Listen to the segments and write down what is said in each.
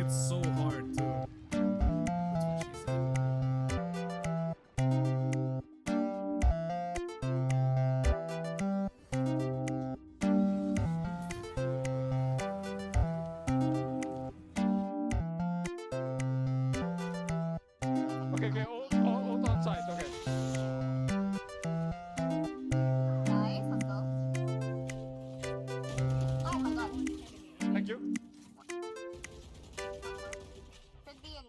it's so hard too. That's what she said. Okay, okay, hold on side, okay. Nice, let's go. Oh my god. Thank you. Should be in.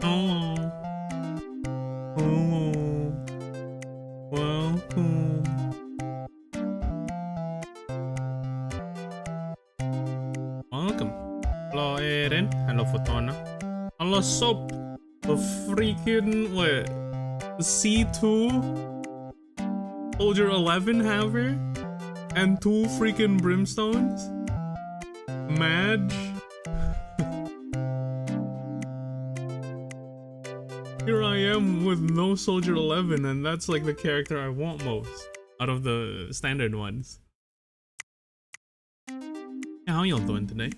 Hello. Hello. Welcome. Welcome. Hello, Eren. Hello, Fotona. Hello, Soap. The freaking, what? The C2 Soldier 11 haver? And 2 freaking brimstones? Madge? Here I am with no Soldier 11, and that's like the character I want most out of the standard ones. Yeah, how y'all doing today?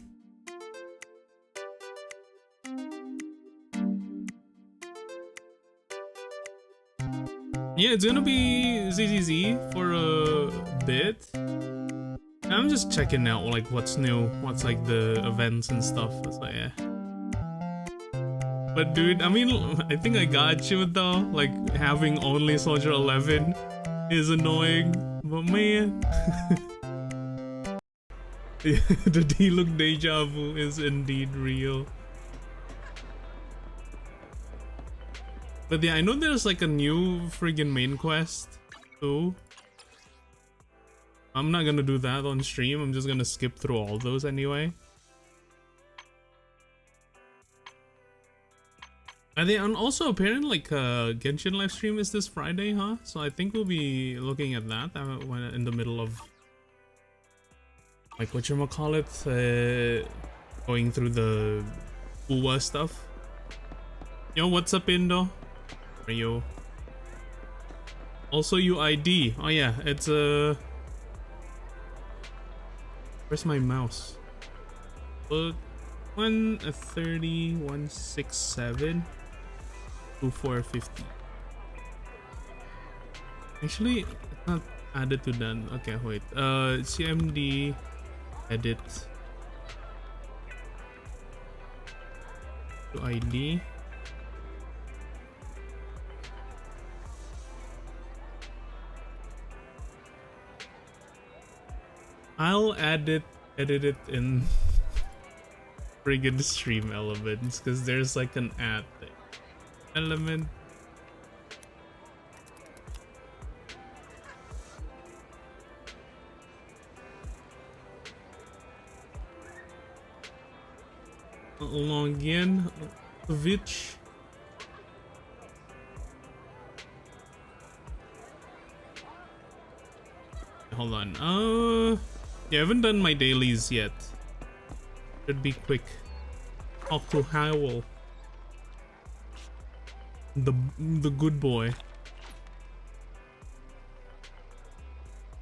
Yeah, it's gonna be ZZZ for a bit. I'm just checking out like what's new, what's like the events and stuff. So yeah. But dude, I mean, I think I got you though. Like having only Soldier 11 is annoying, but man, the D-Look deja vu is indeed real. But yeah, I know there's like a new friggin' main quest too. I'm not gonna do that on stream. I'm just gonna skip through all those anyway. And then also apparently like Genshin live stream is this Friday, huh? So I think we'll be looking at that when in the middle of like whatchamacallit, going through the UWA stuff. Yo, what's up, Indo? Are you? Also UID. Oh yeah, it's where's my mouse? Look, 130, 167, 2450. Actually, it's not added to that. Okay, wait. CMD edit to ID. I'll edit it in friggin' stream elements because there's like an add thing. Element. Login. Which. Hold on. Yeah, I haven't done my dailies yet. Should be quick. Talk to Howell. The good boy.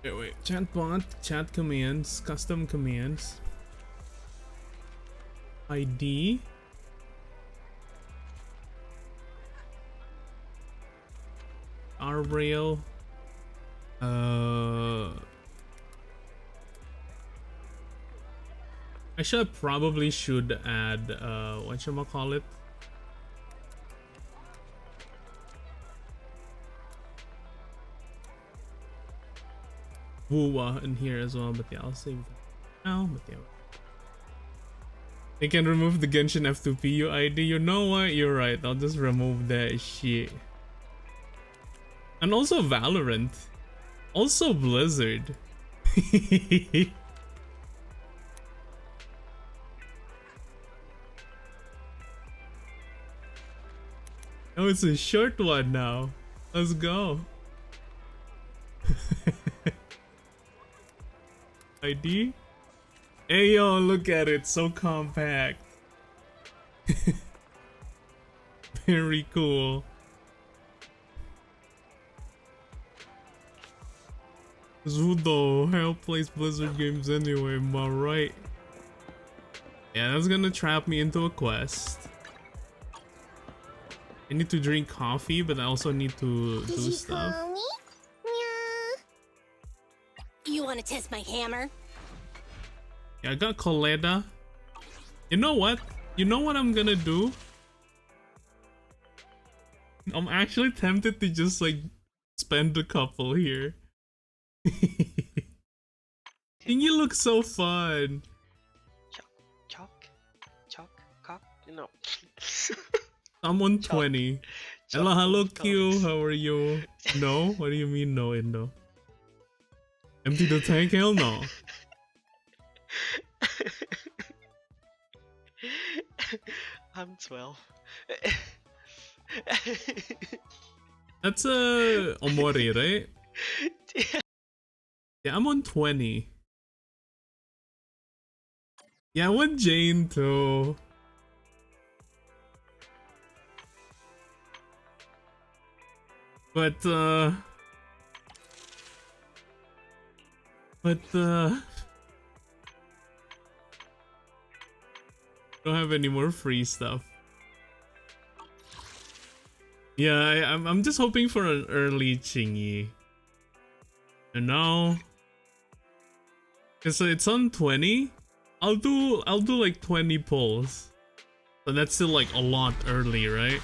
Wait. Chatbot, chat commands, custom commands. ID. R-Rail. Actually, I probably should add whatchamacallit. Wuwa in here as well, but yeah, I'll save that now. But yeah, they can remove the Genshin F2P UID. You know what? You're right. I'll just remove that shit. And also Valorant. Also Blizzard. Oh, it's a short one now. Let's go. ID? Hey yo, look at it, so compact. Very cool. Who the hell plays Blizzard games anyway, am I right? Yeah, that's gonna trap me into a quest. I need to drink coffee, but I also need to do stuff. You want to test my hammer? Yeah, I got Coletta. You know what? You know what I'm gonna do? I'm actually tempted to just like spend a couple here. Thingy looks so fun. Chalk, cock, you know. I'm on 20. Hello, hello, Q. Chalk. How are you? No? What do you mean no, Indo? Empty the tank? Hell no. I'm 12. That's a Omori, right? Yeah, I'm on 20. Yeah, I want Jane too. But don't have any more free stuff. Yeah, I'm just hoping for an early Chingy. You know? Cause it's on 20. I'll do like 20 pulls. But that's still like a lot early, right?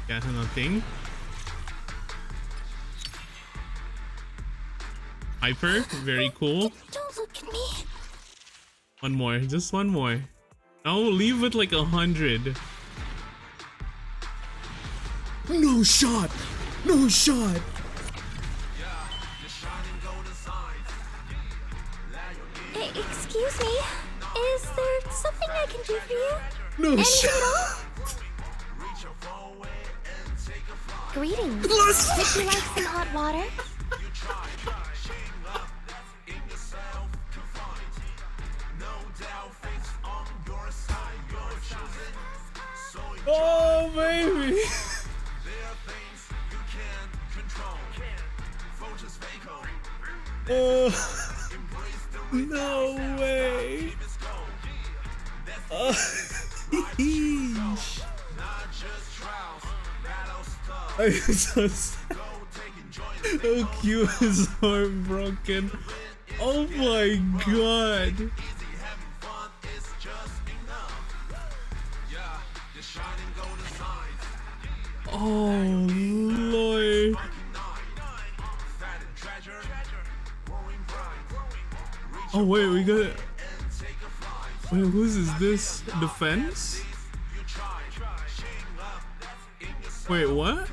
Got nothing. Hyper, very cool. Don't look at me. One more, just one more. No, leave with like 100. No shot! No shot! Hey, excuse me. Is there something I can do for you? No Anything shot! at all? Greetings. Would you like some hot water? Oh baby! Oh, no way! Yeesh. I'm so sad. Oh, Q is heartbroken. Oh my god! Oh lord! Oh wait, we got it. Wait, whose is this? Defense? Wait, what?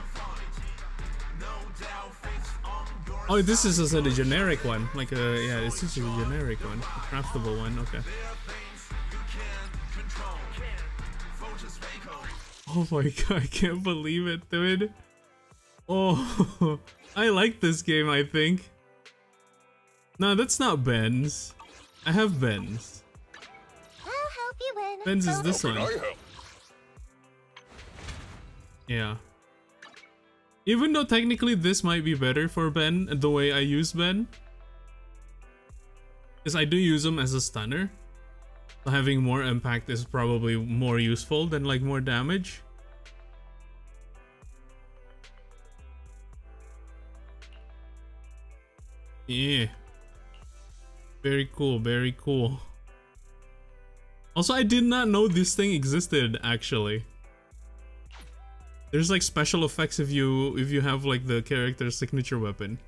Oh, this is just a generic one. Like a, yeah, it's just a generic one. A craftable one, okay. Oh my god, I can't believe it, dude. Oh, I like this game, I think. No, that's not Ben's. I have Ben's. I'll help you win. Ben's is this one. Yeah. Even though technically this might be better for Ben, the way I use Ben. Because I do use him as a stunner. So having more impact is probably more useful than like more damage. Yeah. Very cool, very cool. Also, I did not know this thing existed actually. There's like special effects if you have like the character's signature weapon.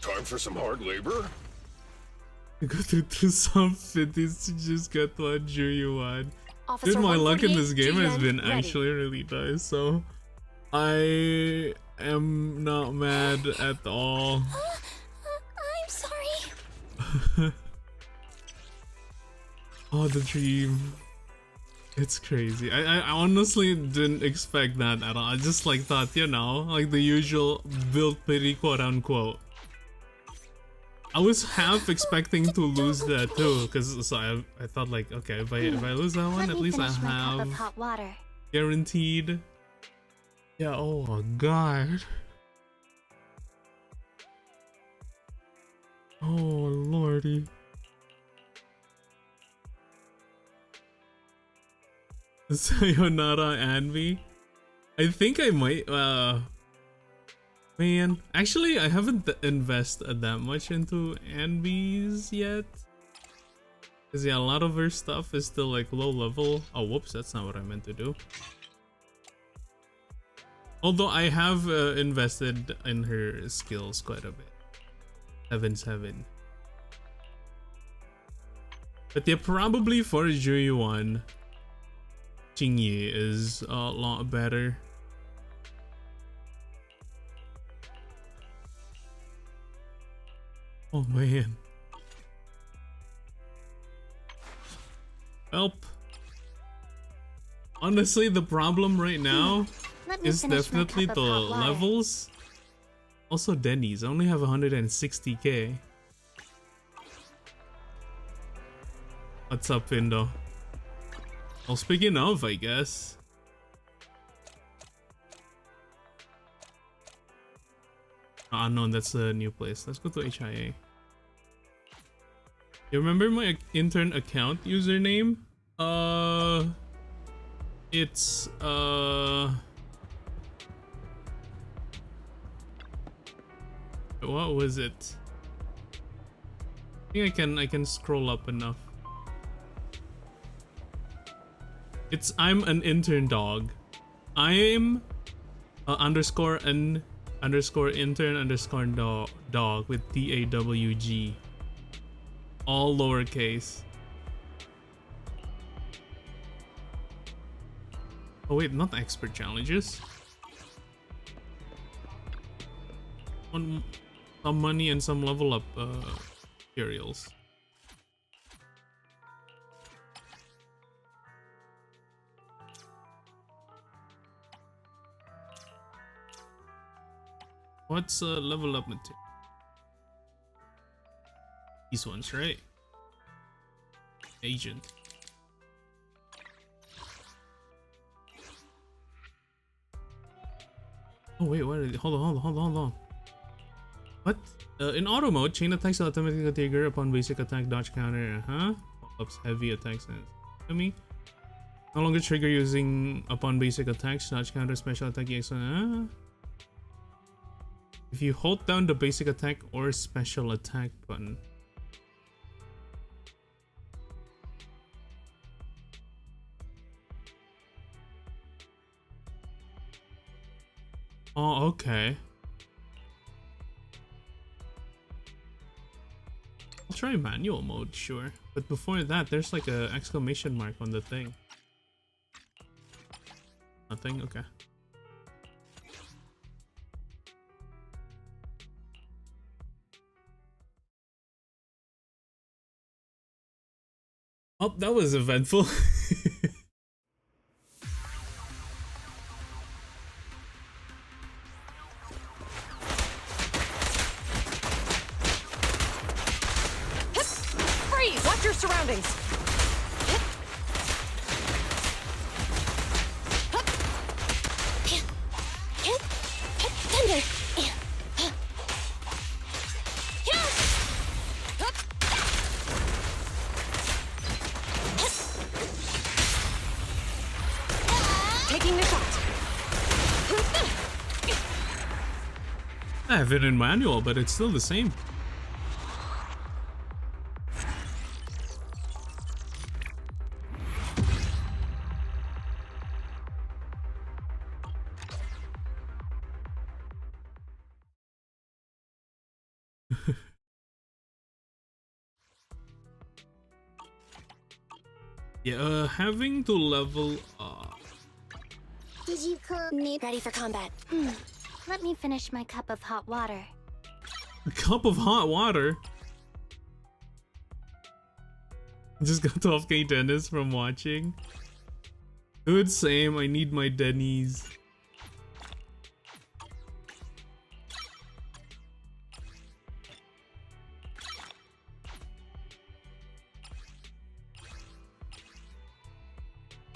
Time for some hard labor? You go through some 50s to just get one Juryuan. Officer Dude, my luck in this 148, game has GN been ready. actually really nice, so I am not mad at all. I'm sorry. Oh, the dream. It's crazy. I honestly didn't expect that at all. I just like thought, you know, like the usual build pity quote unquote. I was half expecting to lose that too, cause so I thought like, okay, if I lose that one, Let at me least I finish my cup of have hot water. guaranteed. Yeah. Oh my god. Oh lordy. Sayonara Anvi. I think I might. Man, actually, I haven't invested that much into Anvi's yet. Cause yeah, a lot of her stuff is still like low level. Oh, whoops, that's not what I meant to do. Although I have invested in her skills quite a bit. 7-7. But yeah, probably for Juyuan, Jingyi is a lot better. Oh man. Welp. Honestly, the problem right now Let me is finish my definitely cup the of hot water. levels. Also Denny's, I only have 160k. What's up, Indo? Well, speaking of, I guess. No, that's a new place. Let's go to HIA. You remember my intern account username? It's what was it? I think I can scroll up enough. It's I'm an intern dog. I'm underscore an underscore intern underscore dog with DAWG. All lowercase. Oh wait, not expert challenges. Some money and some level up materials. What's level up material? These ones, right? Agent. Oh wait, what? Hold on. What? In auto mode, chain attacks will automatically trigger upon basic attack dodge counter. Ups heavy attacks and enemy. No longer trigger using upon basic attacks, dodge counter, special attack EX. If you hold down the basic attack or special attack button. Oh, okay. I'll try manual mode, sure. But before that, there's like a exclamation mark on the thing. Nothing? Okay. Oh, that was eventful. Freeze! Watch your surroundings! Thunder! Taking the shot. I have it in manual, but it's still the same. Yeah, having to level up. Did you come? Ready for combat. Let me finish my cup of hot water. A cup of hot water? Just got 12k Dennis from watching. Dude, same. I need my Denny's.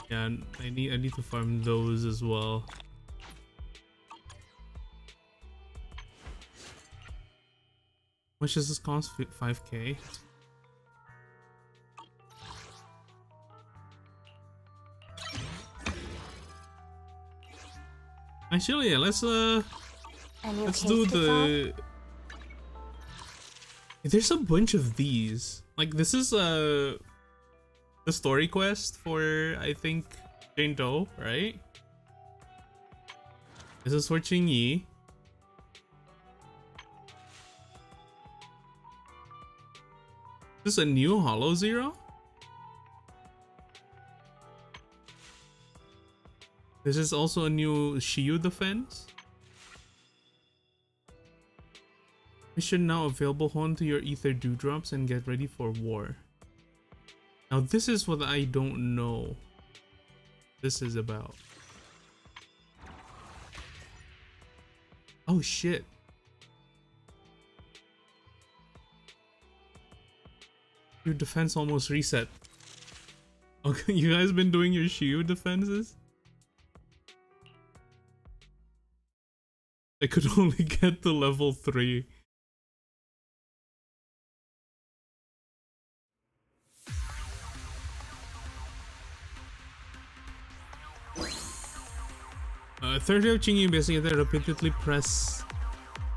Yeah, I need to farm those as well. How much does this cost? 5k? Actually, yeah, let's do the. There's a bunch of these. Like this is the story quest for, I think, Jane Doe, right? This is for Qing Yi. Is this a new Hollow Zero? This is also a new Shiyu defense. Mission now available. Hold on to your ether dewdrops and get ready for war. Now this is what I don't know this is about. Oh shit. Your defense almost reset. Okay, you guys been doing your Shiyu defenses? I could only get to level 3. Third of Qingyu basic attack, repeatedly press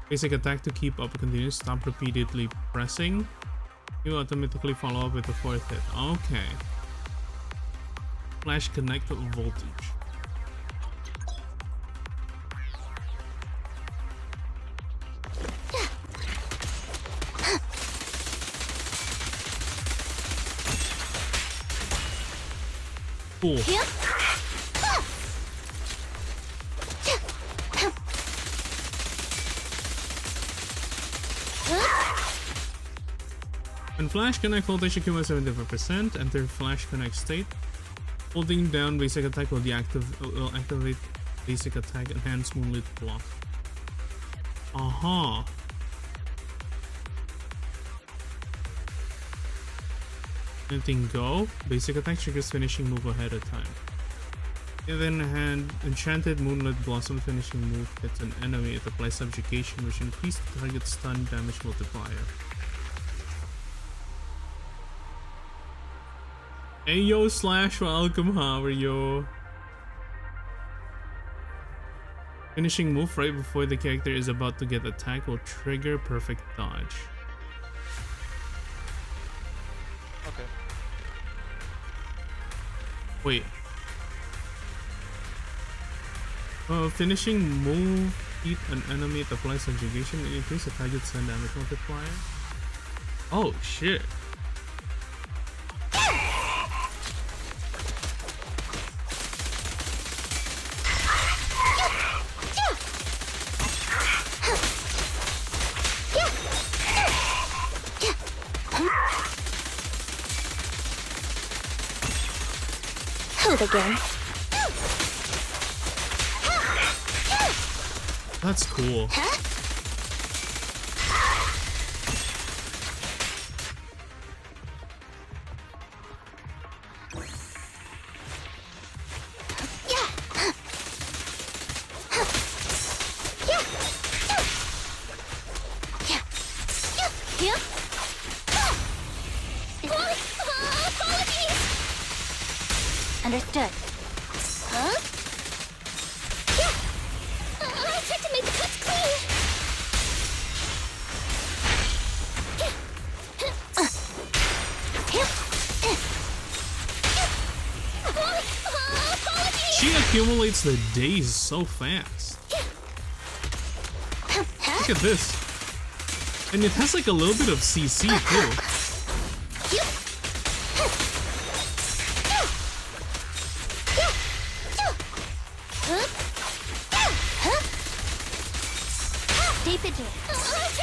basic attack to keep up. Continue, stop repeatedly pressing. You automatically follow up with the fourth hit. Okay. Flash connect voltage. Cool. When Flash Connect voltage accumulates 75%, enter Flash Connect state. Holding down basic attack will activate basic attack enhanced moonlit block. Aha. Anything go. Basic attack triggers finishing move ahead of time. Then hand enchanted moonlit blossom finishing move hits an enemy. It applies subjugation, which increases the target's stun damage multiplier. Hey yo, Slash, welcome, how are you? Finishing move right before the character is about to get attacked will trigger perfect dodge. Okay. Wait. Finishing move hit an enemy, it applies subjugation and increase the target's stun damage multiplier. Oh shit. Again. That's cool. Understood. Huh? I tried to make the cuts clean. She accumulates the days so fast. Look at this. And it has like a little bit of CC too.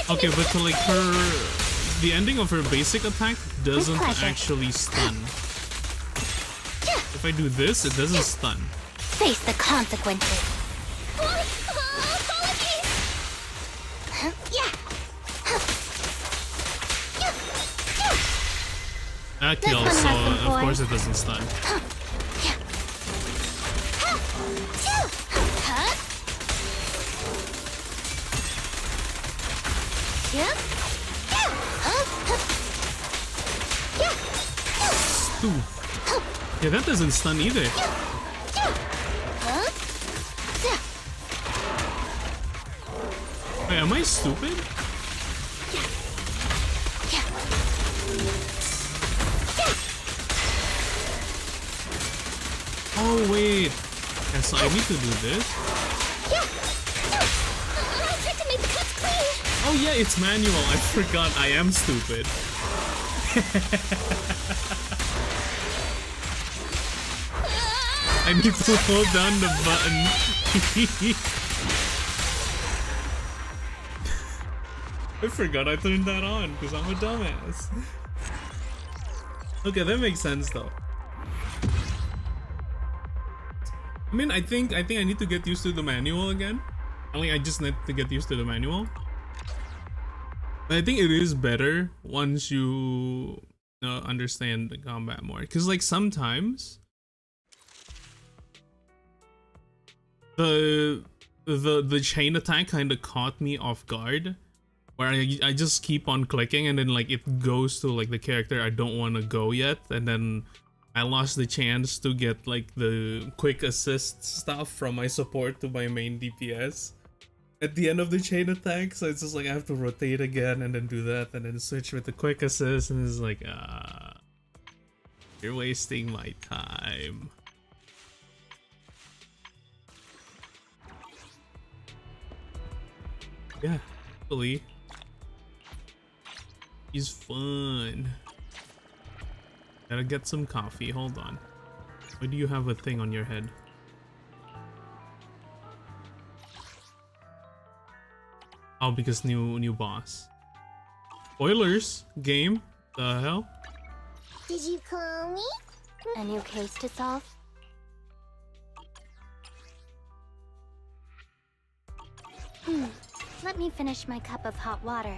Okay, but to like her the ending of her basic attack doesn't pleasure. actually stun. If I do this, it doesn't stun. Face the consequences. That This kills, one so has some of course poise. it doesn't stun. Ooh. Yeah, that doesn't stun either. Wait, am I stupid? Oh wait. Yeah, so I need to do this. Oh yeah, it's manual. I forgot I am stupid. I need to hold down the button. I forgot I turned that on because I'm a dumbass. Okay, that makes sense though. I mean, I think I need to get used to the manual again. I just need to get used to the manual. But I think it is better once you understand the combat more. Cause like sometimes the chain attack kind of caught me off guard, where I just keep on clicking and then like it goes to like the character I don't want to go yet, and then I lost the chance to get like the quick assist stuff from my support to my main DPS at the end of the chain attack. So it's just like I have to rotate again and then do that and then switch with the quick assist, and it's like you're wasting my time. Yeah, actually, he's fun. Gotta get some coffee. Hold on. Why do you have a thing on your head? Oh, because new boss. Spoilers game. The hell? Did you call me? A new case to solve? Let me finish my cup of hot water.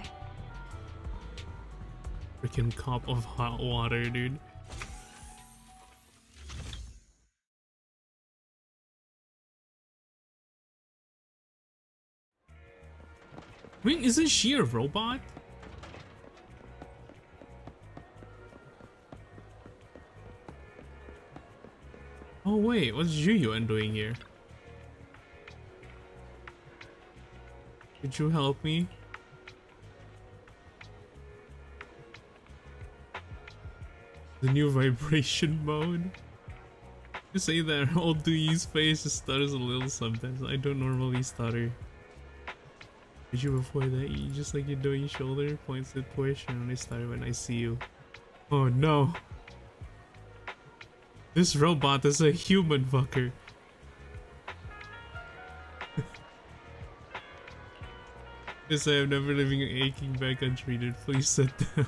Freaking cup of hot water, dude. Wait, isn't she a robot? Oh wait, what's Juyuan doing here? Could you help me? The new vibration mode. You say that old Duyi's face stutters a little sometimes. I don't normally stutter. Did you before that? You just like your Duyi shoulder points to push and only stutter when I see you. Oh no. This robot is a human fucker. Yes, I have never living an aching back untreated. Please sit down.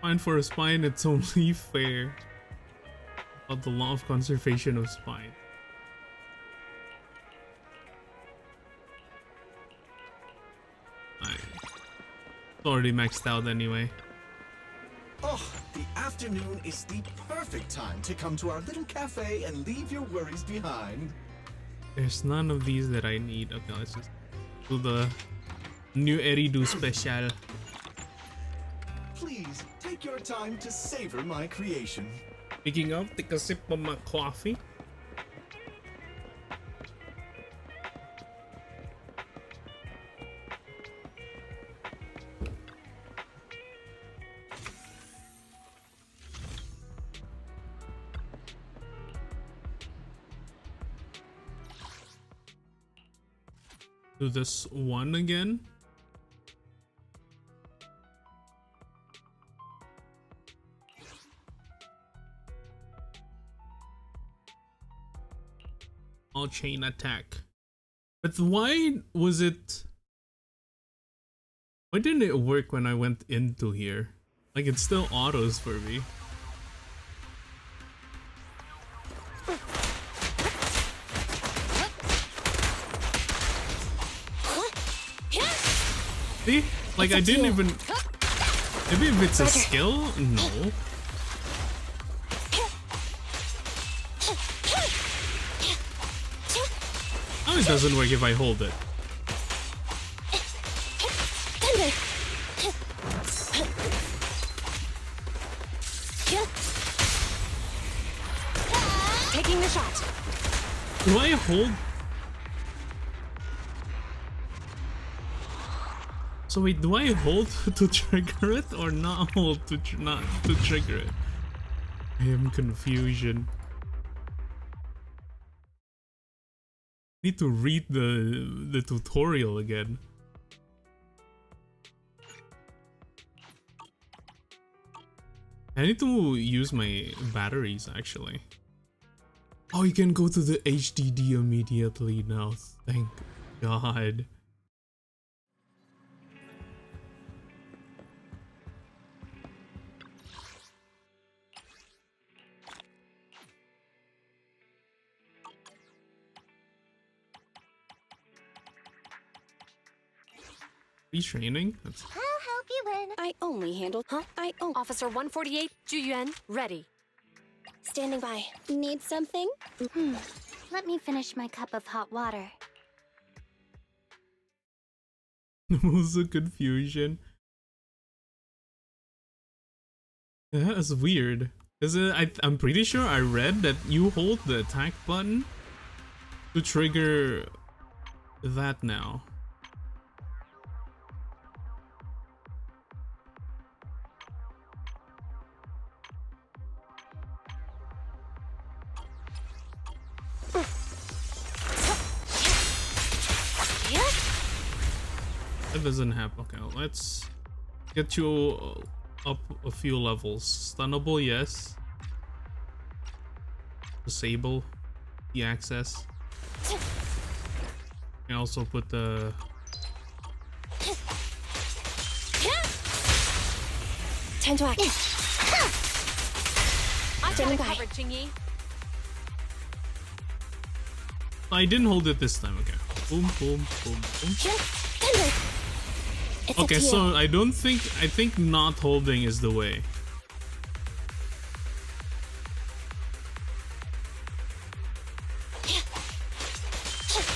Fine for a spine, it's only fair. About the law of conservation of spine. It's already maxed out anyway. Oh, the afternoon is the perfect time to come to our little cafe and leave your worries behind. There's none of these that I need. Okay, let's just do the new Eridu special. Please take your time to savor my creation. Picking up, take a sip of my coffee. Do this one again. All chain attack. But why was it? Why didn't it work when I went into here? Like it still autos for me. See? Like I didn't even. Maybe if it's a skill? No. Oh, it doesn't work if I hold it. Taking the shot. Do I hold? So wait, do I hold to trigger it or not hold to not to trigger it? I am confusion. Need to read the tutorial again. I need to use my batteries actually. Oh, you can go to the HDD immediately now. Thank God. Retraining? That's I'll help you win. I only handle. Huh? Officer 148, Juyuan, ready. Standing by. Need something? Let me finish my cup of hot water. also confusion. Yeah, that's weird. Cause I'm pretty sure I read that you hold the attack button to trigger that now. That doesn't happen. Okay, let's get you up a few levels. Stunnable, yes. Disable the access. And also put the Time to act. I got it covered, Jingyi. I didn't hold it this time. Okay. Boom, boom, boom, boom. Thunder. It's Okay, up to you. so I think not holding is the way.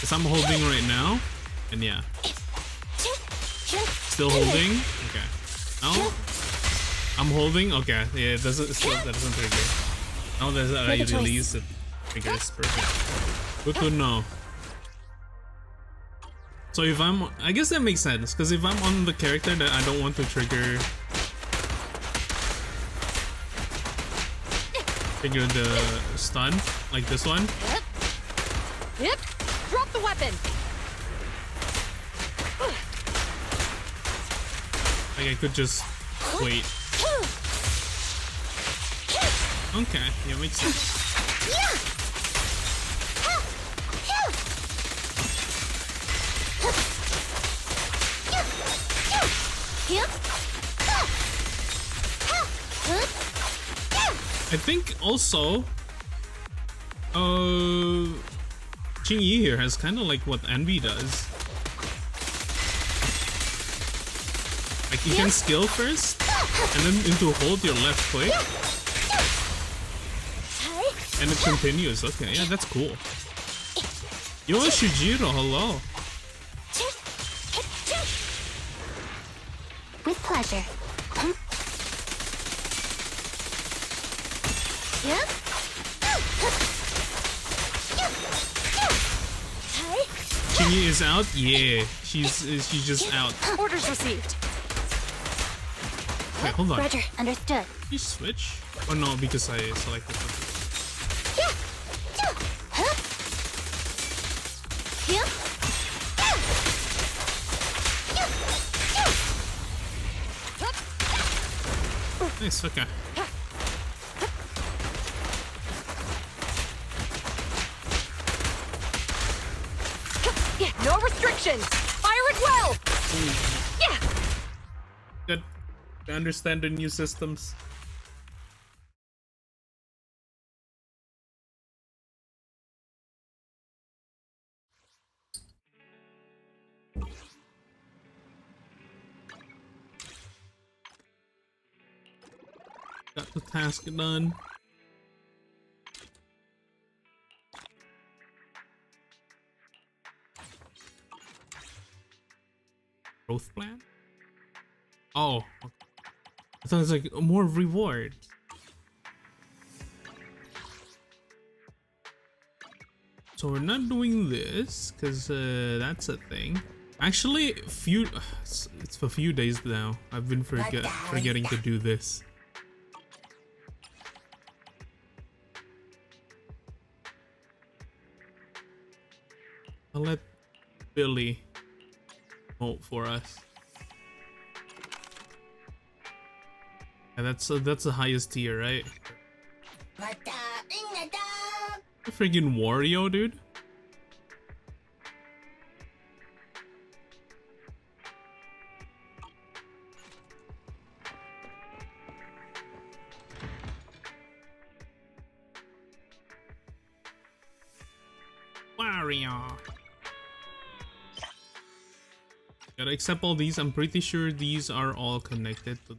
Cause I'm holding right now, and yeah. Still holding. Okay. Now I'm holding. Okay. Yeah, it doesn't. Still, that doesn't trigger. Now that I Make a choice. release it, triggers. Perfect. Good to know. So if I'm, I guess that makes sense, because if I'm on the character that I don't want to trigger the stun, like this one. Yep. Drop the weapon. Like I could just wait. Okay, yeah, makes sense. I think also, Jingyi here has kind of like what Envy does. Like you can skill first, and then into hold your left click, and it continues. Okay, yeah, that's cool. Yo, Shujiro, hello. With pleasure. Yep. Jingyi is out. Yeah, she's just out. Orders received. Okay, hold on. Roger. Understood. Did you switch? Oh no, because I selected something. Yep. Nice. Okay. Yeah, no restrictions. Fire it well. Yeah. Good. I understand the new systems. Got the task done. Growth plan? Oh, okay. I thought it was like more reward. So we're not doing this because that's a thing. Actually, it's a few days now. I've been forgetting to do this. I'll let Billy vote for us. Yeah, that's the highest tier, right? Freaking Wario, dude. Wario. Gotta accept all these. I'm pretty sure these are all connected to.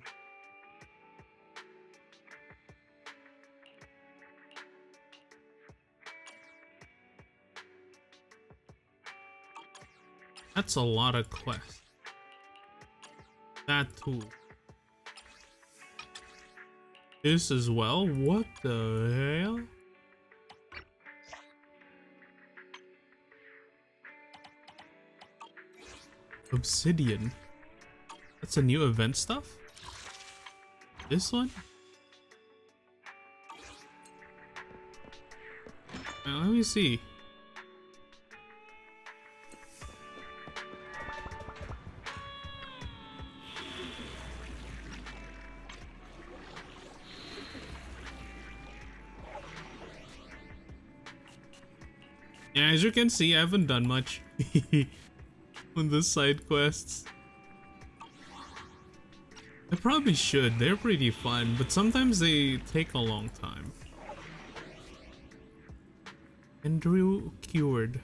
That's a lot of quests. That too. This as well? What the hell? Obsidian. That's a new event stuff? This one? Let me see. Yeah, as you can see, I haven't done much on the side quests. I probably should. They're pretty fun, but sometimes they take a long time. Andrew cured.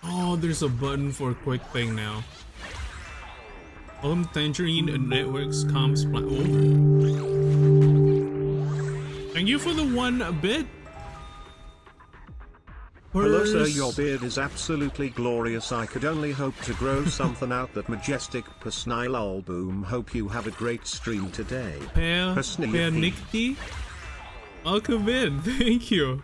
Oh, there's a button for quick thing now. Tangerine and Networks comms plan. Oh. Thank you for the 1 bit. Hello sir, your beard is absolutely glorious. I could only hope to grow something out that majestic personal album. Hope you have a great stream today. Per Nikti. Welcome in. Thank you.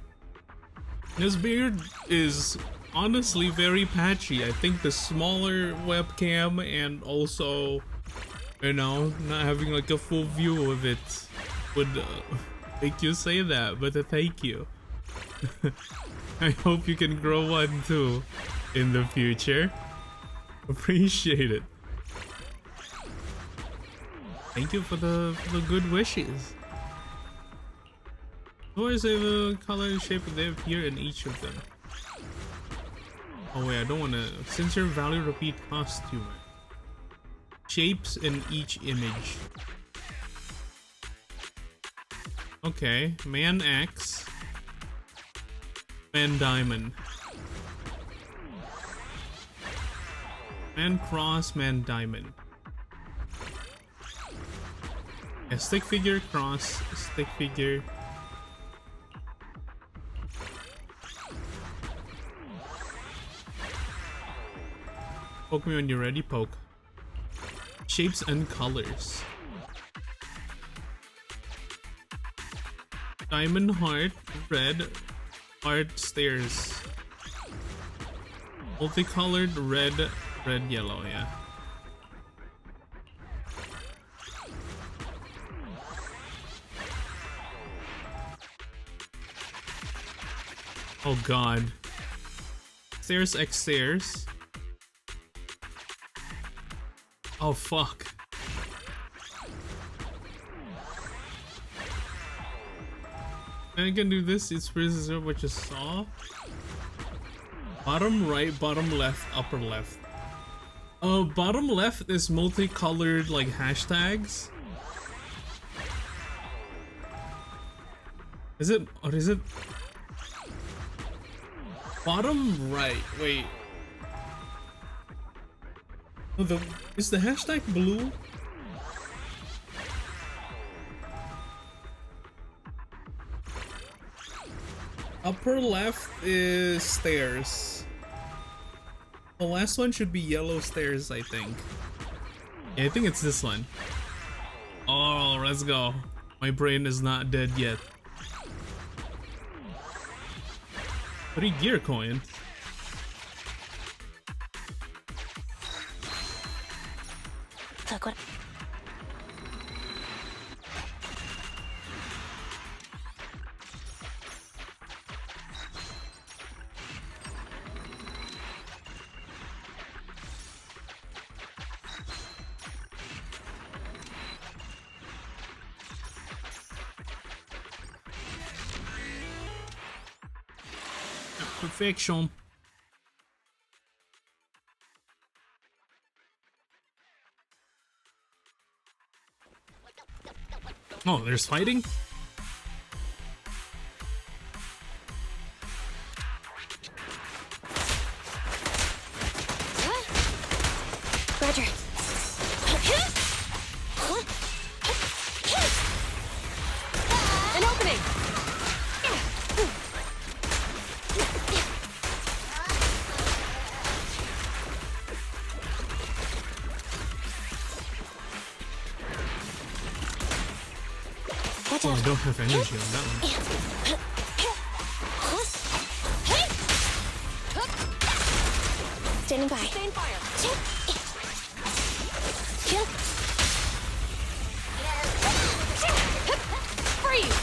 His beard is honestly very patchy. I think the smaller webcam and also, you know, not having like a full view of it would make you say that, but thank you. I hope you can grow one too in the future. Appreciate it. Thank you for the good wishes. Always have a color and shape they appear in each of them. Oh wait, I don't want to. Sensor value repeat costume. Shapes in each image. Okay, man X. Man Diamond. Man Cross, Man Diamond. Yeah, stick figure, cross, stick figure. Poke me when you're ready, poke. Shapes and colors. Diamond heart, red. Heart stairs. Multicolored red, yellow, yeah. Oh god. Stairs X stairs. Oh fuck. I can do this. It's pretty what you saw. Bottom right, bottom left, upper left. Bottom left is multicolored like hashtags. Is it, or is it bottom right? Wait. Oh, is the hashtag blue? Upper left is stairs. The last one should be yellow stairs, I think. Yeah, I think it's this one. Oh, let's go. My brain is not dead yet. 3 gear coin. Look what. Perfection. Oh, there's fighting? Roger. An opening! Watch Oh, I out. don't have energy on that one. Standing by. Sustain fire. Freeze!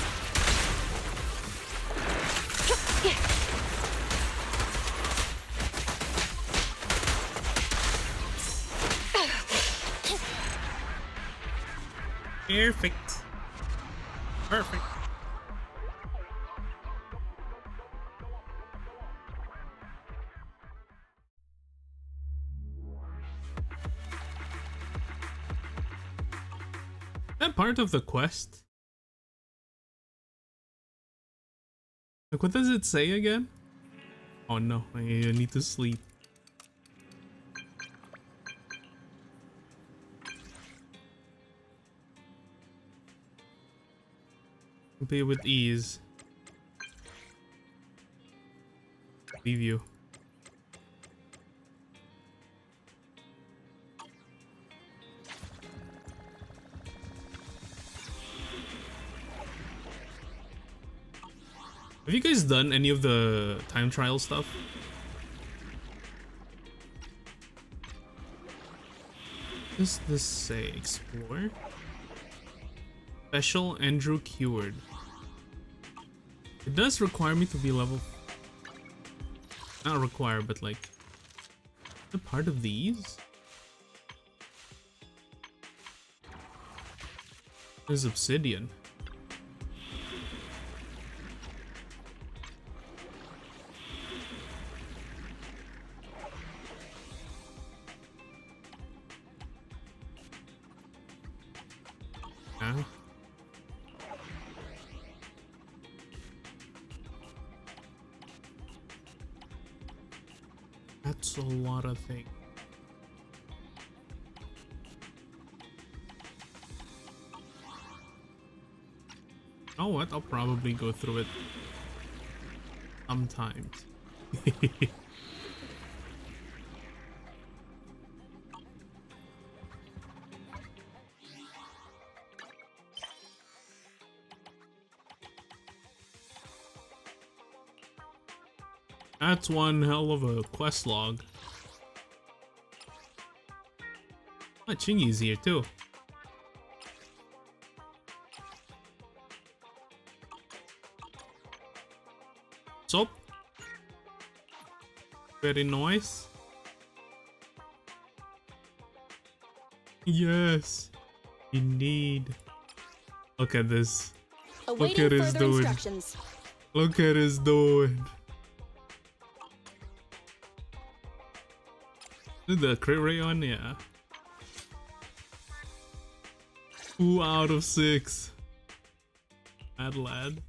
Perfect. Perfect. That part of the quest? Like, what does it say again? Oh no, I need to sleep. Play with ease. Leave you. Have you guys done any of the time trial stuff? What does this say? Explore? Special Andrew keyword. It does require me to be level. Not require, but like. A part of these? There's obsidian. Ah. That's a lot of things. Oh what? I'll probably go through it sometimes. That's one hell of a quest log. Ah, Chingy's here too. Soap? Very nice. Yes, indeed. Look at this. Awaiting Look at his further dude. instructions. Look at his dude. Did the crit rate on? Yeah. 2 out of 6. Mad lad.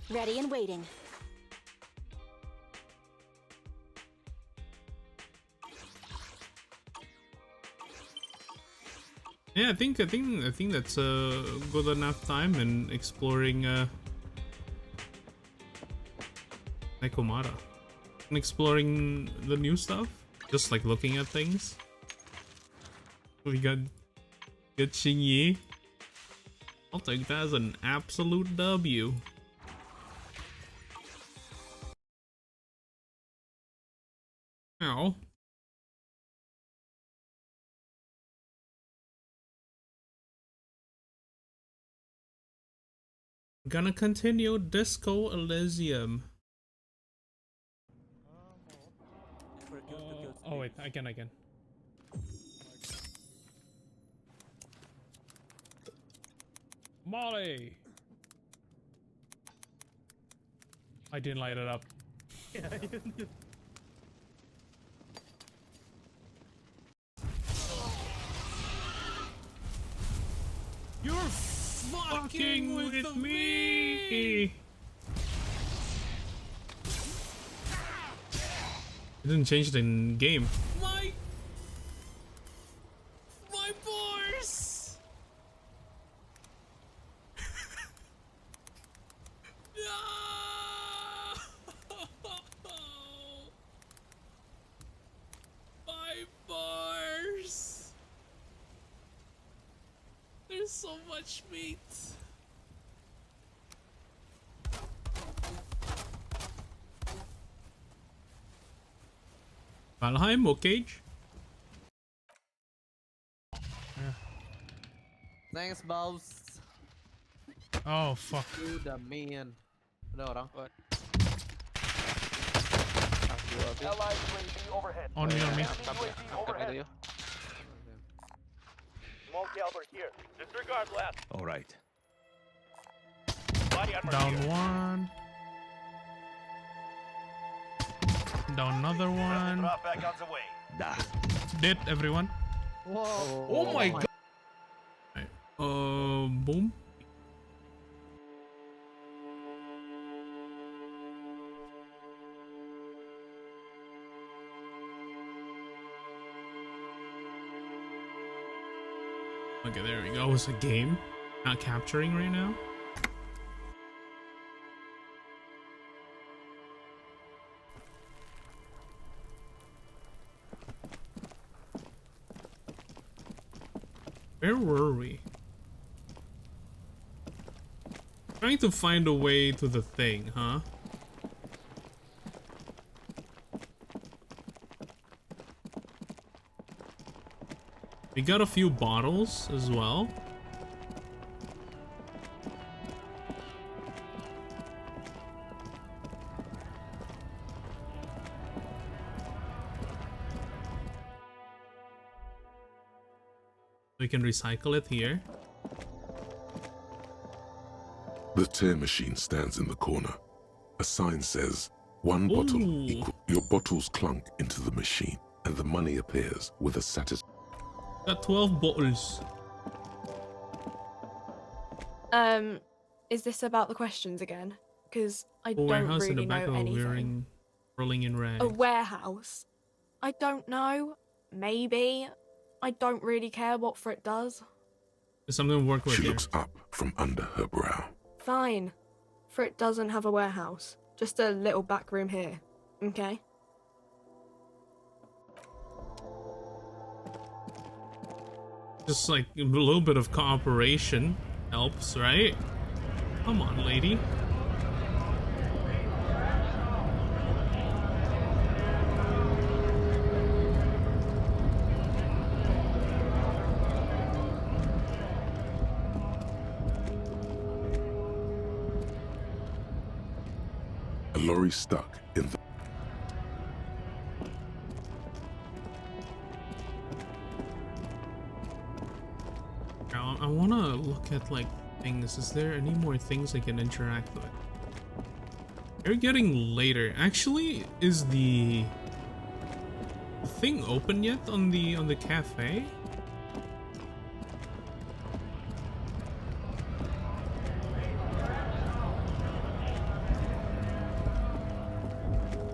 Ready and waiting. Yeah, I think that's a good enough time in exploring Nekomata. And exploring the new stuff. Just like looking at things. We got Xingyi. I'll take that as an absolute W. Ow. Gonna continue Disco Elysium. Oh wait, I can. Molly! I didn't light it up. You're fucking with me! It didn't change the game. My boys! My bars! There's so much meat. Valheim or Cage? Thanks, boss. Oh fuck. You the man. Ada orang. What? On me. Kami dulu yuk. All right. Down one. Down another one. Dead everyone. Whoa. Oh my god. Right. Boom. Okay, there we go. It's a game. Not capturing right now. Where were we? Trying to find a way to the thing, huh? We got a few bottles as well. We can recycle it here. The tear machine stands in the corner. A sign says, one bottle equals your bottles clunk into the machine, and the money appears with a satisfying. Got 12 bottles. Is this about the questions again? Because I A don't warehouse in the really back know of anything. rolling in rags. A warehouse? I don't know. Maybe. I don't really care what for it does. There's something to work with She here. looks up from under her brow. Fine. Frit doesn't have a warehouse. Just a little back room here. Okay? Just like a little bit of cooperation helps, right? Come on, lady. A lorry stuck in the... I want to look at like things. Is there any more things I can interact with? They're getting later. Actually, is the thing open yet on the cafe?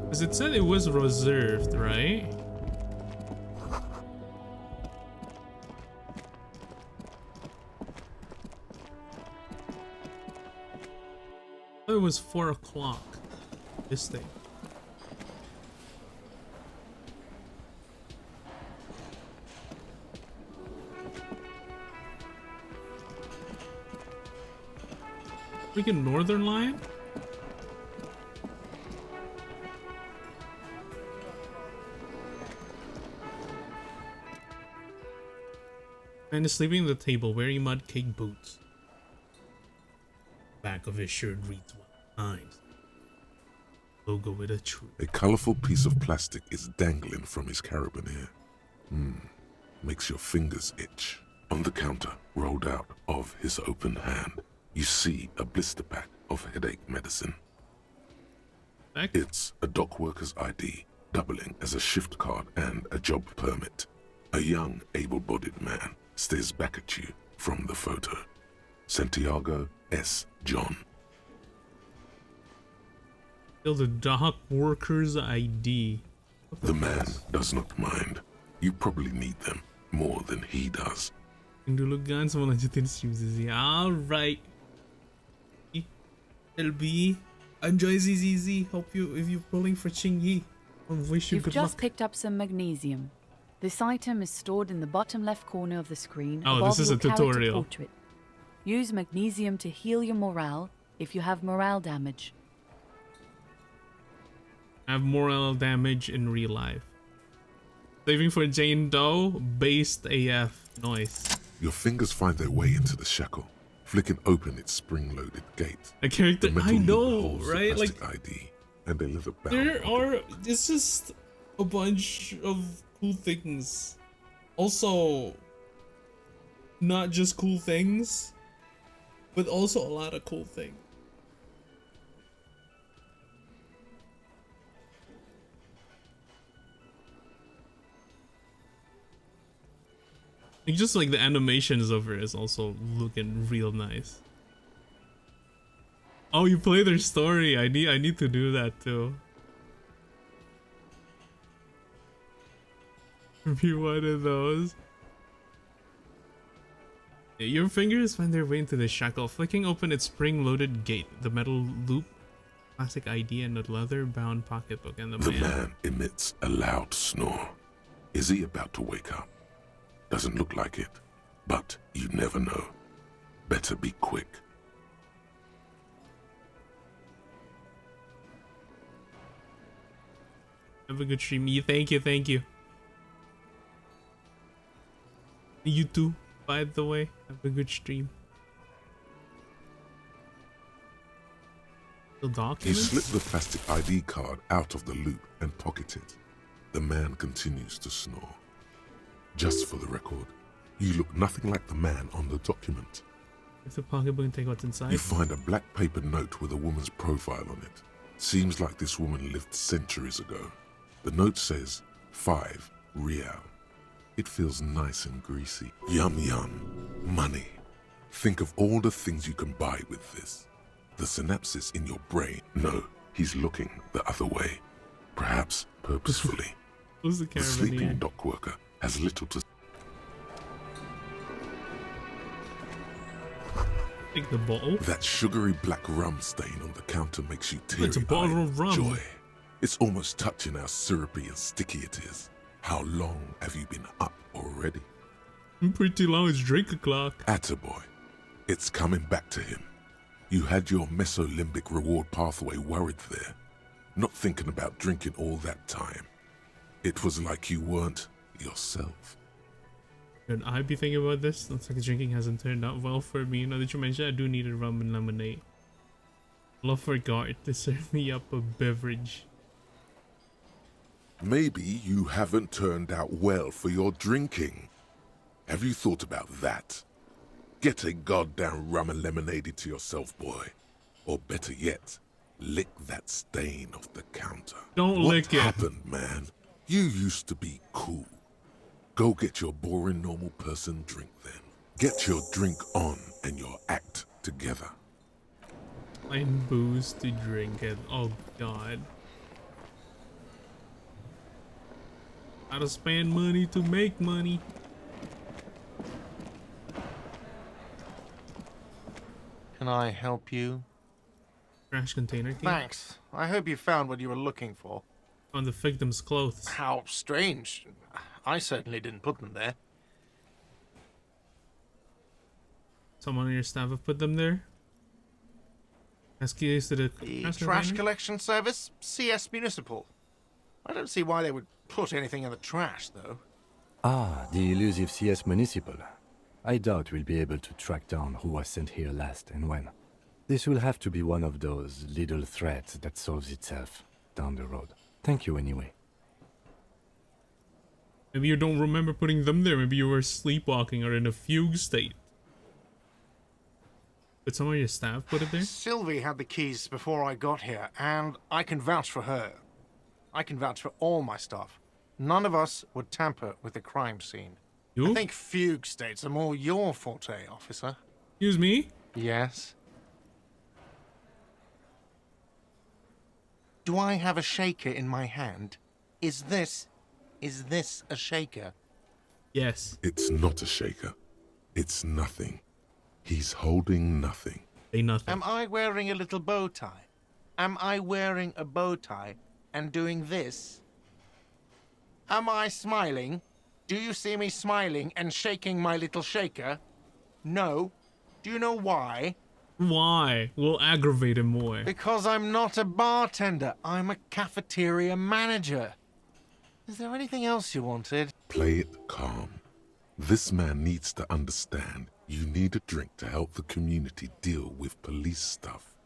Because it said it was reserved, right? It was 4 o'clock. This thing. Freaking Northern Line? Man is sleeping at the table wearing mud cake boots. Back of his shirt reads 1 times. Logo with a tree. A colorful piece of plastic is dangling from his carabiner. Makes your fingers itch. On the counter, rolled out of his open hand, you see a blister pack of headache medicine. It's a dock worker's ID, doubling as a shift card and a job permit. A young, able-bodied man stares back at you from the photo. Santiago S. John. Still the dock worker's ID. The man does not mind. You probably need them more than he does. Yung dulu guns mo lanjutin stream ZZ. Alright. LB. Enjoy ZZZ. Hope you, if you're pulling for Chingy, I wish you You've good just luck. picked up some magnesium. This item is stored in the bottom left corner of the screen Oh, above this is your a character tutorial. portrait. Use magnesium to heal your morale if you have morale damage. I have morale damage in real life. Saving for Jane Doe, based AF. Noise. Your fingers find their way into the shackle, flicking open its spring-loaded gate. A character, The metal I loop know, holds the right? plastic Like, ID and a leather bound. there are, it's just a bunch of cool things. Also, not just cool things, but also a lot of cool things. Like, just like the animations of her is also looking real nice. Oh, you play their story. I need to do that too. Be one of those. Your fingers find their way into the shackle, flicking open its spring-loaded gate, the metal loop, plastic ID, and a leather-bound pocketbook, and The man emits a loud snore. Is he about to wake up? Doesn't look like it, but you never know. Better be quick. Have a good stream. Thank you, thank you. You too, by the way. Have a good stream. The He documents? slipped the plastic ID card out of the loop and pocketed it. The man continues to snore. Just for the record, you look nothing like the man on the document. If the pocketbook and take what's inside. You find a black paper note with a woman's profile on it. Seems like this woman lived centuries ago. The note says 5 real. It feels nice and greasy. Yum yum. Money. Think of all the things you can buy with this. The synapses in your brain. No, he's looking the other way. Perhaps purposefully. Who's the The caravan sleeping here? dock worker has little to... Take the bottle. That sugary black rum stain on the counter makes you It's a bottle teary-eyed of rum. joy. It's almost touching how syrupy and sticky it is. How long have you been up already? Pretty long, it's drink o'clock. Attaboy. It's coming back to him. You had your mesolimbic reward pathway worried there, not thinking about drinking all that time. It was like you weren't yourself. Should I be thinking about this? Looks like drinking hasn't turned out well for me. Now that you mention, I do need a rum and lemonade. Love forgot to serve me up a beverage. Maybe you haven't turned out well for your drinking. Have you thought about that? Get a goddamn rum and lemonade to yourself, boy. Or better yet, lick that stain off the counter. Don't lick it. What happened, man? You used to be cool. Go get your boring normal person drink then. Get your drink on and your act together. Find booze to drink it. Oh god. How to spend money to make money. Can I help you? Trash container key. Thanks. I hope you found what you were looking for. On the victim's clothes. How strange. I certainly didn't put them there. Someone on your staff have put them there? Ask keys to the trash collection service? CS Municipal. I don't see why they would put anything in the trash, though. Ah, the elusive CS Municipal. I doubt we'll be able to track down who was sent here last and when. This will have to be one of those little threats that solves itself down the road. Thank you anyway. Maybe you don't remember putting them there. Maybe you were sleepwalking or in a fugue state. Did some of your staff put it there? Sylvie had the keys before I got here, and I can vouch for her. I can vouch for all my staff. None of us would tamper with the crime scene. You? I think fugue states are more your forte, officer. Excuse me? Yes. Do I have a shaker in my hand? Is this a shaker? Yes. It's not a shaker. It's nothing. He's holding nothing. Say nothing. Am I wearing a little bow tie? Am I wearing a bow tie and doing this? Am I smiling? Do you see me smiling and shaking my little shaker? No. Do you know why? Why? We'll aggravate him more. Because I'm not a bartender. I'm a cafeteria manager. Is there anything else you wanted? Play it calm. This man needs to understand you need a drink to help the community deal with police stuff.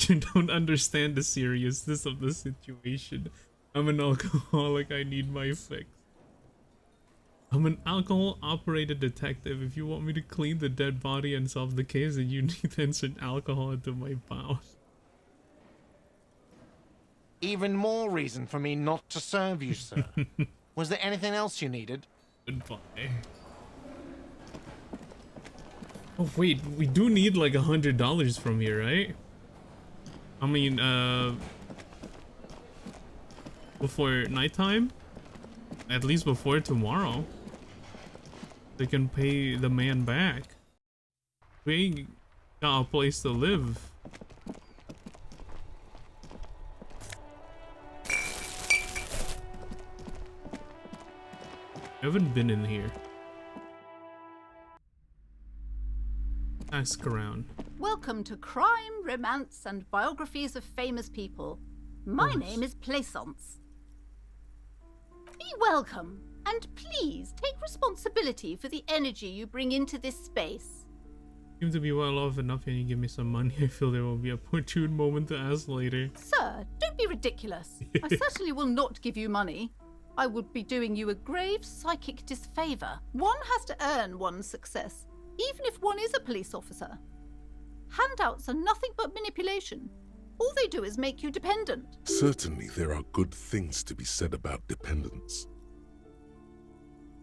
You don't understand the seriousness of the situation. I'm an alcoholic. I need my fix. I'm an alcohol-operated detective. If you want me to clean the dead body and solve the case, then you need to insert alcohol into my mouth. Even more reason for me not to serve you, sir. Was there anything else you needed? Goodbye. Oh wait, we do need like $100 from here, right? I mean, before nighttime? At least before tomorrow. They can pay the man back. We ain't got a place to live. I haven't been in here. Ask around. Welcome to Crime, Romance, and Biographies of Famous People. My name is Plaisance. Be welcome, and please take responsibility for the energy you bring into this space. Seem to be well off enough, and you give me some money. I feel there will be a opportune moment to ask later. Sir, don't be ridiculous. I certainly will not give you money. I would be doing you a grave psychic disfavor. One has to earn one's success, even if one is a police officer. Handouts are nothing but manipulation. All they do is make you dependent. Certainly there are good things to be said about dependence.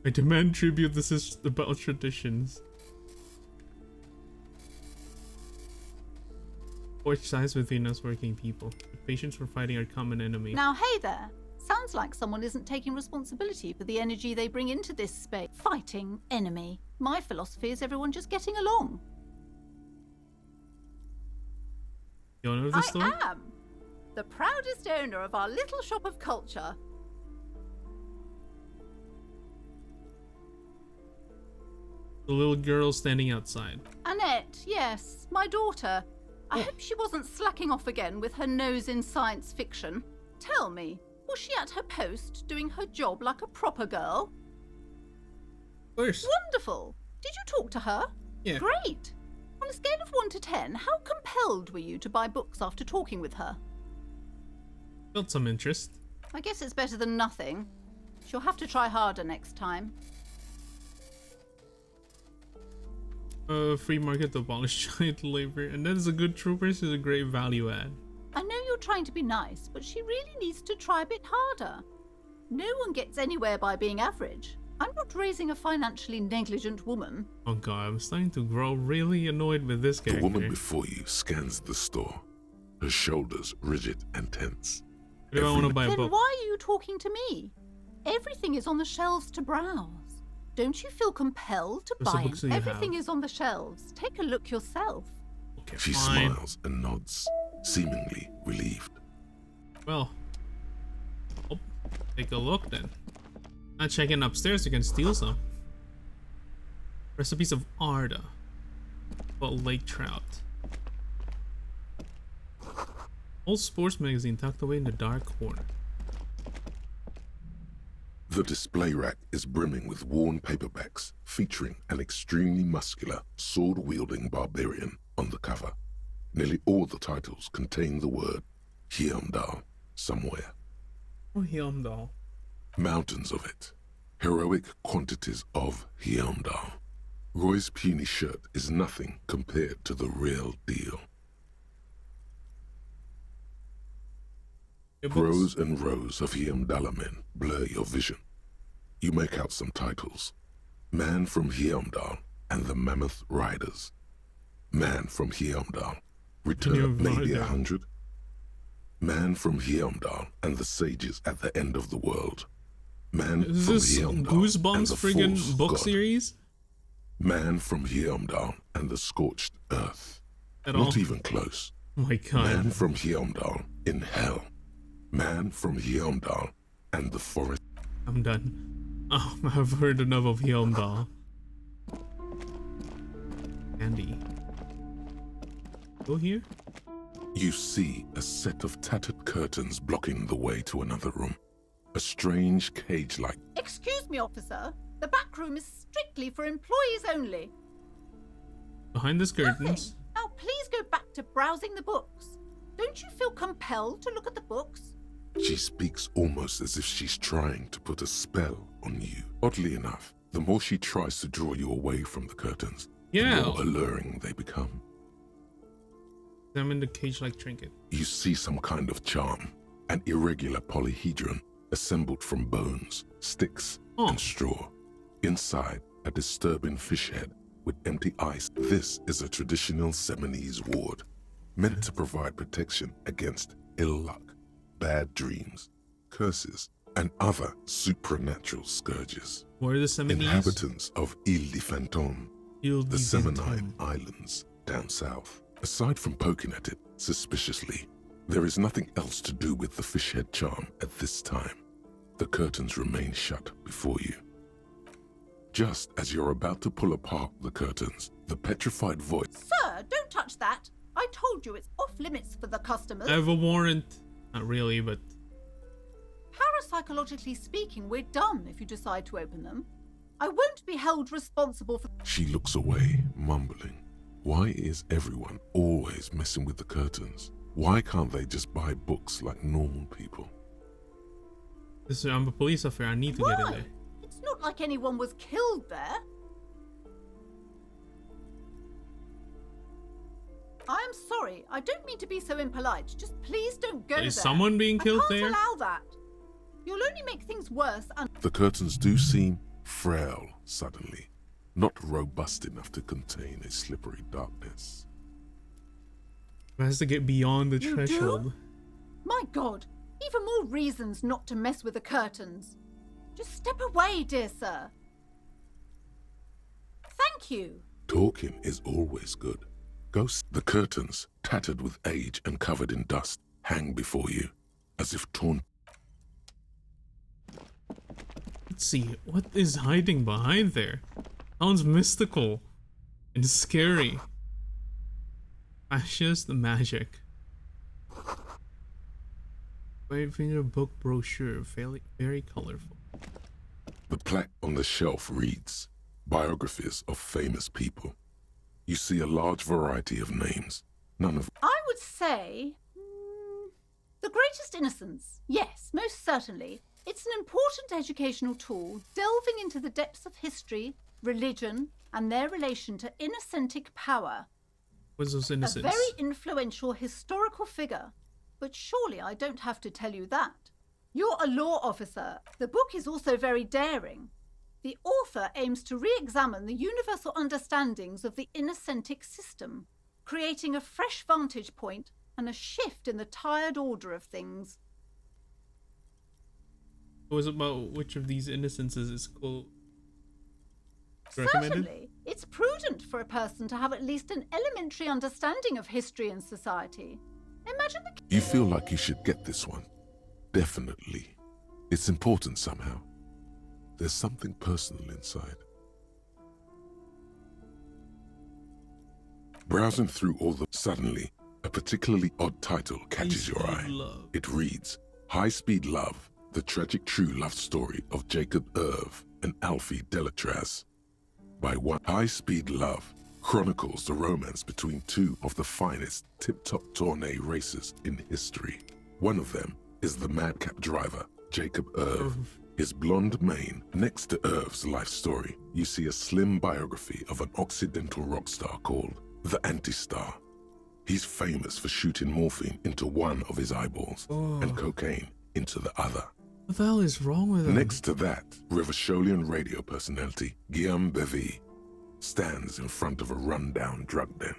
I demand tribute. This is about traditions. Forge ties between us working people. Patience for fighting our common enemy. Now, hey there. Sounds like someone isn't taking responsibility for the energy they bring into this space. Fighting enemy. My philosophy is everyone just getting along. You wanna know this story? I am the proudest owner of our little shop of culture. The little girl standing outside. Annette, yes, my daughter. I hope she wasn't slacking off again with her nose in science fiction. Tell me, was she at her post doing her job like a proper girl? Of course. Wonderful. Did you talk to her? Yeah. Great. On a scale of 1 to 10, how compelled were you to buy books after talking with her? Felt some interest. I guess it's better than nothing. She'll have to try harder next time. Free market to abolish child labor, and that is a good troopers is a great value add. I know you're trying to be nice, but she really needs to try a bit harder. No one gets anywhere by being average. I'm not raising a financially negligent woman. Oh god, I'm starting to grow really annoyed with this character. The woman before you scans the store, her shoulders rigid and tense. What do I want to buy a Then book? why are you talking to me? Everything is on the shelves to browse. Don't you feel compelled to What's the buy books it? that you Everything have? is on the shelves. Take a look yourself. Okay, She fine. smiles and nods, seemingly relieved. Well, I'll take a look then. Not checking upstairs, you can steal some. Recipes of Arda. About lake trout. Old sports magazine tucked away in the dark corner. The display rack is brimming with worn paperbacks featuring an extremely muscular, sword-wielding barbarian on the cover. Nearly all the titles contain the word Hyamdal somewhere. Oh, Hyamdal. Mountains of it. Heroic quantities of Hyamdal. Roy's puny shirt is nothing compared to the real deal. Rows and rows of Hyamdala men blur your vision. You make out some titles. Man from Hyamdal and the Mammoth Riders. Man from Hyamdal. Return of maybe 100. Man from Hyamdal and the Sages at the End of the World. Man Is from this Hyamdal and Goosebumps the friggin' False book God. series? Man from Hyamdal and the Scorched Earth. At Not all? even close. Oh my god. Man from Hyamdal in Hell. Man from Hyamdal and the Forest. I'm done. Oh, I've heard enough of Hyamdal. Andy. Go here? You see a set of tattered curtains blocking the way to another room. A strange cage-like. Excuse me, officer. The back room is strictly for employees only. Behind these curtains. Now, please go back to browsing the books. Don't you feel compelled to look at the books? She speaks almost as if she's trying to put a spell on you. Oddly enough, the more she tries to draw you away from the curtains, Yeah. the more alluring they become. Examine the cage-like trinket. You see some kind of charm, an irregular polyhedron assembled from bones, sticks, and straw. Inside, a disturbing fish head with empty eyes. This is a traditional Seminese ward, meant to provide protection against ill luck, bad dreams, curses, and other supernatural scourges. Where are the Seminese? Inhabitants of Ile de Fantôme, Ile the de Seminine Islands down south. Aside from poking at it suspiciously, there is nothing else to do with the fish head charm at this time. The curtains remain shut before you. Just as you're about to pull apart the curtains, the petrified voice. Sir, don't touch that. I told you it's off limits for the customers. I have a warrant. Not really, but Parapsychologically speaking, we're done if you decide to open them. I won't be held responsible for... She looks away, mumbling. Why is everyone always messing with the curtains? Why can't they just buy books like normal people? I'm a police officer. I need to get in there. It's not like anyone was killed there. I am sorry. I don't mean to be so impolite. Just please don't go there. Is someone being killed I can't there? allow that. You'll only make things worse and... The curtains do seem frail suddenly, not robust enough to contain a slippery darkness. It has to get beyond the You threshold. do? My God, even more reasons not to mess with the curtains. Just step away, dear sir. Thank you. Talking is always good. The curtains, tattered with age and covered in dust, hang before you, as if torn. Let's see, what is hiding behind there? Sounds mystical and scary. Fascist magic. White finger book brochure, very colorful. The plaque on the shelf reads, Biographies of Famous People. You see a large variety of names, none of I would say The Greatest Innocence. Yes, most certainly. It's an important educational tool delving into the depths of history, religion, and their relation to innocentic power. What's those innocents? A very influential historical figure. But surely I don't have to tell you that. You're a law officer. The book is also very daring. The author aims to re-examine the universal understandings of the innocentic system, creating a fresh vantage point and a shift in the tired order of things. It was about which of these innocences is called. Recommended? Certainly, it's prudent for a person to have at least an elementary understanding of history and society. Imagine the... You feel like you should get this one. Definitely. It's important somehow. There's something personal inside. Browsing through all the... Suddenly, a particularly odd title catches your eye. Love. It reads, High Speed Love, the tragic true love story of Jacob Irv and Alfie Delatraz. By one High Speed Love chronicles the romance between two of the finest tip-top tourney racers in history. One of them is the madcap driver, Jacob Irv. His blonde mane. Next to Irv's life story, you see a slim biography of an Occidental rock star called the Anti-Star. He's famous for shooting morphine into one of his eyeballs and cocaine into the other. What the hell is wrong with him? Next to that, Rivasholian radio personality Guillaume Bevy stands in front of a rundown drug den.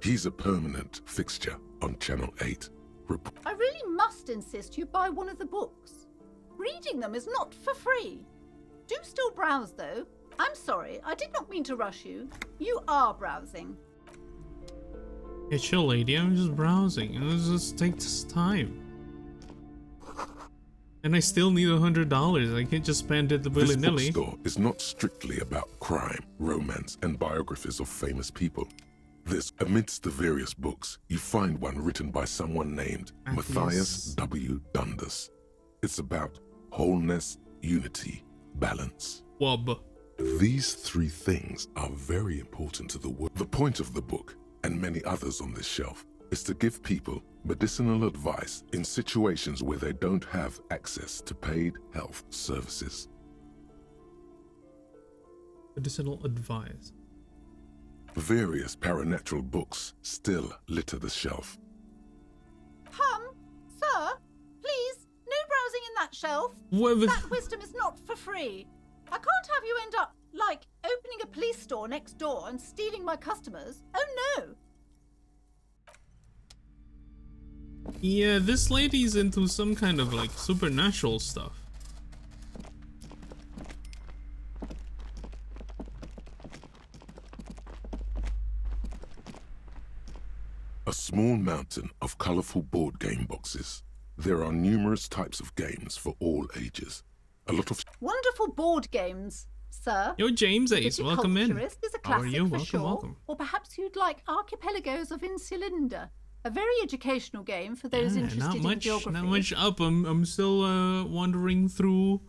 He's a permanent fixture on Channel 8. I really must insist you buy one of the books. Reading them is not for free. Do still browse, though. I'm sorry, I did not mean to rush you. You are browsing. Hey, chill, lady. I'm just browsing. It just takes time. And I still need $100. I can't just spend it willy-nilly. This bookstore is not strictly about crime, romance, and biographies of famous people. Amidst the various books, you find one written by someone named Matthias W. Dundas. It's about wholeness, unity, balance. Wub. These three things are very important to the world. The point of the book, and many others on this shelf, is to give people medicinal advice in situations where they don't have access to paid health services. Medicinal advice. Various paranatural books still litter the shelf. Sir, please, no browsing in that shelf. That wisdom is not for free. I can't have you end up, like, opening a police store next door and stealing my customers. Oh no! Yeah, this lady's into some kind of, like, supernatural stuff. A small mountain of colorful board game boxes. There are numerous types of games for all ages. A lot of Wonderful board games, sir. Yo, James Ace, welcome in. Viticulturist is a How are classic you? for Welcome, sure. welcome. Or perhaps you'd like Archipelagos of Insulinda, a very educational game for those interested in geography. Not much up. I'm still wandering through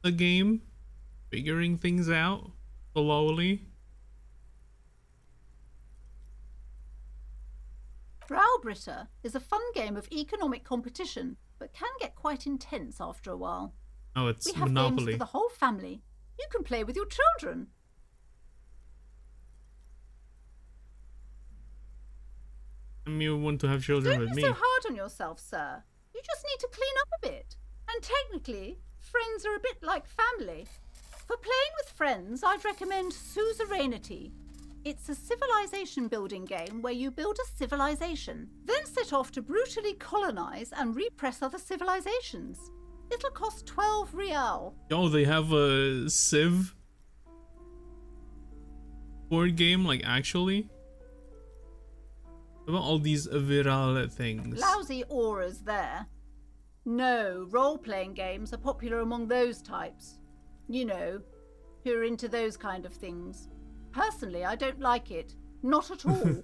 the game, figuring things out slowly. Browbritter is a fun game of economic competition, but can get quite intense after a while. Oh, it's We have Monopoly. games for the whole family. You can play with your children. You want to have children Don't with be me. so hard on yourself, sir. You just need to clean up a bit. And technically, friends are a bit like family. For playing with friends, I'd recommend Suzerainty. It's a civilization building game where you build a civilization, then set off to brutally colonize and repress other civilizations. It'll cost 12 real. Oh, they have a Civ board game, like, actually? What about all these viral things? Lousy auras there. No, role-playing games are popular among those types. You know, who are into those kind of things. Personally, I don't like it. Not at all.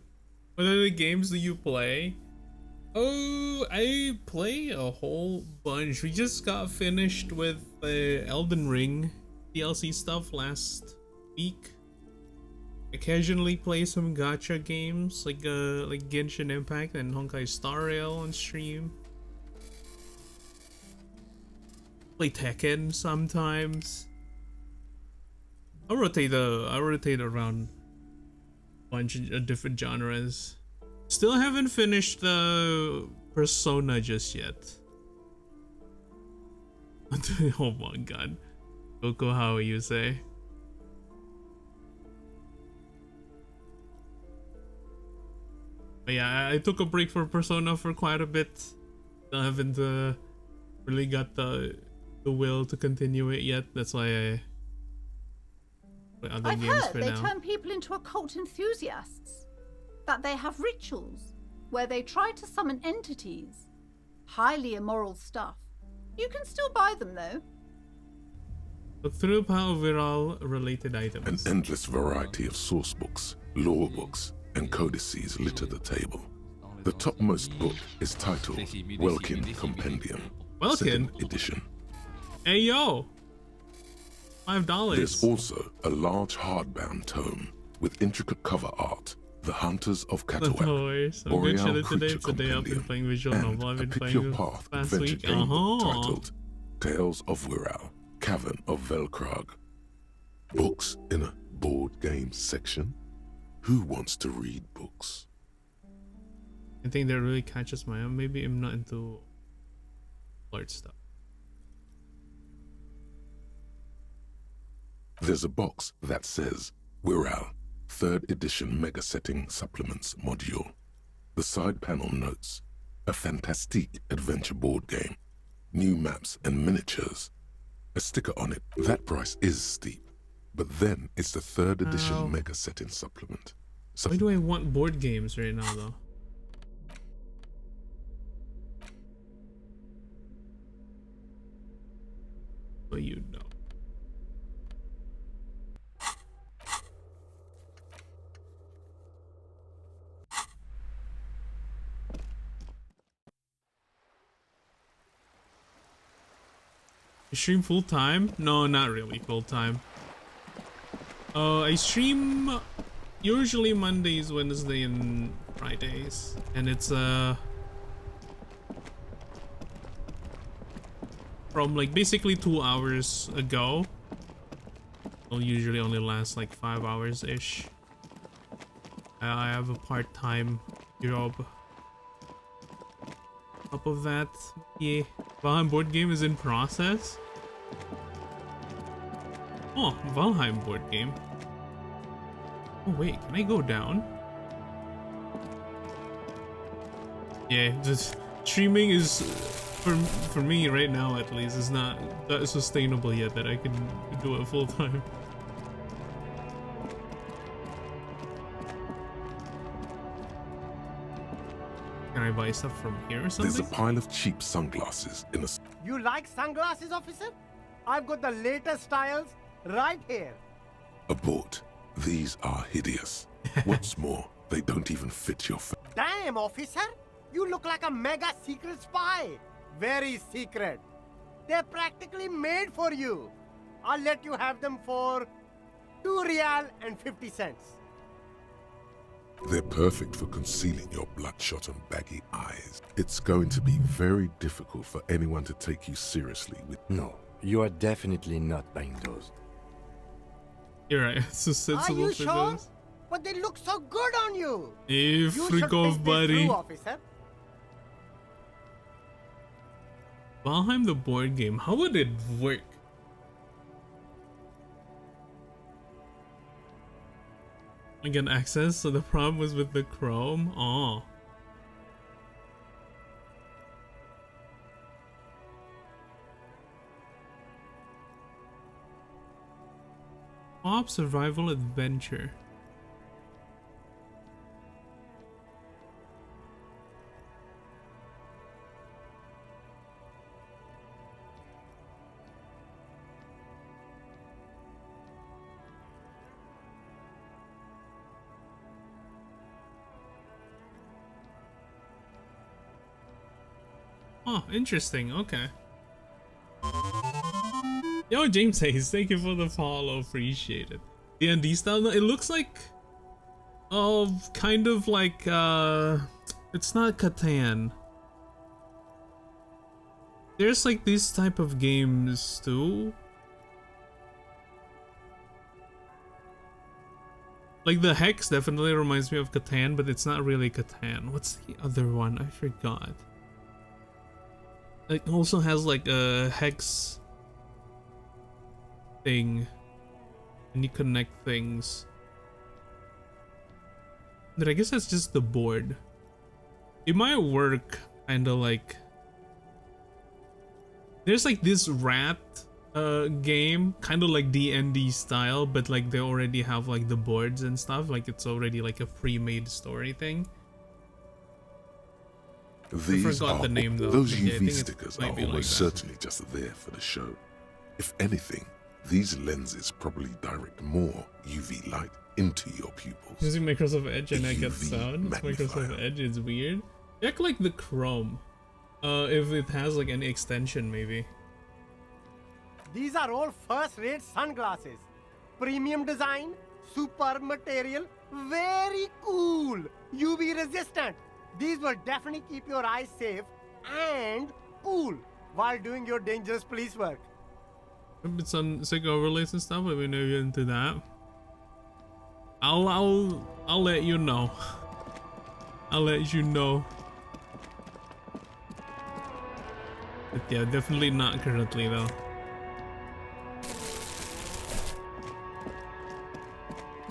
What other games do you play? Oh, I play a whole bunch. We just got finished with Elden Ring DLC stuff last week. occasionally play some gacha games like Genshin Impact and Honkai Star Rail on stream. Play Tekken sometimes. I rotate around a bunch of different genres. Still haven't finished the Persona just yet. Oh my god. Coco, how you say? But yeah, I took a break for Persona for quite a bit. I haven't really got the will to continue it yet. That's why I play other I've games heard for they now. turn people into occult enthusiasts. That they have rituals where they try to summon entities. Highly immoral stuff. You can still buy them though. Look through a pile of viral related An items. endless variety of source books, lore books, and codices litter the table. The topmost book is titled Welkin Compendium, Welkin? 2nd edition. Hey yo! $5. There's also a large hardbound tome with intricate cover art, The Hunters of Catawak, No worries. I'm Boreal good today. Creature It's a day I've been Compendium, playing visual and novel. I've a been Pick playing Your it Path last adventure week. game book titled Tales of Wirral, Cavern of Velkrag. Books in a board game section? Who wants to read books? I think that really catches my eye. Maybe I'm not into art stuff. There's a box that says Wirral, 3rd edition Mega Setting Supplements Module. The side panel notes, a fantastique adventure board game, new maps and miniatures. A sticker on it. That price is steep, but then it's the 3rd edition Ow. Mega Setting Supplement. Why do I want board games right now though? So you know. You stream full time? No, not really full time. I stream usually Mondays, Wednesday, and Fridays, and it's from like basically 2 hours ago. It'll usually only last like 5 hours ish. I have a part-time job. Top of that, yeah. Valheim board game is in process. Oh, Valheim board game. Oh wait, can I go down? Yeah, just streaming is for me right now at least is not that sustainable yet that I can do it full time. Can I buy stuff from here or something? There's a pile of cheap sunglasses in a... You like sunglasses, officer? I've got the latest styles right here. Abort. These are hideous. What's more, they don't even fit your face. Damn, officer! You look like a mega secret spy. Very secret. They're practically made for you. I'll let you have them for 2 real and 50 cents. They're perfect for concealing your bloodshot and baggy eyes. It's going to be very difficult for anyone to take you seriously with... No, you are definitely not buying those. You're right, it's so sensible Are you for sure? those. But they look so good on you. Hey, You freak should off, think this buddy. through, officer. Valheim the board game, how would it work? I get access, so the problem was with the Chrome. Oh. Co-op survival adventure. Oh, interesting. Okay. Yo, James Hayes, thank you for the follow. Appreciate it. D&D style. No, it looks like of kind of like it's not Catan. There's like these type of games too. Like the Hex definitely reminds me of Catan, but it's not really Catan. What's the other one? I forgot. It also has like a Hex thing, and you connect things. But I guess that's just the board. It might work kind of like... There's like this rat game, kind of like D&D style, but like they already have like the boards and stuff. Like it's already like a pre-made story thing. These I forgot the name though. Those Yeah, I UV think stickers it might are be like almost that. certainly just there for the show. If anything, these lenses probably direct more UV light into your pupils. Using Microsoft Edge and I get UV sound. Microsoft Edge is weird. Check like the Chrome. If it has like any extension maybe. These are all first-rate sunglasses. Premium design, superb material, very cool, UV resistant. These will definitely keep your eyes safe and cool while doing your dangerous police work. It's on sick overlays and stuff. Let me know you're into that. I'll let you know. I'll let you know. But yeah, definitely not currently though.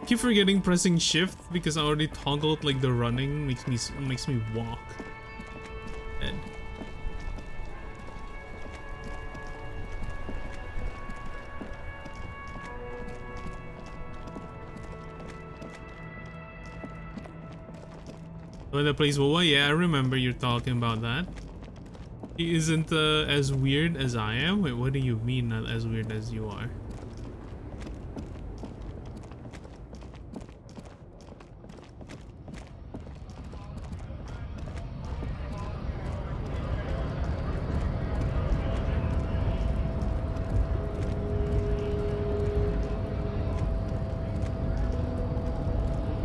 Keep forgetting pressing shift because I already toggled like the running makes me walk. Dead. When the place Wawa, yeah, I remember you're talking about that. He isn't as weird as I am. Wait, what do you mean not as weird as you are?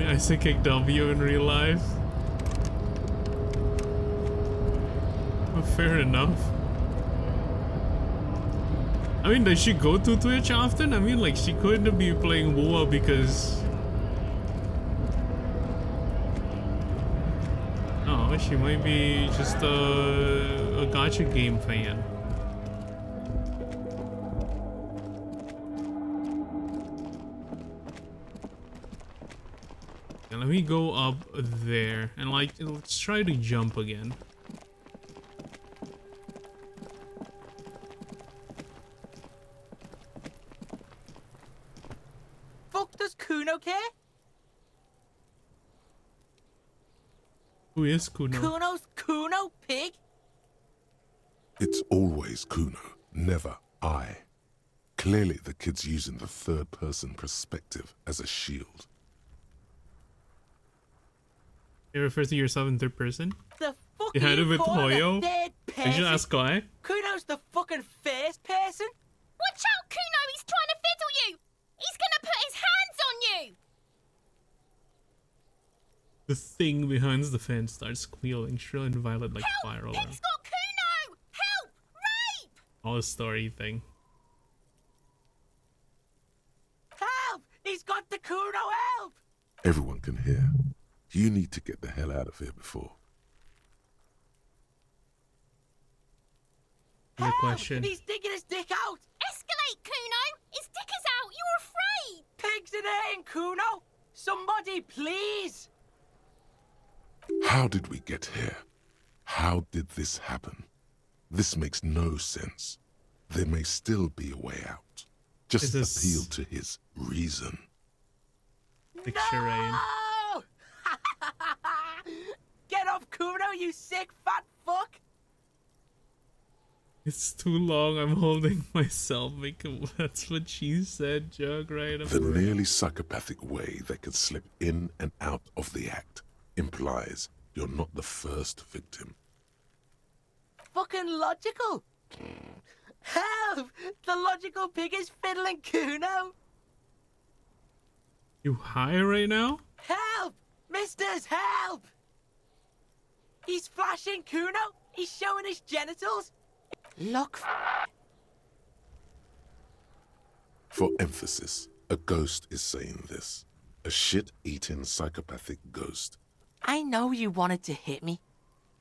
I say kick W in real life. Well, fair enough. I mean, does she go to Twitch often? I mean, like, she couldn't be playing WoA because... Oh, she might be just a gacha game fan. Let me go up there and like let's try to jump again. Fuck does Kuno care? Who is Kuno? Kuno's Kuno, pig? It's always Kuno, never I. Clearly the kid's using the third-person perspective as a shield. You refer to yourself in third person? The fuck You had it with Hoyo? third I should person? ask why. Kuno's the fucking first person? Watch out, Kuno! He's trying to fiddle you! He's gonna put his hands on you! The thing behind the fence starts squealing, shrill and violent like fire alarm. Pig's got Kuno! Help! Rape! All a story thing. Help! He's got the Kuno, help! Everyone can hear. You need to get the hell out of here before. Good question. He's digging his dick out! Escalate, Kuno! His dick is out! You're afraid! Pigs in eating Kuno! Somebody, please! How did we get here? How did this happen? This makes no sense. There may still be a way out. Just appeal to his reason. Like charade. Get off Kuno, you sick fat fuck! It's too long, I'm holding myself. That's what she said, Jug, right? The nearly psychopathic way they could slip in and out of the act implies you're not the first victim. Fucking logical! Help! The logical pig is fiddling Kuno! You high right now? Help! Sisters, help! He's flashing Kuno. He's showing his genitals. Look. For emphasis, a ghost is saying this. A shit-eating psychopathic ghost. I know you wanted to hit me.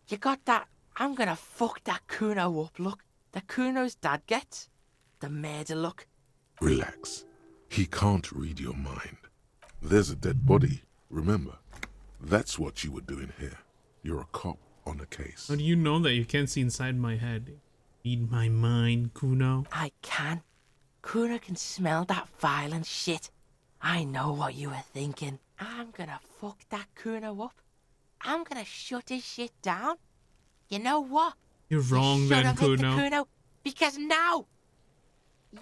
You got that I'm gonna fuck that Kuno up look that Kuno's dad gets. The murder look. Relax. He can't read your mind. There's a dead body, remember. That's what you were doing here. You're a cop on a case. How do you know that you can't see inside my head? Read my mind, Kuno. I can. Kuno can smell that violent shit. I know what you were thinking. I'm gonna fuck that Kuno up. I'm gonna shut his shit down. You know what? You're wrong then, Kuno. Kuno. Because now,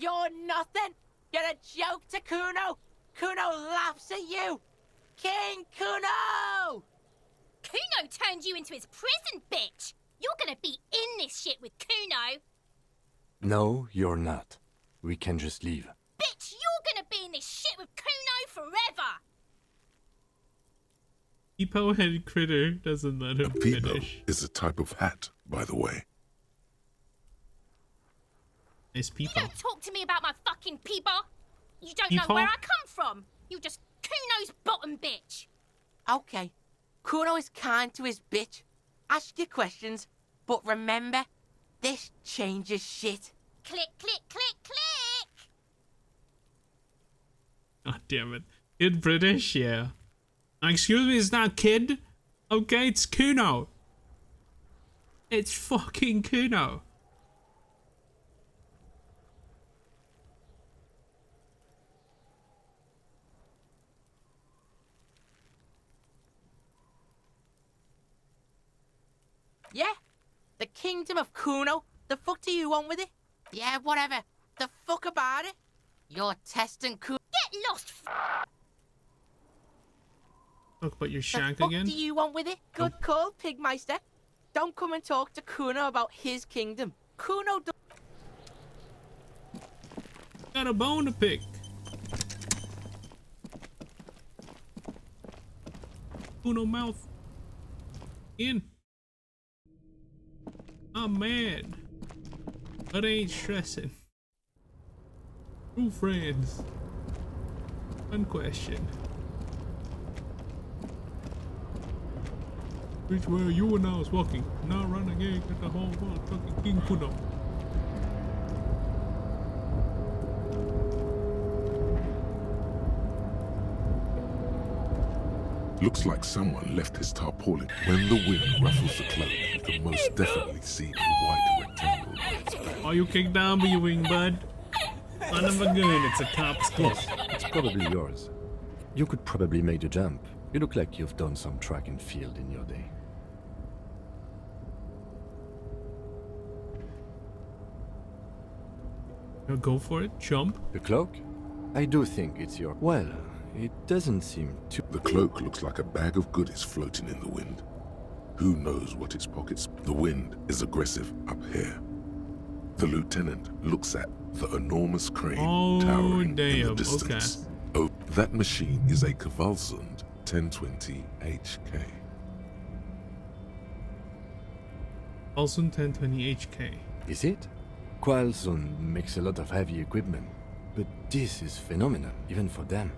you're nothing. You're a joke to Kuno. Kuno laughs at you. King Kuno! Kuno turned you into his prison, bitch! You're gonna be in this shit with Kuno! No, you're not. We can just leave. Bitch, you're gonna be in this shit with Kuno forever! Peepo-headed critter doesn't let him Peepo finish. is a type of hat, by the way. Nice Peepo. You don't talk to me about my fucking Peepo! You don't Peepo? know where I come from! You're just Kuno's bottom bitch! Okay, Kuno is kind to his bitch. Ask your questions, but remember, this changes shit. Click, click, click, click! God damn it. Kid British? Yeah. Excuse me, it's not kid. Okay, it's Kuno. It's fucking Kuno. Yeah? The kingdom of Kuno? The fuck do you want with it? Yeah, whatever. The fuck about it? You're testing Kuno. Get lost, Talk about your The shank fuck again. do you want with it? Good call, Pigmeister. Don't come and talk to Kuno about his kingdom. Kuno do— Got a bone to pick. Kuno mouth. In. I'm mad. But I ain't stressing. True friends. One question. Which way you and I was walking? Now run again, get the whole world fucking King Kuno. Looks like someone left his tarpaulin. When the wind ruffles the cloak, you can most definitely see the white rectangle on its back. Are you kicked down, be you wing bud? Son of a gun, it's a cop's cloak. Yes, it's probably yours. You could probably make the jump. You look like you've done some track and field in your day. Go for it, jump. The cloak? I do think it's your... Well, it doesn't seem to... The cloak looks like a bag of goodies floating in the wind. Who knows what its pockets... The wind is aggressive up here. The lieutenant looks at the enormous crane towering in the distance. Okay. Oh, that machine is a Kvalsund 1020 HK. Also 1020 HK. Is it? Kvalsund makes a lot of heavy equipment, but this is phenomenal, even for them.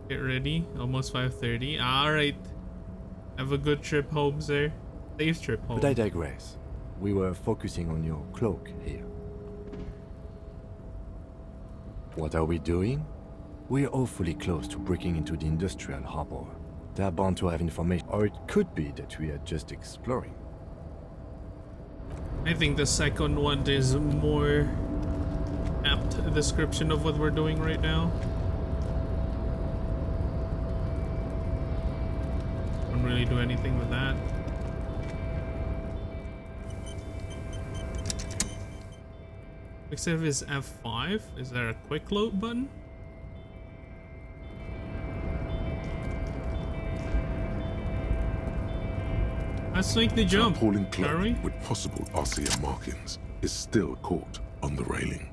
Get ready, almost 5:30. Alright. Have a good trip home, sir. Safe trip home. But I digress. We were focusing on your cloak here. What are we doing? We're awfully close to breaking into the industrial harbor. They're bound to have information, or it could be that we are just exploring. I think the second one is more apt description of what we're doing right now. Don't really do anything with that. Except is F5. Is there a quick load button? Let's make the jump, Tarpaulin shall we? cloak with possible RCM markings is still caught on the railing.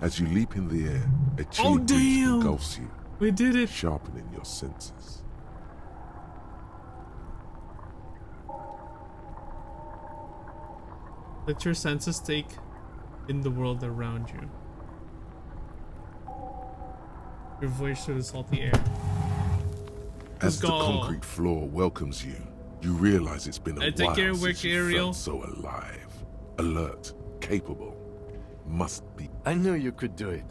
As you leap in the air, a chilly breeze damn! engulfs you, We did it! sharpening your senses. Let your senses take in the world around you. Your voyage through the salty air. As the go. concrete floor welcomes you, you realize it's been a Take while care, since Wick you Ariel. felt so alive, alert, capable. Must be. I knew you could do it.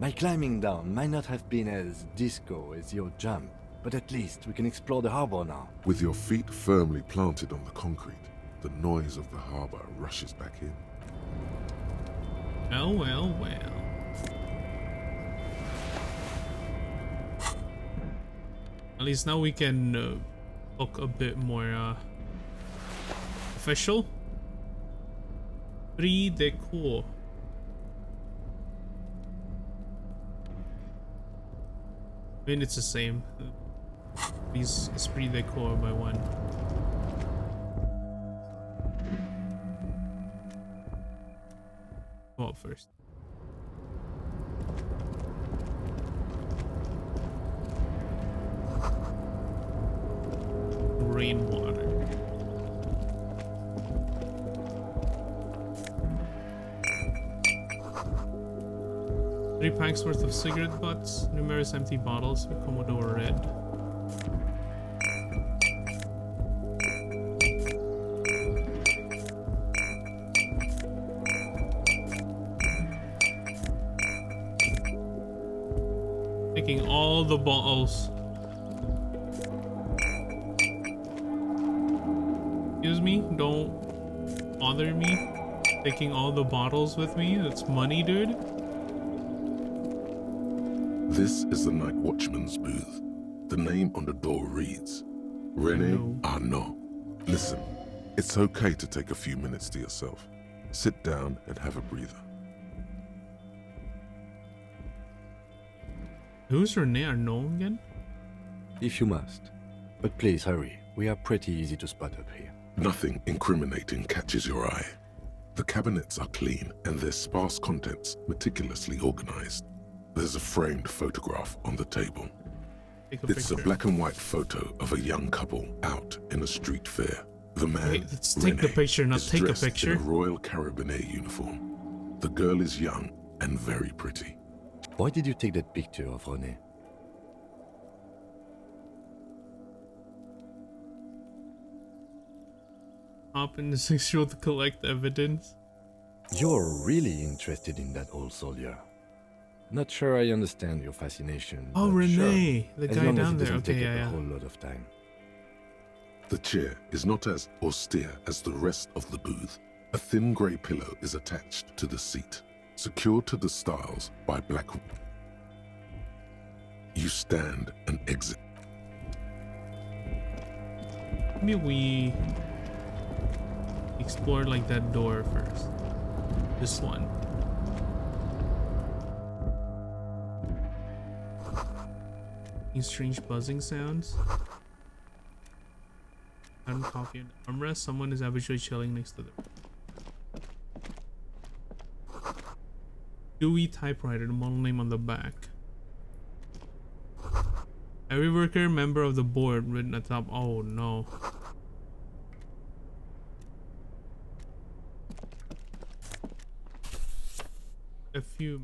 My climbing down might not have been as disco as your jump, but at least we can explore the harbor now. With your feet firmly planted on the concrete, the noise of the harbor rushes back in. Oh, well, well. At least now we can look a bit more official. Free decor. I mean, it's the same. These esprit decor by one. Go up first. Rainwater. Three packs worth of cigarette butts, numerous empty bottles, a Commodore Red. Taking all the bottles. Excuse me, don't bother me. Taking all the bottles with me, that's money, dude. This is the night watchman's booth. The name on the door reads, René Arnaud. Listen, it's okay to take a few minutes to yourself. Sit down and have a breather. Who's René Arnaud again? If you must. But please hurry. We are pretty easy to spot up here. Nothing incriminating catches your eye. The cabinets are clean and their sparse contents meticulously organized. There's a framed photograph on the table. It's a black and white photo of a young couple out in a street fair. The man, Wait, let's take the picture, not is take a dressed picture. in a Royal Carabinier uniform. The girl is young and very pretty. Why did you take that picture of René? Hop in the 6-year-old to collect evidence. You're really interested in that old soldier. Not sure I understand your fascination. Oh, but René, sure, the as guy long as down it there. doesn't Okay, take yeah, up yeah. a whole lot of time. The chair is not as austere as the rest of the booth. A thin grey pillow is attached to the seat, secured to the stiles by black. You stand and exit. Maybe we explore like that door first. This one. These strange buzzing sounds. Found coffee and armrest. Someone is habitually chilling next to them. Dewey typewriter, the model name on the back. Every worker, member of the board, written at the top. Oh no. A few.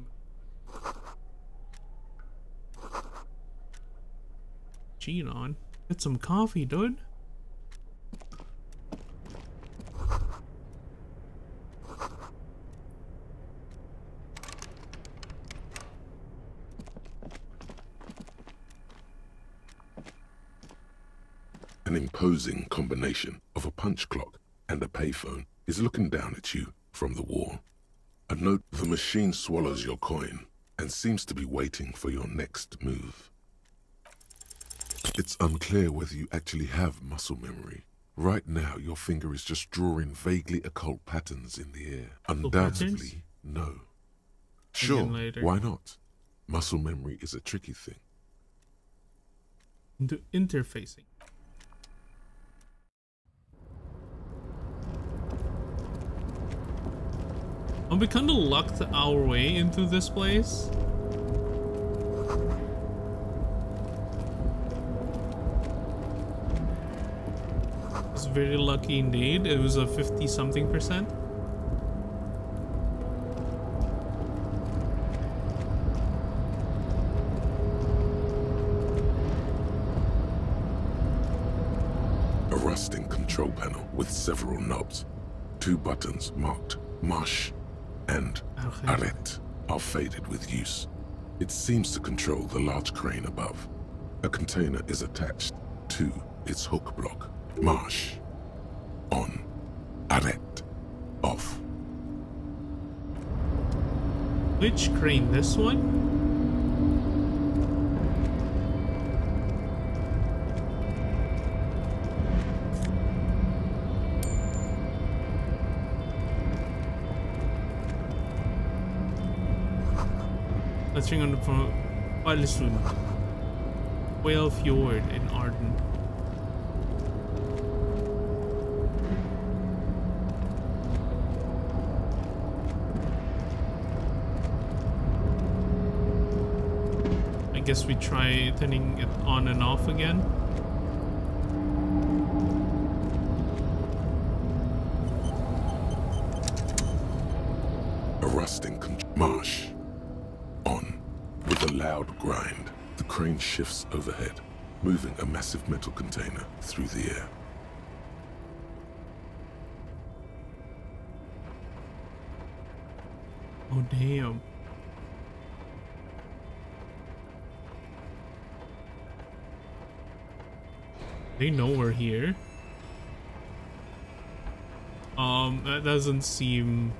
Gene on. Get some coffee, dude. An imposing combination of a punch clock and a payphone is looking down at you from the wall. A note: the machine swallows your coin and seems to be waiting for your next move. It's unclear whether you actually have muscle memory. Right now, your finger is just drawing vaguely occult patterns in the air. Undoubtedly, no. Sure, later. why not? Muscle memory is a tricky thing. Into interfacing. Oh, we kind of lucked our way into this place. It's very lucky indeed. It was a 50-something%. A rusting control panel with several knobs. 2 buttons marked Marsh and Arrête are faded with use. It seems to control the large crane above. A container is attached to its hook block. Marsh. On. Arrête. Off. Which crane? This one? Touching on the Elysium. Whale Fjord in Arden. I guess we try turning it on and off again. A rusting marsh. On. With a loud grind, the crane shifts overhead, moving a massive metal container through the air. Oh, damn. They know we're here. That doesn't seem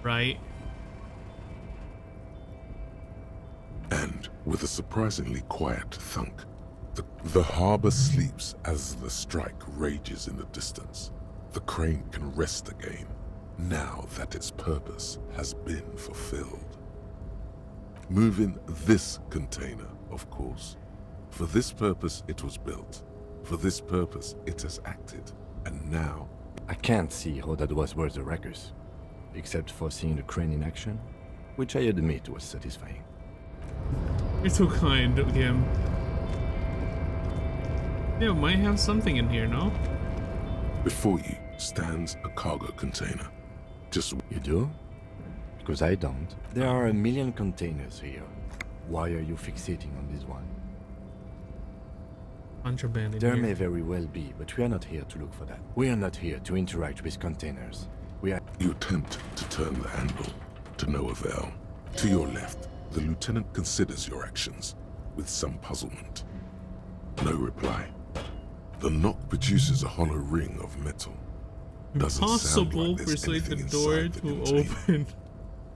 right. And with a surprisingly quiet thunk, the harbor sleeps as the strike rages in the distance. The crane can rest again, now that its purpose has been fulfilled. Moving this container, of course. For this purpose it was built. For this purpose it has acted. And now... I can't see how that was worth the wreckers. Except for seeing the crane in action, which I admit was satisfying. You're too kind, Kim. Yeah, might have something in here, no? Before you stands a cargo container. Just... You do? Because I don't. There are a million containers here. Why are you fixating on this one? Contraband in There here. may very well be, but we are not here to look for that. We are not here to interact with containers. We are... You attempt to turn the handle, to no avail. To your left, the lieutenant considers your actions with some puzzlement. No reply. The knock produces a hollow ring of metal. Doesn't sound Impossible. like there's Persuade the anything door inside the to container. open.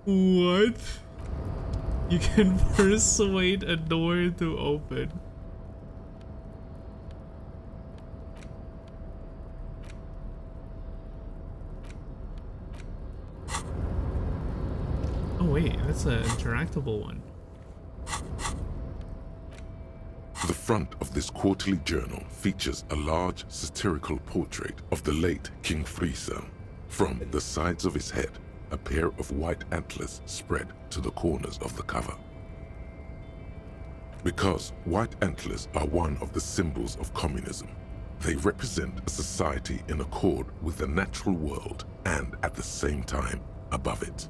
What? You can persuade a door to open. Oh wait, that's an interactable one. The front of this quarterly journal features a large satirical portrait of the late King Friesel. From the sides of his head, a pair of white antlers spread to the corners of the cover. Because white antlers are one of the symbols of communism, they represent a society in accord with the natural world and at the same time above it.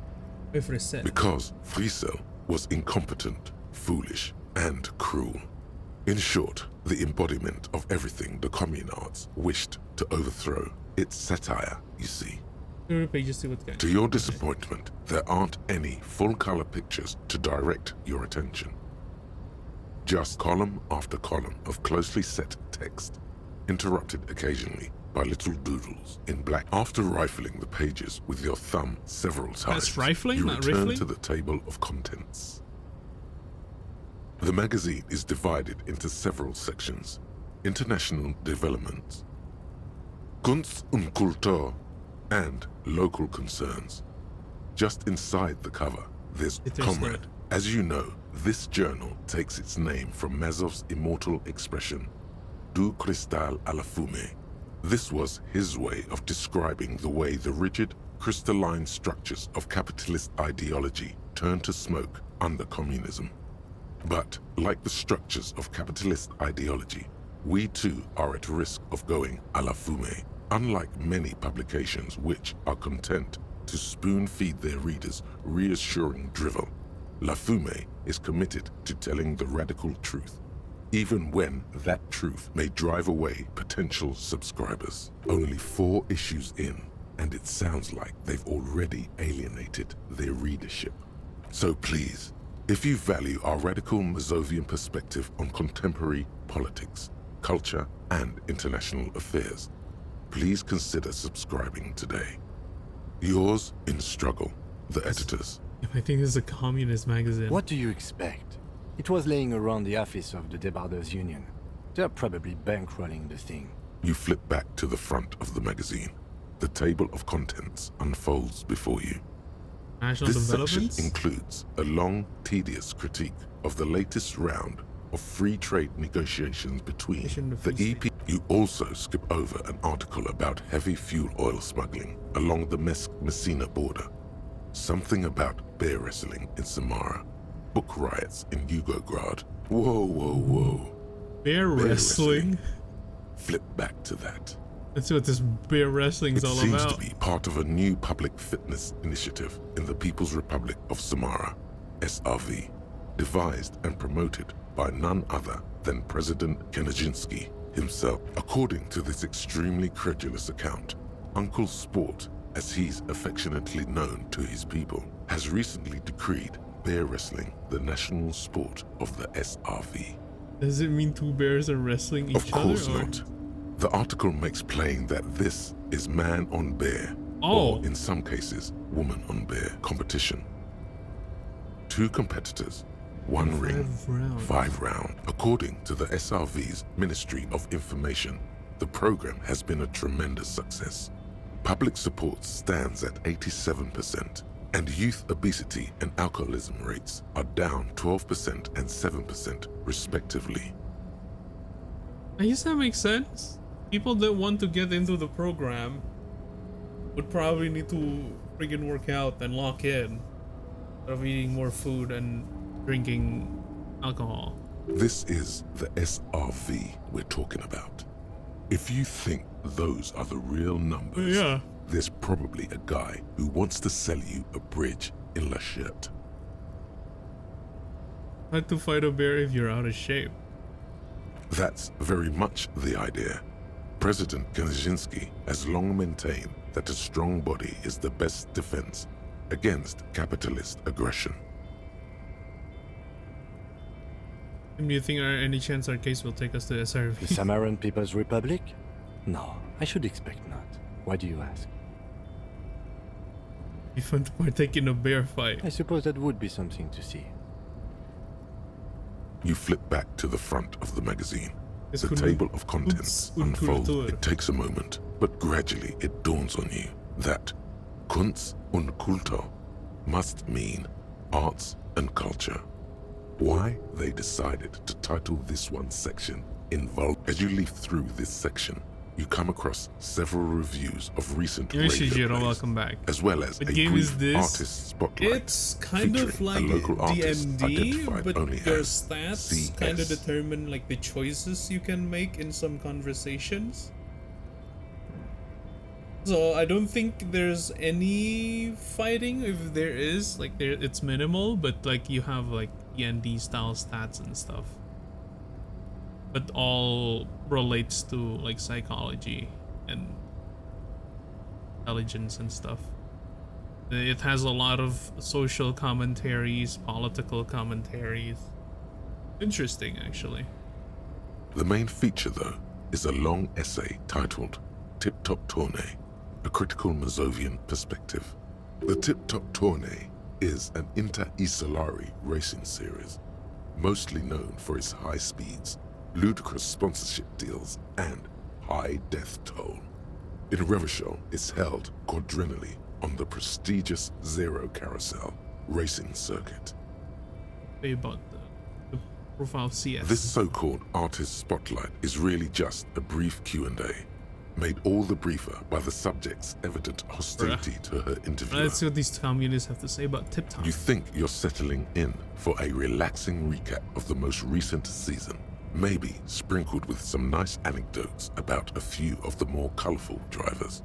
Because Friesel was incompetent, foolish, and cruel. In short, the embodiment of everything the communards wished to overthrow. It's satire, you see. To your disappointment, there aren't any full-color pictures to direct your attention. Just column after column of closely set text, interrupted occasionally by little doodles in black. After rifling the pages with your thumb several times, That's rifling, you not return rifling? to the table of contents. The magazine is divided into several sections. International developments, Kunst und Kultur, and local concerns. Just inside the cover, there's Comrade. As you know, this journal takes its name from Mazov's immortal expression, Du cristal à la fumée. This was his way of describing the way the rigid, crystalline structures of capitalist ideology turn to smoke under communism. But like the structures of capitalist ideology, we too are at risk of going à la fumée. Unlike many publications which are content to spoon-feed their readers reassuring drivel, La Fumée is committed to telling the radical truth, even when that truth may drive away potential subscribers. Only 4 issues in, and it sounds like they've already alienated their readership. So please, if you value our radical Mazovian perspective on contemporary politics, culture, and international affairs, please consider subscribing today. Yours in struggle, the editors. I think this is a communist magazine. What do you expect? It was laying around the office of the Debarders Union. They're probably bankrolling the thing. You flip back to the front of the magazine. The table of contents unfolds before you. National This section developments? includes a long, tedious critique of the latest round of free trade negotiations between the EP. You also skip over an article about heavy fuel oil smuggling along the Messina border, something about bear wrestling in Samara, book riots in Yugograd. Whoa, whoa, whoa. Bear wrestling? Flip back to that. Let's see what this bear wrestling is all It seems about. to be part of a new public fitness initiative in the People's Republic of Samara, SRV, devised and promoted by none other than President Kanajinsky himself. According to this extremely credulous account, Uncle Sport, as he's affectionately known to his people, has recently decreed bear wrestling the national sport of the SRV. Does it mean 2 bears are wrestling each other? Of course or? not. The article makes plain that this is man on bear, Oh. or in some cases, woman on bear competition. 2 competitors, 1 ring, 5 round. According to the SRV's Ministry of Information, the program has been a tremendous success. Public support stands at 87%, and youth obesity and alcoholism rates are down 12% and 7% respectively. I guess that makes sense. People that want to get into the program would probably need to friggin' work out and lock in instead of eating more food and drinking alcohol. This is the SRV we're talking about. If you think those are the real numbers, Yeah. there's probably a guy who wants to sell you a bridge in La Chette. Hard to fight a bear if you're out of shape. That's very much the idea. President Kaczynski has long maintained that a strong body is the best defense against capitalist aggression. Do you think any chance our case will take us to SRV? The Samaran People's Republic? No, I should expect not. Why do you ask? Be fun to partake in a bear fight. I suppose that would be something to see. You flip back to the front of the magazine. Es The un- table of contents un unfolds. cultura. It takes a moment, but gradually it dawns on you that Kunst und Kultur must mean arts and culture. Why they decided to title this one section involved. As you leaf through this section, you come across several reviews of recent Yeah, radio Shijiro, plays, welcome back. as well as What a game is brief this? artist spotlight. It's kind of featuring like a local artist D&D, identified but only your as stats kind of CS. determine like the choices you can make in some conversations. So I don't think there's any fighting. If there is, like it's minimal, but like you have like D&D style stats and stuff. But all relates to like psychology and intelligence and stuff. It has a lot of social commentaries, political commentaries. Interesting, actually. The main feature, though, is a long essay titled Tip Top Tournée, a critical Mazovian perspective. The Tip Top Tournée is an inter-Isolari racing series, mostly known for its high speeds, ludicrous sponsorship deals, and high death toll. In Revachol, it's held quadrennially on the prestigious Zero Carousel racing circuit. Say about the profile CS. This so-called artist spotlight is really just a brief Q&A. made all the briefer by the subject's evident hostility to her interviewer. Let's see what these communists have to say about Tip Top. You think you're settling in for a relaxing recap of the most recent season, maybe sprinkled with some nice anecdotes about a few of the more colorful drivers.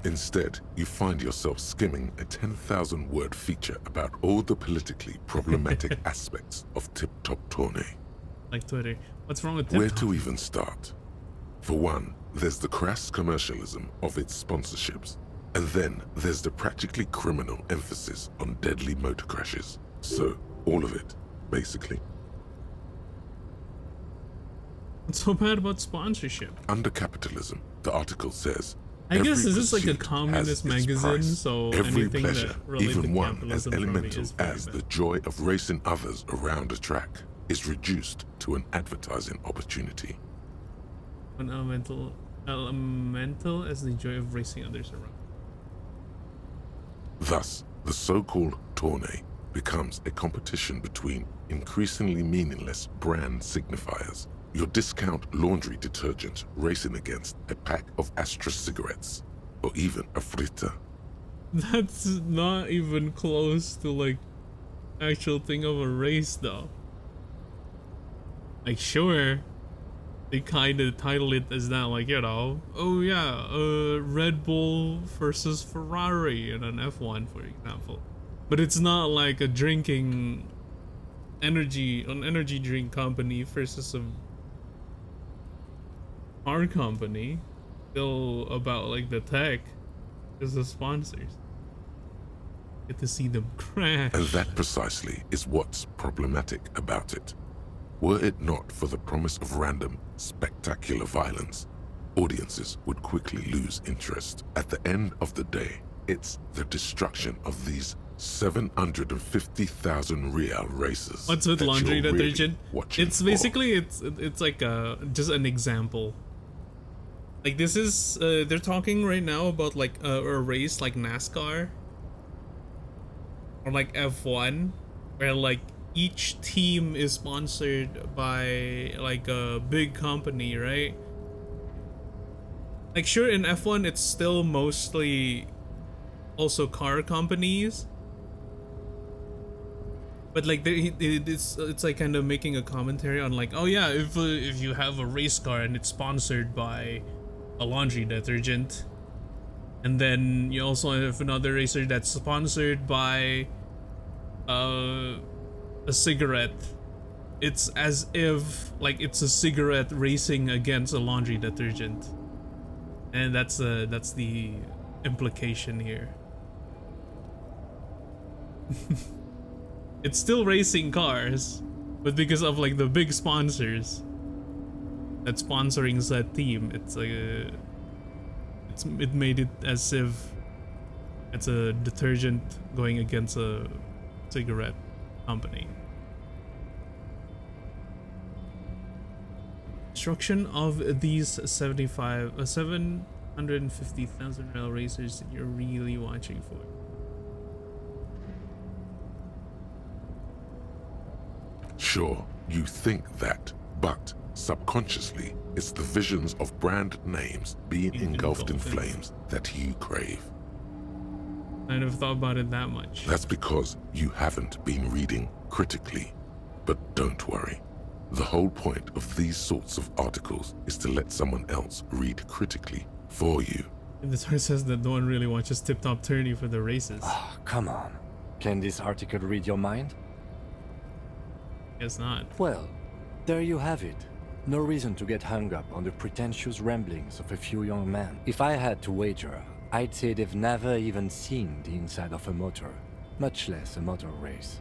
Instead, you find yourself skimming a 10,000-word feature about all the politically problematic aspects of Tip Top Tourney. Like Twitter. What's wrong with Tip Top? Where to even start? For one, there's the crass commercialism of its sponsorships. And then there's the practically criminal emphasis on deadly motor crashes. So, all of it, basically. What's so bad about sponsorship? Under capitalism, the article says, I guess every is this like a pursuit communist has its magazine, price. so Every anything pleasure, that related even to one as capitalism probably elemental is very as bad. the joy of racing others around a track, is reduced to an advertising opportunity. An elemental as the joy of racing others around. Thus, the so-called tourney becomes a competition between increasingly meaningless brand signifiers. Your discount laundry detergent racing against a pack of Astra cigarettes, or even a frita. That's not even close to like actual thing of a race though. Like sure, they kind of title it as that, like, you know, oh yeah, Red Bull versus Ferrari in an F1, for example. But it's not like a drinking energy drink company versus a car company. Still about like the tech, is the sponsors. Get to see them crash. And that precisely is what's problematic about it. Were it not for the promise of random, spectacular violence, audiences would quickly lose interest. At the end of the day, it's the destruction of these 750,000 real races. What's with that laundry you're really detergent? watching It's for. basically it's like just an example. Like this is they're talking right now about like a race like NASCAR or like F1, where like each team is sponsored by like a big company, right? Like sure, in F1 it's still mostly also car companies, but like it's like kind of making a commentary on like, oh yeah, if you have a race car and it's sponsored by a laundry detergent, and then you also have another racer that's sponsored by a cigarette, it's as if like it's a cigarette racing against a laundry detergent, and that's the implication here. It's still racing cars, but because of like the big sponsors that's sponsoring that team, it's like it made it as if it's a detergent going against a cigarette company. Destruction of these 750,000 rail racers that you're really watching for. Sure, you think that, but subconsciously, it's the visions of brand names being engulfed in flames that you crave. I never thought about it that much. That's because you haven't been reading critically. But don't worry. The whole point of these sorts of articles is to let someone else read critically for you. And the source says that no one really watches Tip Top Tourney for the races. Oh, come on. Can this article read your mind? Guess not. Well, there you have it. No reason to get hung up on the pretentious ramblings of a few young men. If I had to wager, I'd say they've never even seen the inside of a motor, much less a motor race.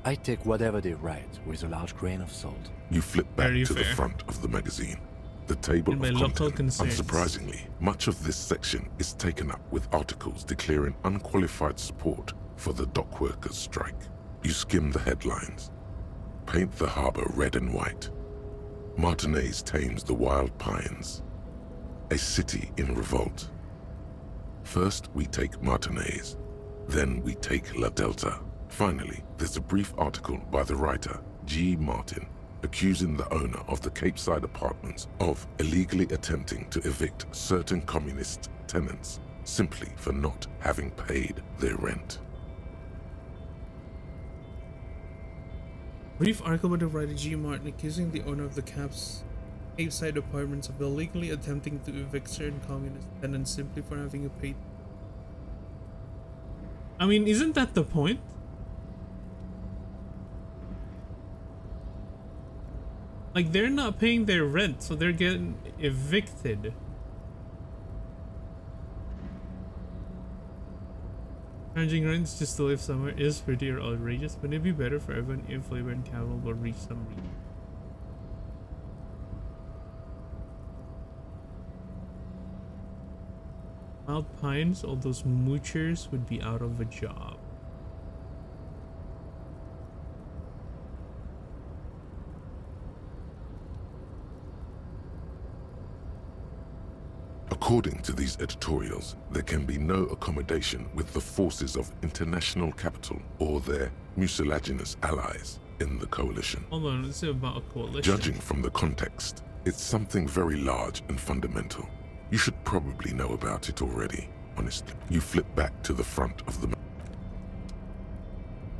I take whatever they write with a large grain of salt. You flip back Very to fair. the front of the magazine. The table And of my local content. concerns. Unsurprisingly, much of this section is taken up with articles declaring unqualified support for the dock workers' strike. You skim the headlines. Paint the harbor red and white. Martinez tames the wild pines. A city in revolt. First we take Martinez, then we take La Delta. Finally, there's a brief article by the writer, G. Martin, accusing the owner of the Capeside Apartments of illegally attempting to evict certain communist tenants simply for not having paid their rent. Brief article by the writer G. Martin accusing the owner of the Capeside Apartments of illegally attempting to evict certain communist tenants simply for having paid. I mean, isn't that the point? Like, they're not paying their rent, so they're getting evicted. Charging rents just to live somewhere is pretty outrageous. Wouldn't it be better for everyone if labor and capital would reach some region? Wild Pines, all those moochers would be out of a job. According to these editorials, there can be no accommodation with the forces of international capital or their mucilaginous allies in the coalition. Hold on, it's about a coalition. Judging from the context, it's something very large and fundamental. You should probably know about it already, honestly. You flip back to the front of the...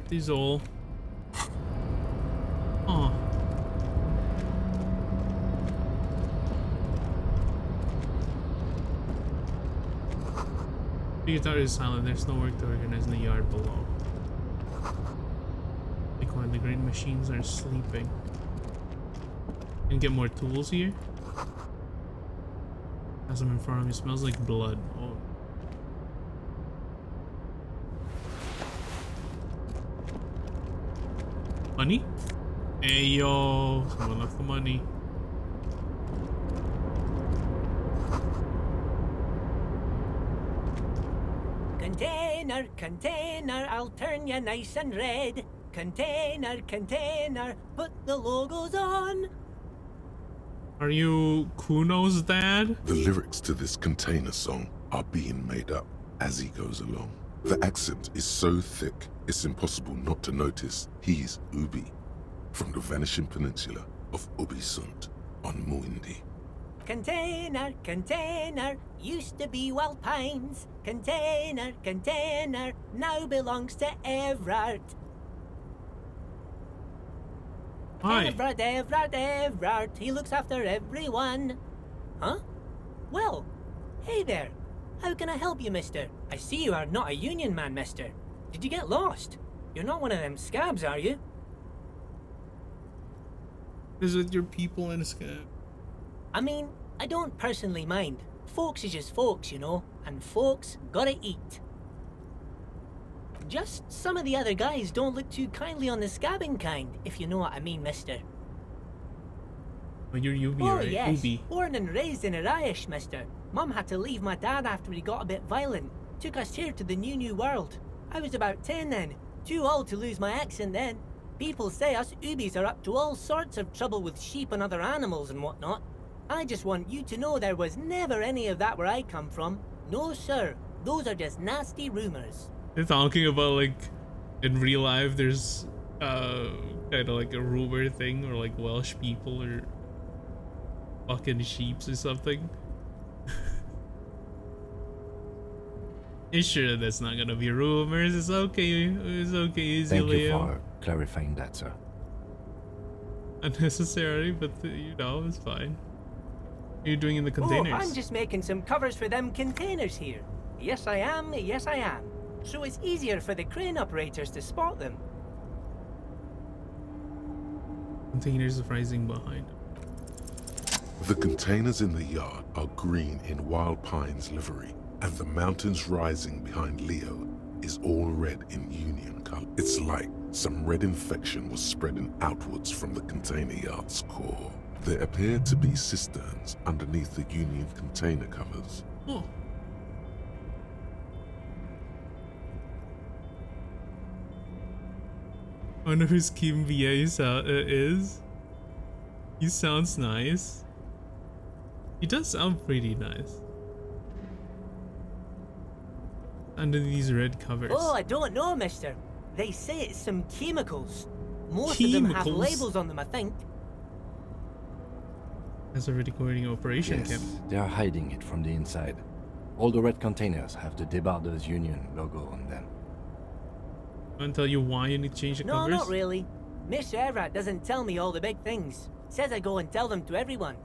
These all... Oh. The guitar is silent, there's no work to organize in the yard below. Like when the grain machines are sleeping. And get more tools here. As I'm in front of me, smells like blood. Oh. Money? Hey yo, someone left the money. Container, container, I'll turn you nice and red. Container, container, put the logos on. Are you Kuno's dad? The lyrics to this container song are being made up as he goes along. The accent is so thick, it's impossible not to notice he's Ubi, from the vanishing peninsula of Ubisund on Muindi. Container, container, used to be Wild Pines. Container, container, now belongs to Everard. Hi. Everard, Everard, Everard, he looks after everyone. Huh? Well, hey there. How can I help you, mister? I see you are not a union man, mister. Did you get lost? You're not one of them scabs, are you? Is it your people in a scab? I mean, I don't personally mind. Folks is just folks, you know, and folks gotta eat. Just some of the other guys don't look too kindly on the scabbing kind, if you know what I mean, mister. Oh, you're Ubi, Oh, right? yes. Ubi. Born and raised in Irish, mister. Mum had to leave my dad after he got a bit violent. Took us here to the new world. I was about 10 then. Too old to lose my accent then. People say us Ubis are up to all sorts of trouble with sheep and other animals and whatnot. I just want you to know there was never any of that where I come from. No, sir. Those are just nasty rumors. They're talking about, like, in real life, there's kind of like a rumor thing, or like Welsh people or fucking sheeps or something. You sure that's not gonna be rumors? It's okay. It's okay, easy. Thank you for clarifying that, sir. Unnecessary, but you know, it's fine. What are you doing in the containers? Oh, I'm just making some covers for them containers here. Yes, I am. Yes, I am. So it's easier for the crane operators to spot them. Containers rising behind. The containers in the yard are green in Wild Pines livery, and the mountains rising behind Leo is all red in Union color. It's like some red infection was spreading outwards from the container yard's core. There appear to be cisterns underneath the Union container covers. Oh. I wonder who Kim VA is. He sounds nice. He does sound pretty nice. Under these red covers. Oh, I don't know, mister. They say it's some chemicals. Most of them have labels on them, I think. That's a recording operation Yes, camp. they are hiding it from the inside. All the red containers have the Debarders Union logo on them. I'll tell you why you need to change the No, covers. not really. Mr. Everett doesn't tell me all the big things. Says I go and tell them to everyone.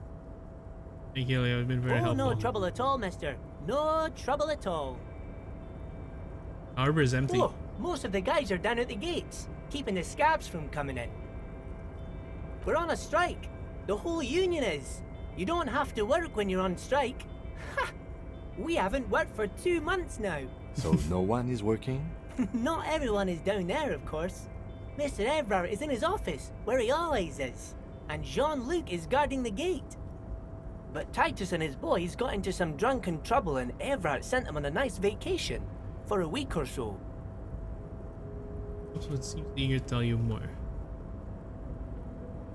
Thank you, Leo. It's been very helpful. No trouble at all, mister. No trouble at all. Harbor is empty. Oh, most of the guys are down at the gates, keeping the scabs from coming in. We're on a strike. The whole union is. You don't have to work when you're on strike. Ha! We haven't worked for 2 months now. So no one is working? Not everyone is down there, of course. Mr. Everard is in his office, where he always is. And Jean-Luc is guarding the gate. But Titus and his boys got into some drunken trouble and Everard sent them on a nice vacation. For a week or so. That's what seems eager to tell you more.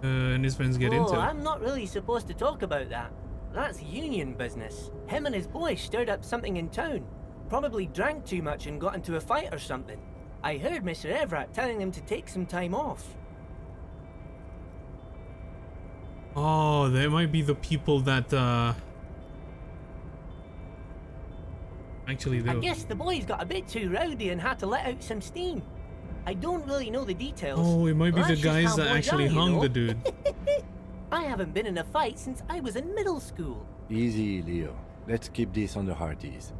And his friends get into it. I'm not really supposed to talk about that. That's union business. Him and his boys stirred up something in town. Probably drank too much and got into a fight or something. I heard Mr. Everett telling them to take some time off. Oh, they might be the people that actually do. I guess the boys got a bit too rowdy and had to let out some steam. I don't really know the details. Oh, it might be the That's just guys how that boys actually are, you hung know. the dude. I haven't been in a fight since I was in middle school. Easy, Leo. Let's keep this on the hearties.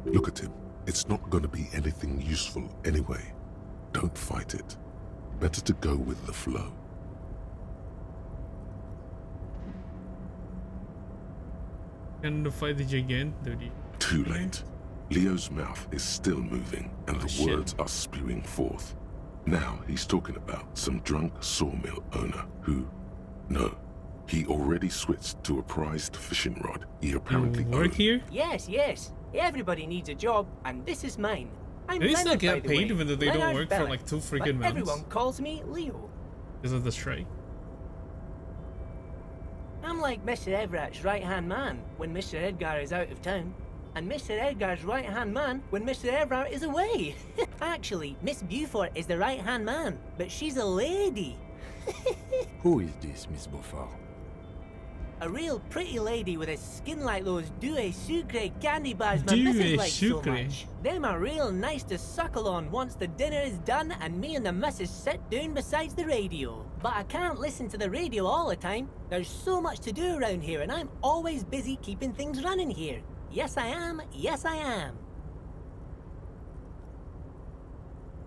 Look at him. It's not going to be anything useful anyway. Don't fight it. Better to go with the flow. And fight the gigant, dude. Too late. Leo's mouth is still moving, and the shit. words are spewing forth. Now he's talking about some drunk sawmill owner who... No, he already switched to a prized fishing rod he apparently work owned. here? Yes, yes. Everybody needs a job, and this is mine. I'm They still Leonard, get by the paid way. even though they don't Leonard work for Bellick. like 2 But freaking months. everyone calls me Leo. Because of the strike. I'm like Mr. Everett's right-hand man when Mr. Edgar is out of town, and Mr. Edgar's right-hand man when Mr. Everett is away. Actually, Miss Beaufort is the right-hand man, but she's a lady. Who is this, Miss Beaufort? A real pretty lady with a skin like those Douai Sucre candy bars my Douai missus likes so Sucre. much. Them are real nice to suckle on once the dinner is done and me and the missus sit down beside the radio. But I can't listen to the radio all the time. There's so much to do around here and I'm always busy keeping things running here. Yes, I am. Yes, I am.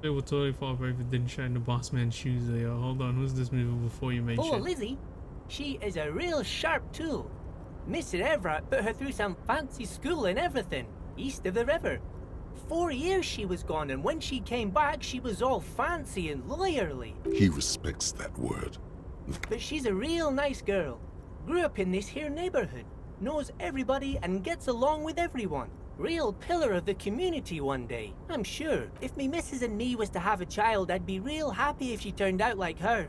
They will totally fall for if it didn't shine the boss man's shoes. Hold on, who's this movie before you mention? Oh, Lizzie. She is a real sharp tool. Mr. Everett put her through some fancy school and everything, east of the river. 4 years she was gone, and when she came back, she was all fancy and lawyerly. He respects that word. But she's a real nice girl. Grew up in this here neighborhood, knows everybody and gets along with everyone. Real pillar of the community one day, I'm sure. If me missus and me was to have a child, I'd be real happy if she turned out like her.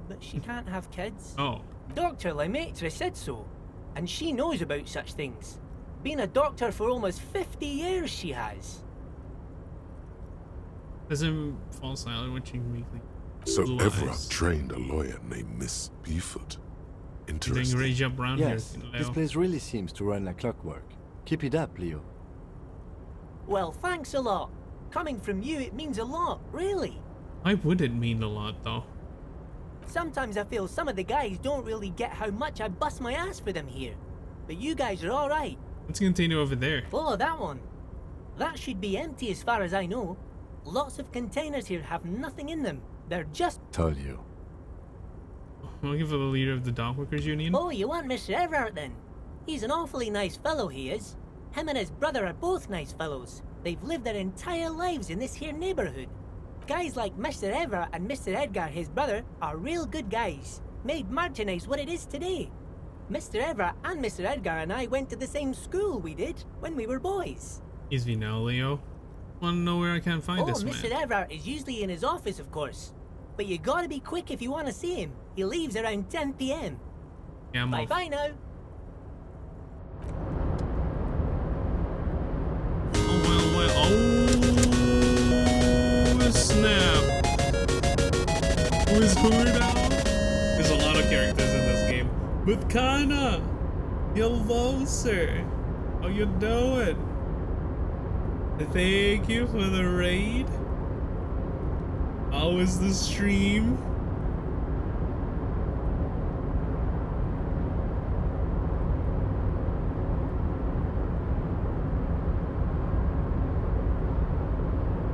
But she can't have kids. Oh. Dr. Lemaitre said so, and she knows about such things. Been a doctor for almost 50 years she has. Doesn't fall silent when she weekly. So lies. Everett trained a lawyer named Miss Beaufort. Doing Interesting. great job around Yes, here. this Leo. place really seems to run like clockwork. Keep it up, Leo. Well, thanks a lot. Coming from you, it means a lot, really. Why would it mean a lot though? Sometimes I feel some of the guys don't really get how much I bust my ass for them here. But you guys are alright. Let's continue over there. Oh, that one. That should be empty as far as I know. Lots of containers here have nothing in them. They're just... Told you. I'm looking for the leader of the Dockworkers Union. Oh, you want Mr. Everett then? He's an awfully nice fellow, he is. Him and his brother are both nice fellows. They've lived their entire lives in this here neighborhood. Guys like Mr. Everett and Mr. Edgar, his brother, are real good guys. Made Martinez what it is today. Mr. Everett and Mr. Edgar and I went to the same school we did when we were boys. Is he now, Leo? Wanna know where I can find this man? Mr. Everett is usually in his office, of course. But you gotta be quick if you want to see him. He leaves around 10 p.m. Yeah, I'm off. Bye-bye now. Oh snap! Who is who now? There's a lot of characters in this game. But Kana, hello sir. How you doing? Thank you for the raid. How was the stream?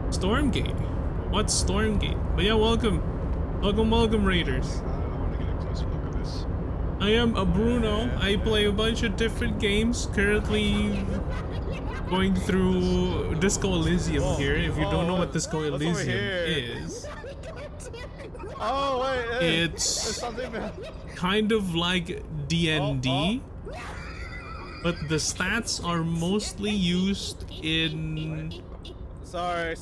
Stormgate. What's Stormgate? But yeah, welcome. Welcome, Raiders. I am a Bruno. I play a bunch of different games. Currently going through Disco Elysium here. If you don't know what Disco Elysium is, Oh wait, it's kind of like D&D, but the stats are mostly used in Sorry.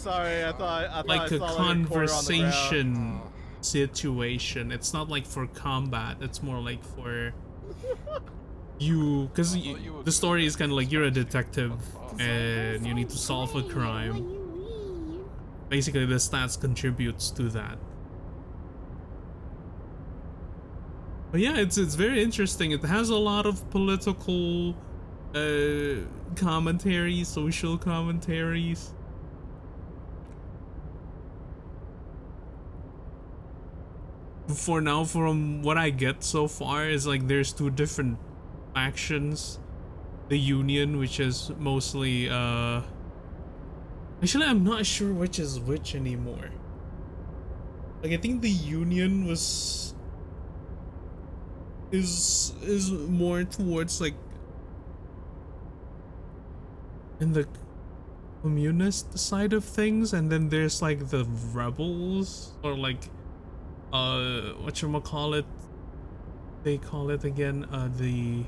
I thought like I a saw like a quarter on the ground. conversation situation. It's not like for combat. It's more like for you, because the story is kind of like you're a detective and you need to solve a crime. Basically, the stats contributes to that. But yeah, it's very interesting. It has a lot of political commentary, social commentaries. For now, from what I get so far, is like there's two different factions. The Union, which is mostly actually I'm not sure which is which anymore. Like I think the Union is more towards like in the communist side of things, and then there's like the rebels, or like whatchamacallit they call it again, the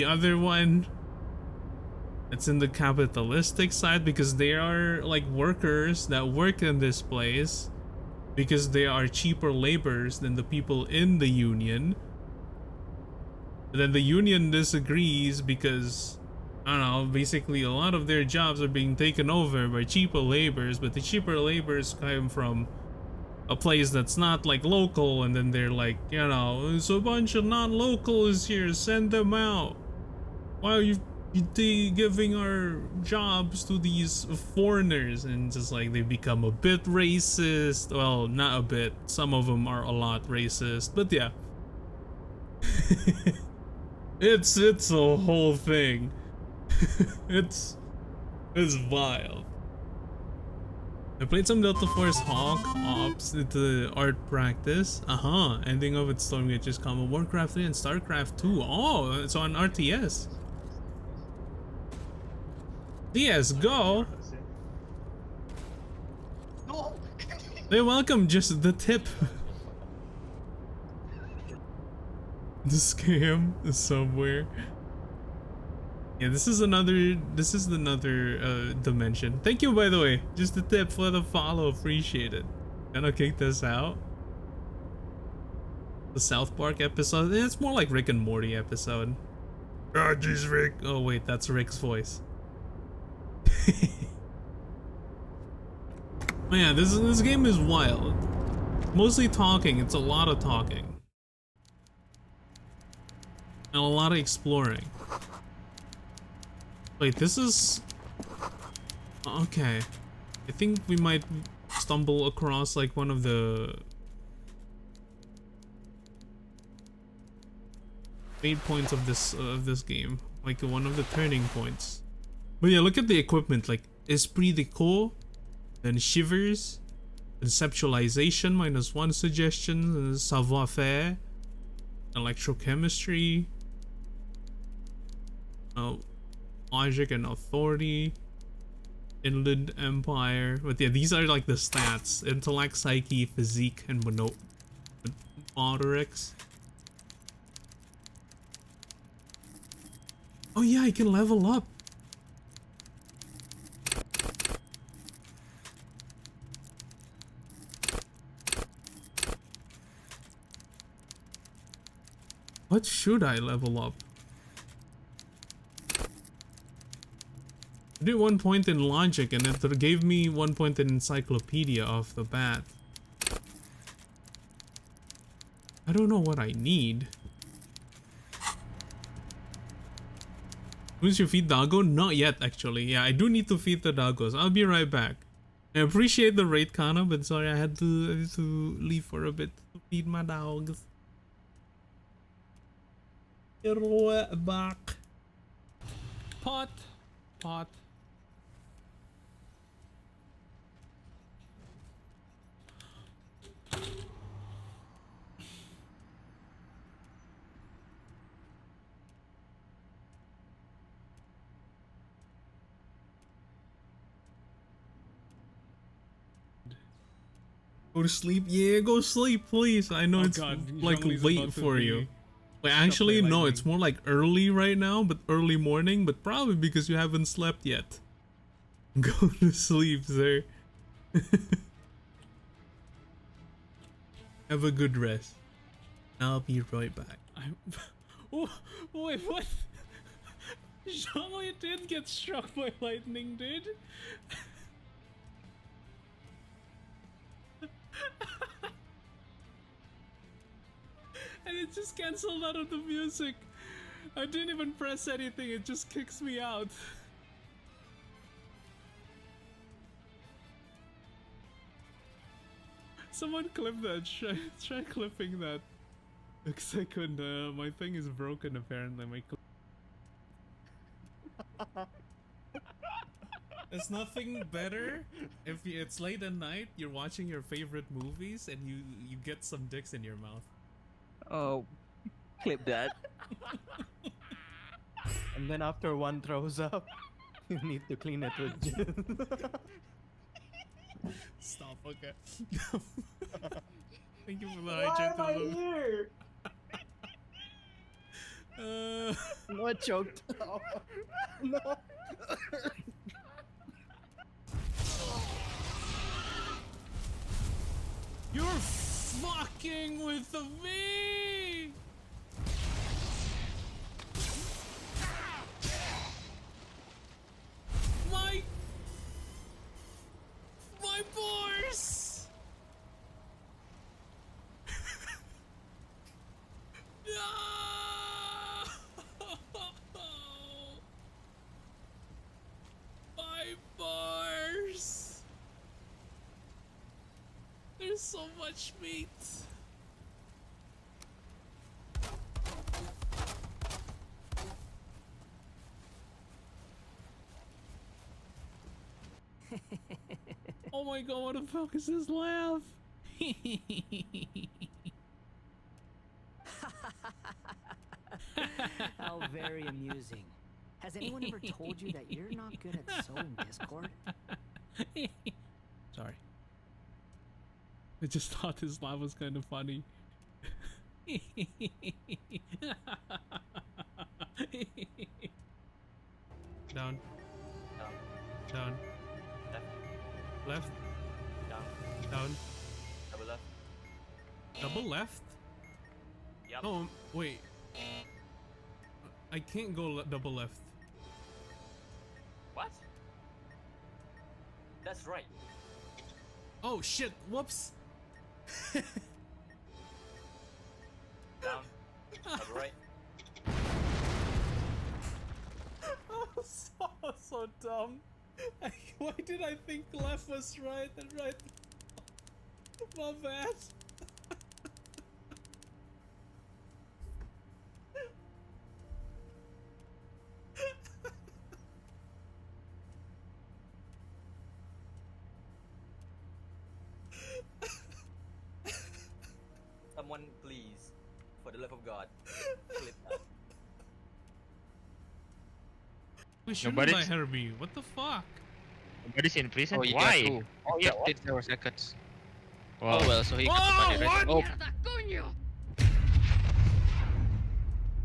other one, it's in the capitalistic side, because they are like workers that work in this place because they are cheaper laborers than the people in the Union. But then the Union disagrees because, I don't know, basically a lot of their jobs are being taken over by cheaper laborers, but the cheaper laborers come from a place that's not like local, and then they're like, you know, there's a bunch of non-locals here, send them out. Why are you giving our jobs to these foreigners? And just like they become a bit racist. Well, not a bit, some of them are a lot racist, but yeah. it's a whole thing. it's wild. I played some Delta Force Hawk Ops into art practice. Ending of its Stormgate just combo. Warcraft 3 and Starcraft 2. Oh, it's on RTS. CSGO. Hey, welcome. Just the tip. The scam is somewhere. Yeah, this is another dimension. Thank you, by the way. Just a tip for the follow, appreciate it. Gonna kick this out. The South Park episode. It's more like Rick and Morty episode. Oh jeez, Rick. Oh wait, that's Rick's voice. Oh yeah, this game is wild. Mostly talking. It's a lot of talking. And a lot of exploring. Wait, this is... Okay. I think we might stumble across like one of the main points of this game. Like one of the turning points. But yeah, look at the equipment. Like Esprit de Corps, then Shivers, Conceptualization -1 suggestion, Savoir Faire, Electrochemistry, Logic and Authority, Inland Empire. But yeah, these are like the stats: Intellect, Psyche, Physique, and Motorics. Oh yeah, I can level up. What should I level up? I did 1 point in logic and it gave me 1 point in encyclopedia off the bat. I don't know what I need. Once you feed doggo? Not yet, actually. Yeah, I do need to feed the doggos. I'll be right back. I appreciate the raid, Kana, but sorry, I had to leave for a bit to feed my dogs. Back. Pot. Pot. Go to sleep? Yeah, go sleep, please. I know it's like late for you. Wait, actually, no, it's more like early right now, but early morning, but probably because you haven't slept yet. Go to sleep, sir. Have a good rest. I'll be right back. Oh, wait, what? Jean did get struck by lightning, dude. And it just cancelled out of the music. I didn't even press anything, it just kicks me out. Someone clip that, try clipping that. Looks like when my thing is broken apparently. My There's nothing better if it's late at night, you're watching your favorite movies, and you get some dicks in your mouth. Oh, clip that. And then after one throws up, you need to clean it with jizz. Stop, okay. Thank you for the hydrate. Why am I here? No, I choked. No. You're fucking with me! My boars! No! My boars! There's so much meat. Oh my god, what the fuck is this laugh? How very amusing. Has anyone ever told you that you're not good at sewing Discord? Sorry. I just thought his laugh was kind of funny. Down. Down. Left. Down. Down. Double left. Double left? Yep. Oh, wait. I can't go double left. What? That's right. Oh shit, whoops. Down. Double right. So dumb. Why did I think left was right and right? My bad. Someone please, for the love of God, clip that. We shouldn't Nobody's- buy Herbie. What the fuck? Nobody's in prison? Oh, you Why? got two. Oh, Yeah, yeah, 34 seconds. Wow. Oh, well, so he got the money, right? what?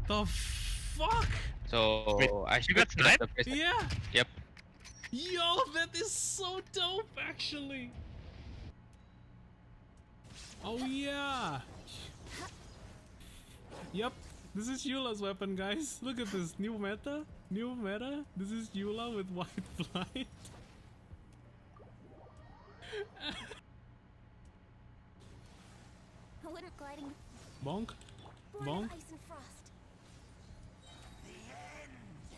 Oh, The fuck? so Wait, I you should got sniped? the prison. Yeah. Yep. Yo, that is so dope, actually. Oh yeah. Yep. This is Eula's weapon, guys. Look at this new meta. New meta. This is Eula with white flight. Winter gliding. Bonk. Born Bonk. of ice and frost.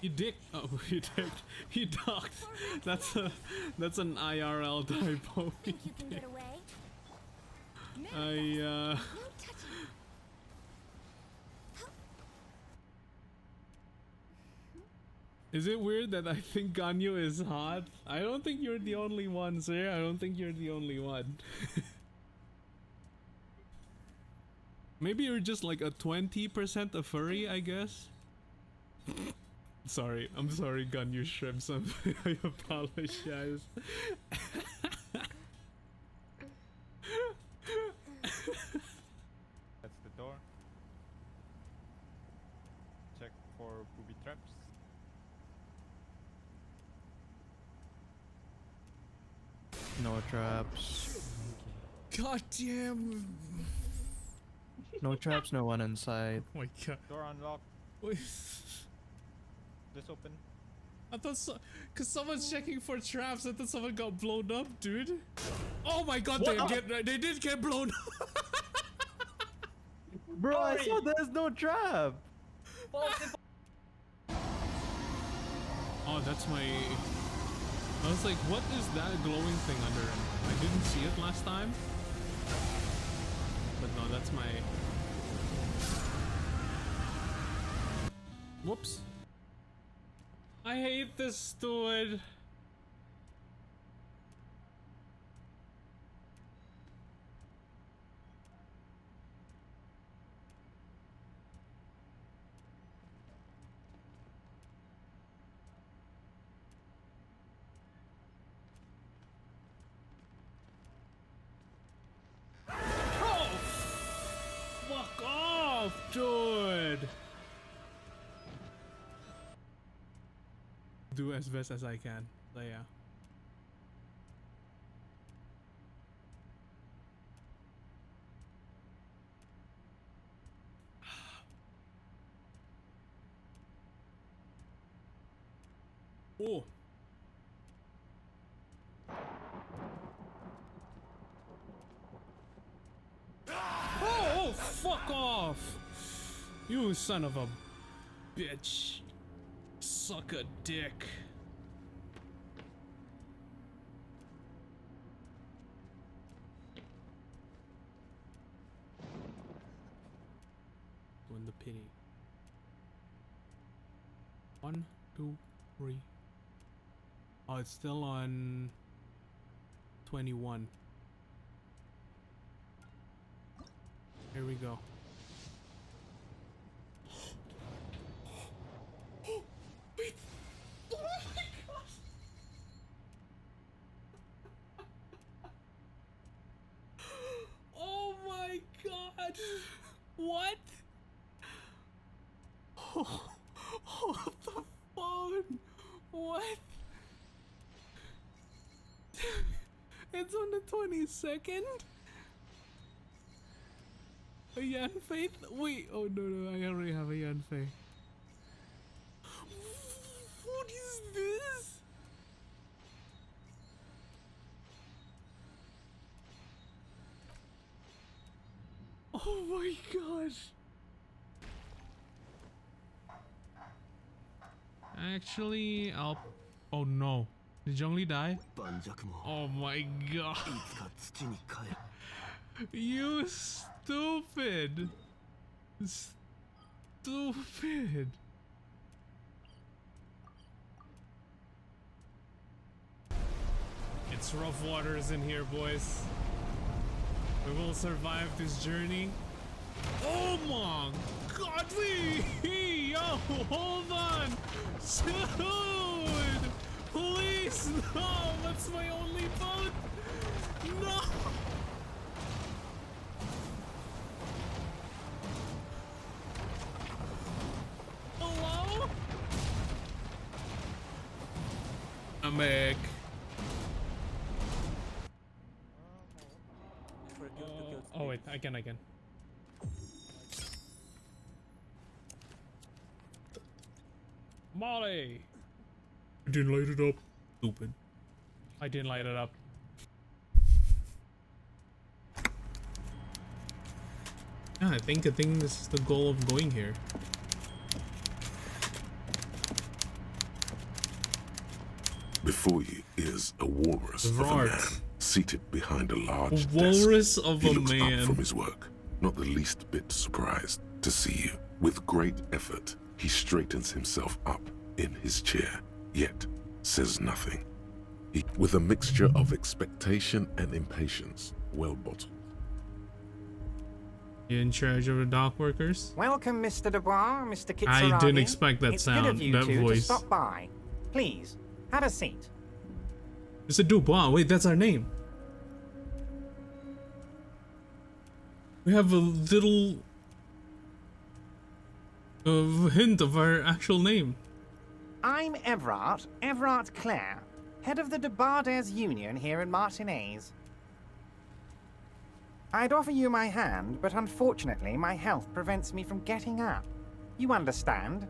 He dick. Oh, he dicked. He docked. That's an IRL typo. Think you can get away? I Is it weird that I think Ganyu is hot? I don't think you're the only one, sir. I don't think you're the only one. Maybe you're just like a 20% a furry, I guess. Sorry, I'm sorry, Ganyu Shrimps. I apologize. That's the door. Check for booby traps. No traps. God damn. No traps, no one inside. Oh my god. Door unlocked. Wait. This open. I thought cause someone's checking for traps. I thought someone got blown up, dude. Oh my god, they did get blown up. Bro, I saw there's no trap. Oh, that's my... I was like, what is that glowing thing under him? I didn't see it last time. But no, that's my... Whoops. I hate this steward. Oh, fuck off, dude. Do as best as I can. So yeah. Oh. Oh, fuck off! You son of a bitch. Suck a dick. Win the pity. 1, 2, 3. Oh, it's still on 21. Here we go. Wait. Oh my gosh. Oh my god. What? Oh, hold the phone. What? It's on the 22nd? A Yanfei? Wait, oh no, I already have a Yanfei. What is this? Oh my gosh. Actually, I'll... Oh no. Did Zhongli die? Oh my god. You stupid. Stupid. It's rough waters in here, boys. We will survive this journey. Oh my god, yo, hold on. Dude, please, no, that's my only boat. No. Hello? I'm back. Oh wait, I can. Molly! I didn't light it up. Stupid. I didn't light it up. Yeah, I think this is the goal of going here. Before you is a walrus of a man seated behind a large walrus desk. Of he a looks man. up from his work, not the least bit surprised to see you. With great effort, he straightens himself up in his chair, yet says nothing. With a mixture of expectation and impatience, well bottled. You in charge of the dock workers? Welcome, Mr. Dubois, Mr. Kitsuragi. I didn't expect that it's sound, good of you that two voice. to stop by. Please, have a seat. Mr. Dubois, wait, that's our name. We have a little hint of our actual name. I'm Everard Clare, head of the Debarders Union here in Martinez. I'd offer you my hand, but unfortunately my health prevents me from getting up. You understand?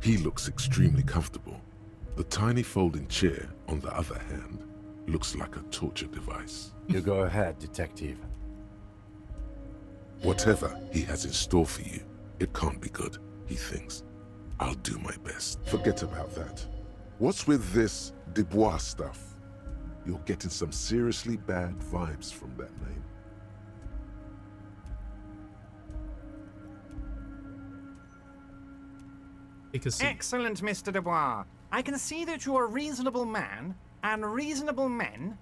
He looks extremely comfortable. The tiny folding chair, on the other hand, looks like a torture device. You go ahead, detective. Whatever he has in store for you, it can't be good, he thinks. I'll do my best. Forget about that. What's with this Dubois stuff? You're getting some seriously bad vibes from that name. Take a seat. Excellent, Mr. Dubois. I can see that you're a reasonable man, and reasonable men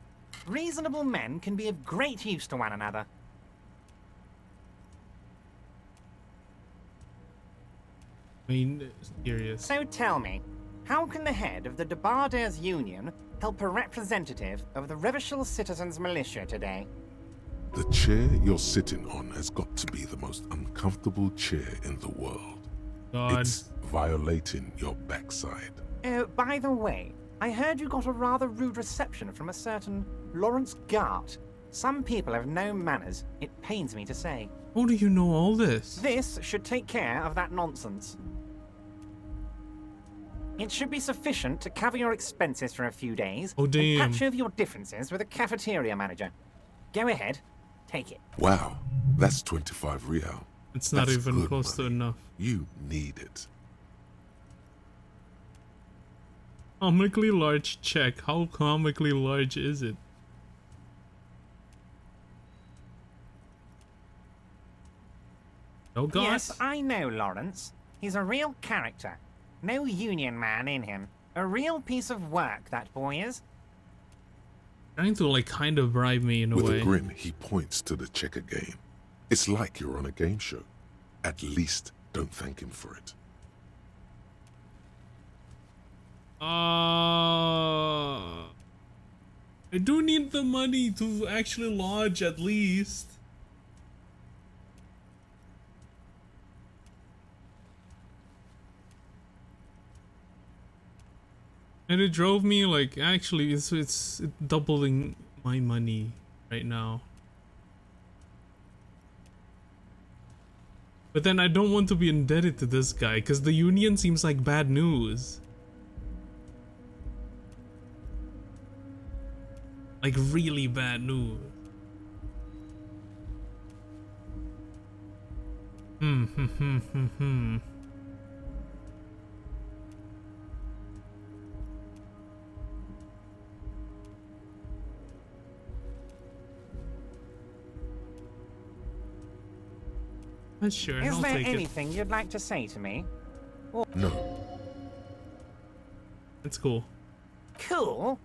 can be of great use to one another. I mean, serious. So tell me, how can the head of the Debarders Union help a representative of the Revachol Citizens Militia today? The chair you're sitting on has got to be the most uncomfortable chair in the world. God. It's violating your backside. Oh, by the way, I heard you got a rather rude reception from a certain Lawrence Gart. Some people have no manners, it pains me to say. How do you know all this? This should take care of that nonsense. It should be sufficient to cover your expenses for a few days Oh, damn. and patch over your differences with a cafeteria manager. Go ahead, take it. Wow, that's 25 real. It's not That's even good close to money. enough. You need it. Comically large check. How comically large is it? Oh God. Yes, I know Lawrence. He's a real character. No union man in him. A real piece of work, that boy is. Trying to like kind of bribe me in a With way. a grin, he points to the checker game. It's like you're on a game show. At least don't thank him for it. I do need the money to actually lodge at least. And it drove me like actually it's doubling my money right now. But then I don't want to be indebted to this guy because the union seems like bad news. Like really bad news. Sure, Is I'll there take it. anything you'd like to say to me? Or No. That's cool. cool?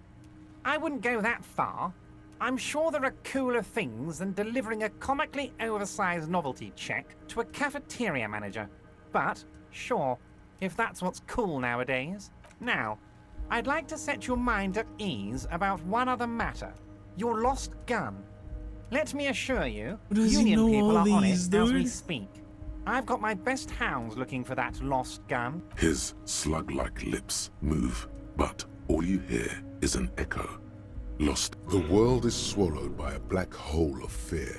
I wouldn't go that far. I'm sure there are cooler things than delivering a comically oversized novelty check to a cafeteria manager. But, sure, if that's what's cool nowadays. Now, I'd like to set your mind at ease about one other matter. Your lost gun. Let me assure you, Does he Union know people all are on it these, as we dude? speak. I've got my best hounds looking for that lost gun. His slug-like lips move, but all you hear is an echo. Lost. The world is swallowed by a black hole of fear.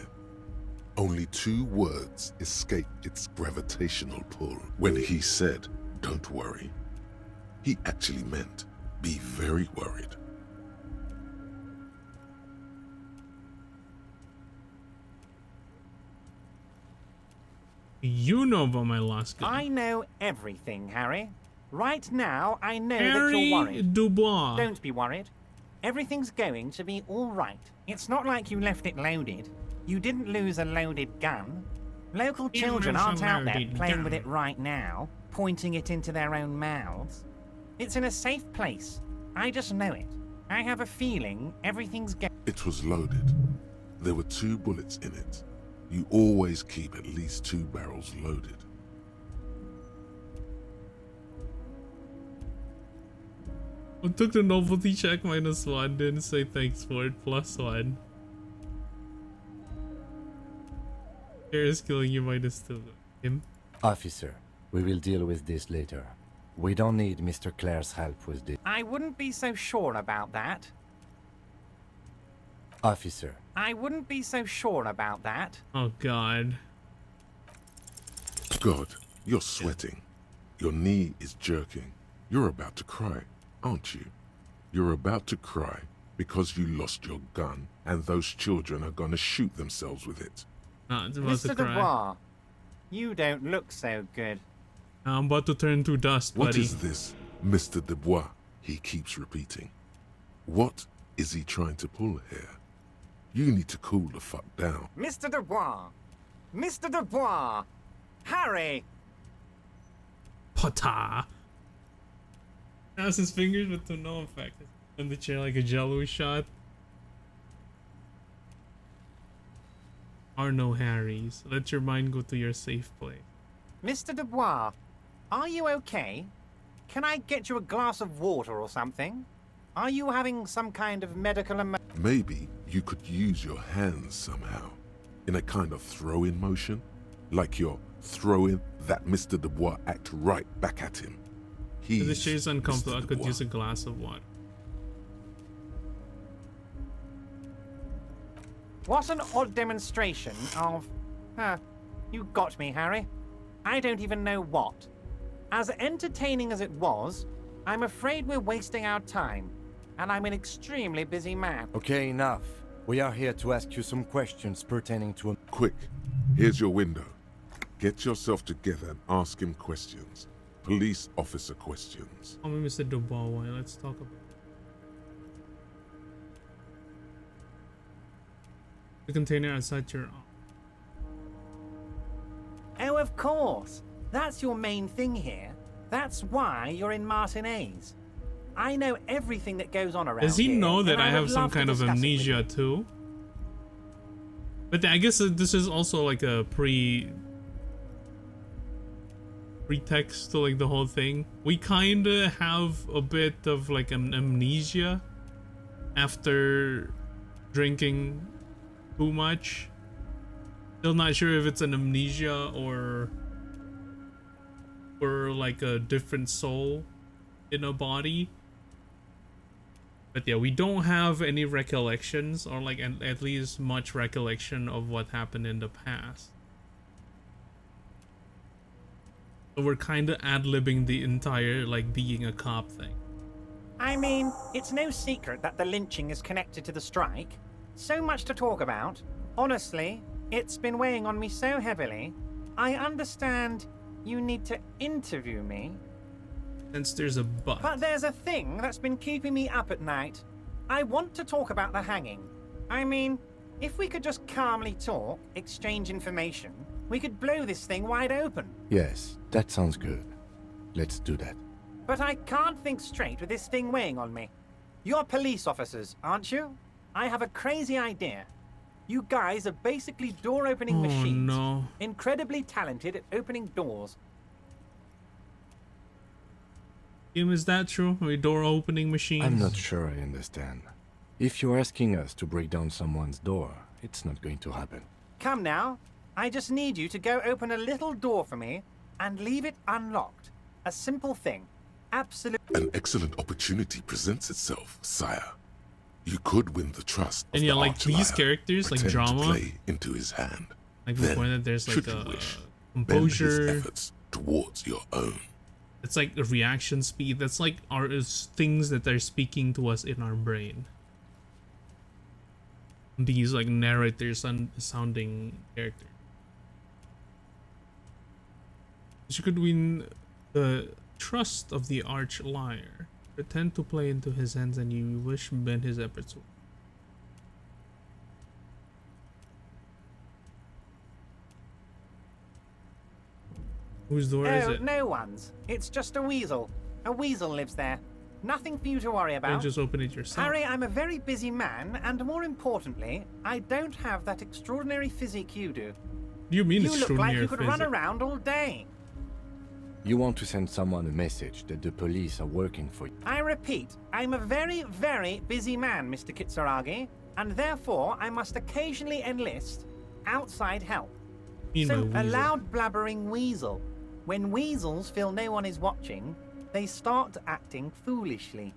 Only 2 words escape its gravitational pull. When he said, "Don't worry," he actually meant, be very worried. You know about my last gun. I know everything, Harry. Right now, I know that Harry you're worried. Dubois. Don't be worried. Everything's going to be all right. It's not like you left it loaded. You didn't lose a loaded gun. Local children aren't out there playing with it right now, pointing it into their own mouths. It's in a safe place. I just know it. I have a feeling everything's going. It was loaded. There were 2 bullets in it. You always keep at least 2 barrels loaded. I took the novelty check -1, didn't say thanks for it, +1. Here is killing you -2. Him? Officer, we will deal with this later. We don't need Mr. Clare's help with this. I wouldn't be so sure about that. Officer. I wouldn't be so sure about that. Oh, God. God, you're sweating. Your knee is jerking. You're about to cry, aren't you? You're about to cry because you lost your gun and those children are gonna shoot themselves with it. It's about Mr. to cry. Dubois, you don't look so good. I'm about to turn to dust, buddy. What is this, Mr. Dubois? He keeps repeating. What is he trying to pull here? You need to cool the fuck down. Mr. Dubois! Mr. Dubois! Harry! Potter! That's his fingers, but to no effect. On the chair like a jello shot. Are no Harrys. Let your mind go to your safe place. Mr. Dubois, are you okay? Can I get you a glass of water or something? Are you having some kind of medical Maybe you could use your hands somehow, in a kind of throw-in motion, like you're throwing that Mr. Dubois act right back at him. If the chair's uncomfortable, I could use a glass of water. What an odd demonstration of... you got me, Harry. I don't even know what. As entertaining as it was, I'm afraid we're wasting our time. And I'm an extremely busy man. Okay, enough. We are here to ask you some questions pertaining to... Quick, here's your window. Get yourself together and ask him questions. Police officer questions. Oh, Mr. Dubois, let's talk about the container outside your... Oh, of course. That's your main thing here. That's why you're in Martinez. I know everything that goes on around Does he here, know that and I have would some love to kind of discuss it with you. amnesia too? But I guess this is also like a pretext to like the whole thing. We kinda have a bit of like an amnesia after drinking too much. Still not sure if it's an amnesia or like a different soul in a body. But yeah, we don't have any recollections or like at least much recollection of what happened in the past. So we're kind of ad-libbing the entire like being a cop thing. I mean, it's no secret that the lynching is connected to the strike. So much to talk about. Honestly, it's been weighing on me so heavily. I understand you need to interview me. Since there's a but. But there's a thing that's been keeping me up at night. I want to talk about the hanging. I mean, if we could just calmly talk, exchange information, we could blow this thing wide open. Yes, that sounds good. Let's do that. But I can't think straight with this thing weighing on me. You're police officers, aren't you? I have a crazy idea. You guys are basically door-opening machines. No. Incredibly talented at opening doors. Is that true? Are we door opening machines? I'm not sure I understand. If you're asking us to break down someone's door, it's not going to happen. Come now. I just need you to go open a little door for me and leave it unlocked. A simple thing. Absolutely. An excellent opportunity presents itself, sire. You could win the trust of And yeah, the like these archliar, characters, like pretend to drama. play into his hand. Like Then, before that, there's like should you a wish, bend composure. his efforts towards your own. It's like a reaction speed. That's like our things that are speaking to us in our brain. These like narrators and sounding characters. You could win the trust of the arch liar. Pretend to play into his hands and you wish bend his efforts. Whose door is it? No one's. It's just a weasel. A weasel lives there. Nothing for you to worry about. You just open it yourself. Harry, I'm a very busy man, and more importantly, I don't have that extraordinary physique you do. You mean you look like you could physique? run around all day. You want to send someone a message that the police are working for you. I repeat, I'm a very, very busy man, Mr. Kitsuragi, and therefore I must occasionally enlist outside help. So, a loud blabbering weasel. When weasels feel no one is watching, they start acting foolishly.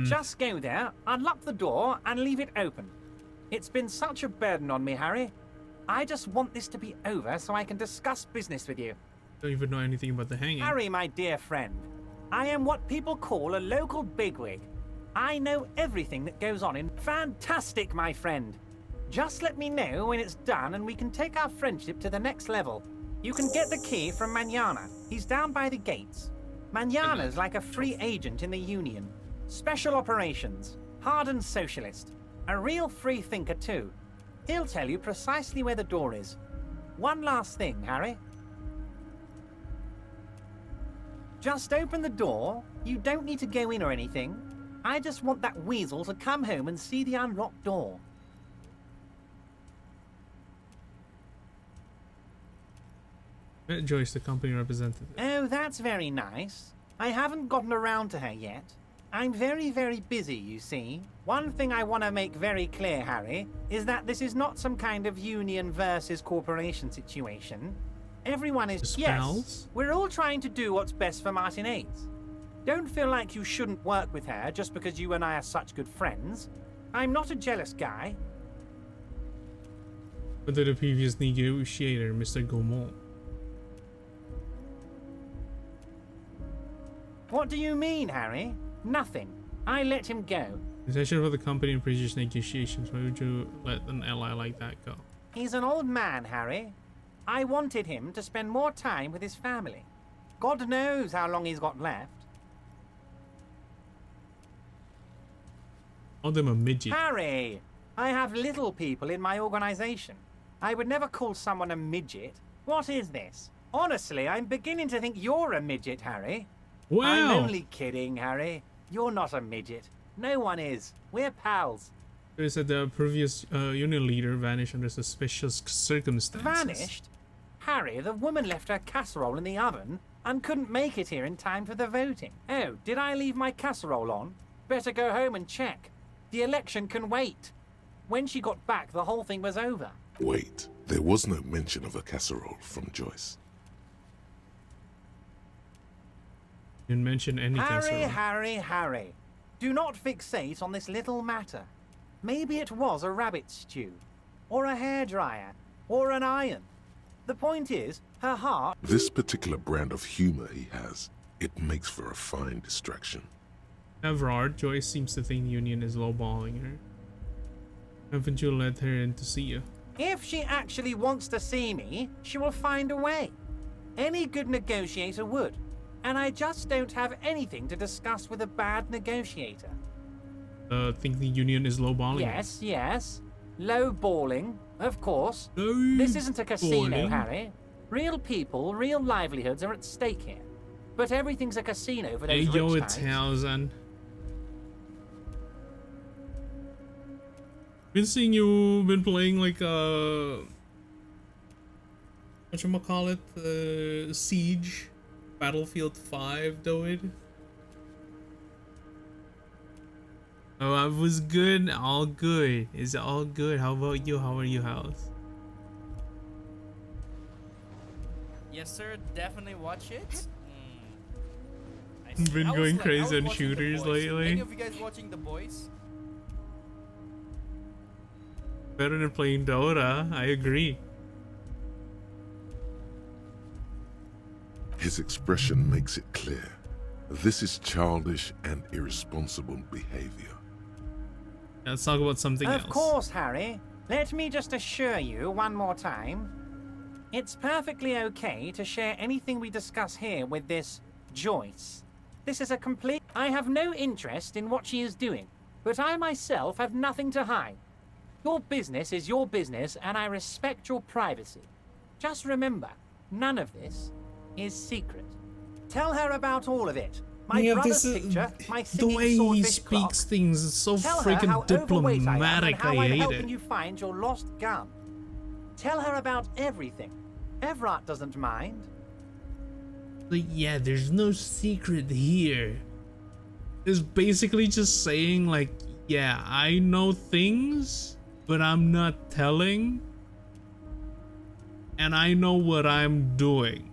Just go there, unlock the door, and leave it open. It's been such a burden on me, Harry. I just want this to be over so I can discuss business with you. Don't even know anything about the hanging. Harry, my dear friend, I am what people call a local bigwig. I know everything that goes on in... Fantastic, my friend. Just let me know when it's done and we can take our friendship to the next level. You can get the key from Manana. He's down by the gates. Manana's like a free agent in the Union. Special operations. Hardened socialist. A real free thinker too. He'll tell you precisely where the door is. One last thing, Harry. Just open the door. You don't need to go in or anything. I just want that weasel to come home and see the unlocked door. Met Joyce, the company representative. Oh, that's very nice. I haven't gotten around to her yet. I'm very, very busy, you see. One thing I want to make very clear, Harry, is that this is not some kind of union versus corporation situation. Everyone is... Yes, we're all trying to do what's best for Martin Aids. Don't feel like you shouldn't work with her just because you and I are such good friends. I'm not a jealous guy. Under the previous negotiator, Mr. Gaumont. What do you mean, Harry? Nothing. I let him go. Intention for the company in previous negotiations. Why would you let an ally like that go? He's an old man, Harry. I wanted him to spend more time with his family. God knows how long he's got left. Call them a midget. Harry! I have little people in my organization. I would never call someone a midget. What is this? Honestly, I'm beginning to think you're a midget, Harry. Wow. I'm only kidding, Harry. You're not a midget. No one is. We're pals. They said the previous union leader vanished under suspicious circumstances. Vanished? Harry, the woman left her casserole in the oven and couldn't make it here in time for the voting. Oh, did I leave my casserole on? Better go home and check. The election can wait. When she got back, the whole thing was over. Wait, there was no mention of a casserole from Joyce. You didn't mention any casserole. Harry. Do not fixate on this little matter. Maybe it was a rabbit stew, or a hairdryer, or an iron. The point is, her heart... This particular brand of humor he has, it makes for a fine distraction. Everard, Joyce seems to think Union is lowballing her. Haven't you let her in to see you? If she actually wants to see me, she will find a way. Any good negotiator would. And I just don't have anything to discuss with a bad negotiator. Think the Union is lowballing? Yes. Lowballing, of course. This isn't a casino, Harry. Real people, real livelihoods are at stake here. But everything's a casino for those rich it's Hausen. Been seeing you been playing like whatchamacallit, Siege, Battlefield 5, Doid. Oh, I was good. All good. Is all good? How about you? How are you, House? Yes, sir. Definitely watch it. Been going crazy on shooters lately. Any of you guys watching The Boys? Better than playing Dota. I agree. His expression makes it clear. This is childish and irresponsible behavior. Let's talk about something else. Of course, Harry. Let me just assure you one more time. It's perfectly okay to share anything we discuss here with this Joyce. This is a complete... I have no interest in what she is doing, but I myself have nothing to hide. Your business is your business, and I respect your privacy. Just remember, none of this is secret. Tell her about all of it. My brother's picture, my the singing way he swordfish speaks clock. things is so Tell her how freaking overweight I am and diplomatic. how I I'm hate helping it. you find your lost gun. Tell her about everything. Everett doesn't mind. Like, yeah, there's no secret here. It's basically just saying, like, yeah, I know things, but I'm not telling. And I know what I'm doing.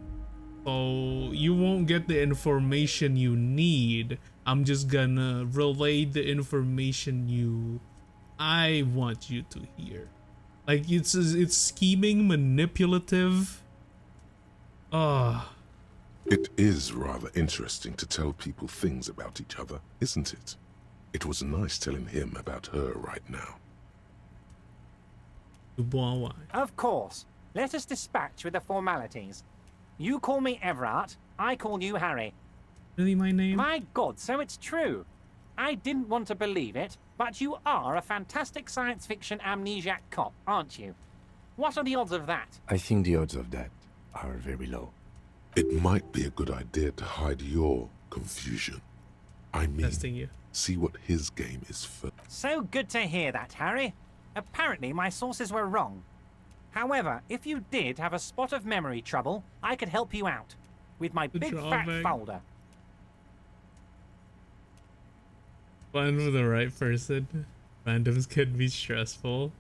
So you won't get the information you need. I'm just gonna relay the information I want you to hear. Like, it's scheming, manipulative. It is rather interesting to tell people things about each other, isn't it? It was nice telling him about her right now. Of course. Let us dispatch with the formalities. You call me Everett, I call you Harry. Really my name? My God, so it's true. I didn't want to believe it, but you are a fantastic science fiction amnesiac cop, aren't you? What are the odds of that? I think the odds of that are very low. It might be a good idea to hide your confusion. I mean, Testing you. See what his game is first. So good to hear that, Harry. Apparently my sources were wrong. However, if you did have a spot of memory trouble, I could help you out with my big fat folder. Fun for the right person. Randoms can be stressful.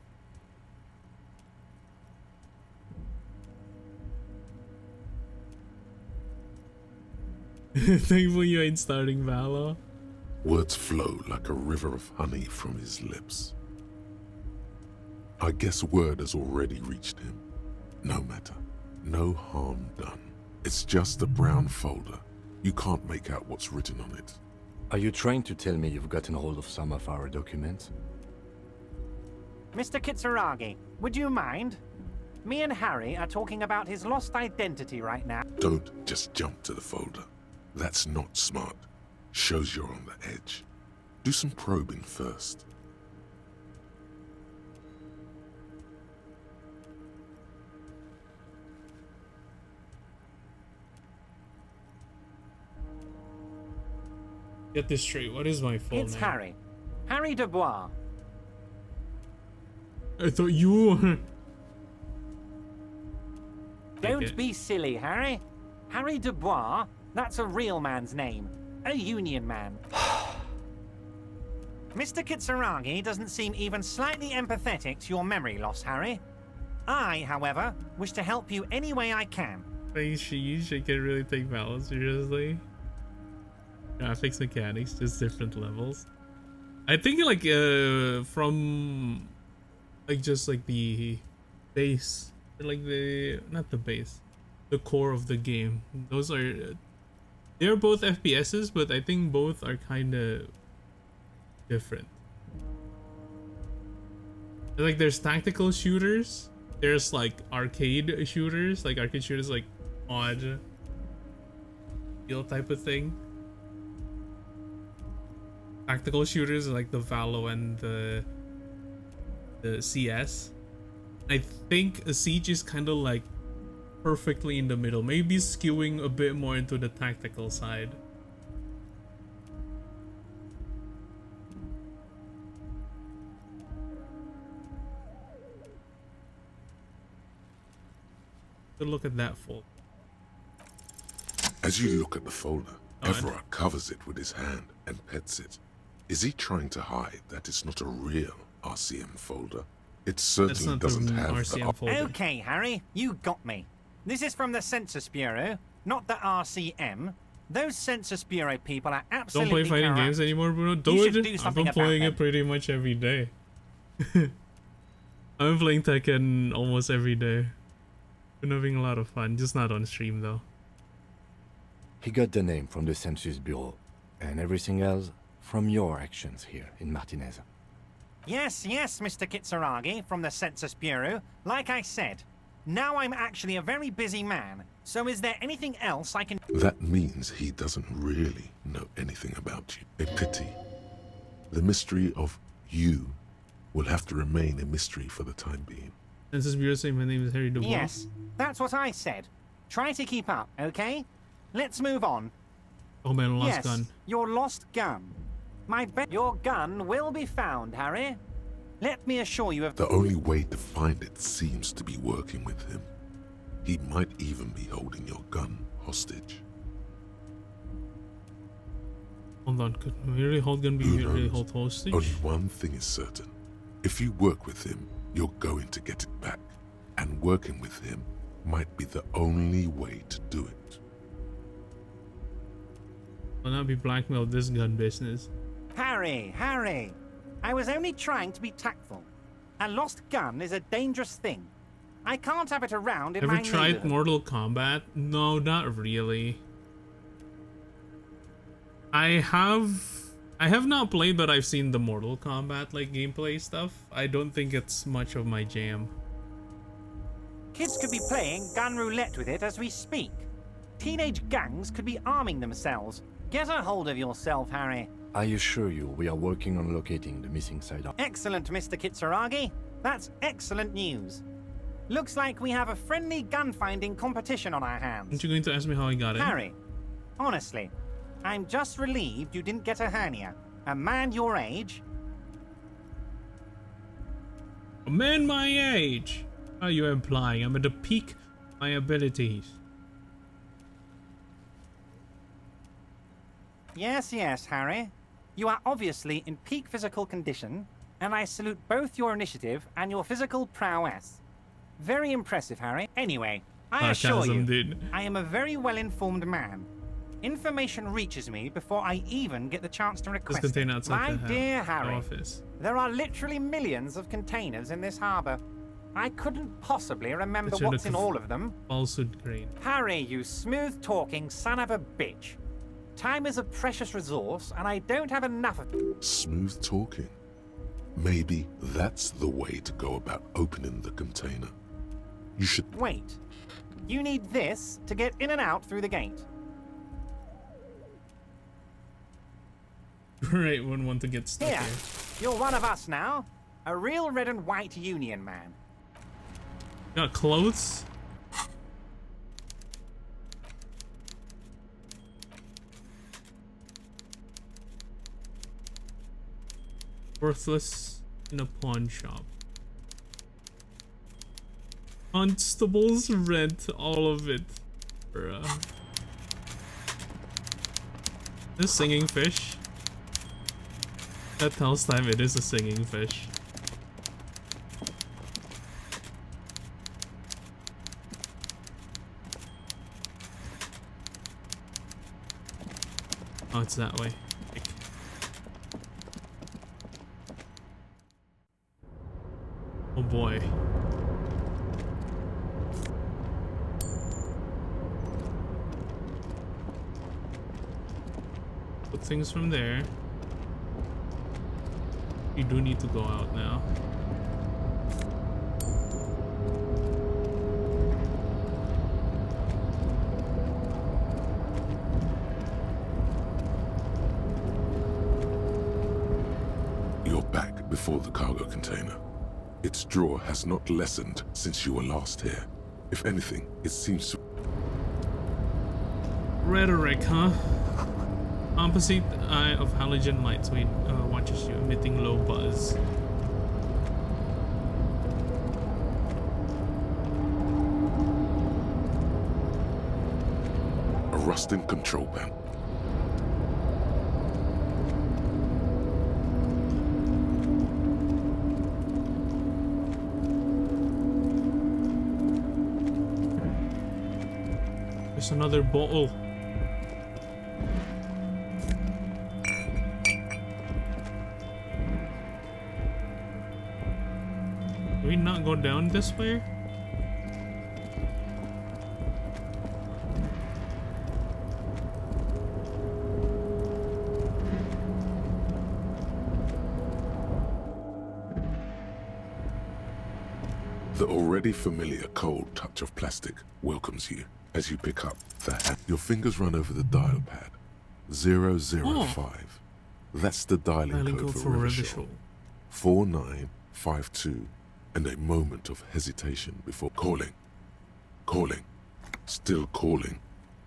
Thankful you ain't starting Valor. Words flow like a river of honey from his lips. I guess word has already reached him. No matter. No harm done. It's just a brown folder. You can't make out what's written on it. Are you trying to tell me you've gotten hold of some of our documents? Mr. Kitsuragi, would you mind? Me and Harry are talking about his lost identity right now. Don't just jump to the folder. That's not smart. Shows you're on the edge. Do some probing first. Get this straight. What is my full name? It's Harry. Harry Dubois. I thought you were... Don't be silly, Harry. Harry Dubois, that's a real man's name. A union man. Mr. Kitsuragi doesn't seem even slightly empathetic to your memory loss, Harry. I, however, wish to help you any way I can. You should really take Valor seriously. Graphics, mechanics, just different levels. I think like from like just like the base, like not the base, the core of the game. Those are they're both FPSs, but I think both are kind of different. Like there's tactical shooters, there's like arcade shooters, like odd feel type of thing. Tactical shooters are like the Valo and the CS. I think a Siege is kind of like perfectly in the middle, maybe skewing a bit more into the tactical side. Good look at that folder. As you look at the folder, Everett covers it with his hand and pets it. Is he trying to hide that it's not a real RCM folder? It certainly doesn't have RCM folder. Okay, Harry, you got me. This is from the Census Bureau, not the RCM. Those Census Bureau people are absolutely Don't play fighting corrupt. games anymore, Bruno. I've been playing it pretty much every day. I'm playing Tekken almost every day. Been having a lot of fun, just not on stream though. He got the name from the Census Bureau, and everything else from your actions here in Martinez. Yes, Mr. Kitsuragi from the Census Bureau. Like I said, Now I'm actually a very busy man, so is there anything else I can... That means he doesn't really know anything about you. A pity. The mystery of you will have to remain a mystery for the time being. This is Bureau saying my name is Harry Dubois. Yes, that's what I said. Try to keep up, okay? Let's move on. Oh man, lost yes, gun. your lost gun. Your gun will be found, Harry. Let me assure you of... The only way to find it seems to be working with him. He might even be holding your gun hostage. Hold on, could we really hold gun be really hold hostage? Only one thing is certain. If you work with him, you're going to get it back. And working with him might be the only way to do it. Will not be blackmailed this gun business. Harry! I was only trying to be tactful. A lost gun is a dangerous thing. I can't have it around in my Ever tried neighborhood. Mortal Kombat? No, not really. I have not played, but I've seen the Mortal Kombat like gameplay stuff. I don't think it's much of my jam. Kids could be playing gun roulette with it as we speak. Teenage gangs could be arming themselves. Get a hold of yourself, Harry. I assure you, we are working on locating the missing sidearm. Excellent, Mr. Kitsuragi. That's excellent news. Looks like we have a friendly gun-finding competition on our hands. Aren't you going to ask me how I got it? Harry, honestly, I'm just relieved you didn't get a hernia. A man your age... A man my age? What are you implying? I'm at the peak of my abilities. Yes, Harry. You are obviously in peak physical condition, and I salute both your initiative and your physical prowess. Very impressive, Harry. Anyway, I assure you, dude. I am a very well-informed man. Information reaches me before I even get the chance to request it. My dear Harry, office. There are literally millions of containers in this harbor. I couldn't possibly remember what's in all of them. Falsehood grain. Harry, you smooth-talking son of a bitch. Time is a precious resource, and I don't have enough of it. Smooth talking. Maybe that's the way to go about opening the container. You should... Wait. You need this to get in and out through the gate. Right, wouldn't want to get stuck Here, here. you're one of us now. A real red and white union man. Got clothes? Worthless in a pawn shop. Constables rent all of it. Bruh. This singing fish. That tells time it is a singing fish. Oh, it's that way. Oh boy. Put things from there. You do need to go out now. You're back before the cargo container. Its draw has not lessened since you were last here. If anything, it seems to... Rhetoric, huh? Opposite eye of halogen light, so it watches you, emitting low buzz. A rusting control panel. There's another bottle. Do we not go down this way? The already familiar cold touch of plastic welcomes you as you pick up the hand. Your fingers run over the dial pad. 005. That's the dialing code for Revachol. 4952. And a moment of hesitation before calling. Calling. Still calling.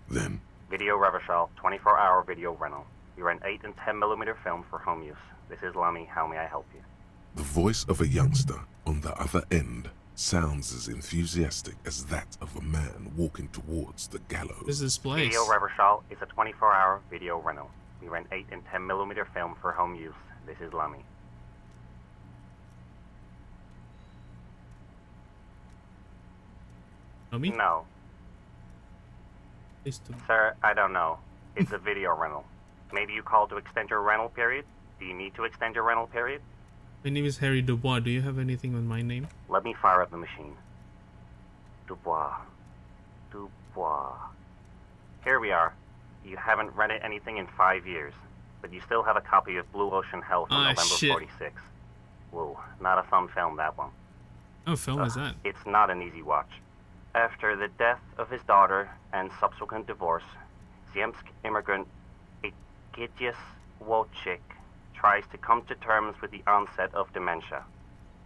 Then... Video Revachol, 24-hour video rental. You rent 8 and 10mm film for home use. This is Lamy. How may I help you? The voice of a youngster on the other end sounds as enthusiastic as that of a man walking towards the gallows. This is place. Video Revachol is a 24-hour video rental. We rent 8 and 10mm film for home use. This is Lamy. No. Sir, I don't know. It's a video rental. Maybe you called to extend your rental period? Do you need to extend your rental period? My name is Harry Dubois. Do you have anything on my name? Let me fire up the machine. Dubois. Dubois. Here we are. You haven't rented anything in 5 years, but you still have a copy of Blue Ocean Hell from November 46. Whoa, not a fun film, that one. Oh, film is that? It's not an easy watch. After the death of his daughter and subsequent divorce, Ziemsk immigrant Egidius Wojcik tries to come to terms with the onset of dementia.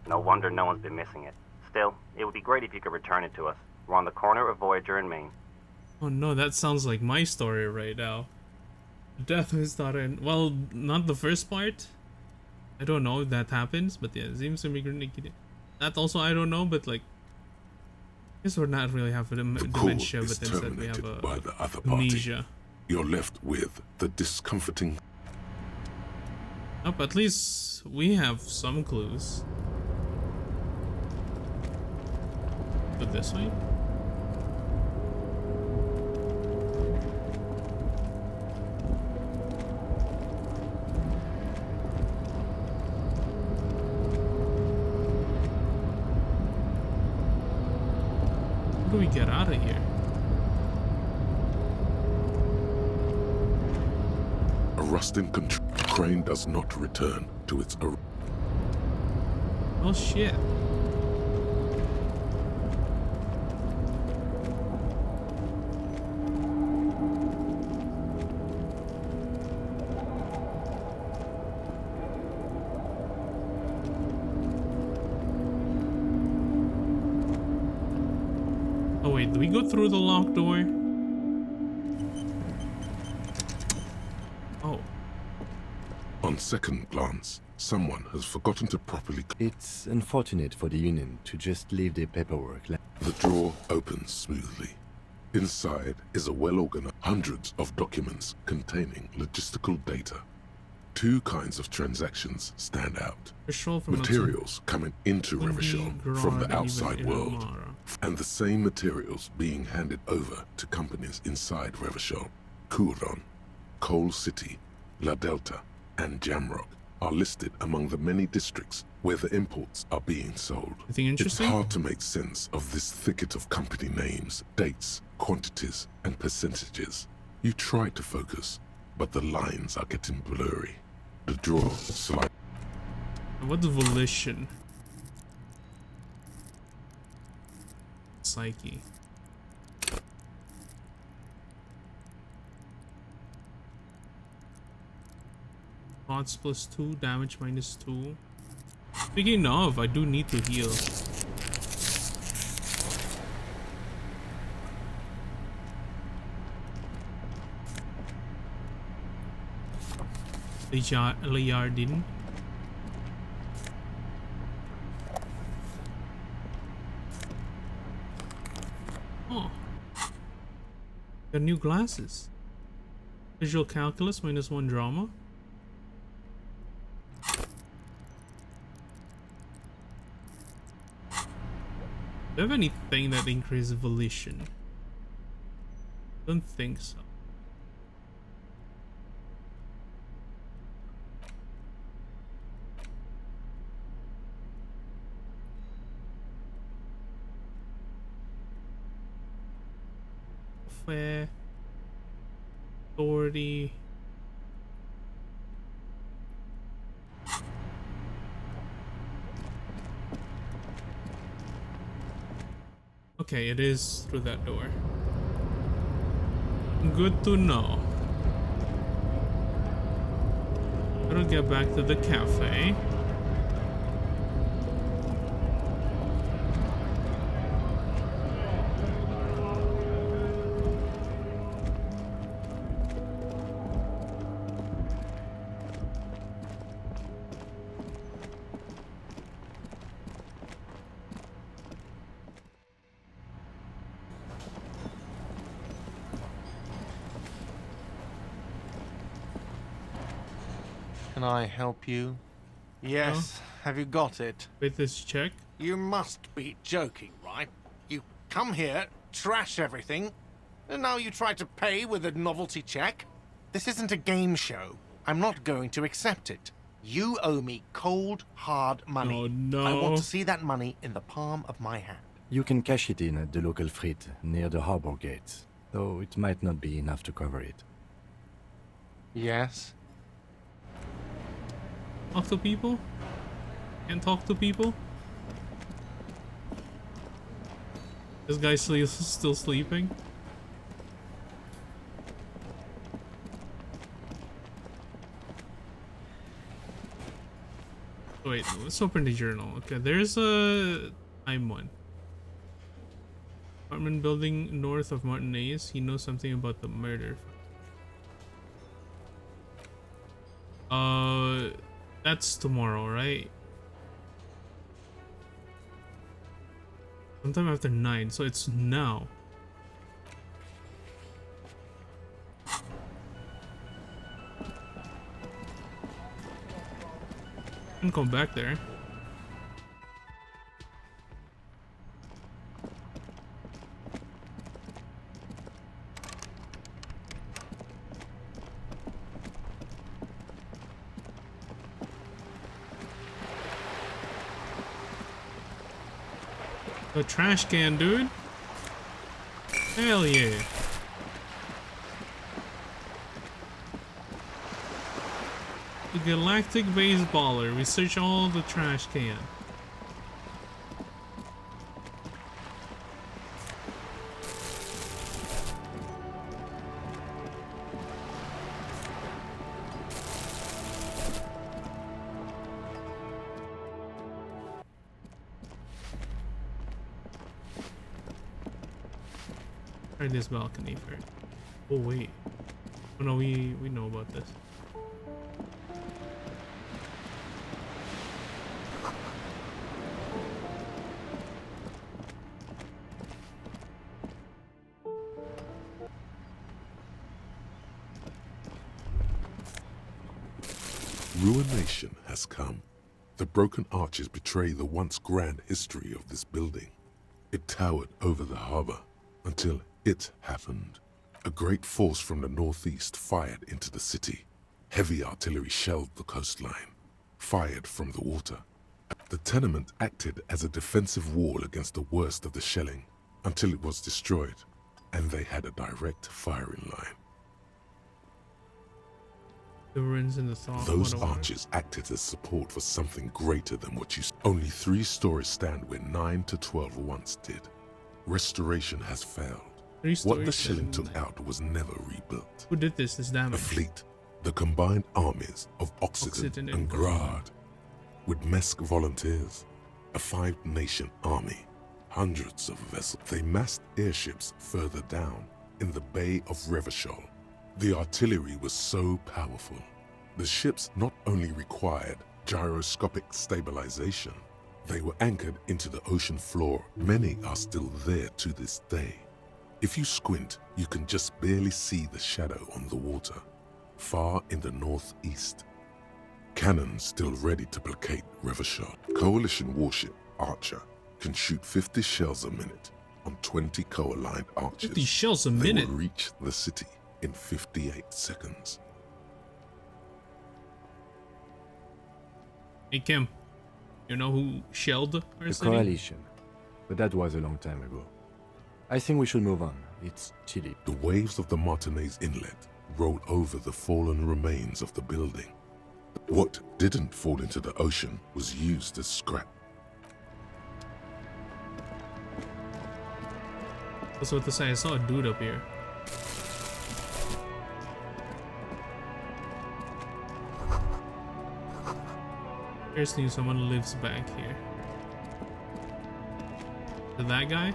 No wonder no one's been missing it. Still, it would be great if you could return it to us. We're on the corner of Voyager and Maine. Oh no, that sounds like my story right now. The death of his daughter and... Well, not the first part. I don't know if that happens, but yeah, Ziemsk immigrant Egidius. That also I don't know, but like... I guess we're not really having dementia, but instead we have amnesia. You're left with the discomforting... Oh, but at least we have some clues. Go this way? How do we get out of here? A rusting crane does not return to its... Oh shit. Oh wait, do we go through the locked door? Oh. On second glance, someone has forgotten to properly... It's unfortunate for the Union to just leave their paperwork. The drawer opens smoothly. Inside is a well-organized hundreds of documents containing logistical data. Two kinds of transactions stand out. Materials coming into Revachol from the outside world, and the same materials being handed over to companies inside Revachol. Couron, Coal City, La Delta, and Jamrock are listed among the many districts where the imports are being sold. It's hard to make sense of this thicket of company names, dates, quantities, and percentages. You try to focus, but the lines are getting blurry. The drawer slides. What's volition? Psyche. Thoughts +2, damage -2. Speaking of, I do need to heal. Liardin. Oh. Got new glasses. Visual calculus -1 drama. Do you have anything that increases volition? Don't think so. Fair. Authority. Okay, it is through that door. Good to know. I'll get back to the cafe. Can I help you? Yes. Have you got it? With this check? You must be joking, right? You come here, trash everything, and now you try to pay with a novelty check? This isn't a game show. I'm not going to accept it. You owe me cold, hard money. Oh, no. I want to see that money in the palm of my hand. You can cash it in at the local frit near the harbor gates, though it might not be enough to cover it. Yes? Talk to people? Can't talk to people? This guy's still sleeping? Wait, let's open the journal. Okay, there's a time one. Apartment building north of Martinez. He knows something about the murder. That's tomorrow, right? Sometime after 9, so it's now. Can come back there. A trash can, dude. Hell yeah. The Galactic Baseballer. Research all the trash can. Try this balcony first. Oh wait. Oh no, we know about this. Ruination has come. The broken arches betray the once grand history of this building. It towered over the harbor until it happened. A great force from the northeast fired into the city. Heavy artillery shelled the coastline, fired from the water. The tenement acted as a defensive wall against the worst of the shelling until it was destroyed, and they had a direct firing line. The ruins in the thaw. Those arches acted as support for something greater than what you... Only 3 stories stand where 9 to 12 once did. Restoration has failed. What the shelling took out was never rebuilt. Who did this damage? A fleet, the combined armies of Occitan and Grad, with Mesk volunteers, a 5-nation army, hundreds of vessels. They massed airships further down in the Bay of Revachol. The artillery was so powerful. The ships not only required gyroscopic stabilization, they were anchored into the ocean floor. Many are still there to this day. If you squint, you can just barely see the shadow on the water, far in the northeast. Cannons still ready to placate Revachol. Coalition warship Archer can shoot 50 shells a minute on 20 co-aligned archers. 50 shells a minute? They will reach the city in 58 seconds. Hey Kim, you know who shelled our The city? Coalition. But that was a long time ago. I think we should move on. It's chilly. The waves of the Martinez Inlet rolled over the fallen remains of the building. What didn't fall into the ocean was used as scrap. was what to say. I saw a dude up here. Seriously, someone lives back here. Is it that guy?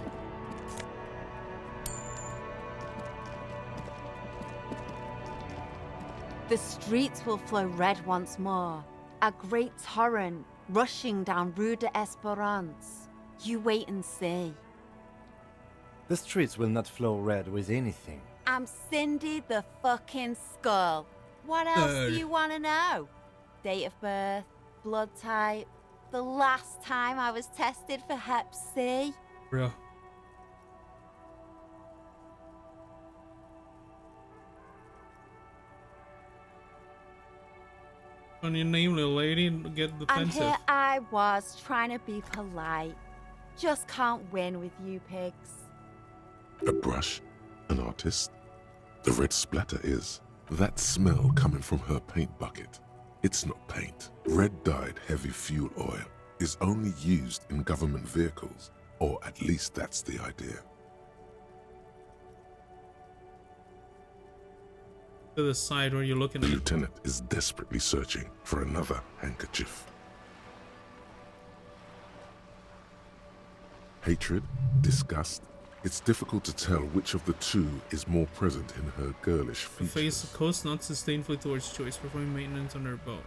The streets will flow red once more, a great torrent rushing down Rue de Esperance. You wait and see. The streets will not flow red with anything. I'm Cindy the fucking Skull. What else do you want to know? Date of birth, blood type, the last time I was tested for Hep C. Bro. On your name, little lady, and get And defensive. here I was trying to be polite. Just can't win with you pigs. A brush? An artist? The red splatter is. That smell coming from her paint bucket. It's not paint. Red-dyed heavy fuel oil is only used in government vehicles, or at least that's the idea. To the side where you're looking The at. lieutenant is desperately searching for another handkerchief. Hatred? Disgust? It's difficult to tell which of the two is more present in her girlish The features. face the coast not disdainfully towards choice, performing maintenance on her boat.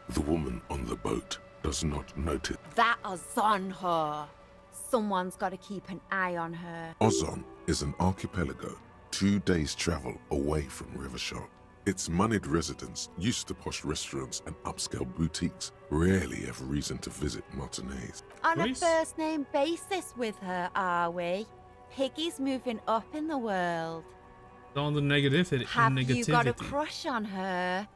The woman on the boat does not notice. That is on her. Someone's got to keep an eye on her. Ozon is an archipelago 2 days' travel away from Rivershot. Its moneyed residents, used to posh restaurants and upscale boutiques, rarely have reason to visit Martinez. On a first name basis with her, are we? Piggy's moving up in the world. All the negativity. Have you got a crush on her?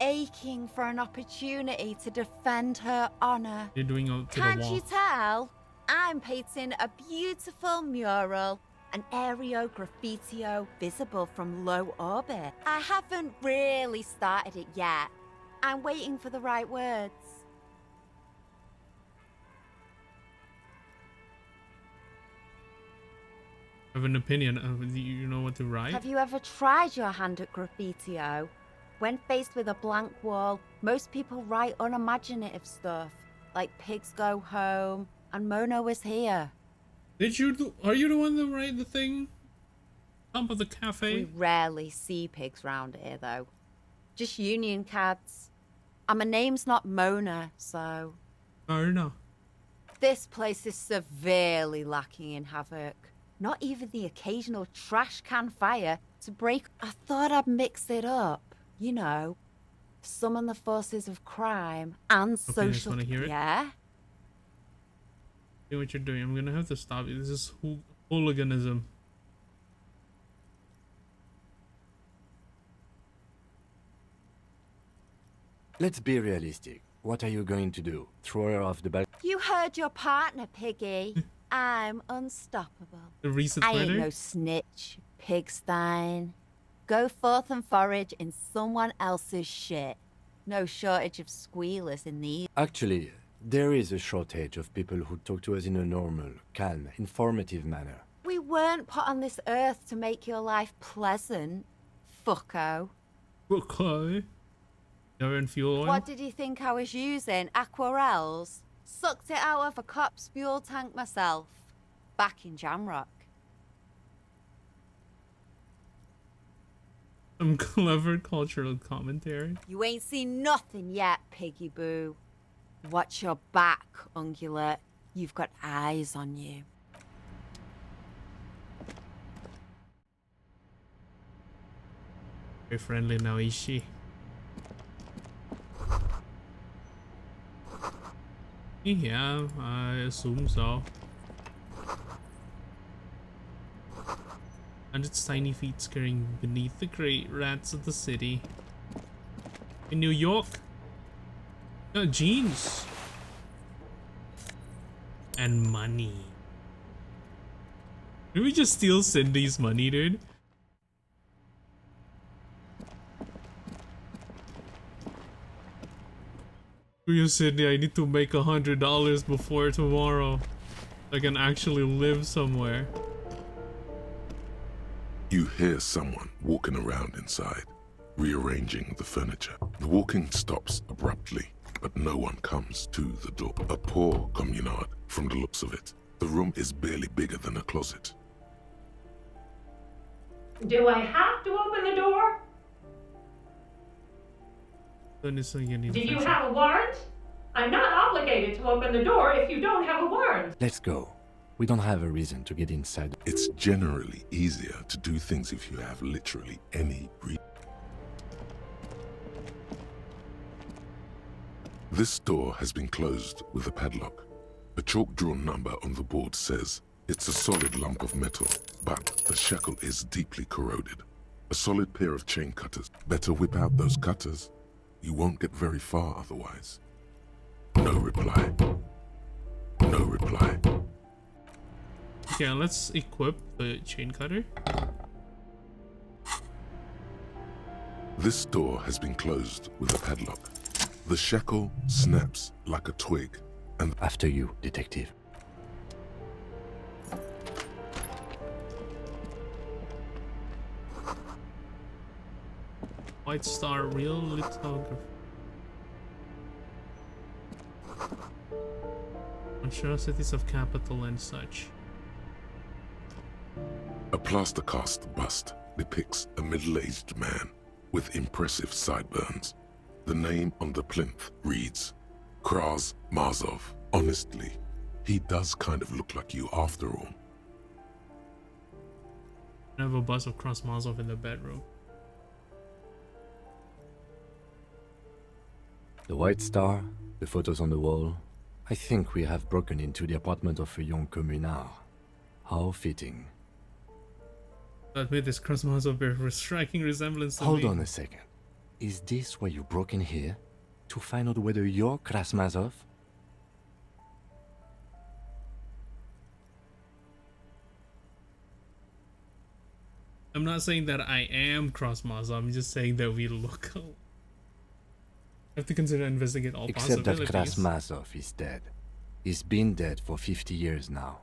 Aching for an opportunity to defend her honor. You're doing up to Can't the wall. you tell? I'm painting a beautiful mural, an aereo graffitio visible from low orbit. I haven't really started it yet. I'm waiting for the right words. I have an opinion. You know what to write? Have you ever tried your hand at graffitio? When faced with a blank wall, most people write unimaginative stuff, like pigs go home, and Mona was here. Did you do? Are you the one that write the thing? Top of the We cafe? rarely see pigs round here, though. Just union cads. And my name's not Mona, so... Mona. This place is severely lacking in havoc. Not even the occasional trash can fire to break... I thought I'd mix it up. You know, summon the forces of crime and Okay, social... I just wanna hear it. Yeah? See what you're doing. I'm gonna have to stop you. This is hooliganism. Let's be realistic. What are you going to do? Throw her off the balcony? You heard your partner, Piggy. I'm unstoppable. The recent I ain't weather? no snitch, pigstein. Go forth and forage in someone else's shit. No shortage of squealers in these. Actually, there is a shortage of people who talk to us in a normal, calm, informative manner. We weren't put on this earth to make your life pleasant, fucko. Okay. Never in fuel oil? What did you think I was using? Aquarels? Sucked it out of a cop's fuel tank myself. Back in Jamrock. Some clever cultural commentary. You ain't seen nothing yet, Piggy Boo. Watch your back, Ungulate. You've got eyes on you. Very friendly now, is she? Yeah, I assume so. And its tiny feet scurrying beneath the great rats of the city. In New York? Jeans. And money. Did we just steal Cindy's money, dude? You Cindy, I need to make $100 before tomorrow. I can actually live somewhere. You hear someone walking around inside, rearranging the furniture. The walking stops abruptly, but no one comes to the door. A poor communard, from the looks of it. The room is barely bigger than a closet. Do I have to open the door? Do you have a warrant? I'm not obligated to open the door if you don't have a warrant. Let's go. We don't have a reason to get inside. It's generally easier to do things if you have literally any reason. This door has been closed with a padlock. A chalk-drawn number on the board says it's a solid lump of metal, but the shackle is deeply corroded. A solid pair of chain cutters. Better whip out those cutters. You won't get very far otherwise. No reply. No reply. Yeah, let's equip the chain cutter. This door has been closed with a padlock. The shackle snaps like a twig, and after you, detective. White Star real lithography. Monstrosities of capital and such. a plaster cast bust depicts a middle-aged man with impressive sideburns. The name on the plinth reads Kraz Mazov. Honestly, he does kind of look like you after all. I have a bust of Krasmazov in the bedroom. The White Star, the photos on the wall. I think we have broken into the apartment of a young communard. How fitting. I admit this Krasmazov bears a striking resemblance to Hold me. on a second. Is this why you broke in here? To find out whether you're Krasmazov? I'm not saying that I am Krasmazov, I'm just saying that we look alike. I have to consider and investigate all Except that possibilities. Krasmazov is dead. He's been dead for 50 years now.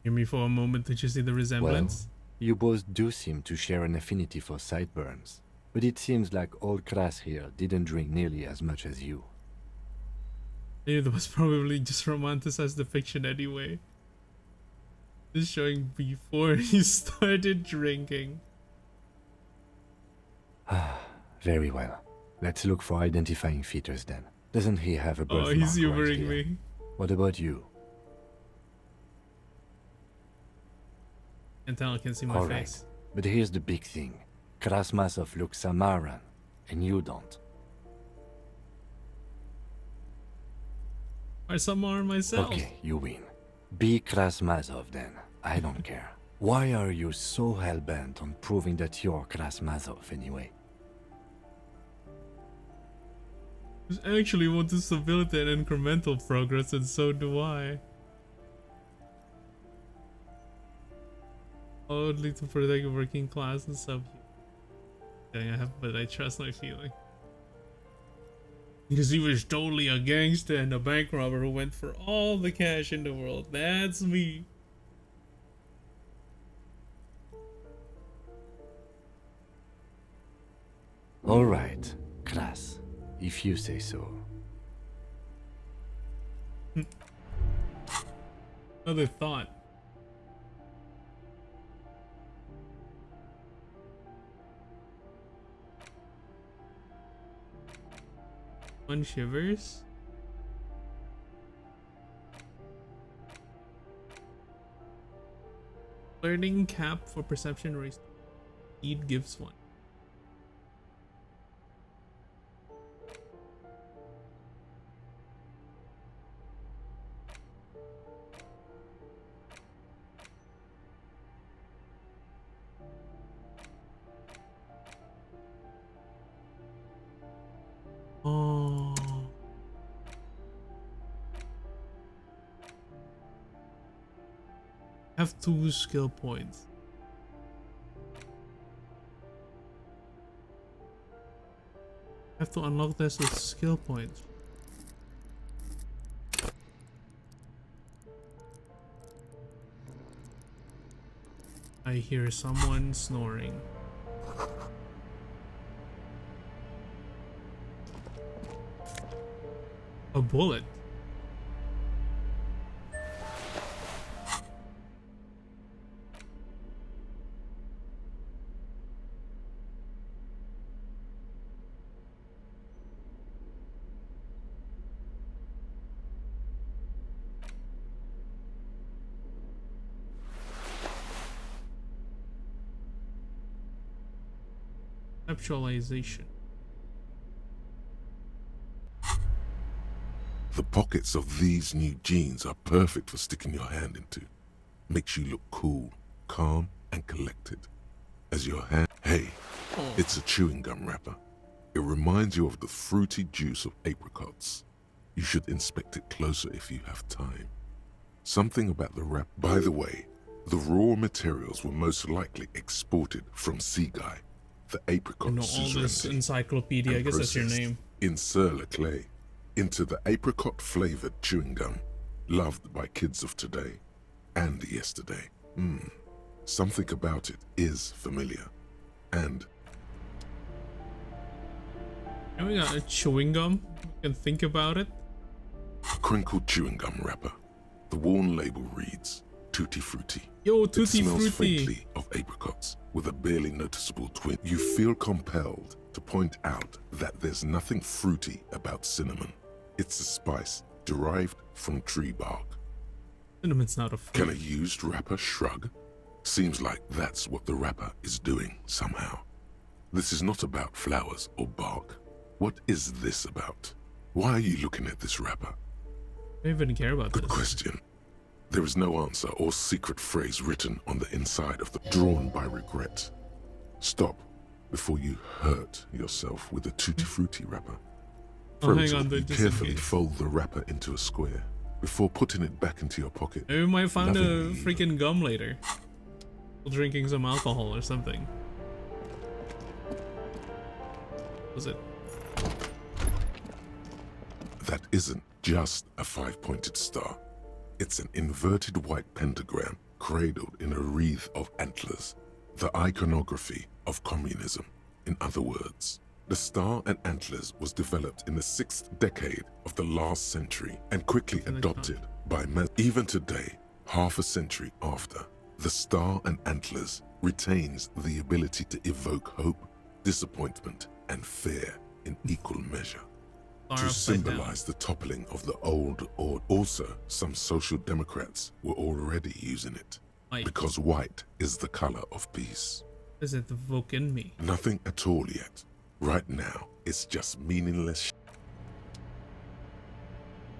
Hear me for a moment, did you see the resemblance? Well, you both do seem to share an affinity for sideburns. But it seems like old Kras here didn't drink nearly as much as you. Yeah, that was probably just romanticized the fiction anyway. This showing before he started drinking. Very well. Let's look for identifying features then. Doesn't he have a birthmark? Oh, he's right humoring here? me. What about you? Can't tell, I can see my All right. face. But here's the big thing. Krasmazov looks Samaran, and you don't. Or Samar myself. Okay, you win. Be Krasmazov then. I don't care. Why are you so hell-bent on proving that you're Krasmazov anyway? I actually want to stability and incremental progress, and so do I. Only to protect working class and sub. I have, but I trust my feeling. Because he was totally a gangster and a bank robber who went for all the cash in the world. That's me. All right, Kras, if you say so. Another thought. One shivers. Learning cap for perception race. Need gives one. Oh. Have 2 skill points. Have to unlock this with skill points. I hear someone snoring. A bullet. Conceptualization. The pockets of these new jeans are perfect for sticking your hand into. Makes you look cool, calm, and collected. As your hand... Hey, it's a chewing gum wrapper. It reminds you of the fruity juice of apricots. You should inspect it closer if you have time. Something about the wrap... By the way, the raw materials were most likely exported from Seaguy, the apricot I know all this suzerainty, encyclopedia. I guess that's your name. in Sur-le-Clay into the apricot-flavored chewing gum, loved by kids of today and yesterday. Something about it is familiar. And we got a chewing gum. You can think about it. a crinkled chewing gum wrapper. The worn label reads Tutti Frutti. Yo, Tutti It smells Frutti. faintly of apricots with a barely noticeable twinge. You feel compelled to point out that there's nothing fruity about cinnamon. It's a spice derived from tree bark. Cinnamon's not a fruit. Can a used wrapper shrug? Seems like that's what the wrapper is doing somehow. This is not about flowers or bark. What is this about? Why are you looking at this wrapper? I don't even care about Good this. question. There is no answer or secret phrase written on the inside of the drawn by regret. Stop before you hurt yourself with a Tutti Frutti wrapper. Oh, hang Frozen, on, you just in carefully case. fold the wrapper into a square before putting it back into your pocket. Maybe we might find a Lovingly, freaking gum later. Drinking some alcohol or something. Was it? That isn't just a five-pointed star. It's an inverted white pentagram cradled in a wreath of antlers, the iconography of communism. In other words, the star and antlers was developed in the 6th decade of the last century and quickly adopted by men. Even today, half a century after, the star and antlers retains the ability to evoke hope, disappointment, and fear in equal measure. To symbolize the toppling of the old order. Also, some social democrats were already using it. Because white is the color of peace. Is it evoking me? Nothing at all yet. Right now, it's just meaningless.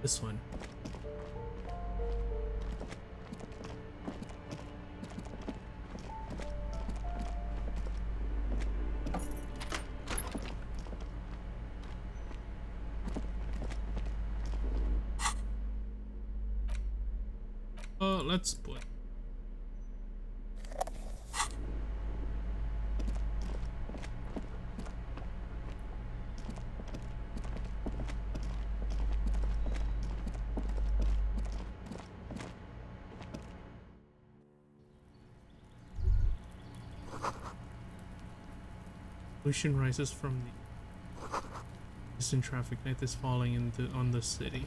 This one. Let's put. Pollution rises from the distant traffic light is falling on the city.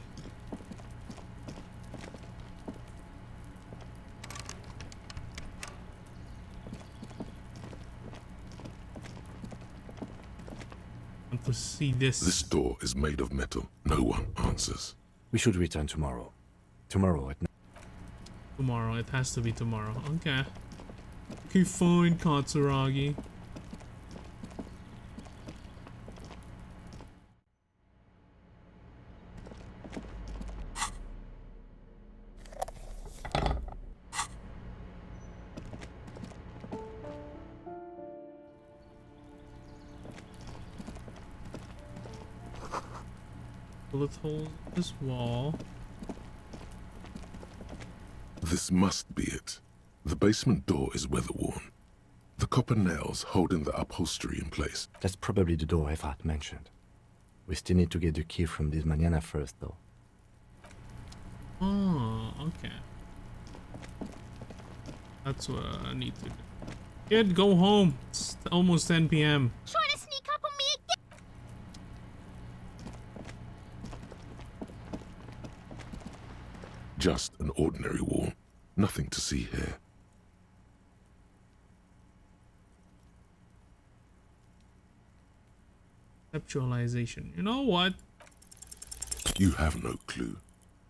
Want to see this? This door is made of metal. No one answers. We should return tomorrow. Tomorrow at night. Tomorrow. It has to be tomorrow. Okay. Okay, fine, Katsuragi. Bullet holes in this wall. This must be it. The basement door is weather-worn. The copper nails holding the upholstery in place. That's probably the door Efrat mentioned. We still need to get the key from this manana first, though. Oh, okay. That's what I need to do. Kid, go home. It's almost 10 p.m. Trying to sneak up on me again. Just an ordinary wall. Nothing to see here. Conceptualization. You know what? You have no clue.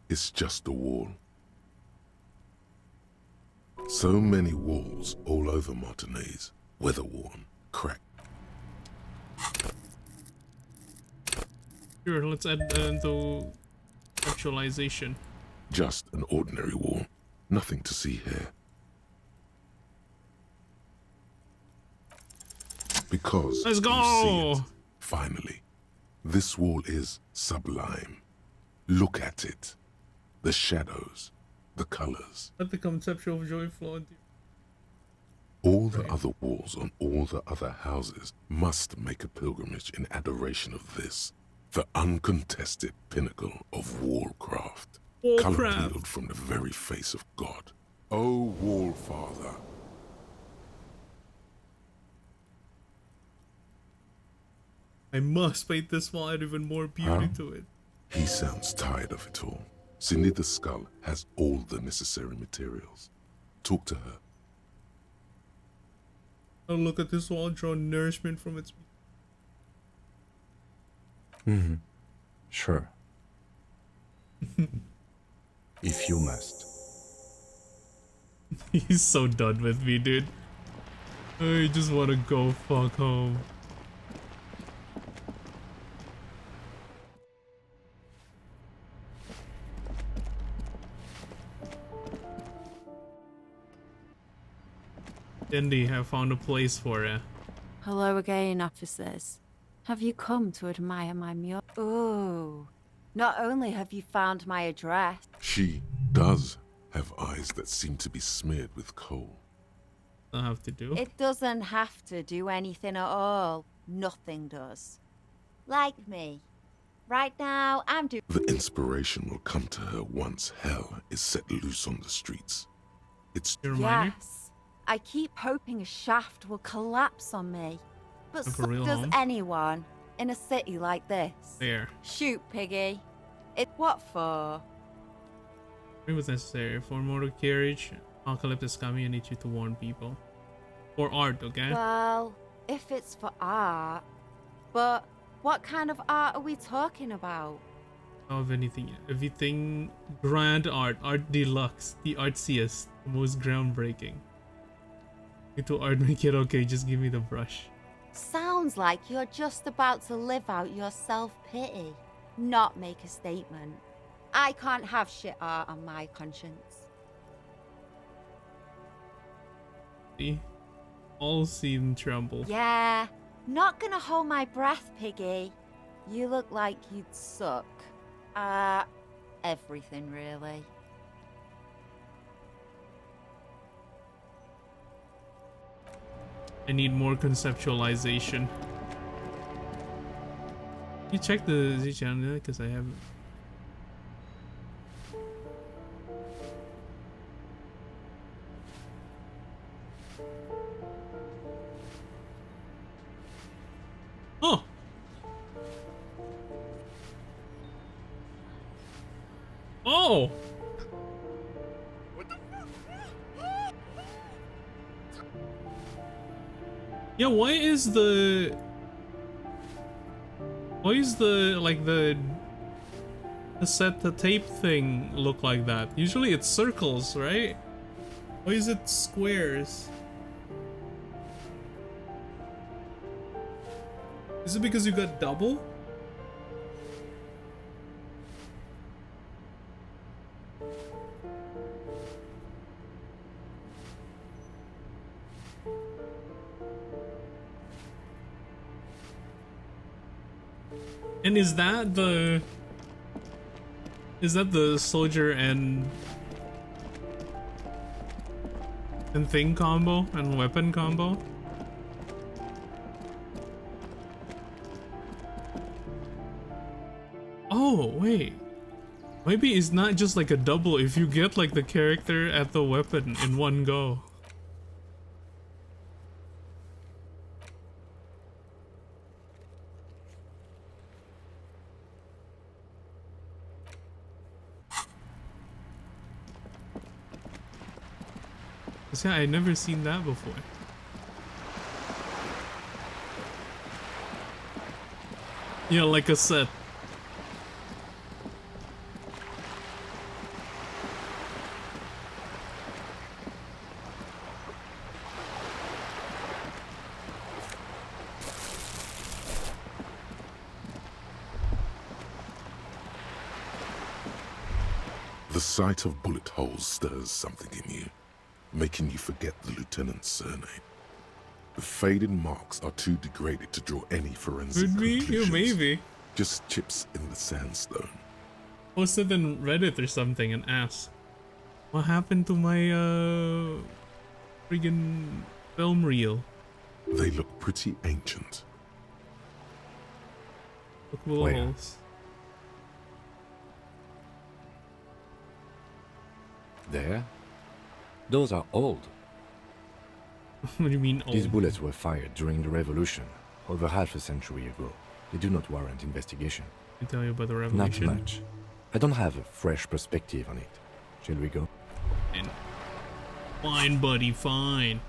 It's just a wall. So many walls all over Martinez. Weather-worn, cracked. Sure, let's add into conceptualization. Just an ordinary wall. Nothing to see here. Because let's go! You see it, finally. This wall is sublime. Look at it. The shadows, the colors. Let the conceptual joy flow into you. All the other walls on all the other houses must make a pilgrimage in adoration of this, the uncontested pinnacle of wallcraft, color peeled from the very face of God. O Wall Father. I must paint this wall, add even more beauty to it. He sounds tired of it all. Cindy the Skull has all the necessary materials. Talk to her. Oh, look at this wall, draw nourishment from its... Mm-hmm. Sure. If you must. He's so done with me, dude. I just want to go fuck home. Indy, I found a place for you. Hello again, officers. Have you come to admire my mural? Oh, not only have you found my address... She does have eyes that seem to be smeared with coal. Don't have to do. It doesn't have to do anything at all. Nothing does. Like me. Right now, I'm doing... The inspiration will come to her once hell is set loose on the streets. It's... Yes. I keep hoping a shaft will collapse on me. But so does anyone in a city like this. There. Shoot, Piggy. What for? It was necessary. For motor carriage, apocalypse is coming. I need you to warn people. For art, okay? Well, if it's for art. But what kind of art are we talking about? Of anything. Everything grand art. Art deluxe. The artsiest. The most groundbreaking. To art make it okay, just give me the brush. Sounds like you're just about to live out your self-pity, not make a statement. I can't have shit art on my conscience. See? All seem tremble. Yeah, not gonna hold my breath, Piggy. You look like you'd suck. Everything really. I need more conceptualization. You check the Z channel because I haven't. Oh. Oh. Yeah, why is the like the set the tape thing look like that? Usually it's circles, right? Why is it squares? Is it because you got double? And is that the soldier and thing combo and weapon combo? Oh, wait. Maybe it's not just like a double if you get like the character at the weapon in one go. Yeah, I never seen that before. Yeah, like a set. The sight of bullet holes stirs something in you, making you forget the lieutenant's surname. The faded marks are too degraded to draw any forensic Could be, conclusions. yeah, maybe. Just chips in the sandstone. Post it in Reddit or something and ask, what happened to my friggin' film reel? They look pretty ancient. Look bullet holes. There? Those are old. What do you mean old? These bullets were fired during the revolution, over half a century ago. They do not warrant investigation. I tell you about the revolution. Not much. I don't have a fresh perspective on it. Shall we go? Fine, buddy, fine.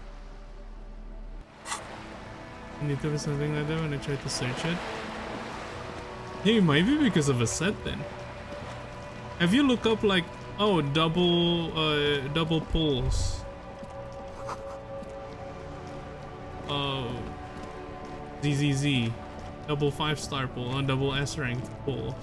And there was something like that when I tried to search it. Hey, it might be because of a set then. Have you looked up like, oh, double pulls? ZZZ. Double 5-star pull on double S ranked pulls.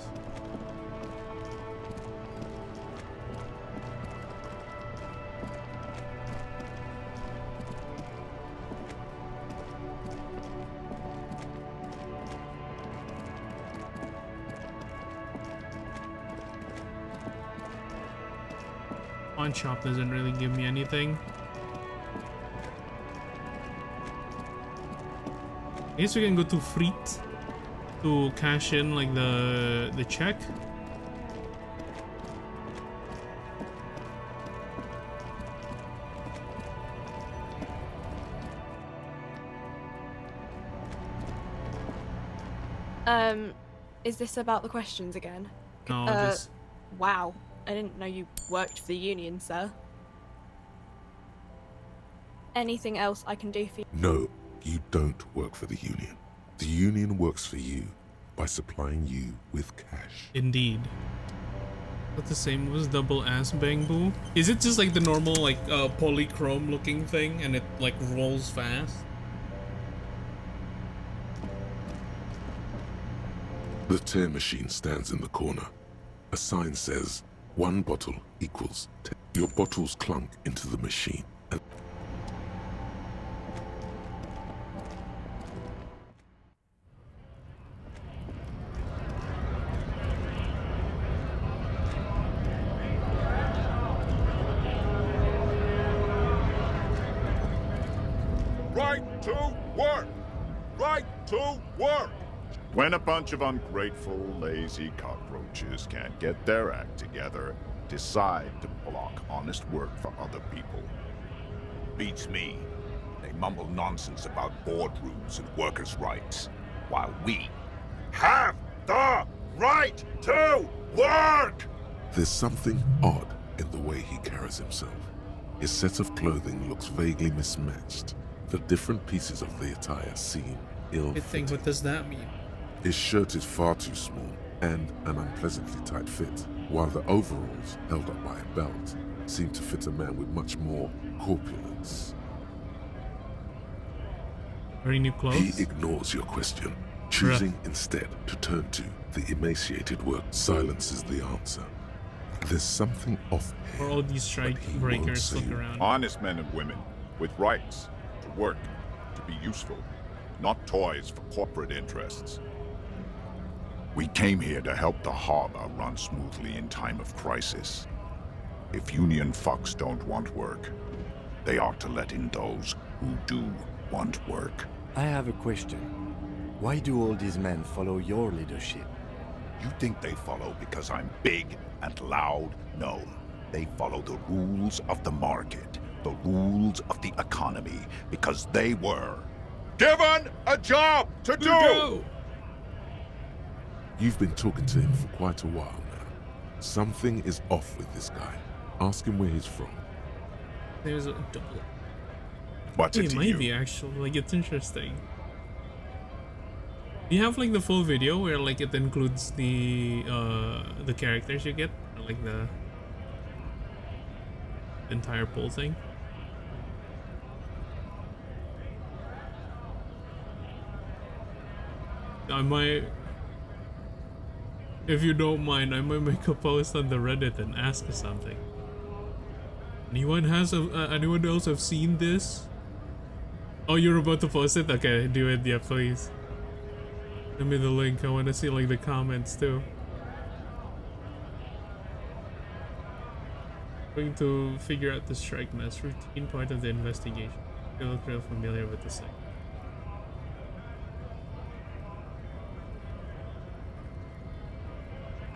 Pawn shop doesn't really give me anything. I guess we can go to Friet to cash in like the check. Is this about the questions again? No, just... Wow, I didn't know you worked for the union, sir. Anything else I can do for you? No, you don't work for the union. The union works for you by supplying you with cash. Indeed. But the same was double ass bamboo. Is it just like the normal like polychrome looking thing and it like rolls fast? The tear machine stands in the corner. A sign says, 1 bottle equals 10. Your bottles clunk into the machine. And right to work! Right to work! When a bunch of ungrateful, lazy cockroaches can't get their act together, decide to block honest work for other people. Beats me. They mumble nonsense about boardrooms and workers' rights, while we have the right to work! there's something odd in the way he carries himself. His set of clothing looks vaguely mismatched. The different pieces of the attire seem ill-fitting. What does that mean? His shirt is far too small and an unpleasantly tight fit, while the overalls, held up by a belt, seem to fit a man with much more corpulence. Very new clothes? He ignores your question, choosing instead to turn to the emaciated work. Silence is the answer. There's something off Or all these strike breakers look around. Honest men and women with rights to work, to be useful, not toys for corporate interests. We came here to help the harbor run smoothly in time of crisis. If union fucks don't want work, they ought to let in those who do want work. I have a question. Why do all these men follow your leadership? You think they follow because I'm big and loud? No. They follow the rules of the market, the rules of the economy, because they were given a job to do! You've been talking to him for quite a while now. Something is off with this guy. Ask him where he's from. There's a double What's it It to might you? be actually, like, it's interesting. Do you have like the full video where like it includes the characters you get, or like the entire poll thing? I might, if you don't mind, I might make a post on the Reddit and ask something. Anyone else have seen this? Oh, you're about to post it? Okay, do it, yeah, please. Send me the link. I want to see like the comments too. Going to figure out the strike mess routine part of the investigation. You look real familiar with the site.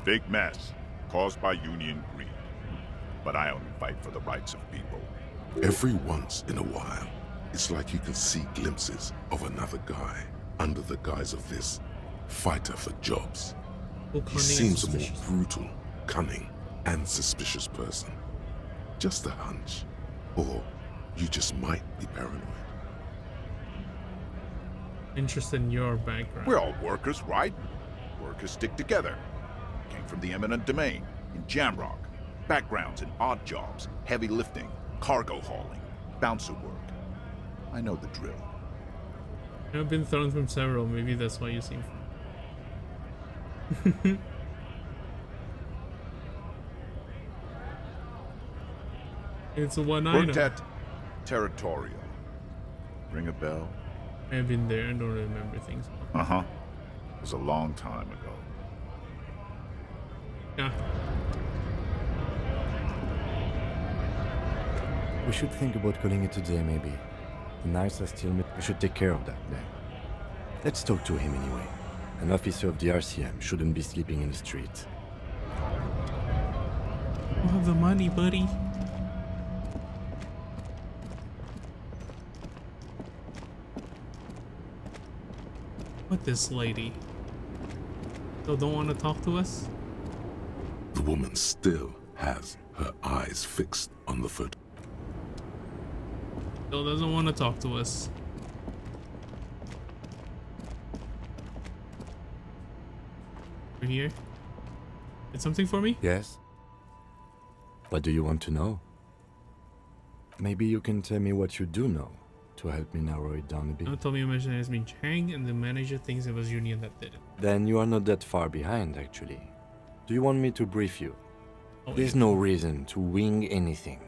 Big mess caused by union greed. But I only fight for the rights of people. Every once in a while, it's like you can see glimpses of another guy under the guise of this fighter for jobs. He seems a more brutal, cunning, and suspicious person. Just a hunch. Or you just might be paranoid. Interested in your background. We're all workers, right? Workers stick together. Came from the eminent domain, in Jamrock. Backgrounds in odd jobs, heavy lifting, cargo hauling, bouncer work. I know the drill. I've been thrown from several, maybe that's why you seem It's a one item. Worked at Territorial. Ring a bell? I've been there, I don't remember things. Uh-huh. It was a long time ago. Yeah. We should think about calling it a day, maybe. The nights are still... We should take care of that, then. Let's talk to him anyway. An officer of the RCM shouldn't be sleeping in the street. You have the money, buddy. What this lady? Still don't want to talk to us? The woman still has her eyes fixed on the photo. Still doesn't want to talk to us. We're here. It's something for me? Yes? What do you want to know? Maybe you can tell me what you do know to help me narrow it down a bit. You told me your mission has been Chang and the manager thinks it was Union that did it. Then you are not that far behind, actually. Do you want me to brief you? Oh, There's no reason to wing anything.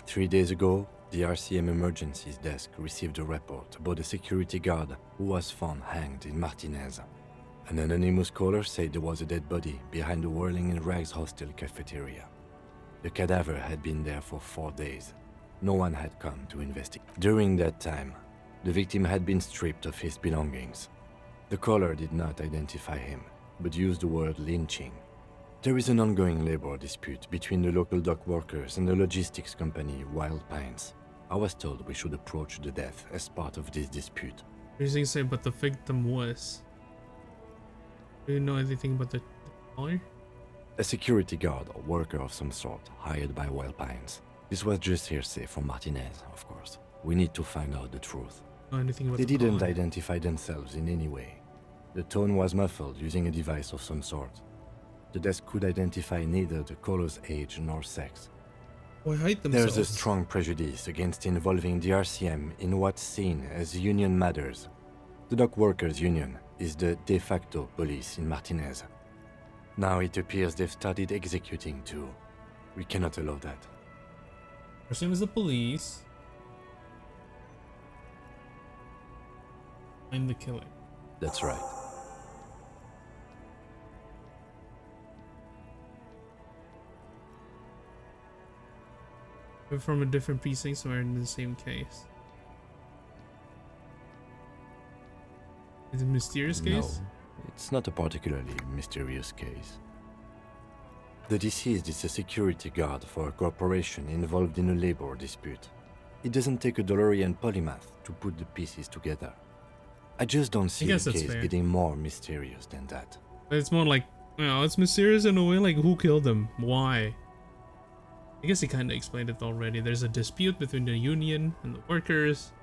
3 days ago, the RCM Emergencies Desk received a report about a security guard who was found hanged in Martinez. An anonymous caller said there was a dead body behind the Whirling in Rags hostel cafeteria. The cadaver had been there for 4 days. No one had come to investigate. During that time, the victim had been stripped of his belongings. The caller did not identify him, but used the word lynching. There is an ongoing labor dispute between the local dock workers and the logistics company Wild Pines. I was told we should approach the death as part of this dispute. Anything to say but the victim was? Do you know anything about the caller? A security guard or worker of some sort hired by Wild Pines. This was just hearsay from Martinez, of course. We need to find out the truth. Know anything about They the didn't caller? identify themselves in any way. The tone was muffled using a device of some sort. The desk could identify neither the caller's age nor sex. Why hide themselves? There's a strong prejudice against involving the RCM in what's seen as union matters. The dock workers' union is the de facto police in Martinez. Now it appears they've started executing too. We cannot allow that. RCM is the police. I'm the killer. That's right. We're from a different precinct, so we're in the same case. Is it a mysterious case? No, it's not a particularly mysterious case. The deceased is a security guard for a corporation involved in a labor dispute. It doesn't take a DeLorean polymath to put the pieces together. I just don't see the guess that's case fair. getting more mysterious than that. But it's more like, you know, it's mysterious in a way, like who killed him? Why? I guess he kind of explained it already. There's a dispute between the union and the workers.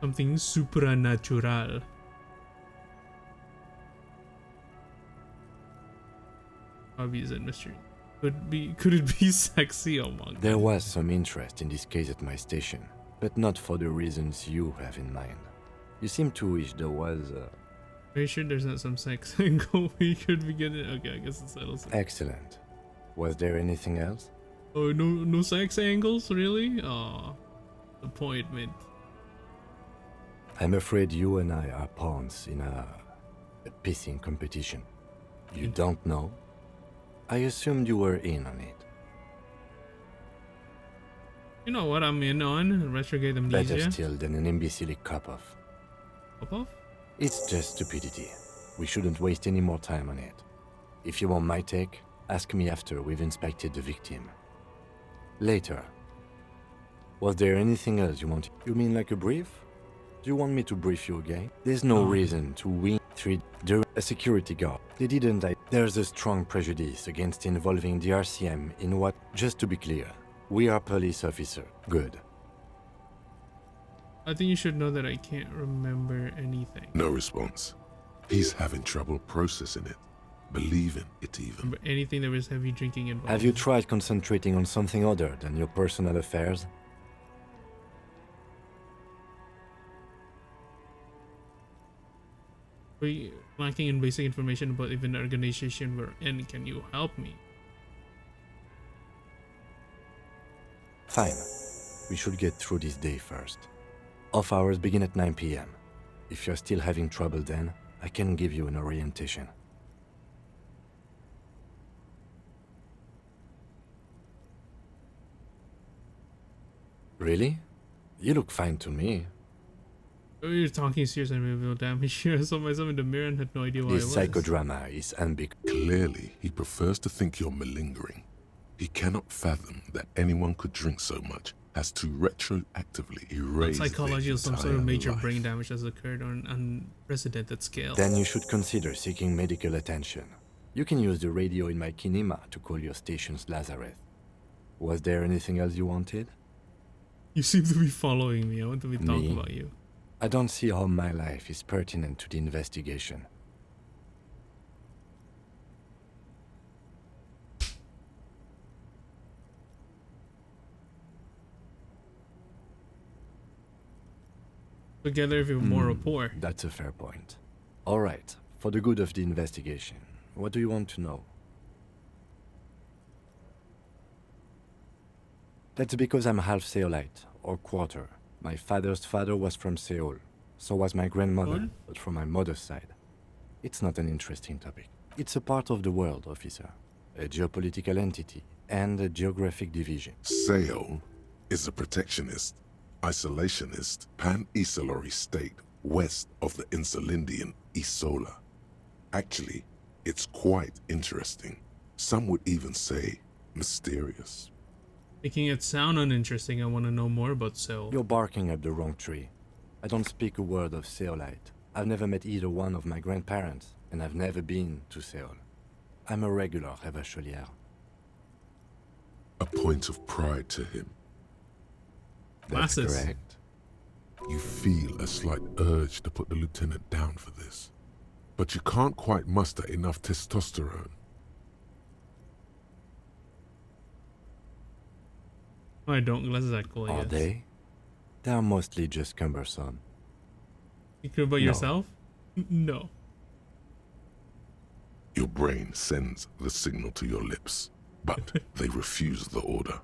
Something supernatural. Hobbies and mystery. Could it be sexy? Oh my god. There was some interest in this case at my station, but not for the reasons you have in mind. You seem to wish there was Are you sure there's not some sex angle we could be getting? Okay, I guess it's settles. Excellent. Was there anything else? Oh, no sex angles, really? Oh, appointment. I'm afraid you and I are pawns in a pissing competition. You don't know? I assumed you were in on it. You know what I'm in on? Retrograde amnesia. Better still than an imbecilic cop-off. Cop-off? It's just stupidity. We shouldn't waste any more time on it. If you want my take, ask me after we've inspected the victim. Later. Was there anything else you wanted? You mean like a brief? Do you want me to brief you again? There's no reason to win 3 during a security guard. They didn't die. There's a strong prejudice against involving the RCM in what, just to be clear, we are police officer. Good. I think you should know that I can't remember anything. No response. He's having trouble processing it, believing it even. Remember anything there was heavy drinking involved. Have you tried concentrating on something other than your personal affairs? We lacking in basic information about even the organization we're in. Can you help me? Fine. We should get through this day first. Off hours begin at 9 p.m. If you're still having trouble then, I can give you an orientation. Really? You look fine to me. Oh, you're talking serious and real damage here. I saw myself in the mirror and had no idea why This I was. psychodrama is ambiguous. Clearly, he prefers to think you're malingering. He cannot fathom that anyone could drink so much as to retroactively erase Psychology their of some sort of entire major life. brain damage has occurred on an unprecedented scale. Then you should consider seeking medical attention. You can use the radio in my kinema to call your station's Lazareth. Was there anything else you wanted? You seem to be following me. I want to be talking Me? about you. I don't see how my life is pertinent to the investigation. Together if you're more rapport. That's a fair point. All right, for the good of the investigation, what do you want to know? That's because I'm half Seolite, or quarter. My father's father was from Seoul. So was my grandmother, but from my mother's side. It's not an interesting topic. It's a part of the world, officer. A geopolitical entity and a geographic division. Seoul is a protectionist, isolationist, pan-Isolari state west of the Insulindian Isola. Actually, it's quite interesting. Some would even say mysterious. Making it sound uninteresting, I want to know more about Seoul. You're barking up the wrong tree. I don't speak a word of Seolite. I've never met either one of my grandparents, and I've never been to Seoul. I'm a regular Revacholière. A point of pride to him. That's correct. You feel a slight urge to put the lieutenant down for this, but you can't quite muster enough testosterone. I don't. Less that cool. Are they? They're mostly just cumbersome. You care about yourself? No. Your brain sends the signal to your lips, but they refuse the order.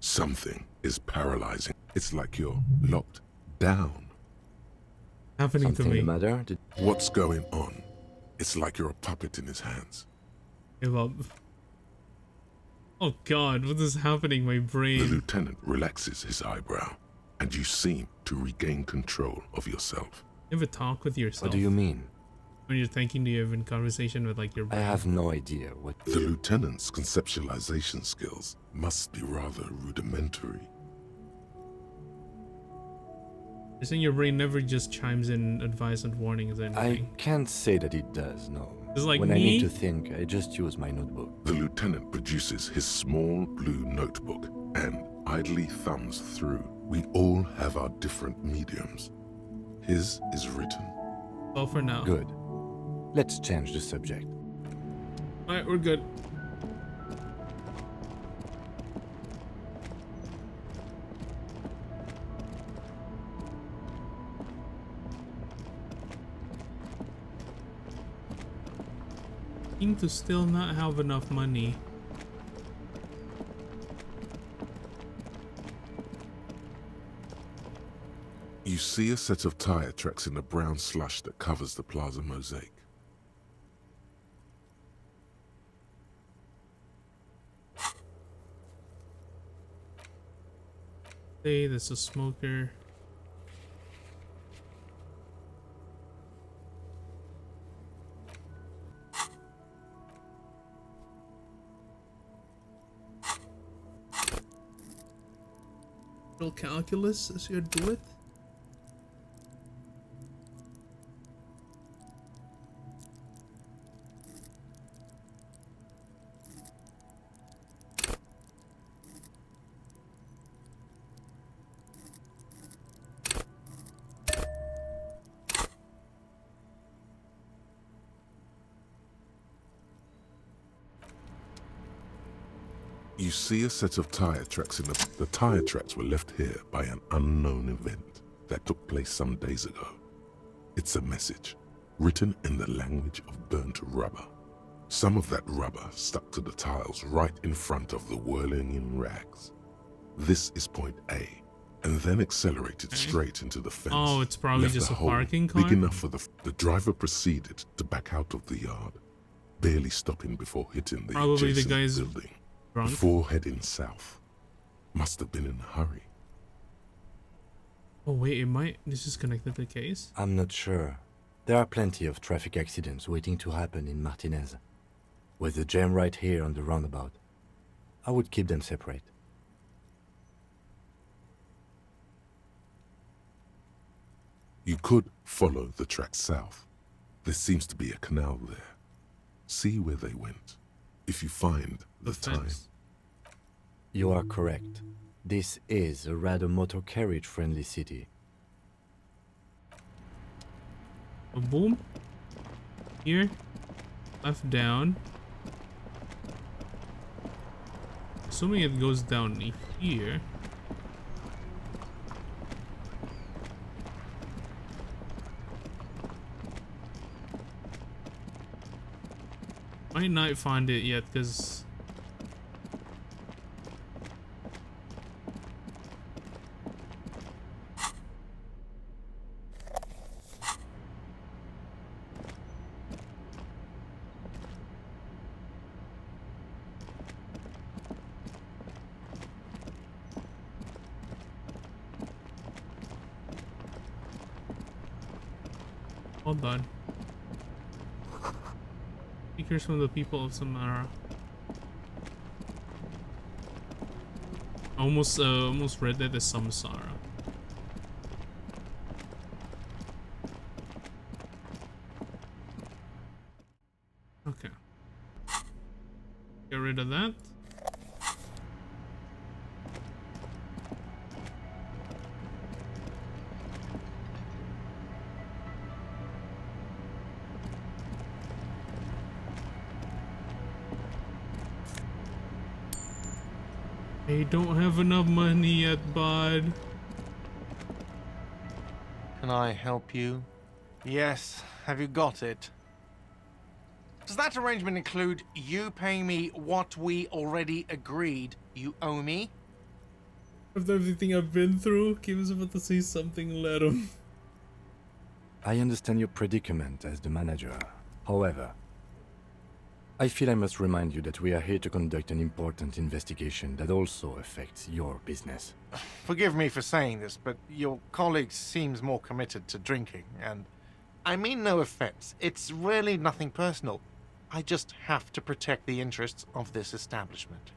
Something is paralyzing. It's like you're locked down. Happening to me. the matter? What's going on? It's like you're a puppet in his hands. Give up. Oh god, what is happening? My brain. The lieutenant relaxes his eyebrow, and you seem to regain control of yourself. You ever talk with yourself? What do you mean? When you're thinking, do you have a conversation with like your brain? I have no idea what... The lieutenant's conceptualization skills must be rather rudimentary. You're saying your brain never just chimes in advice and warnings and anything? I can't say that it does, no. It's like when me? I need to think, I just use my notebook. The lieutenant produces his small blue notebook and idly thumbs through. We all have our different mediums. His is written. Well, for now. Good. Let's change the subject. Alright, we're good. Seem to still not have enough money. You see a set of tire tracks in the brown slush that covers the plaza mosaic. Hey, there's a smoker. Real calculus is your do it. You see a set of tire tracks in the tire tracks were left here by an unknown event that took place some days ago. It's a message, written in the language of burnt rubber. Some of that rubber stuck to the tiles right in front of the whirling in rags. This is point A, and then accelerated straight into the fence. Oh, it's probably left just a a hole parking car? big enough for the driver proceeded to back out of the yard, barely stopping before hitting the Probably the adjacent guy's building. drunk. Before heading south. Must have been in a hurry. Oh wait, this is connected to the case? I'm not sure. There are plenty of traffic accidents waiting to happen in Martinez. With the jam right here on the roundabout, I would keep them separate. You could follow the track south. There seems to be a canal there. See where they went. If you find the time. You are correct. This is a rather motor carriage friendly city. A boom. Here. Left down. Assuming it goes down here. Might not find it yet because hold on. Speakers from the people of Samara. Almost read that as Samsara. Okay. Get rid of that. I don't have enough money yet, bud. Can I help you? Yes. Have you got it? Does that arrangement include you paying me what we already agreed you owe me? After everything I've been through, Kim's about to say something, let him. I understand your predicament as the manager. However, I feel I must remind you that we are here to conduct an important investigation that also affects your business. Forgive me for saying this, but your colleague seems more committed to drinking, and I mean no offense. It's really nothing personal. I just have to protect the interests of this establishment.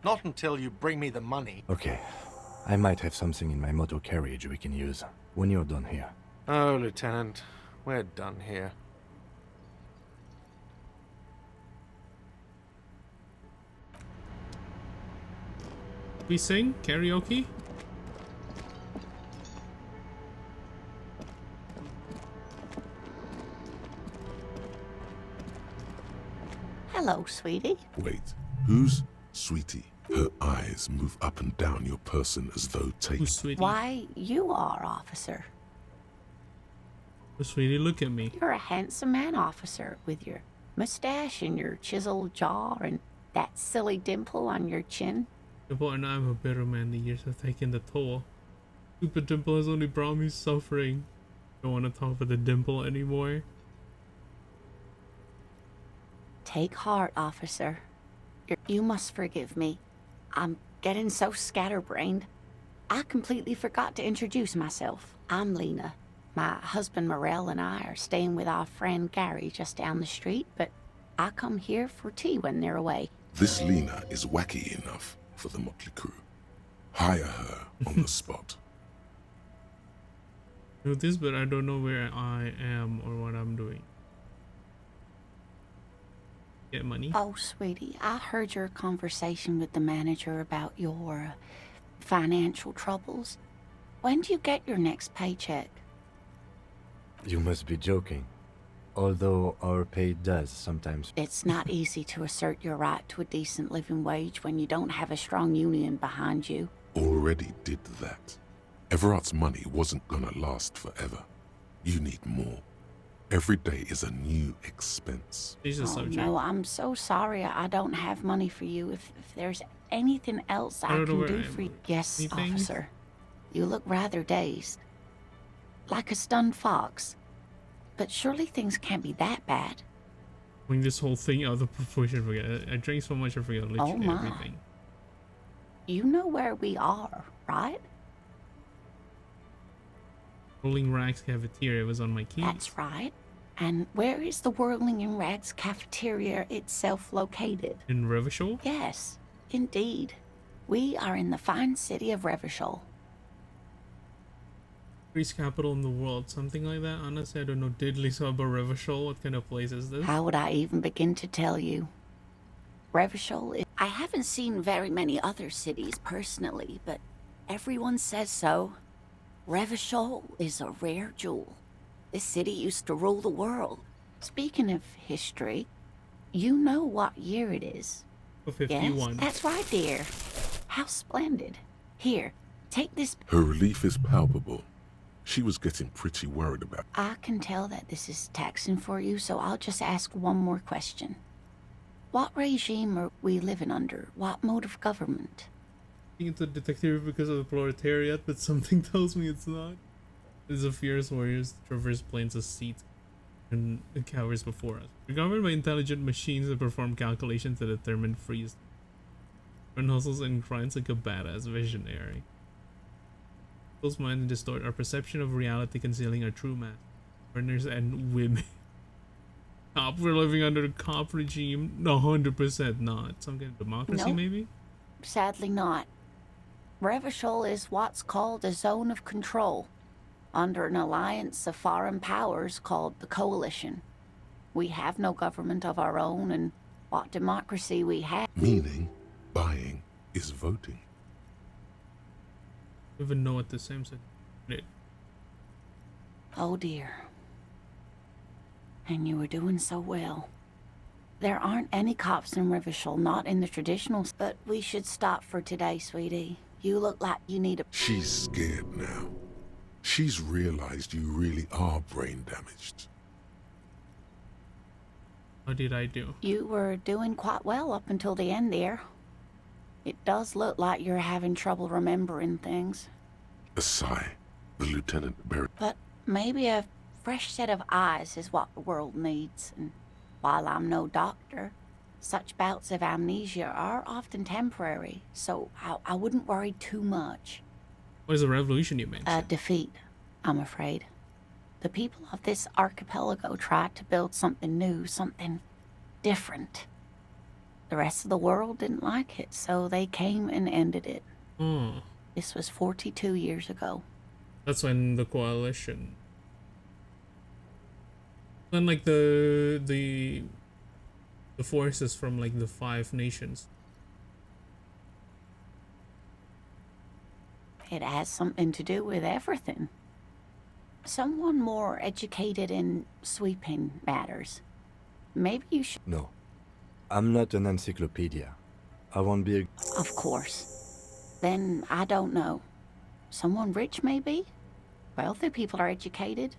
Not until you bring me the money. Okay. I might have something in my motor carriage we can use when you're done here. Oh, Lieutenant, we're done here. We sing karaoke? Hello, sweetie. Wait, who's Sweetie? Her eyes move up and down your person as though taking... Why, you are, officer. Oh, Sweetie, look at me. You're a handsome man, officer, with your mustache and your chiseled jaw and that silly dimple on your chin. And I'm a bitter man. The years have taken the toll. Stupid dimple has only brought me suffering. Don't want to talk about the dimple anymore. Take heart, officer. You must forgive me. I'm getting so scatterbrained. I completely forgot to introduce myself. I'm Lena. My husband Morel and I are staying with our friend Gary just down the street, but I come here for tea when they're away. This Lena is wacky enough for the motley crew. Hire her on the spot. I know this, but I don't know where I am or what I'm doing. Get money? Oh, sweetie, I heard your conversation with the manager about your financial troubles. When do you get your next paycheck? You must be joking. Although our pay does sometimes... It's not easy to assert your right to a decent living wage when you don't have a strong union behind you. Already did that. Everart's money wasn't gonna last forever. You need more. Every day is a new expense. Oh, no, I'm so sorry I don't have money for you. If there's anything else I can do for you... Yes, officer. You look rather dazed. Like a stunned fox. But surely things can't be that bad. Bring this whole thing out of proportion. Forget. I drank so much I forgot literally everything. You know where we are, right? Rolling Rags cafeteria was on my keys. That's right. And where is the Whirling in Rags cafeteria itself located? In Revachol? Yes, indeed. We are in the fine city of Revachol. Greece capital in the world, something like that. Honestly, I don't know diddly so about Revachol. What kind of place is this? How would I even begin to tell you? Revachol is... I haven't seen very many other cities personally, but everyone says so. Revachol is a rare jewel. This city used to rule the world. Speaking of history, you know what year it is. 51. Yes, that's right, dear. How splendid. Here, take this... Her relief is palpable. She was getting pretty worried about... I can tell that this is taxing for you, so I'll just ask one more question. What regime are we living under? What mode of government? I think it's a dictatorship because of the proletariat, but something tells me it's not. It's a fierce warriors traverse plains of seats and cowers before us. We're governed by intelligent machines that perform calculations to determine freeze. Run hustles and grinds like a badass visionary. Those minds distort our perception of reality, concealing our true mass. Foreigners and women. Cop, we're living under a cop regime? 100% not. Some kind of democracy, Nope. maybe? Sadly not. Revachol is what's called a zone of control, under an alliance of foreign powers called the Coalition. We have no government of our own, and what democracy we have... Meaning, buying is voting. I don't even know what the same said. Oh dear. And you were doing so well. There aren't any cops in Revachol, not in the traditional... But we should stop for today, sweetie. You look like you need a... She's scared now. She's realized you really are brain damaged. What did I do? You were doing quite well up until the end there. It does look like you're having trouble remembering things. A sigh. The lieutenant buried... But maybe a fresh set of eyes is what the world needs. And while I'm no doctor, such bouts of amnesia are often temporary, so I wouldn't worry too much. What is the revolution you mentioned? A defeat, I'm afraid. The people of this archipelago tried to build something new, something different. The rest of the world didn't like it, so they came and ended it. This was 42 years ago. That's when the coalition... Then like the forces from like the 5 nations. It has something to do with everything. Someone more educated in sweeping matters. Maybe you should... No. I'm not an encyclopedia. I won't be a... Of course. Then I don't know. Someone rich, maybe? Wealthy people are educated.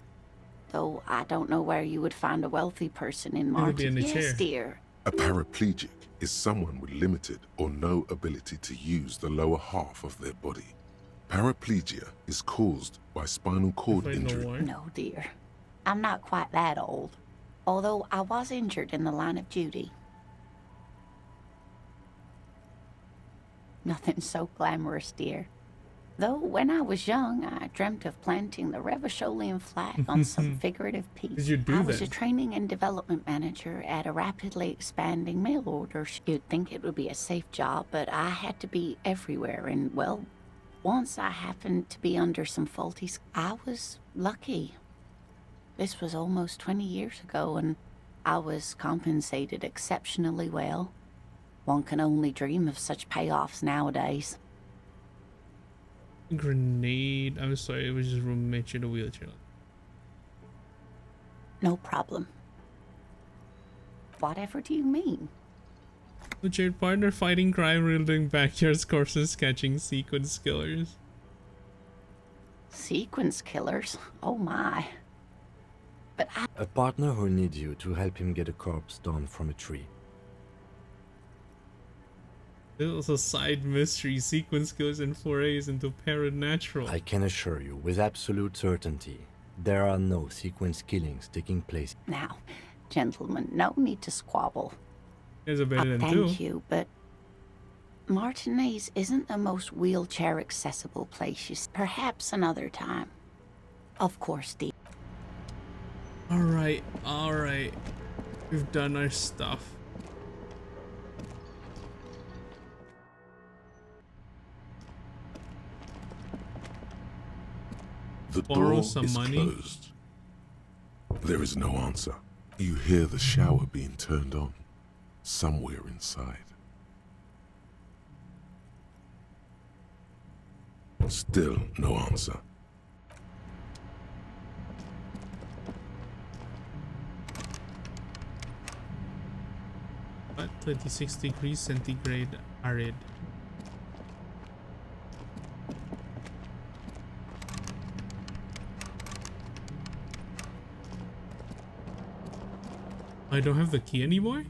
Though I don't know where you would find a wealthy person in Martin. Yes, dear. A paraplegic is someone with limited or no ability to use the lower half of their body. Paraplegia is caused by spinal cord injury. No, dear. I'm not quite that old. Although I was injured in the line of duty. Nothing so glamorous, dear. Though when I was young, I dreamt of planting the Revacholian flag on some figurative piece. I was a training and development manager at a rapidly expanding mail order. You'd think it would be a safe job, but I had to be everywhere. And, well, once I happened to be under some faulty... I was lucky. This was almost 20 years ago, and I was compensated exceptionally well. One can only dream of such payoffs nowadays. Grenade. I'm sorry, it was just roommate in a wheelchair. No problem. Whatever do you mean? Wheelchair partner fighting crime, wielding backyard corpses, catching sequence killers. Sequence killers? Oh my. But A partner who needs you to help him get a corpse down from a tree. There's also side mystery, sequence killers, and forays into paranatural. I can assure you with absolute certainty, there are no sequence killings taking place. Now, gentlemen, no need to squabble. There's a better than two. Thank you, but Martinez isn't the most wheelchair accessible place. Perhaps another time. Of course, Steve. Alright. We've done our stuff. The door is closed. There is no answer. You hear the shower being turned on somewhere inside. Still no answer. At 26 degrees centigrade, arid. I don't have the key anymore?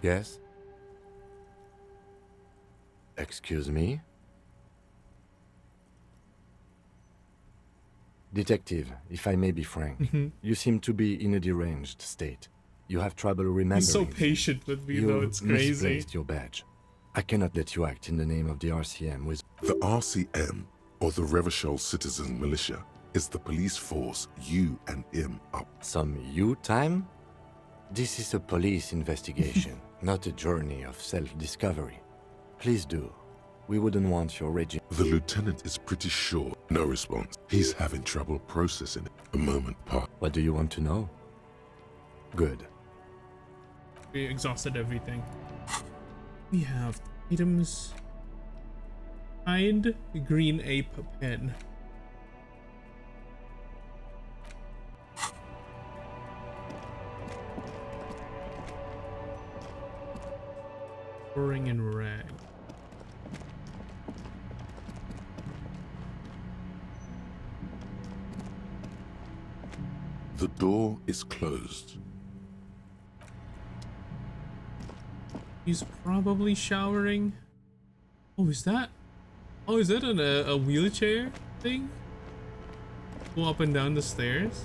Yes? Excuse me? Detective, if I may be frank, you seem to be in a deranged state. You have trouble remembering. He's so patient with me, though, it's crazy. You misplaced your badge. I cannot let you act in the name of the RCM with... The RCM, or the Revachol Citizen Militia, is the police force you and him up. Some you time? This is a police investigation, not a journey of self-discovery. Please do. We wouldn't want your regime... The lieutenant is pretty sure. No response. He's having trouble processing it. A moment passed. What do you want to know? Good. We exhausted everything. We have items. Hide green ape pen. Boring and rag. The door is closed. He's probably showering. Oh, is that? Oh, is that a wheelchair thing? Go up and down the stairs?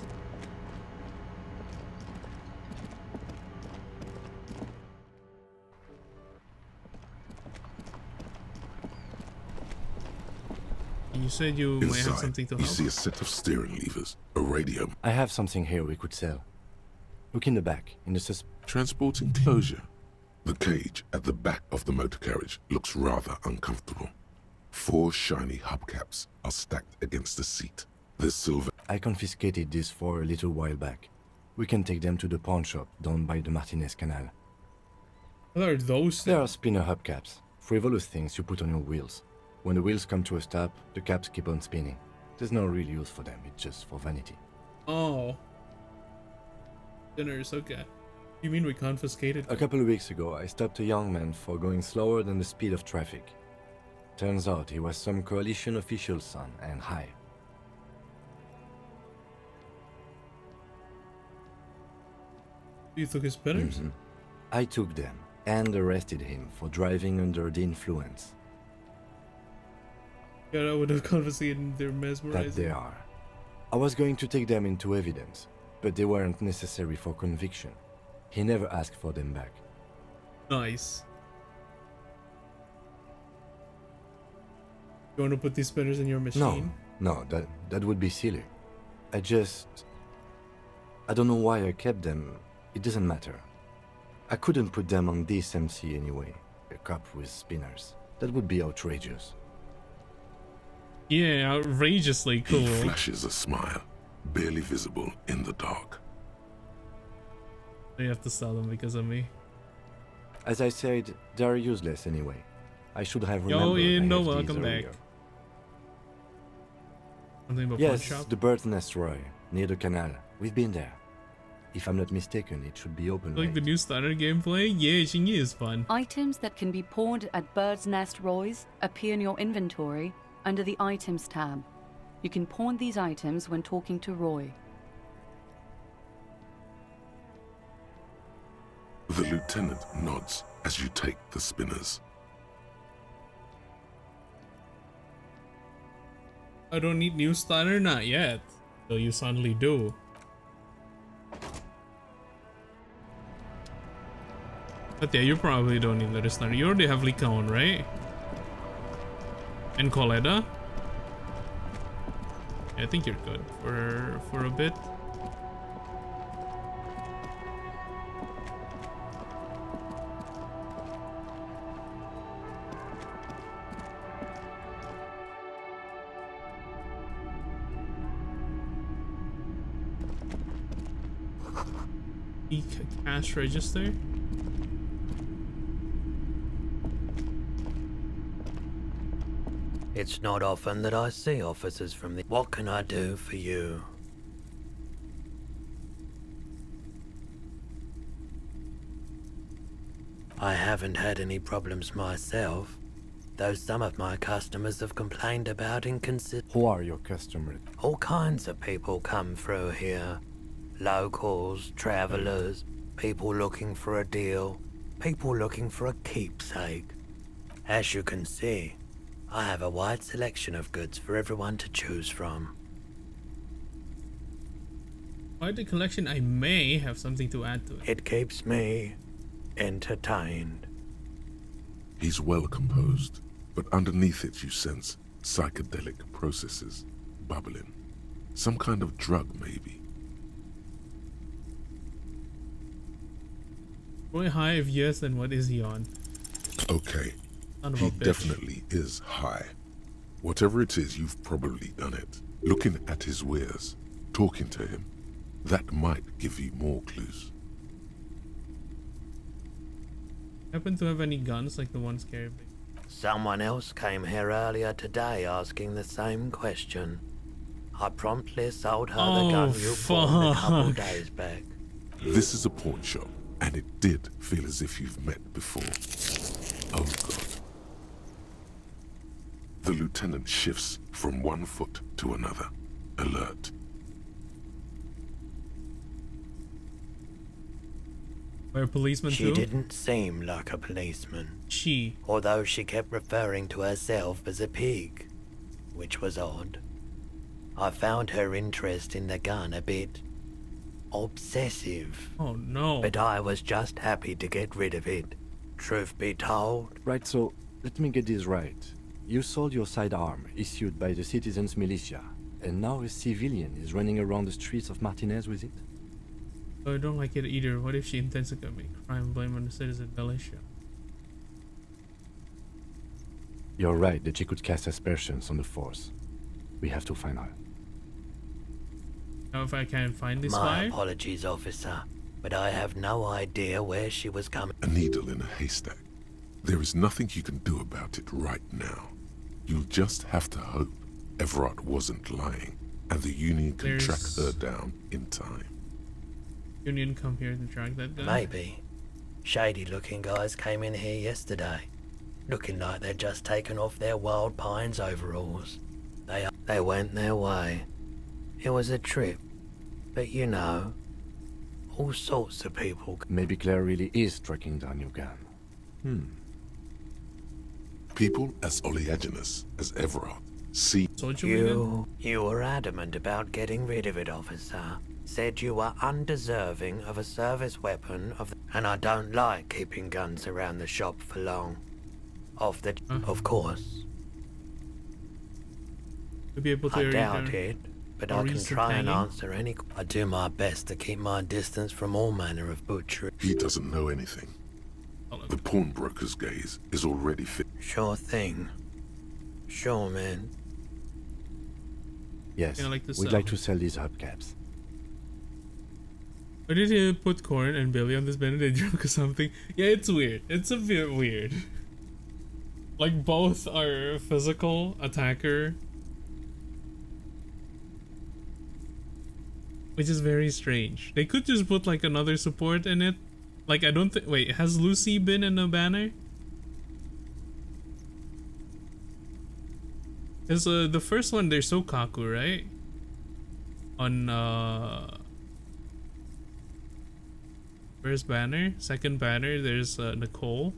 You said you might have something to help. You see a set of steering levers, a radio. I have something here we could sell. Look in the back, in the transport enclosure. The cage at the back of the motor carriage looks rather uncomfortable. 4 shiny hubcaps are stacked against the seat. There's silver. I confiscated these 4 a little while back. We can take them to the pawn shop down by the Martinez Canal. What are those? They are spinner hubcaps. Frivolous things you put on your wheels. When the wheels come to a stop, the caps keep on spinning. There's no real use for them, it's just for vanity. Oh. Dinners, okay. You mean we confiscated? A couple of weeks ago, I stopped a young man for going slower than the speed of traffic. Turns out he was some coalition official's son and high. You took his spinners? Mm-hmm. I took them and arrested him for driving under the influence. Yeah, I would have confiscated their mesmerizing. That they are. I was going to take them into evidence, but they weren't necessary for conviction. He never asked for them back. Nice. You want to put these spinners in your machine? No, that would be silly. I don't know why I kept them. It doesn't matter. I couldn't put them on this MC anyway. A cup with spinners. That would be outrageous. Yeah, outrageously cool. He flashes a smile, barely visible in the dark. You have to sell them because of me. As I said, they're useless anyway. I should have remembered. Yo, Indo, I have welcome these back. earlier. Something about Yes, pawn shop? the Bird's Nest Roy, near the canal. We've been there. If I'm not mistaken, it should be open. Like the new Stunner gameplay? Yeah, Shingy is fun. Items that can be pawned at Bird's Nest Roy's appear in your inventory under the Items tab. You can pawn these items when talking to Roy. The lieutenant nods as you take the spinners. I don't need new Stunner? Not yet. Though you suddenly do. But yeah, you probably don't need letter Stunner. You already have Licon, right? And Coletta? Yeah, I think you're good for a bit. Cash register. It's not often that I see officers from the... What can I do for you? I haven't had any problems myself, though some of my customers have complained about inconsistent... Who are your customers? All kinds of people come through here. Locals, travelers, people looking for a deal, people looking for a keepsake. As you can see, I have a wide selection of goods for everyone to choose from. Quite the collection. I may have something to add to it. It keeps me entertained. He's well composed, but underneath it you sense psychedelic processes bubbling. Some kind of drug, maybe. Roy high? If yes, then what is he on? Okay, Son of he a bitch. definitely is high. Whatever it is, you've probably done it. Looking at his wares, talking to him, that might give you more clues. Happen to have any guns like the ones carried by... Someone else came here earlier today asking the same question. I promptly sold her the gun you pawned a couple days back. This is a pawn shop, and it did feel as if you've met before. Oh God. The lieutenant shifts from one foot to another, alert. We're a policeman She too? didn't seem like a policeman. She. Although she kept referring to herself as a pig, which was odd. I found her interest in the gun a bit obsessive. Oh no. But I was just happy to get rid of it. Truth be told. Right, so let me get this right. You sold your sidearm issued by the citizens' militia, and now a civilian is running around the streets of Martinez with it? I don't like it either. What if she intends to commit crime and blame on the citizen militia? You're right that she could cast aspersions on the force. We have to find her. Now if I can't find this My spy? apologies, officer, but I have no idea where she was coming. A needle in a haystack. There is nothing you can do about it right now. You'll just have to hope Everard wasn't lying, and the Union can track her down in time. Union come here to track that guy? Maybe. Shady-looking guys came in here yesterday, looking like they'd just taken off their Wild Pines overalls. They went their way. It was a trip, but you know, all sorts of people. Maybe Claire really is tracking down your gun. People as oleaginous as Everard see. You were adamant about getting rid of it, officer. Said you were undeserving of a service weapon and I don't like keeping guns around the shop for long. Of course. Be able to I doubt it, but I can try and answer any. I do my best to keep my distance from all manner of butchery. He doesn't know anything. The pawnbroker's gaze is already fit. Sure thing. Sure, man. Yes, we'd like to sell these hubcaps. Why did he put Corn and Billy on this bed and they drunk or something? Yeah, it's weird. It's a bit weird. Like, both are physical attacker, which is very strange. They could just put like another support in it. Like, I don't think. Wait, has Lucy been in a banner? Because the first one, there's Sokaku, right? On first banner, second banner, there's Nicole.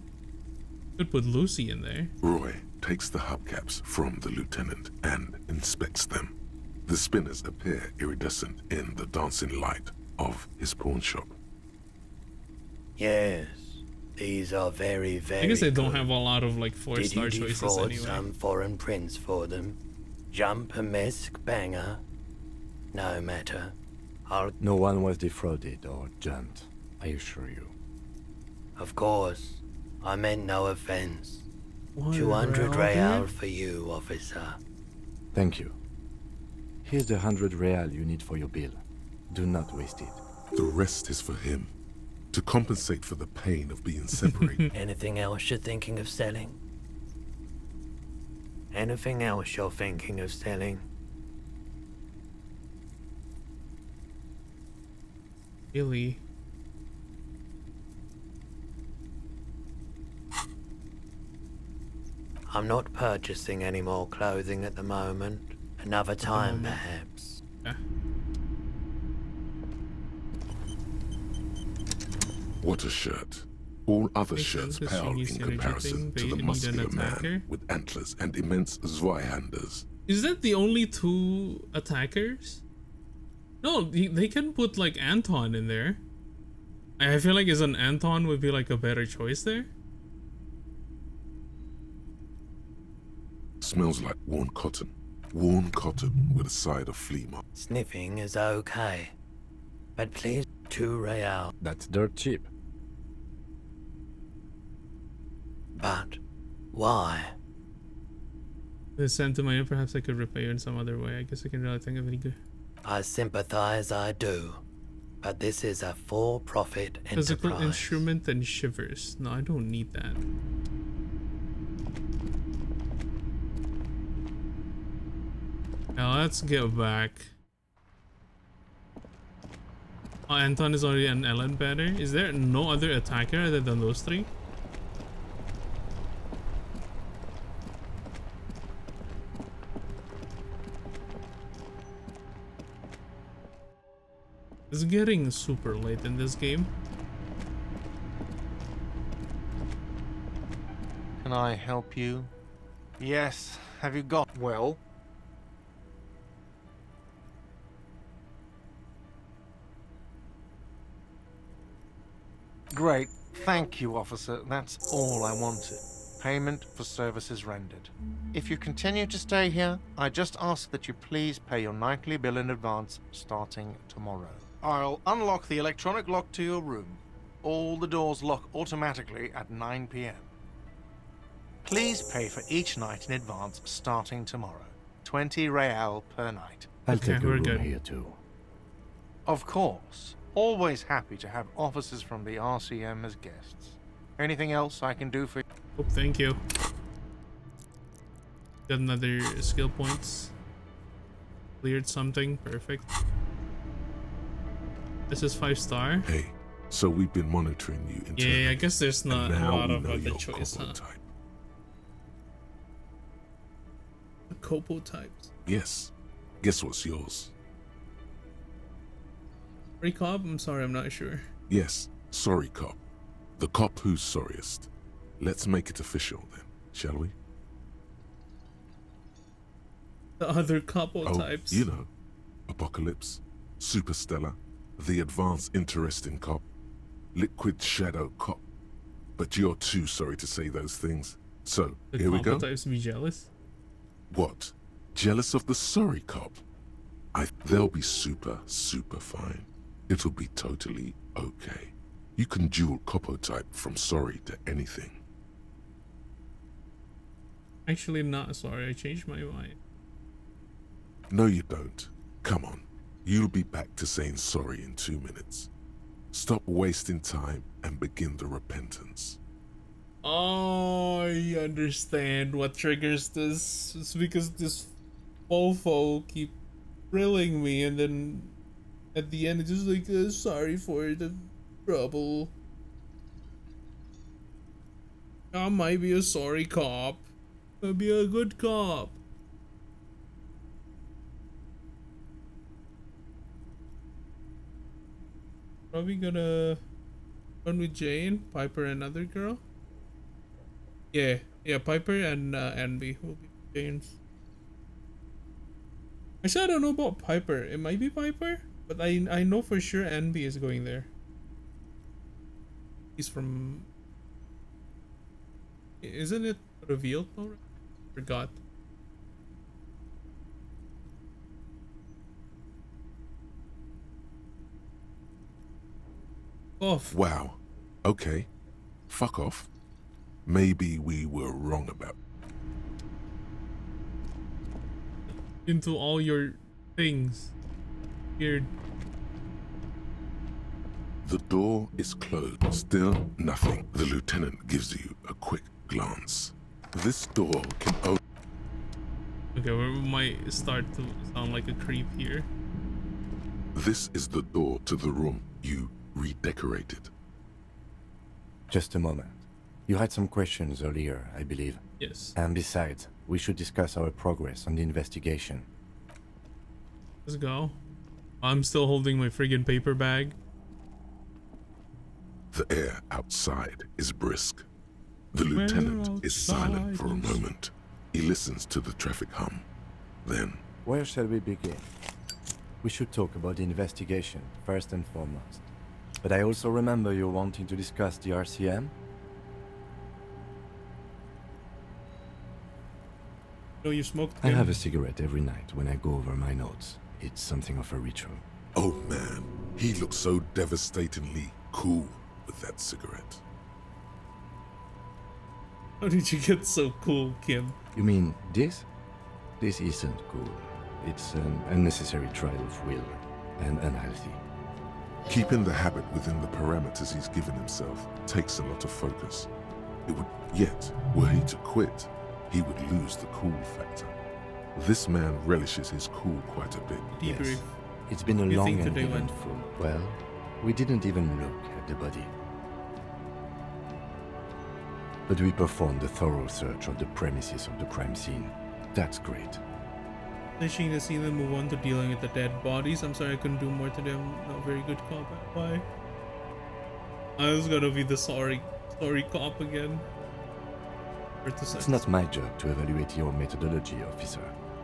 Could put Lucy in there. Roy takes the hubcaps from the lieutenant and inspects them. The spinners appear iridescent in the dancing light of his pawn shop. Yes, these are very, very I guess they don't good. have a lot of like 4-star Did you choices defraud anyway. some foreign prince for them? Jump-a-mesk banger? No matter. No one was defrauded or jumped, I assure you. Of course. I meant no offense. What, 200 real? real for you, officer. Thank you. Here's the 100 real you need for your bill. Do not waste it. The rest is for him, to compensate for the pain of being separated. Anything else you're thinking of selling? Anything else you're thinking of selling? Really? I'm not purchasing any more clothing at the moment. Another time, perhaps. What a shirt. All other Makes shirts sense, pale genius in energy comparison thing. to They the need an muscular attacker. man with antlers and immense Zweihanders. Is that the only two attackers? No, they can put like Anton in there. I feel like an Anton would be like a better choice there. Smells like worn cotton. Worn cotton with a side of flea mark. Sniffing is okay. But please, 2 real. That's dirt cheap. But why? The sentiment, perhaps I could repay you in some other way. I guess I can really think of any good. I sympathize, I do. But this is a for-profit Physical enterprise. instrument and shivers. No, I don't need that. Now let's get back. Oh, Anton is already an Ellen banner. Is there no other attacker other than those three? It's getting super late in this game. Can I help you? Yes. Have you got... Well? Great. Thank you, officer. That's all I wanted. Payment for services rendered. If you continue to stay here, I just ask that you please pay your nightly bill in advance starting tomorrow. I'll unlock the electronic lock to your room. All the doors lock automatically at 9 p.m. Please pay for each night in advance starting tomorrow. 20 real per night. I'll take a room here too. Of course. Always happy to have officers from the RCM as guests. Anything else I can do for you? Oh, thank you. Got another skill points. Cleared something. Perfect. This is 5-star. Hey, so we've been monitoring you internally. Yeah, I guess there's not a lot of other choice, huh? Type. The Copo types. Yes. Guess what's yours? Sorry, cop? I'm sorry, I'm not sure. Yes, sorry cop. The cop who's sorriest. Let's make it official then, shall we? The other Copo types. You know, Apocalypse, Superstellar, the advanced interesting cop, Liquid Shadow cop. But you're too sorry to say those things. So, The here we go. Copo types be jealous? What? Jealous of the sorry cop? They'll be super fine. It'll be totally okay. You can dual Copo type from sorry to anything. Actually, not sorry. I changed my mind. No, you don't. Come on. You'll be back to saying sorry in 2 minutes. Stop wasting time and begin the repentance. Oh, I understand what triggers this. It's because this fofo keep drilling me, and then at the end it's just like, sorry for the trouble. I might be a sorry cop. I'll be a good cop. Probably gonna run with Jane, Piper, and another girl. Yeah, Piper and Anby will be Jane's. Actually, I don't know about Piper. It might be Piper, but I know for sure Anby is going there. He's from. Isn't it revealed already? Forgot. Off. Wow. Okay. Fuck off. Maybe we were wrong about. Into all your things. Weird. The door is closed. Still nothing. The lieutenant gives you a quick glance. This door can open. Okay, we might start to sound like a creep here. This is the door to the room you redecorated. Just a moment. You had some questions earlier, I believe. Yes. And besides, we should discuss our progress on the investigation. Let's go. I'm still holding my friggin' paper bag. The air outside is brisk. The lieutenant is silent for a moment. He listens to the traffic hum. Then... Where shall we begin? We should talk about the investigation, first and foremost. But I also remember you wanting to discuss the RCM? No, you smoked. I have a cigarette every night when I go over my notes. It's something of a ritual. Oh man, he looks so devastatingly cool with that cigarette. How did you get so cool, Kim? You mean this? This isn't cool. It's an unnecessary trial of will, and unhealthy. Keeping the habit within the parameters he's given himself takes a lot of focus. Yet, were he to quit, he would lose the cool factor. This man relishes his cool quite a bit. Debrief. Yes. It's been a long and eventful. Well, we didn't even look at the body. But we performed a thorough search of the premises of the crime scene. That's great. Finishing the scene and move on to dealing with the dead bodies. I'm sorry I couldn't do more today. I'm not very good cop. Why? I was gonna be the sorry cop again. It's not my job to evaluate your methodology, officer.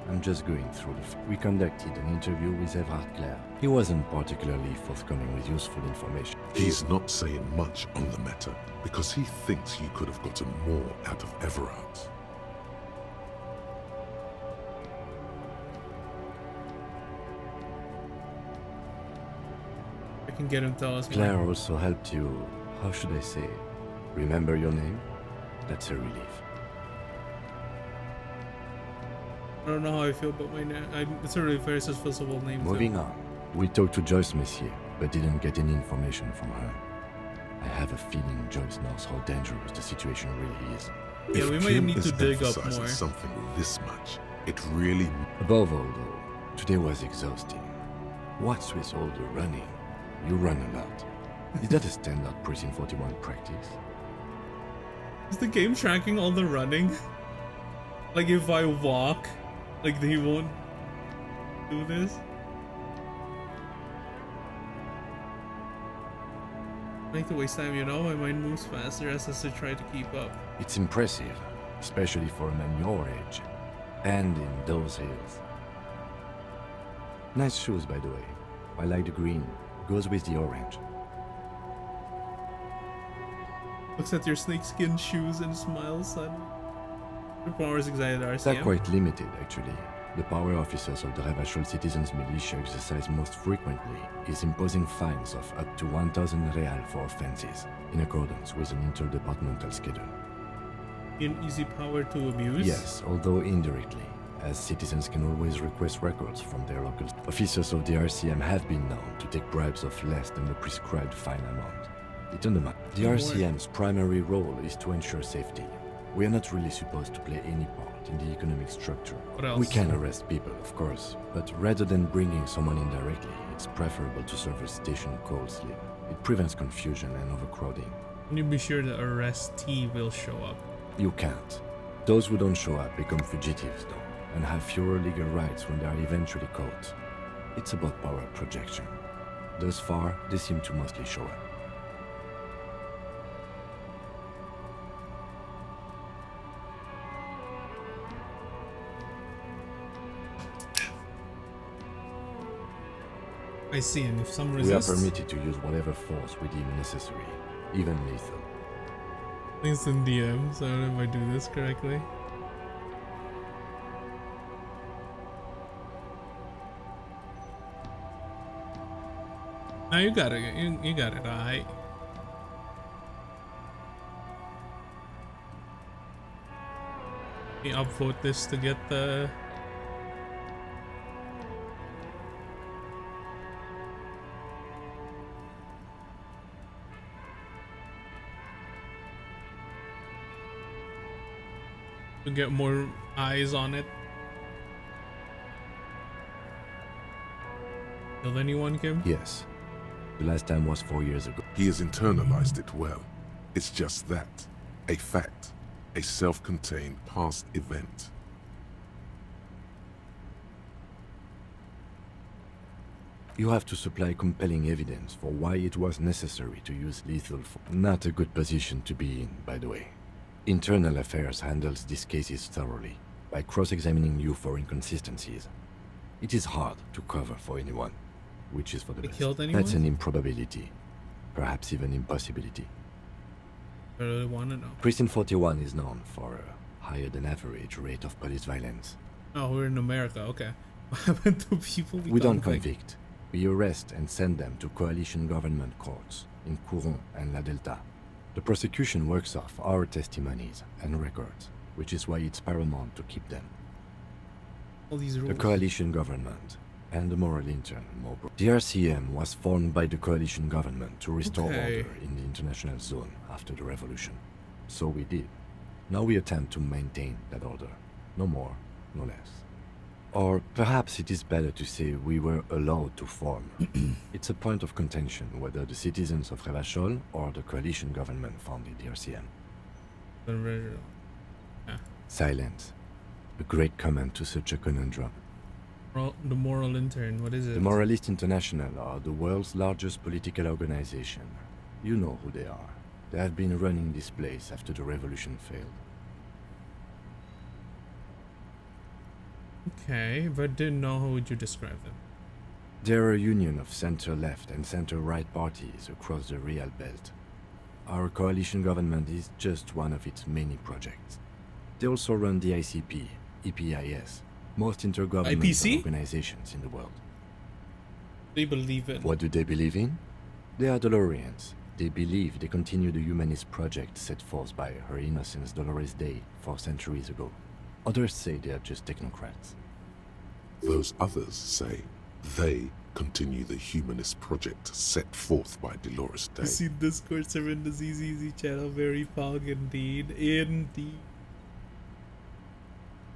I'm just going through we conducted an interview with Everard Clare. He wasn't particularly forthcoming with useful information. He's not saying much on the matter because he thinks you could have gotten more out of Everard. I can get him to tell us. Claire also helped you, how should I say, remember your name? That's a relief. I don't know how I feel about my name. It's a really very successful name. Moving on. We talked to Joyce Messier, but didn't get any information from her. I have a feeling Joyce knows how dangerous the situation really is. Yeah, we might need to dig up more. Something this much, it really... Above all, though, today was exhausting. What's with all the running? You run a lot. Is that a standard Precinct 41 practice? Is the game tracking all the running? Like if I walk, like they won't do this? I like to waste time, you know? My mind moves faster as I try to keep up. It's impressive, especially for a man your age. And in those hills. Nice shoes, by the way. I like the green. Goes with the orange. Looks at your snakeskin shoes and smiles, son. Your powers excited RCM. They're quite limited, actually. The power officers of the Revachol Citizens Militia exercise most frequently is imposing fines of up to 1,000 real for offenses, in accordance with an interdepartmental schedule. An easy power to abuse? Yes, although indirectly, as citizens can always request records from their local... Officers of the RCM have been known to take bribes of less than the prescribed fine amount. The RCM's primary role is to ensure safety. We are not really supposed to play any part in the economic structure. What else? We can arrest people, of course, but rather than bringing someone in directly, it's preferable to serve a station call slip. It prevents confusion and overcrowding. Can you be sure the arrestee will show up? You can't. Those who don't show up become fugitives, though, and have fewer legal rights when they are eventually caught. It's about power projection. Thus far, they seem to mostly show up. I see, and if some resist... We are permitted to use whatever force we deem necessary, even lethal. Thanks in DM, so I don't know if I do this correctly. No, you got it. You got it, alright. Let me upvote this to get the... to get more eyes on it. Killed anyone, Kim? Yes. The last time was 4 years ago. He has internalized it well. It's just that. A fact. A self-contained past event. You have to supply compelling evidence for why it was necessary to use lethal force. Not a good position to be in, by the way. Internal Affairs handles these cases thoroughly, by cross-examining you for inconsistencies. It is hard to cover for anyone, which is for the best. Killed anyone? That's an improbability, perhaps even impossibility. I really want to know. Precinct 41 is known for a higher-than-average rate of police violence. Oh, we're in America, okay. What happened to people we don't convict. We arrest and send them to coalition government courts in Couron and La Delta. The prosecution works off our testimonies and records, which is why it's paramount to keep them. All these rules. The coalition government and the moral intern, The RCM was formed by the coalition government to restore order in the international zone after the revolution. So we did. Now we attempt to maintain that order. No more, no less. Or perhaps it is better to say we were allowed to form. It's a point of contention whether the citizens of Revachol or the coalition government founded the RCM. Silence. A great comment to such a conundrum. The Moral Intern, what is it? The Moralist International are the world's largest political organization. You know who they are. They have been running this place after the revolution failed. Okay, but didn't know how would you describe them? They're a union of center-left and center-right parties across the Real Belt. Our coalition government is just one of its many projects. They also run the ICP, EPIS, most intergovernmental organizations in the world. They believe in... What do they believe in? They are Dolorians. They believe they continue the humanist project set forth by Her Innocence Dolores Day 4 centuries ago. Others say they are just technocrats. Those others say they continue the humanist project set forth by Dolores Day. You see Discord server in the ZZZ channel, very fog indeed. Indeed.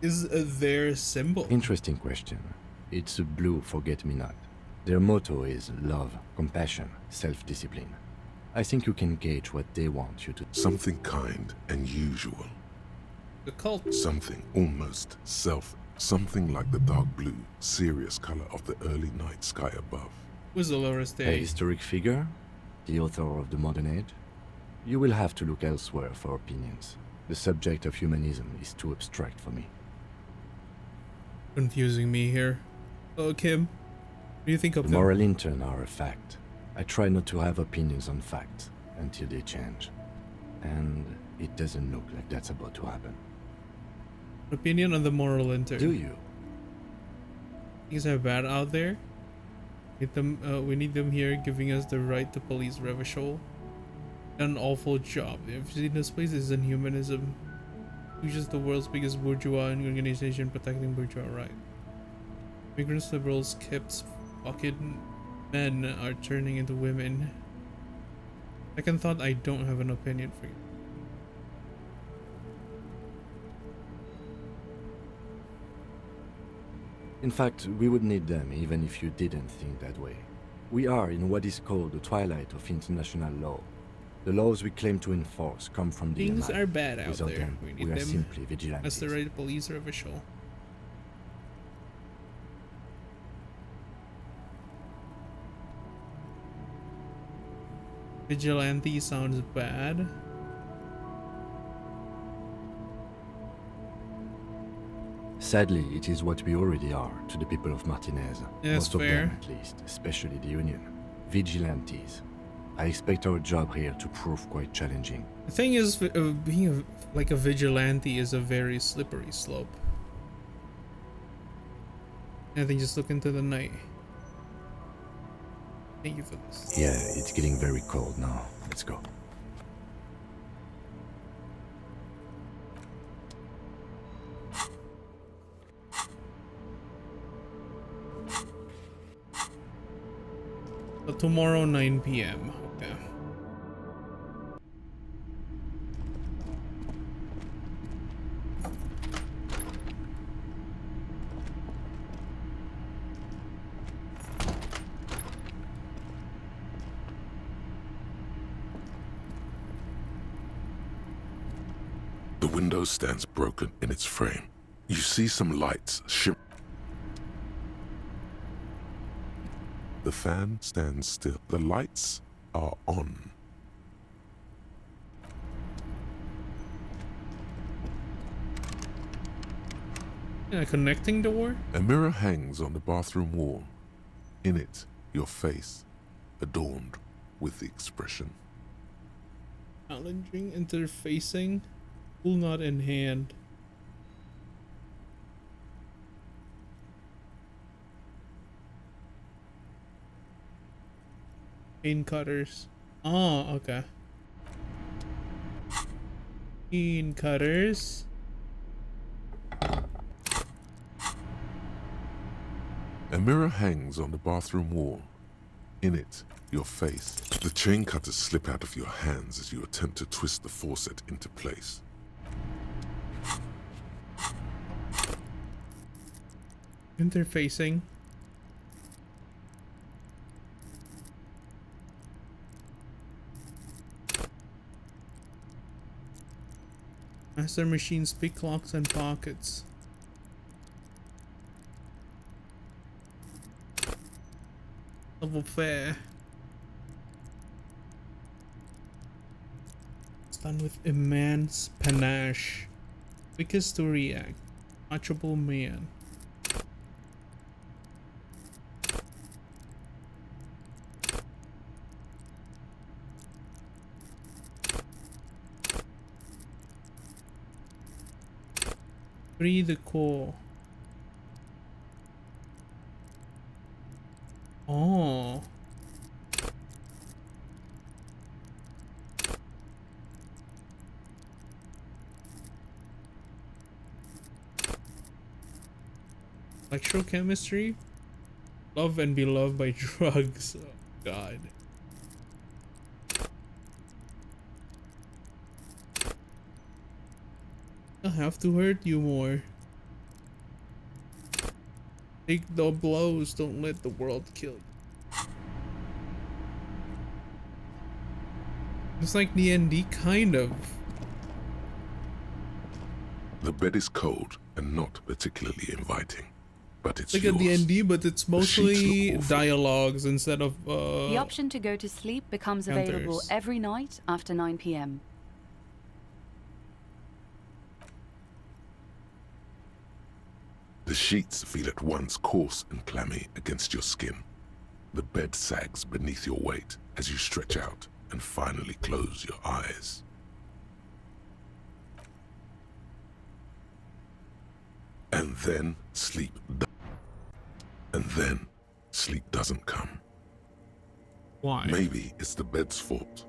Is their symbol? Interesting question. It's a blue forget-me-not. Their motto is love, compassion, self-discipline. I think you can gauge what they want you to... Something kind and usual. The cult. Something almost something like the dark blue, serious color of the early night sky above. Who's Dolores A Day? historic figure? The author of the modern age? You will have to look elsewhere for opinions. The subject of humanism is too abstract for me. Confusing me here. Oh, Kim, what do you think of The them? moral intern are a fact. I try not to have opinions on facts until they change. And it doesn't look like that's about to happen. Opinion on the moral intern. Do you? Things are bad out there. We need them here, giving us the right to police Revachol. An awful job. If you see this place is in humanism. Which is the world's biggest bourgeois organization protecting bourgeois rights. Migrants, liberals, kips, fucking men are turning into women. Second thought, I don't have an opinion for you. In fact, we would need them even if you didn't think that way. We are in what is called the twilight of international law. The laws we claim to enforce come from the Things United. are bad out Without there. them, We need we are them. simply vigilantes. That's the right police Revachol. Vigilante sounds bad. Sadly, it is what we already are to the people of Martinez. Yeah, Most of fair. them, at least, especially the Union. Vigilantes. I expect our job here to prove quite challenging. The thing is, being like a vigilante is a very slippery slope. I think just look into the night. Thank you for this. Yeah, it's getting very cold now. Let's go. So tomorrow 9 p.m. Okay. The window stands broken in its frame. You see some lights shimmer. The fan stands still. The lights are on. In a connecting door? A mirror hangs on the bathroom wall. In it, your face, adorned with the expression. Challenging, interfacing, tool not in hand. Cane cutters. Oh, okay. Cane cutters. A mirror hangs on the bathroom wall. In it, your face. The chain cutters slip out of your hands as you attempt to twist the faucet into place. Interfacing. Master machines, pick locks and pockets. Level fair. Done with immense panache. Quickest to react. Watchable man. Free the core. Oh. Electrochemistry? Love and be loved by drugs. Oh, God. I have to hurt you more. Take the blows. Don't let the world kill you. It's like D&D, kind of. The bed is cold and not particularly inviting, but it's like yours. a D&D, but it's mostly dialogues instead of The option to go to sleep becomes available encounters. every night after 9 p.m. The sheets feel at once coarse and clammy against your skin. The bed sags beneath your weight as you stretch out and finally close your eyes. And then sleep doesn't come. Why? Maybe it's the bed's fault.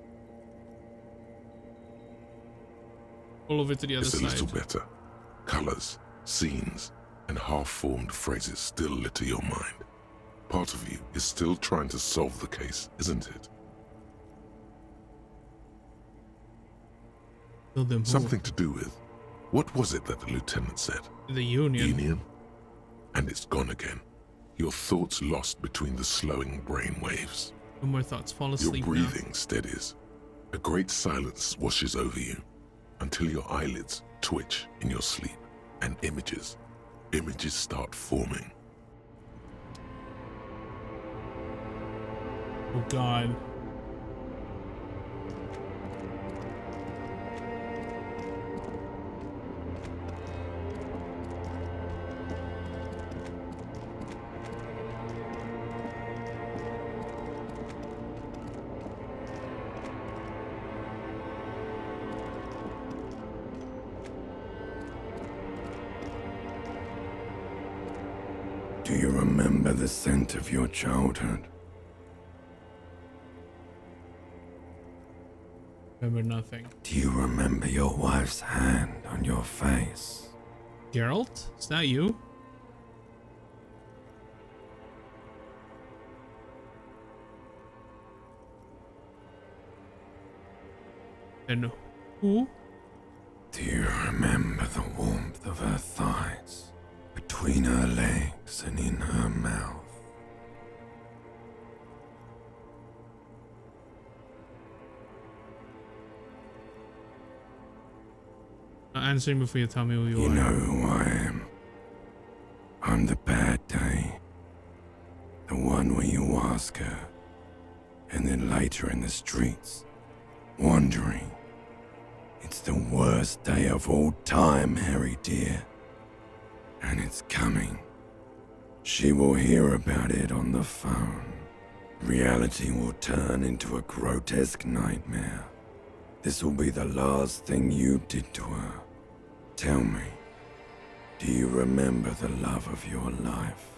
All over to the other It's a side. little better. Colors, scenes, and half-formed phrases still litter your mind. Part of you is still trying to solve the case, isn't it? Something to do with, what was it that the lieutenant said? The Union. Union? And it's gone again. Your thoughts lost between the slowing brain waves. No more thoughts. Fall Your asleep breathing steadies. A great silence washes over you until your eyelids twitch in your sleep and images start forming. Oh God. Do you remember the scent of your childhood? Remember nothing. Do you remember your wife's hand on your face? Geralt? Is that you? And who? Do you remember the warmth of her thighs? Between her legs and in her mouth. Answer me before you tell me who you are. You know who I am. I'm the bad day. The one where you ask her, and then later in the streets, wandering. It's the worst day of all time, Harry dear. And it's coming. She will hear about it on the phone. Reality will turn into a grotesque nightmare. This will be the last thing you did to her. Tell me, do you remember the love of your life?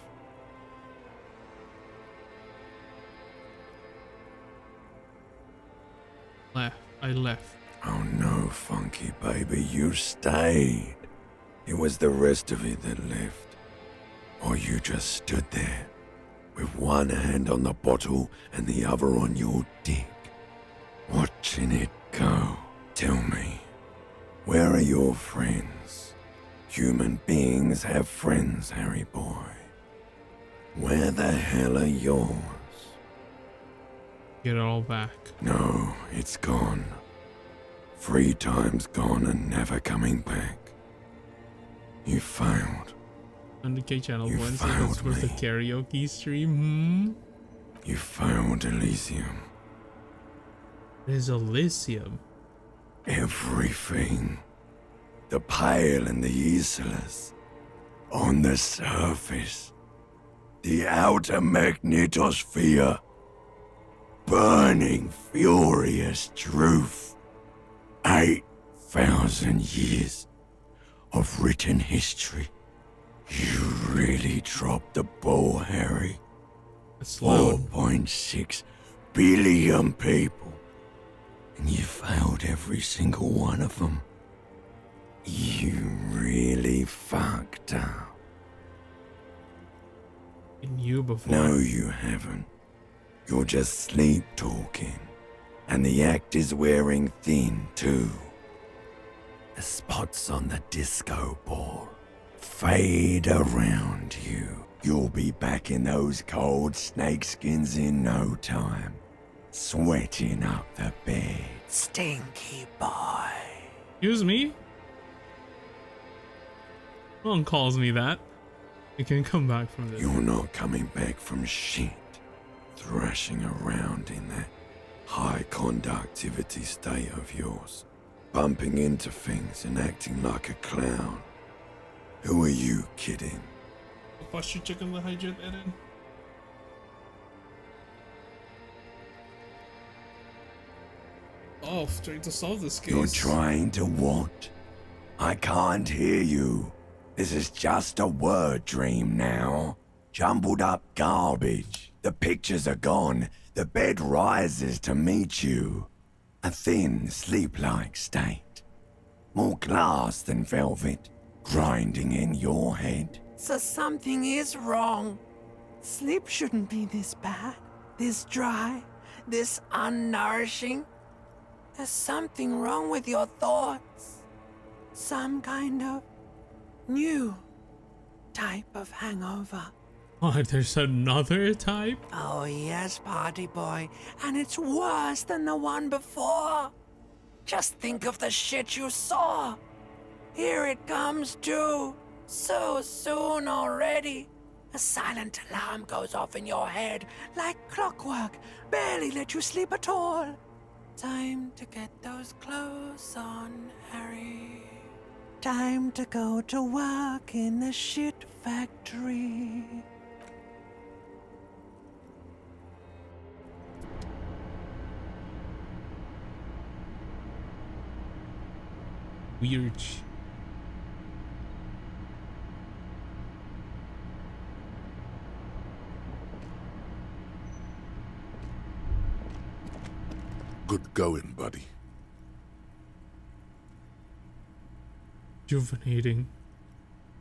I left. Oh no, Funky baby, you stayed. It was the rest of it that left. Or you just stood there, with one hand on the bottle and the other on your dick, watching it go. Tell me, where are your friends? Human beings have friends, Harry boy. Where the hell are yours? Get it all back. No, it's gone. 3 times gone and never coming back. You failed. 100K channel You Wednesday. That's failed for the me. karaoke stream. You failed, Elysium. There's Elysium. Everything. The pale and the useless. On the surface. The outer magnetosphere. Burning, furious truth. 8,000 years of written history. You really dropped the ball, Harry. That's loud. 4.6 billion people. And you failed every single one of them. You really fucked up. In you before. No, you haven't. You're just sleep talking. And the act is wearing thin, too. The spots on the disco ball fade around you. You'll be back in those cold snakeskins in no time, sweating up the bed. Stinky boy. Excuse me? No one calls me that. I can come back from this. You're not coming back from shit. Thrashing around in that high conductivity state of yours. Bumping into things and acting like a clown. Who are you kidding? Pastry chicken the hydrate Eren. Oh, trying to solve this case. You're trying to what? I can't hear you. This is just a word dream now. Jumbled up garbage. The pictures are gone. The bed rises to meet you. A thin, sleep-like state. More glass than velvet, grinding in your head. So something is wrong. Sleep shouldn't be this bad, this dry, this unnourishing. There's something wrong with your thoughts. Some kind of new type of hangover. Oh, there's another type? Oh yes, party boy. And it's worse than the one before. Just think of the shit you saw. Here it comes too. So soon already. A silent alarm goes off in your head like clockwork. Barely let you sleep at all. Time to get those clothes on, Harry. Time to go to work in the shit factory. Weird. Good going, buddy. Rejuvenating.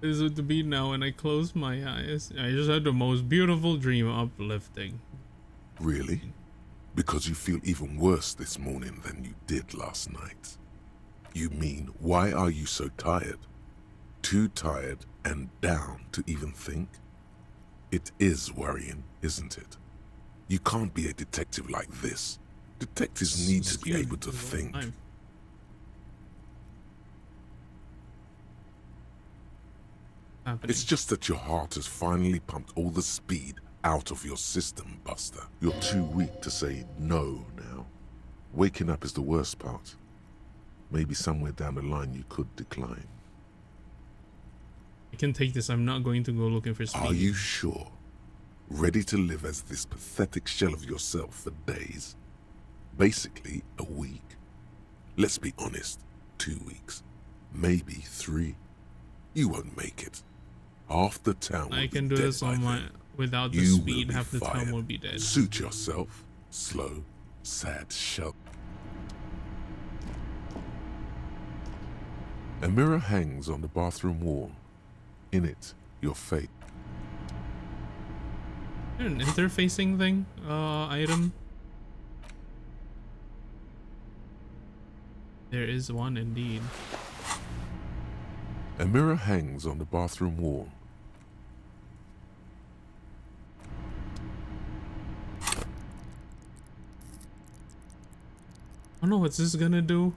Is it to be now when I close my eyes? I just had the most beautiful dream, uplifting. Really? Because you feel even worse this morning than you did last night. You mean, why are you so tired? Too tired and down to even think? It is worrying, isn't it? You can't be a detective like this. Detectives need to be able to think. It's just that your heart has finally pumped all the speed out of your system, Buster. You're too weak to say no now. Waking up is the worst part. Maybe somewhere down the line you could decline. I can take this. I'm not going to go looking for speed. Are you sure? Ready to live as this pathetic shell of yourself for days? Basically, a week. Let's be honest, 2 weeks. Maybe 3. You won't make it. Half the town will I can be do dead this by on my then. without the You speed. will be Half the town fired. will be dead. Suit yourself. Slow, sad shell. A mirror hangs on the bathroom wall. In it, your fate. An interfacing thing? Item? There is one indeed. A mirror hangs on the bathroom wall. I don't know what's this gonna do.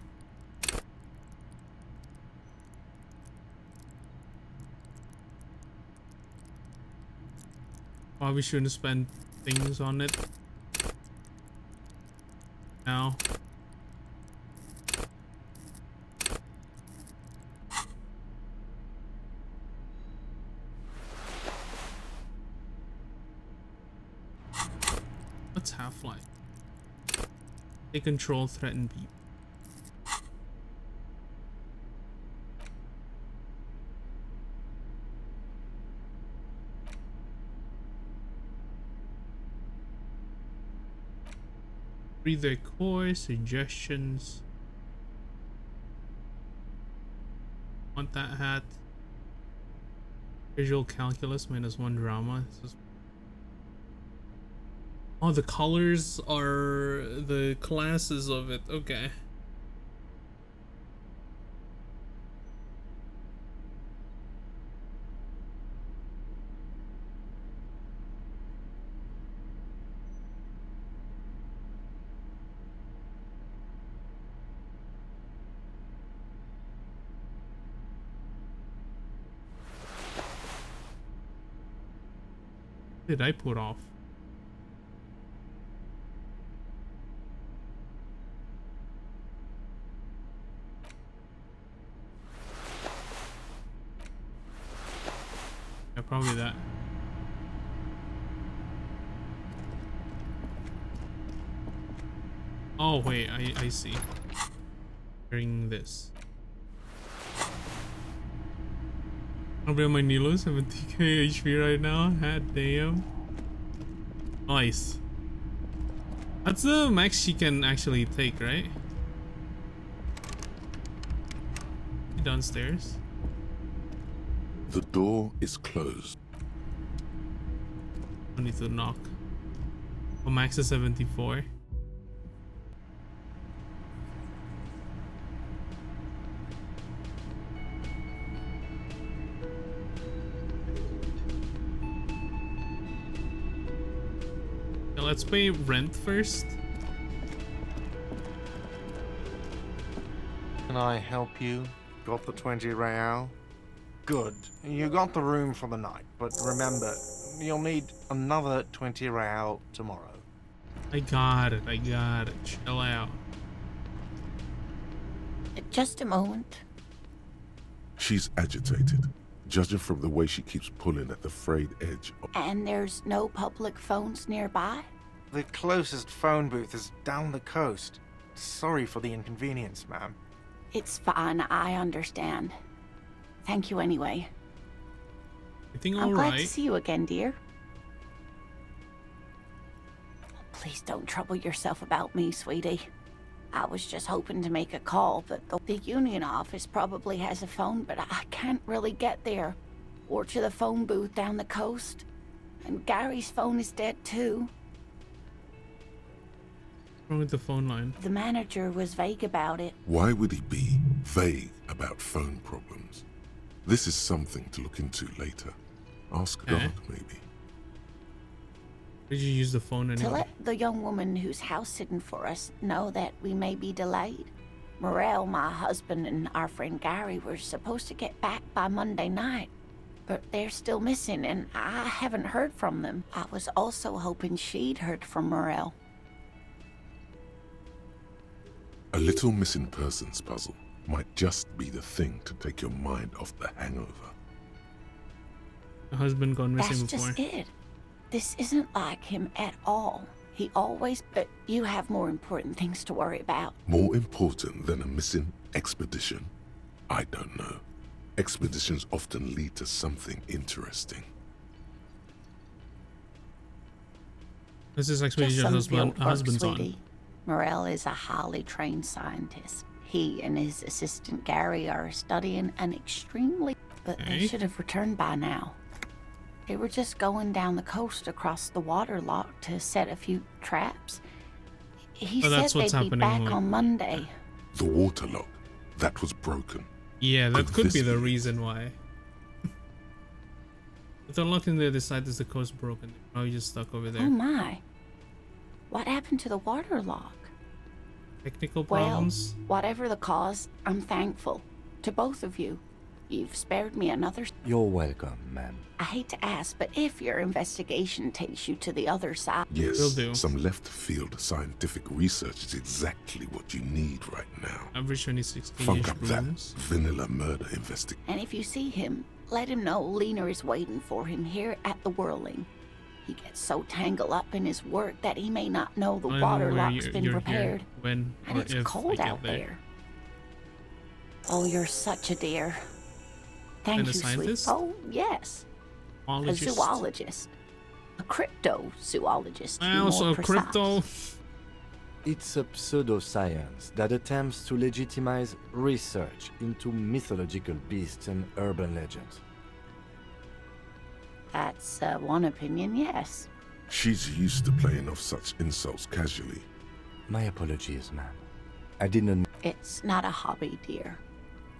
Probably shouldn't spend things on it now. What's Half-Life? They control threaten people. Read their core suggestions. Want that hat? Visual calculus -1 drama. This is Oh, the colors are the classes of it. Okay. What did I put off? Yeah, probably that. Oh wait, I see. Hearing this. I'll be on my Nilo 70k HP right now. God damn. Nice. That's the max she can actually take, right? Downstairs. The door is closed. I need to knock. Oh, max is 74. Okay, let's pay rent first. Can I help you? Got the 20 real? Good. You got the room for the night, but remember, you'll need another 20 real tomorrow. I got it. I got it. Chill out. Just a moment. She's agitated, judging from the way she keeps pulling at the frayed edge. And there's no public phones nearby? The closest phone booth is down the coast. Sorry for the inconvenience, ma'am. It's fine, I understand. Thank you anyway. I'm glad to see you again, dear. Please don't trouble yourself about me, sweetie. I was just hoping to make a call, but the union office probably has a phone, but I can't really get there. Or to the phone booth down the coast. And Gary's phone is dead too. What's wrong with the phone line? The manager was vague about it. Why would he be vague about phone problems? This is something to look into later. Ask God, maybe. Did you use the phone anyway? To let the young woman who's house sitting for us know that we may be delayed. Morel, my husband, and our friend Gary were supposed to get back by Monday night, but they're still missing, and I haven't heard from them. I was also hoping she'd heard from Morel. A little missing persons puzzle might just be the thing to take your mind off the hangover. The husband gone missing That's before. just it. This isn't like him at all. He always... But you have more important things to worry about. More important than a missing expedition? I don't know. Expeditions often lead to something interesting. This is expedition husband's on. Morel is a highly trained scientist. He and his assistant Gary are studying an extremely... But they should have returned by now. They were just going down the coast across the water lock to set a few traps. He said they'd be back on Monday. The water lock, that was broken. Yeah, that could be the reason why. If they're locked in there, the side is the coast broken. They're probably just stuck over there. Oh my. What happened to the water lock? Technical problems? Well, whatever the cause, I'm thankful. To both of you. You've spared me another... You're welcome, ma'am. I hate to ask, but if your investigation takes you to the other side... Yes, some left-field scientific research is exactly what you need right now. Average 26 Funk up that vanilla murder investigation. And if you see him, let him know Lena is waiting for him here at the Whirling. He gets so tangled up in his work that he may not know the water lock's been repaired. When and it's cold out there. Oh, you're such a dear. Thank you, sweet. Oh, yes. A zoologist. A cryptozoologist. Also a crypto. It's a pseudoscience that attempts to legitimize research into mythological beasts and urban legends. That's one opinion, yes. She's used to playing off such insults casually. My apologies, man. I didn't... It's not a hobby, dear.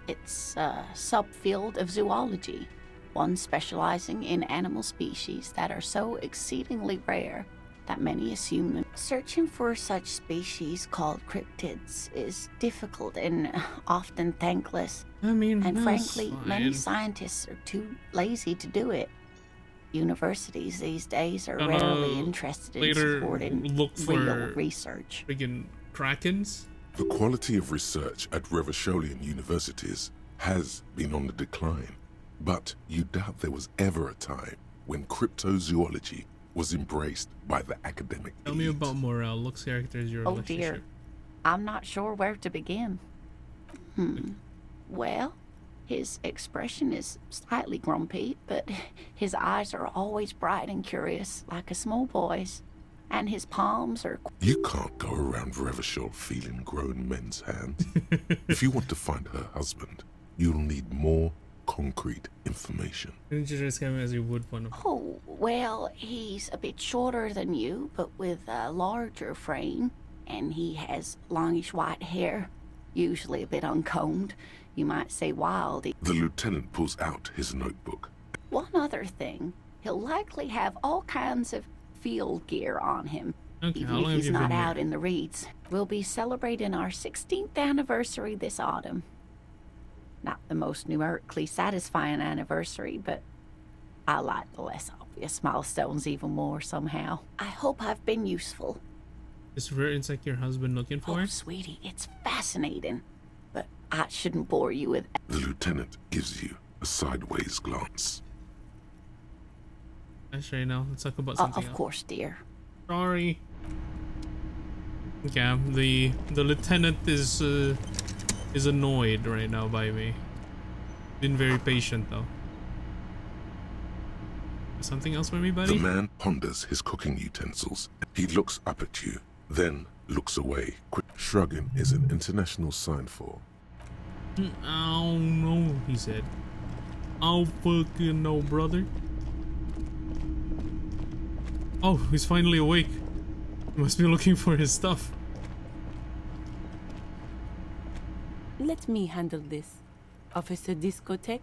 It's a subfield of zoology, one specializing in animal species that are so exceedingly rare that many assume them. Searching for such species called cryptids is difficult and often thankless. I mean, and that's frankly, fine. many scientists are too lazy to do it. Universities these days are rarely interested in supporting look for real research. Friggin' krakens. The quality of research at Revacholian universities has been on the decline, but you doubt there was ever a time when cryptozoology was embraced by the academic Tell me about morale. Looks, characters, your Oh relationship. dear, I'm not sure where to begin. Well, his expression is slightly grumpy, but his eyes are always bright and curious, like a small boy's. And his palms are... You can't go around Revachol feeling grown men's hands. If you want to find her husband, you'll need more concrete information. Introduce him as you would one of. Oh, well, he's a bit shorter than you, but with a larger frame. And he has longish white hair, usually a bit uncombed. You might say wild. The lieutenant pulls out his notebook. One other thing, he'll likely have all kinds of field gear on him, Okay, even if he's not out in the reeds. We'll be celebrating our 16th anniversary this autumn. Not the most numerically satisfying anniversary, but I like the less obvious milestones even more somehow. I hope I've been useful. Is rare insect your husband looking for? Oh, sweetie, it's fascinating, but I shouldn't bore you with... The lieutenant gives you a sideways glance. That's right now. Let's talk about something Of course, dear. Sorry. Yeah, the lieutenant is annoyed right now by me. Been very patient though. Something else for me, buddy? The man ponders his cooking utensils. He looks up at you, then looks away. Quick shrugging is an international sign for... Oh no, he said. Oh fucking no, brother. Oh, he's finally awake. He must be looking for his stuff. Let me handle this. Officer Discotheque?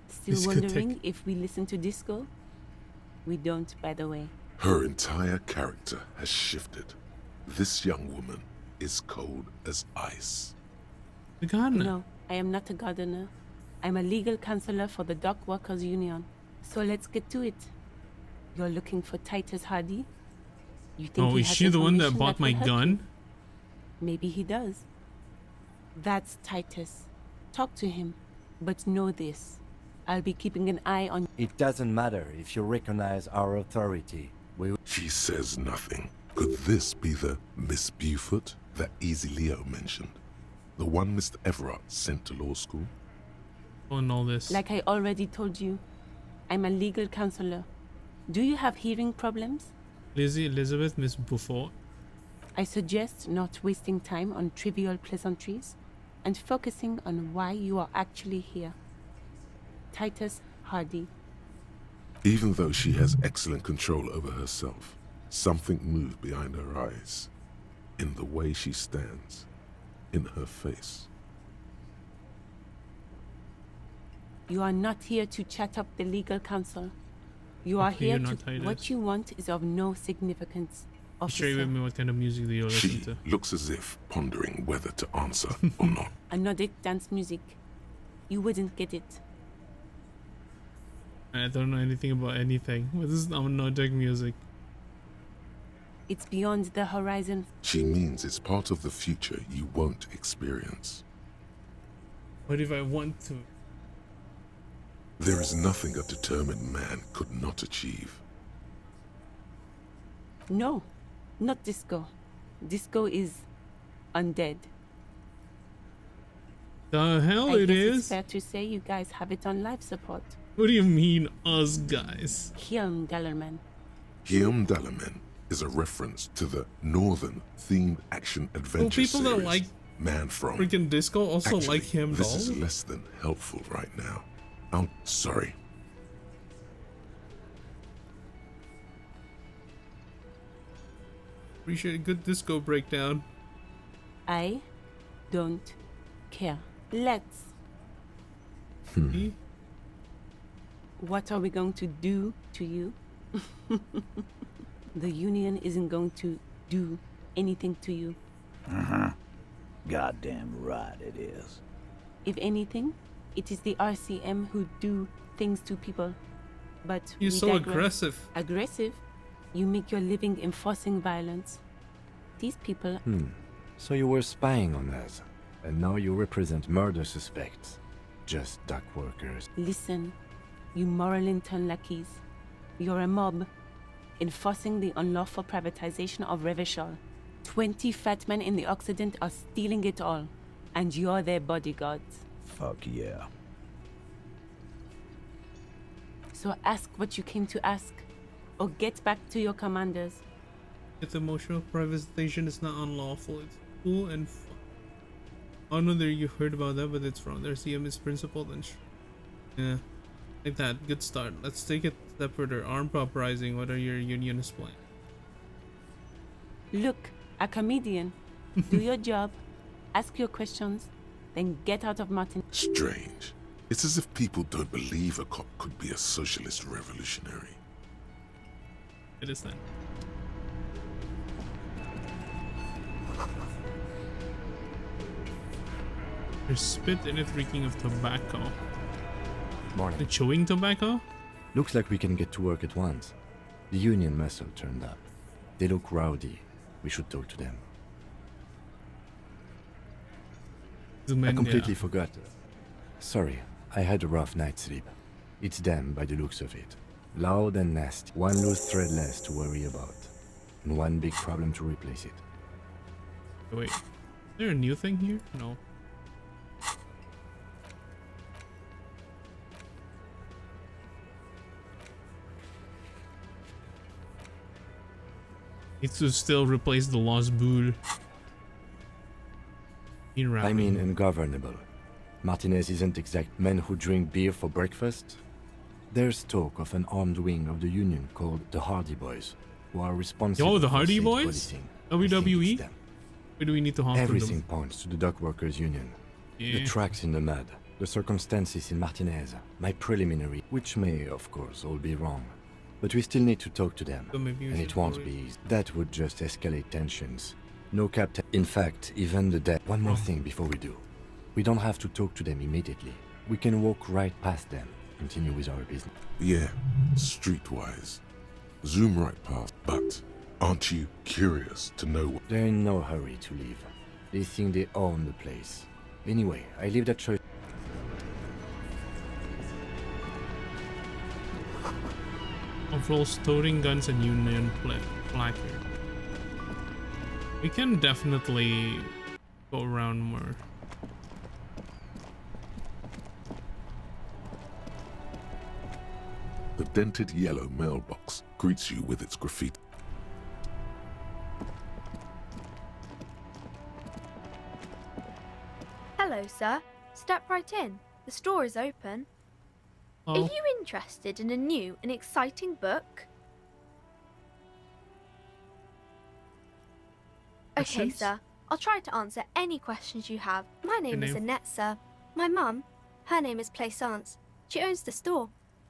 Still Discotheque. wondering if we listen to disco? We don't, by the way. Her entire character has shifted. This young woman is cold as ice. The gardener? No, I am not a gardener. I'm a legal counselor for the Dock Workers Union. So let's get to it. You're looking for Titus Hardy? You think Oh, he is has she the one that information bought my will help gun? you? Maybe he does. That's Titus. Talk to him. But know this. I'll be keeping an eye on... It doesn't matter if you recognize our authority. She says nothing. Could this be the Miss Beaufort that Easy Leo mentioned? The one Mr. Everard sent to law school? Oh, and all this. Like I already told you, I'm a legal counselor. Do you have hearing problems? Lizzie Elizabeth, Miss Beaufort. I suggest not wasting time on trivial pleasantries and focusing on why you are actually here. Titus Hardy. Even though she has excellent control over herself, something moved behind her eyes. In the way she stands. In her face. You are not here to chat up the legal counsel. You are Okay, here you're not to... Titus. What you want is of no significance. Share with me what kind of music do you listen She to? looks as if pondering whether to answer or not. Anodic dance music. You wouldn't get it. I don't know anything about anything. What is Amnodic music? It's beyond the horizon. She means it's part of the future you won't experience. What if I want to? There is nothing a determined man could not achieve. No, not disco. Disco is undead. The hell I it guess is? It's fair to say you guys have it on life support. What do you mean, us guys? Hilm Dallerman. Guillaume Dallerman is a reference to the Northern themed action adventure people that series like Man From. Freaking disco also Actually, like him this dolls? is less than helpful right now. I'm sorry. Appreciate a good disco breakdown. I don't care. Let's. What are we going to do to you? The Union isn't going to do anything to you. Goddamn right it is. If anything, it is the RCM who do things to people. But You're we so digress. aggressive. Aggressive? You make your living enforcing violence. These people... So you were spying on us, and now you represent murder suspects. Just dock workers. Listen, you Moralington lackeys. You're a mob, enforcing the unlawful privatization of Revachol. 20 fat men in the Occident are stealing it all, and you're their bodyguards. Fuck yeah. So ask what you came to ask, or get back to your commanders. If emotional privatization is not unlawful, it's cool and fun. I don't know that you heard about that, but it's wrong. Their CM is principled and yeah, like that. Good start. Let's take it a step further. Armed uprising. What are your unionist plans? Look, a comedian. Do your job, ask your questions, then get out of Martin. Strange. It's as if people don't believe a cop could be a socialist revolutionary. It is then. There's spit in it reeking of tobacco. Morning. The chewing tobacco? Looks like we can get to work at once. The Union muscle turned up. They look rowdy. We should talk to them. I completely forgot. Sorry, I had a rough night's sleep. It's them by the looks of it. Loud and nasty. One loose thread less to worry about. And one big problem to replace it. Wait, is there a new thing here? No. It's to still replace the lost bull. I mean ungovernable. Martinez isn't exact men who drink beer for breakfast. There's talk of an armed wing of the Union called the Hardy Boys, who are responsible the for Hardy state Boys? policing. WWE? Where do we need to hop Everything them? points to the Dock Workers Union. Yeah. The tracks in the mud, the circumstances in Martinez, my preliminary, which may, of course, all be wrong. But we still need to talk to them, So maybe we and should it won't hurry. be easy. That would just escalate tensions. No captain. In fact, even the dead. One more thing before we do. We don't have to talk to them immediately. We can walk right past them, continue with our business. Yeah, streetwise. Zoom right past. But aren't you curious to know what... They're in no hurry to leave. They think they own the place. Anyway, I leave that choice. Overall, toting guns and Union placard. We can definitely go around more. The dented yellow mailbox greets you with its graffiti. Hello, sir. Step right in. The store is open. Oh. Are you interested in a new and exciting book? Okay, Questions? sir. I'll try to answer any questions you have. My name is name? Annette, sir. My mum, her name is Plaisance. She owns the store.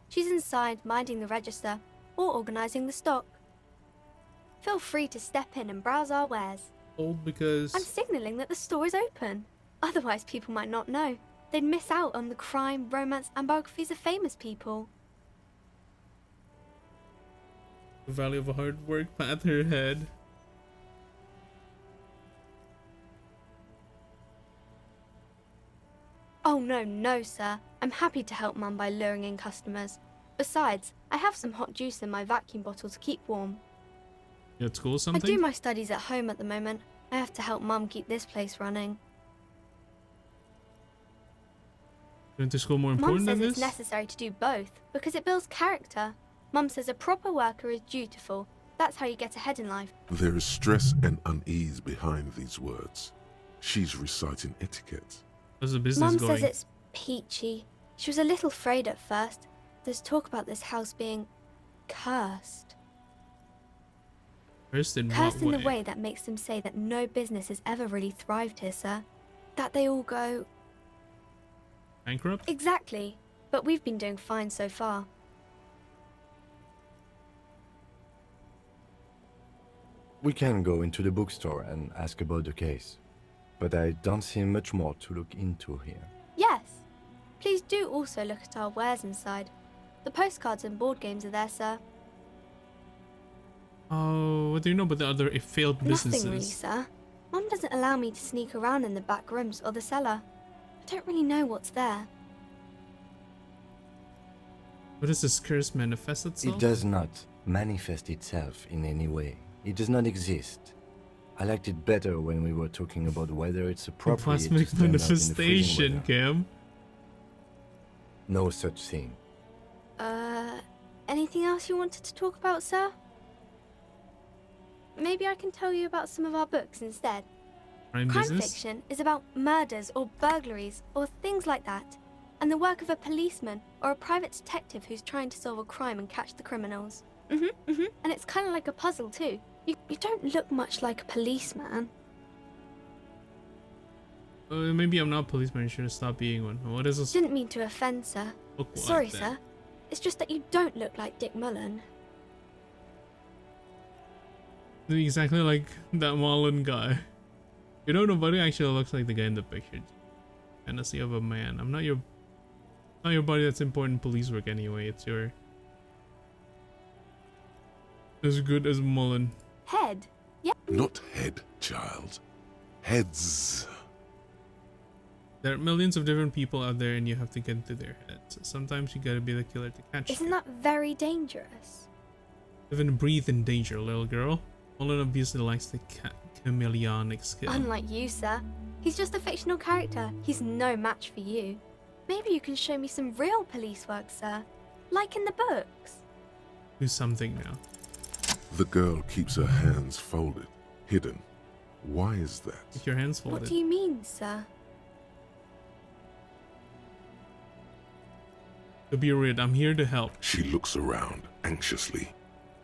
She's inside minding the register or organising the stock. Feel free to step in and browse our wares. Old because... I'm signalling that the store is open. Otherwise, people might not know. They'd miss out on the crime, romance, and biographies of famous people. The value of a hard work path her head. Oh, no, sir. I'm happy to help Mum by luring in customers. Besides, I have some hot juice in my vacuum bottle to keep warm. You at school or I something? do my studies at home at the moment. I have to help Mum keep this place running. Going to school more Mum important says than it's this? necessary to do both because it builds character. Mum says a proper worker is dutiful. That's how you get ahead in life. There is stress and unease behind these words. She's reciting etiquette. How's the business Mum going? says it's peachy. She was a little afraid at first. There's talk about this house being cursed. Cursed in Cursed in what the way that makes them say that no business has ever really thrived here, sir. That they all go... Bankrupt? Exactly. But we've been doing fine so far. We can go into the bookstore and ask about the case, but I don't see much more to look into here. Yes. Please do also look at our wares inside. The postcards and board games are there, sir. Oh, what do you know about the other failed businesses? Nothing really, sir. Mum doesn't allow me to sneak around in the back rooms or the cellar. I don't really know what's there. What does this curse manifest itself? It does not manifest itself in any way. It does not exist. I liked it better when we were talking about whether it's appropriate to Plasmic stand out in the freezing manifestation, weather. Cam. No such thing. Anything else you wanted to talk about, sir? Maybe I can tell you about some of our books instead. Crime Crime business? fiction is about murders or burglaries or things like that, and the work of a policeman or a private detective who's trying to solve a crime and catch the criminals. And it's kind of like a puzzle too. You don't look much like a policeman. Maybe I'm not a policeman. You should stop being one. What is this? Didn't mean to offend, sir. Look like Sorry, that. sir. It's just that you don't look like Dick Mullen. Exactly like that Mullen guy. You know, nobody actually looks like the guy in the picture. Fantasy of a man. I'm not your body that's important in police work anyway. It's your as good as Mullen. Head? Yeah. Not head, child. Heads. There are millions of different people out there and you have to get into their heads. Sometimes you gotta be the killer to catch Isn't them. that very dangerous? Live and breathe in danger, little girl. Mullen obviously likes the chameleonic skill. Unlike you, sir. He's just a fictional character. He's no match for you. Maybe you can show me some real police work, sir. Like in the books. Do something now. The girl keeps her hands folded, hidden. Why is that? With your hands folded. What do you mean, sir? To be rude, I'm here to help. She looks around anxiously.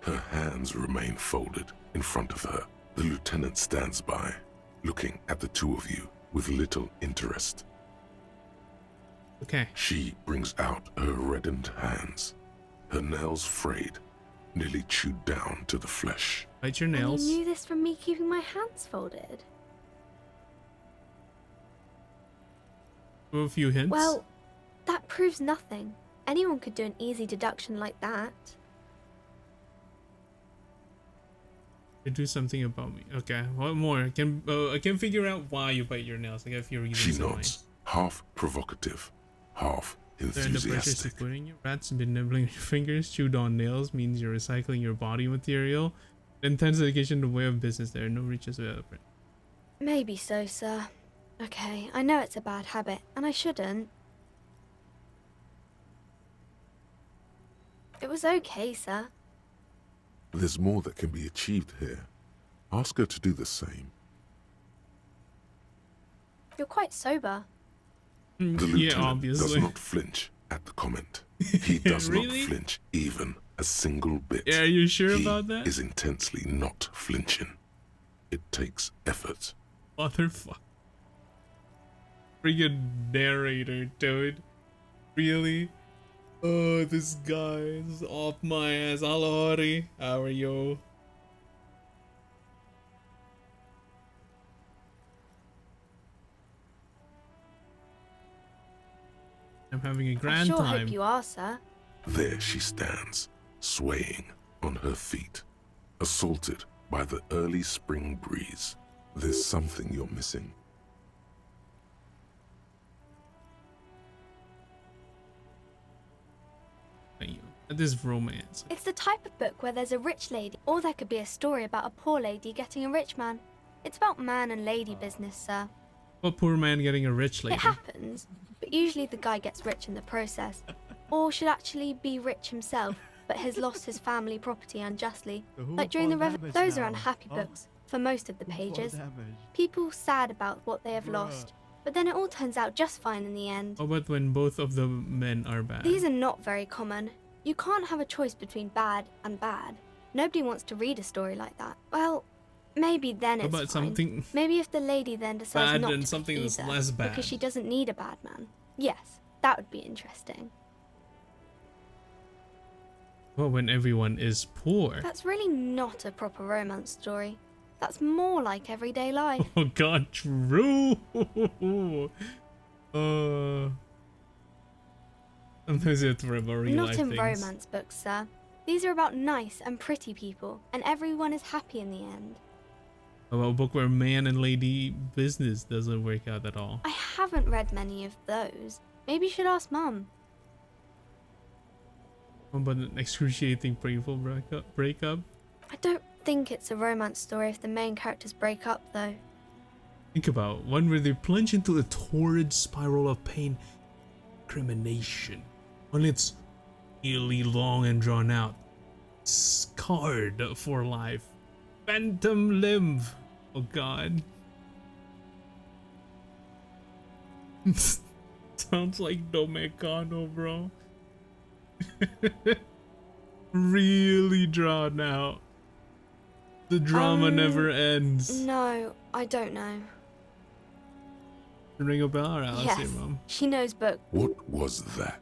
Her hands remain folded in front of her. The lieutenant stands by, looking at the two of you with little interest. Okay. She brings out her reddened hands, her nails frayed, nearly chewed down to the flesh. Bite your And nails. you knew this from me keeping my hands folded? A few hints. Well, that proves nothing. Anyone could do an easy deduction like that. You do something about me. Okay, what more? I can figure out why you bite your nails. I got a few reasons. She nods, half provocative, half They're the pressures you enthusiastic. put in you. Rats have been nibbling your fingers. Chewed on nails means you're recycling your body material. Intense dedication to way of business. There are no reaches without a print. Maybe so, sir. Okay, I know it's a bad habit, and I shouldn't. It was okay, sir. There's more that can be achieved here. Ask her to do the same. You're quite sober. The Yeah, lieutenant does obviously. not flinch at the comment. He does Really? not flinch even a single bit. Yeah, are you sure He about that? is intensely not flinching. It takes effort. Motherfucker. Freaking narrator, dude. Really? Oh, this guy is off my ass. Hello, Ori. How are you? I'm having a I grand sure time. hope you are, sir. There she stands, swaying on her feet, assaulted by the early spring breeze. There's something you're missing. This romance. It's the type of book where there's a rich lady, or there could be a story about a poor lady getting a rich man. It's about man and lady business, sir. A poor man getting a rich lady. It happens, but usually the guy gets rich in the process. Or should actually be rich himself, but has lost his family property unjustly. Like during the those are unhappy books, for most of the pages. People sad about what they have lost, but then it all turns out just fine in the end. How about when both of the men are bad? These are not very common. You can't have a choice between bad and bad. Nobody wants to read a story like that. Well, maybe then How it's about fine. something Maybe if the lady then decides bad not and to something pick that's either, less bad? because she doesn't need a bad man. Yes, that would be interesting. Well, when everyone is poor. That's really not a proper romance story. That's more like everyday life. Oh god, true. Sometimes you have to remember real Not life in things. romance books, sir. These are about nice and pretty people, and everyone is happy in the end. About a book where man and lady business doesn't work out at all. I haven't read many of those. Maybe you should ask Mum. How about an excruciating painful breakup? I don't think it's a romance story if the main characters break up, though. Think about one where they plunge into a torrid spiral of pain, incrimination. When it's really long and drawn out, scarred for life. Phantom limb. Oh god. Sounds like Domekano, bro. Really drawn out. The drama never ends. No, I don't know. Ring a bell or Alice, Yes, Mom? she knows books. What was that?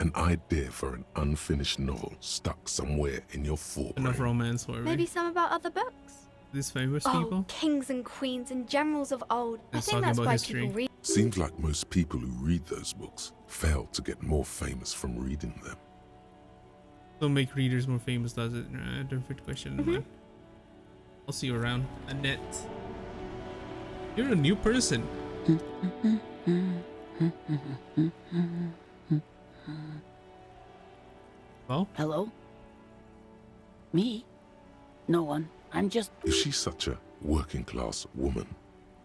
An idea for an unfinished novel stuck somewhere in your forebrain. Enough romance for me. Maybe some about other books. These famous Oh, people? kings and queens and generals of old. I It's think talking that's about why history. people read. Seems like most people who read those books fail to get more famous from reading them. Don't make readers more famous, does it? Different question. Man. I'll see you around. Annette. You're a new person. Well? Hello? Me? No one. I'm just... If she's such a working class woman,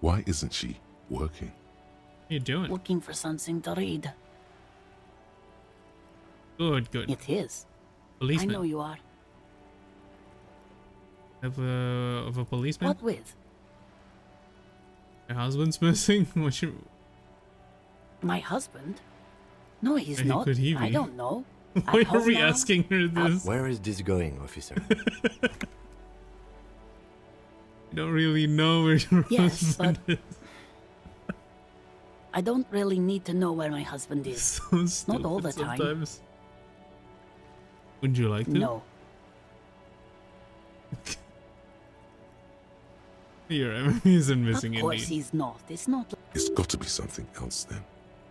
why isn't she working? What are you doing? Looking for something to read. Good, good. It is. Policeman. I know you are. Of a policeman? What with? Your husband's missing? What's your... My husband? No, he's Who not. could he be? I don't know. Why At are home we now? asking her this? Where is this going, officer? You don't really know where your Yes, husband but- is. I don't really need to know where my husband is. So Not all the stupid time. sometimes. Would you like to? No. Your enemy isn't missing Of course indeed. he's not. It's not... It's got to be something else then.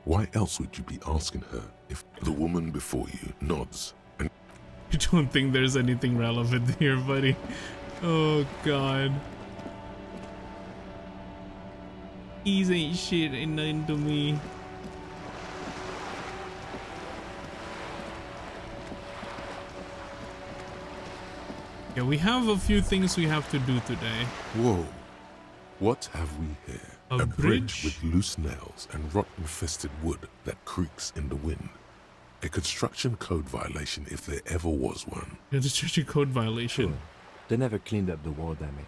Why else would you be asking her if the woman before you nods and... You don't think there's anything relevant here, buddy? Oh god. These ain't shit, ain't nothing to me. Yeah, we have a few things we have to do today. Whoa. What have we here? A bridge bridge? with loose nails and rot-infested wood that creaks in the wind. A construction code violation if there ever was one. Yeah, the church code violation. Sure. They never cleaned up the war damage.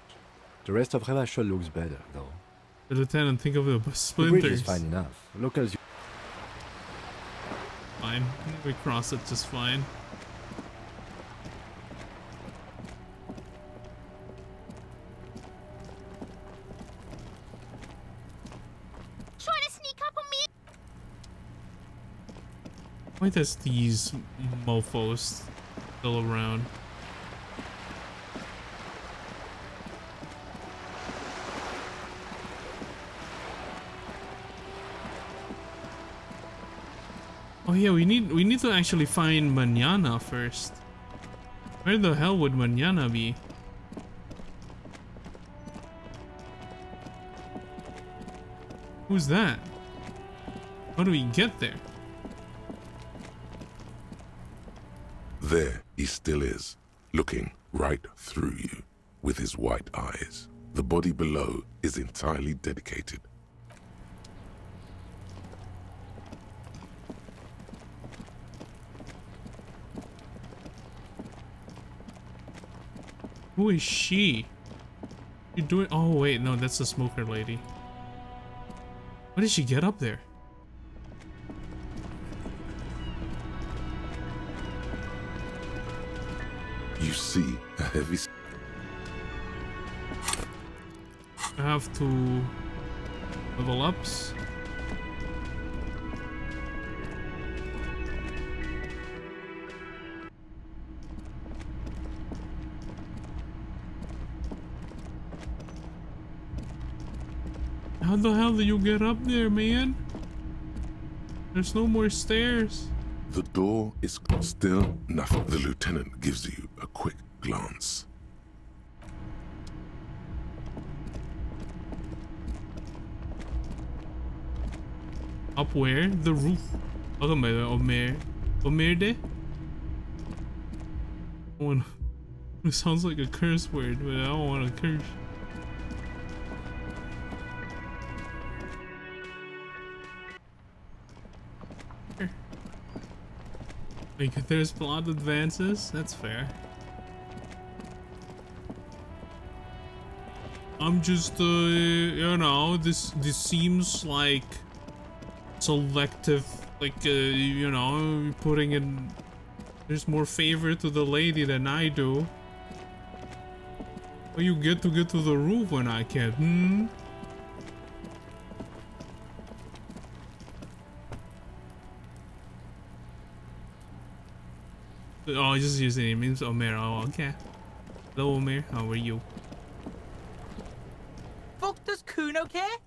The rest of Revachol looks better, though. The lieutenant, think of the The bridge splinters. is fine enough. Locals... Fine. We cross it just fine. Trying to sneak up on me. Why does these mofos still around? Oh yeah, we need to actually find Manana first. Where the hell would Manana be? Who's that? How do we get there? There he still is, looking right through you with his white eyes. The body below is entirely dedicated. Who is she? You doing? Oh wait, no, that's the smoker lady. How did she get up there? You see A heavy... I have to level ups. How the hell do you get up there, man? There's no more stairs. The door is still nothing. The lieutenant gives you a quick glance. Up where? The roof. Baka may Omer. Omer de? It sounds like a curse word, but I don't want to curse. Like, if there's plot advances, that's fair. I'm just, you know, this seems like selective, like, you know, putting in, there's more favor to the lady than I do. Well, you get to the roof when I can't, Oh, just using it means Omer. Oh, okay. Hello, Omer. How are you? Fuck, does Kuno care?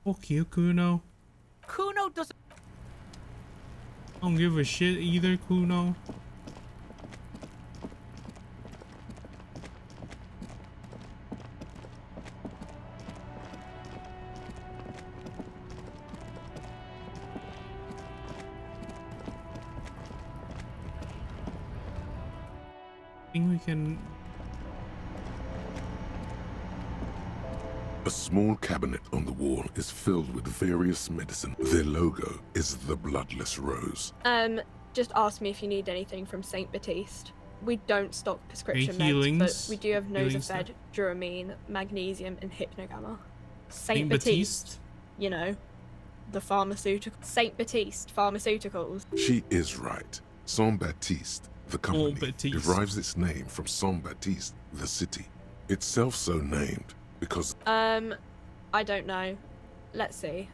Fuck you, Kuno. Kuno doesn't. I don't give a shit either, Kuno. We can. A small cabinet on the wall is filled with various medicine. Their logo is the bloodless rose. Just ask me if you need anything from Saint Baptiste. We don't stock prescription meds, healings, but we do have Nosafed, Duramine, Magnesium, and Hypnogamma. Saint Baptiste, you know, the pharmaceutical. Saint Baptiste Pharmaceuticals. She is right. Saint Baptiste, the company, derives its name from Saint Baptiste, the city. Itself so named because... I don't know. Let's see.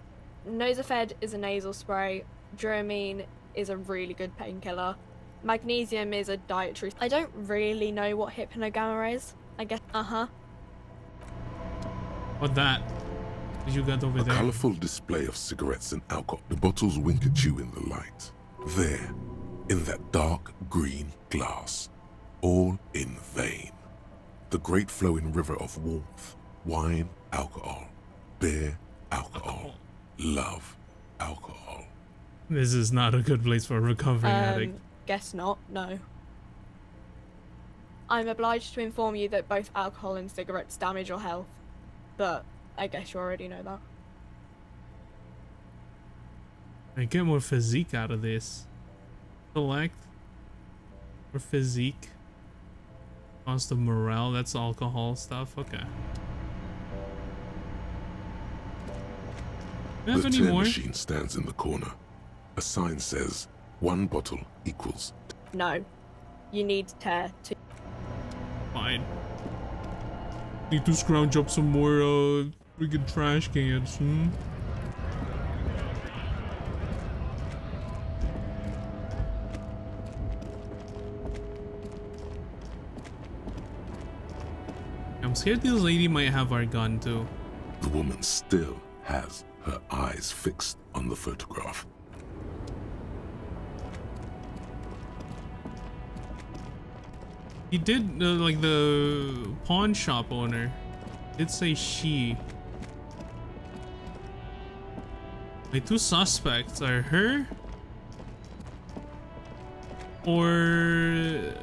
Nosafed is a nasal spray. Duramine is a really good painkiller. Magnesium is a dietary... I don't really know what Hypnogamma is. I guess... What that? You got over there? A colorful display of cigarettes and alcohol. The bottles wink at you in the light. There, in that dark green glass, all in vain. The great flowing river of warmth, wine, alcohol, beer, alcohol, love, alcohol. This is not a good place for a recovering addict. Guess not, no. I'm obliged to inform you that both alcohol and cigarettes damage your health, but I guess you already know that. I get more physique out of this. Select or physique. Cost of morale, that's alcohol stuff. Okay. Do you have The any tin more? machine stands in the corner. A sign says, 1 bottle equals... No. You need tear to... Fine. Need to scrounge up some more freaking trash cans, I'm scared this lady might have our gun too. The woman still has her eyes fixed on the photograph. He did, like the pawn shop owner did say she. My two suspects are her or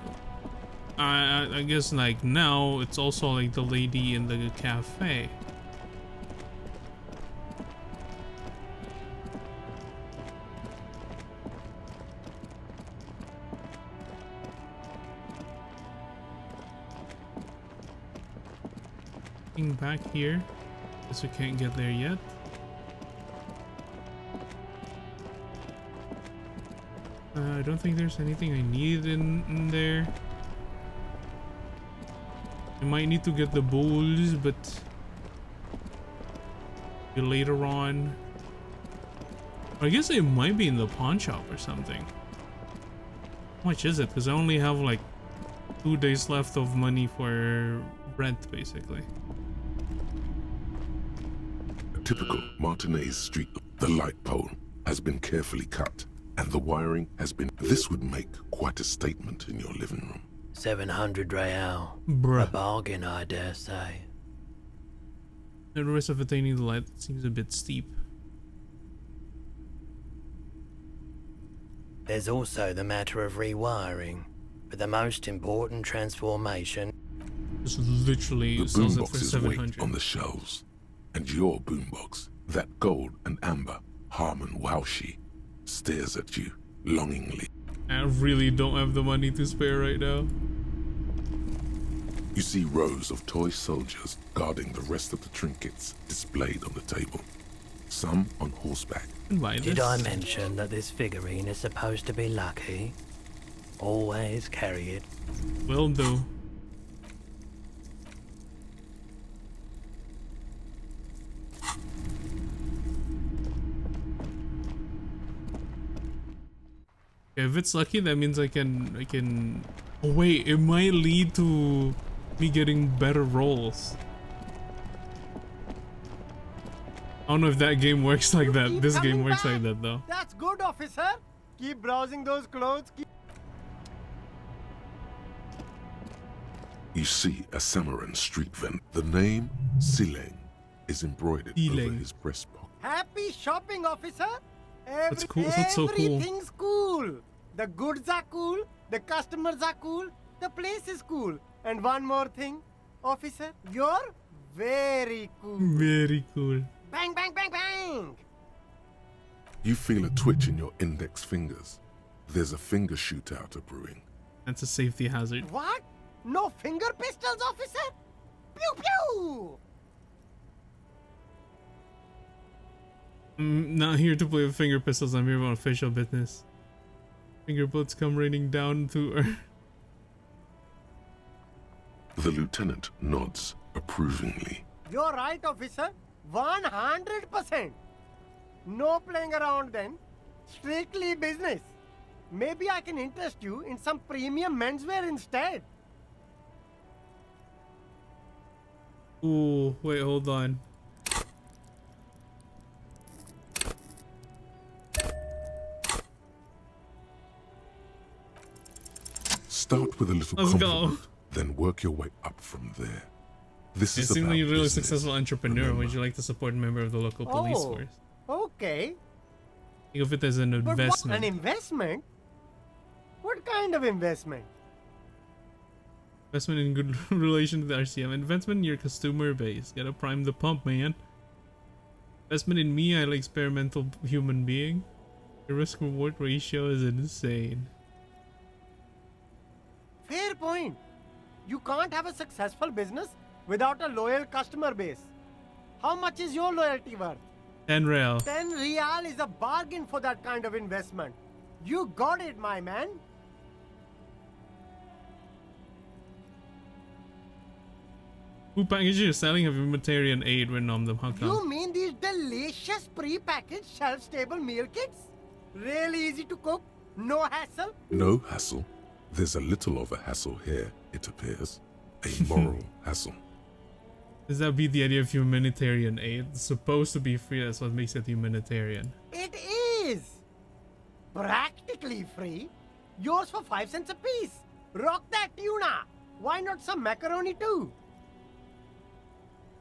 I guess like now it's also like the lady in the cafe. Back here. Guess we can't get there yet. I don't think there's anything I need in there. I might need to get the bowls, but later on. I guess it might be in the pawn shop or something. How much is it? Because I only have like 2 days left of money for rent, basically. A typical Martinez street. The light pole has been carefully cut, and the wiring has been... This would make quite a statement in your living room. 700 real. Bruh. A bargain, I dare say. The risk of attaining the light seems a bit steep. There's also the matter of rewiring, but the most important transformation... Just literally the sells it for boomboxes 700. wait on the shelves, and your boombox, that gold and amber Harmon Waushi, stares at you longingly. I really don't have the money to spare right now. You see rows of toy soldiers guarding the rest of the trinkets displayed on the table, some on horseback. Did I mention that this figurine is supposed to be lucky? Always carry it. Will do. If it's lucky, that means I can. Oh wait, it might lead to me getting better rolls. I don't know if that game works like that. This game works like that though. That's good, officer. Keep browsing those clothes. You see a Samaran street vendor. The name Sileng is embroidered over his breast pocket. Happy shopping, officer. That's cool. That's so cool. Everything's cool. The goods are cool. The customers are cool. The place is cool. And one more thing, officer, you're very cool. Very cool. Bang, bang, bang, bang. You feel a twitch in your index fingers. There's a finger shootout brewing. That's a safety hazard. What? No finger pistols, officer? Pew pew! I'm not here to play with finger pistols. I'm here on official business. Finger bullets come raining down to earth. The lieutenant nods approvingly. You're right, officer. 100%. No playing around then. Strictly business. Maybe I can interest you in some premium menswear instead. Ooh, wait, hold on. Start with a little Let's compliment, go. then work your way up from there. This is Seemingly about a really business. successful entrepreneur. Remember. Would you like to support a member of the local police force? Okay. Think of it as an But what, investment. an investment? What kind of investment? Investment in good relation to the RCM. Investment in your customer base. Gotta prime the pump, man. Investment in me, I like experimental human being. The risk reward ratio is insane. Fair point. You can't have a successful business without a loyal customer base. How much is your loyalty worth? 10 real. 10 real is a bargain for that kind of investment. You got it, my man. Food packages you're selling have humanitarian aid written on them. How come? You mean these delicious pre-packaged shelf-stable meal kits? Really easy to cook? No hassle? No hassle. There's a little of a hassle here, it appears. A moral hassle. Does that be the idea of humanitarian aid? It's supposed to be free, that's what makes it humanitarian. It is! Practically free. Yours for 5 cents a piece. Rock that tuna. Why not some macaroni too?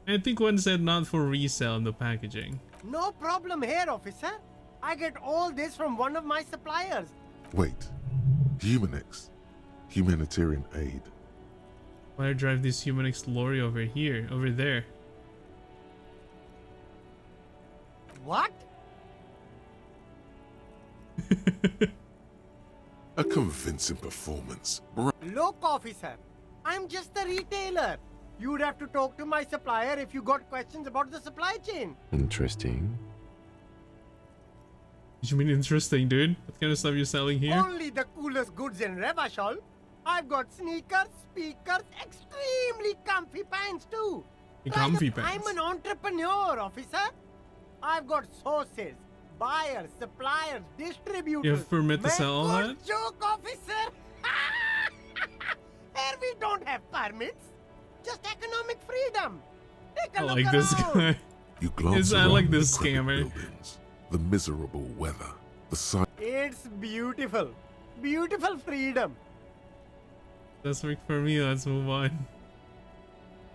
I think one said not for resale in the packaging. No problem here, officer. I get all this from one of my suppliers. Wait. Humanex. Humanitarian aid. Why drive this Humanix lorry over here, over there? What? A convincing performance. Look, officer. I'm just a retailer. You'd have to talk to my supplier if you got questions about the supply chain. Interesting. You mean interesting, dude? What kind of stuff you selling here? Only the coolest goods in Revachol. I've got sneakers, speakers, extremely comfy pants too. Comfy Like, pants. I'm an entrepreneur, officer. I've got sources, buyers, suppliers, distributors. You have permit to Man, sell all good that? joke, officer. Here we don't have permits, just economic freedom. Take a I look like this around. guy. You glance I around like the this decrepit scammer. buildings, the miserable weather, the sight. It's beautiful, beautiful freedom. That's work for me. Let's move on.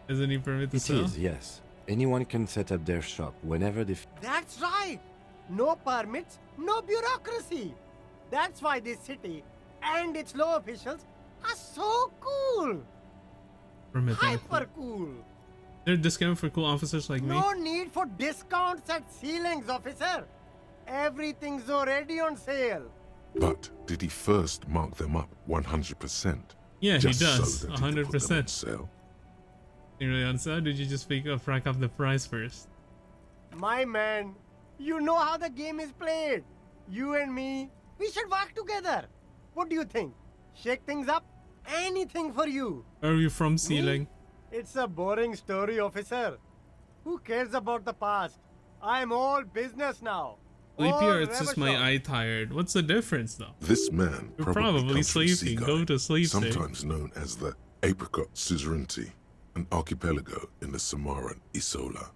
Doesn't he permit to It sell? is, yes. Anyone can set up their shop whenever they That's right. No permits, no bureaucracy. That's why this city and its law officials are so cool. Permitting. Hyper cool. They're discounted for cool officers like me. No need for discounts at ceilings, officer. Everything's already on sale. But did he first mark them up 100%? Yeah, just he does. So that he could put them on 100%. sale? You really on sale? Did you just rack up the price first? My man, you know how the game is played. You and me, we should work together. What do you think? Shake things up? Anything for you. Where are you from, Ceiling? It's a boring story, officer. Who cares about the past? I'm all business now. Sleepy All or it's just my Revachol. eye tired? What's the difference though? This man You're probably probably comes from sleeping. Seaguy, Go to sleep, Sig. sometimes known as the Apricot Suzerainty, an archipelago in the Samaran Isola.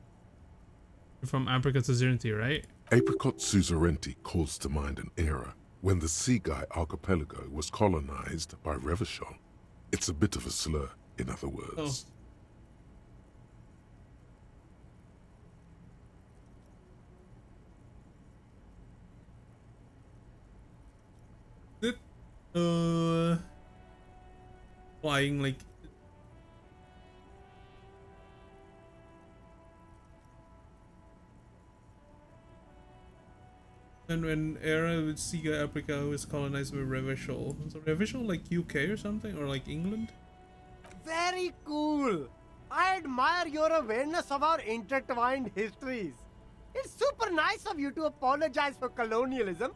You're from Apricot Suzerainty, right? Apricot Suzerainty calls to mind an era when the Seaguy archipelago was colonized by Revachol. It's a bit of a slur, in other words. Flying like and when era with Seaguy Africa was colonized by Revachol. So Revachol like UK or something, or like England? Very cool. I admire your awareness of our intertwined histories. It's super nice of you to apologize for colonialism.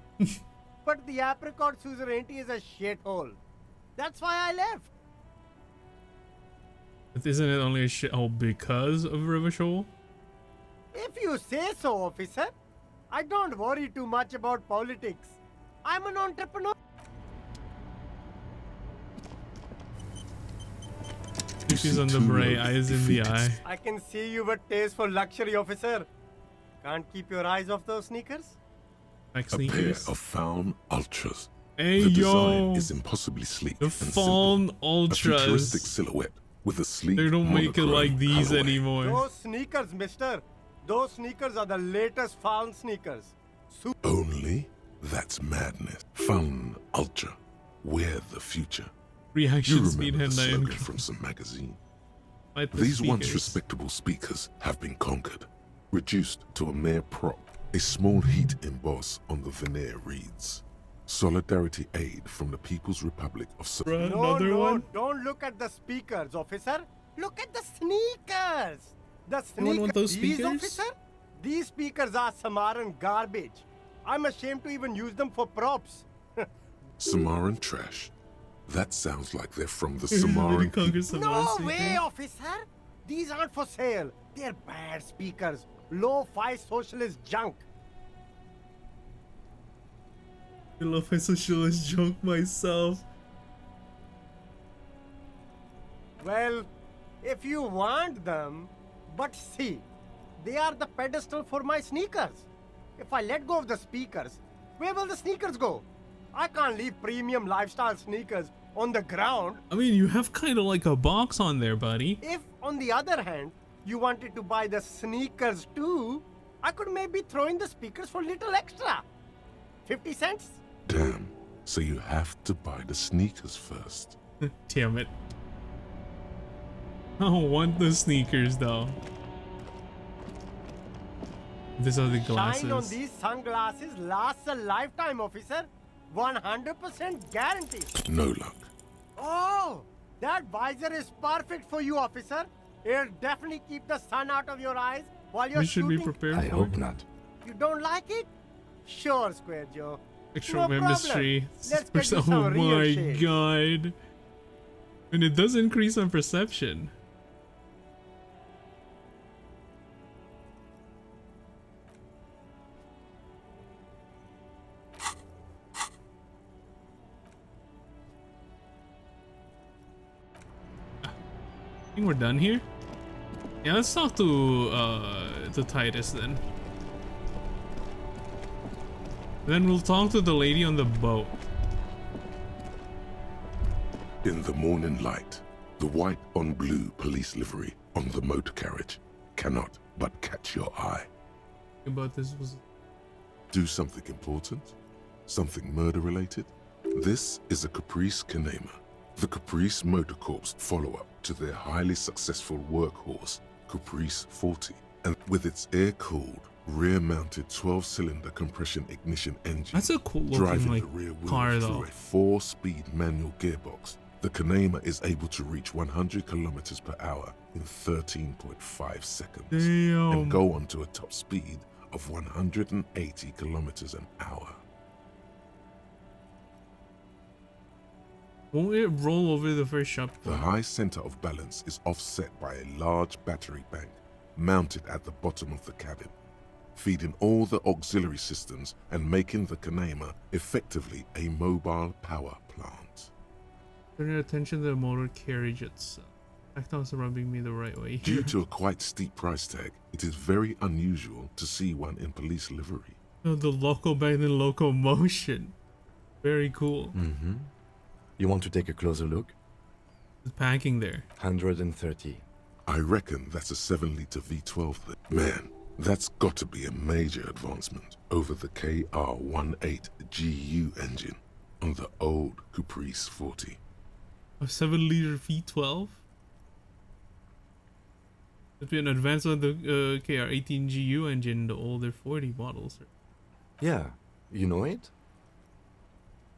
But the Apricot Suzerainty is a shithole. That's why I left. But isn't it only a shithole because of Revachol? If you say so, officer. I don't worry too much about politics. I'm an entrepreneur. She's on the bray, eyes in the eye. I can see you've a taste for luxury, officer. Can't keep your eyes off those sneakers? Like A pair of Fawn Ultras. Hey, the yo! design is impossibly sleek The and Fawn simple. Ultras. A futuristic silhouette with a sleek They don't make it like monochrome these colorway. anymore. Those sneakers, mister. Those sneakers are the latest Fawn sneakers. Only? That's madness. Fawn Ultra. We're the future. Reaction You speed remember the headline. slogan from some magazine. Fight the These once speakers. respectable speakers have been conquered, reduced to a mere prop. A small heat emboss on the veneer reads, Solidarity Aid from the People's Republic of No, don't look at the speakers, officer. Look at the sneakers. The Anyone want those These, speakers? officer? These speakers are Samaran garbage. I'm ashamed to even use them for props. Samaran trash. That sounds like they're from the Really Samaran conquer people. No way, officer. These aren't for sale. They're bad speakers. Low-fi socialist junk. I love my socialist joke myself. Well, if you want them, but see, they are the pedestal for my sneakers. If I let go of the speakers, where will the sneakers go? I can't leave premium lifestyle sneakers on the ground. I mean, you have kind of like a box on there, buddy. If, on the other hand, you wanted to buy the sneakers too, I could maybe throw in the speakers for little extra. 50 cents? Damn. So you have to buy the sneakers first. Damn it. I don't want the sneakers though. These are the glasses. Shine on these sunglasses lasts a lifetime, officer. 100% guaranteed. No luck. Oh, that visor is perfect for you, officer. It'll definitely keep the sun out of your eyes while you're We should be shooting. prepared I for hope it. Not. You don't like it? Sure, Square Joe. Extra No chemistry. Let's get you Oh some real my shit. god. And it does increase on perception. I think we're done here. Yeah, let's talk to Titus then. Then we'll talk to the lady on the boat. In the morning light, the white on blue police livery on the motor carriage cannot but catch your eye. About this was Do something important? Something murder related? This is a Caprice Kanema, the Caprice Motor Corps follow-up to their highly successful workhorse, Caprice 40, and with its air-cooled, rear-mounted 12-cylinder compression ignition engine. That's a cool looking driving like the rear wheel car through though. a 4-speed manual gearbox. The Kanema is able to reach 100 kilometers per hour in 13.5 seconds and go on to a top speed of 180 kilometers an hour. Won't it roll over the first shop? The high center of balance is offset by a large battery bank mounted at the bottom of the cabin, feeding all the auxiliary systems and making the Kanema effectively a mobile power plant. Turning attention to the motor carriage itself. Tactiles are rubbing me the right way here. Due to a quite steep price tag, it is very unusual to see one in police livery. Oh, the loco back in locomotion. Very cool. Mm-hmm. You want to take a closer look? The packing there. 130. I reckon that's a 7-liter V12 then. Man, that's got to be a major advancement over the KR-18GU engine on the old Caprice 40. A 7-liter V12? It'd be an advancement of the KR-18GU engine in the older 40 models. Yeah, you know it?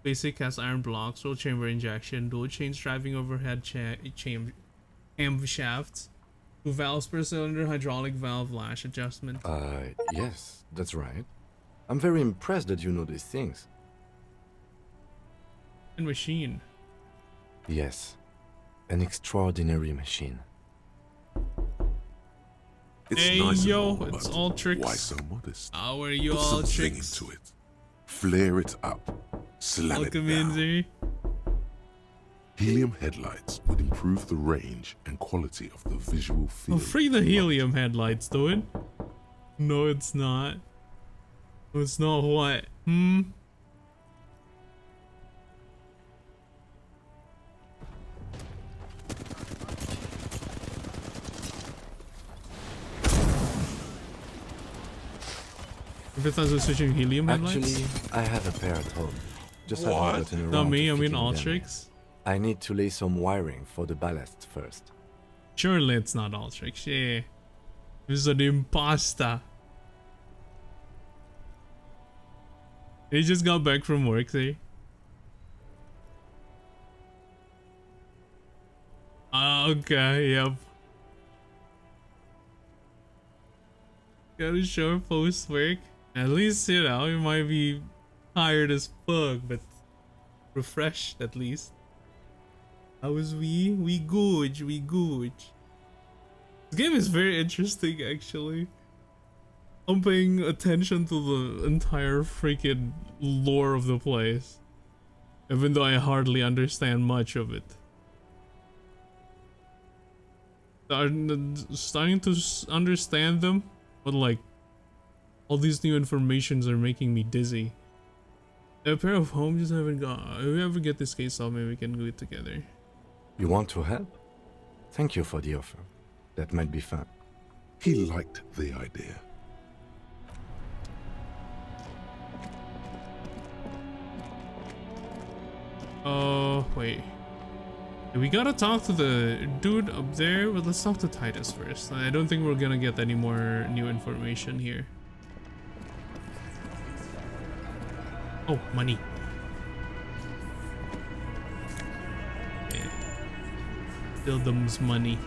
Basic cast iron blocks, roll chamber injection, dual chains driving overhead cam shafts, 2 valves per cylinder, hydraulic valve lash adjustment. Yes, that's right. I'm very impressed that you know these things. And machine. Yes, an extraordinary machine. It's hey nice yo, and all, it's but all tricks. why so modest? How are you Put all some zing tricks? into it. Flare it up. Slam Welcome it in, down. Zee. Helium headlights would improve the range and quality of the visual Oh, field. free the helium headlights, dude. No, it's not. It's not what? If it was switching helium headlights? Actually, I have a pair at home. Just haven't gotten around Not me, to I mean fitting them Ultrix. yet. I need to lay some wiring for the ballast first. Surely it's not Ultrix, yeah. It's an imposter. He just got back from work, see? Okay, yep. Gotta show post work. At least, you know, you might be tired as fuck, but refreshed at least. How was we? We good, we good. This game is very interesting, actually. I'm paying attention to the entire freaking lore of the place, even though I hardly understand much of it. Starting to understand them, but like all these new informations are making me dizzy. A pair of homes just haven't got. If we ever get this case solved, maybe we can do it together. You want to help? Thank you for the offer. That might be fun. He liked the idea. Oh, wait. We gotta talk to the dude up there, but let's talk to Titus first. I don't think we're gonna get any more new information here. Oh, money. Yeah. Still them's money.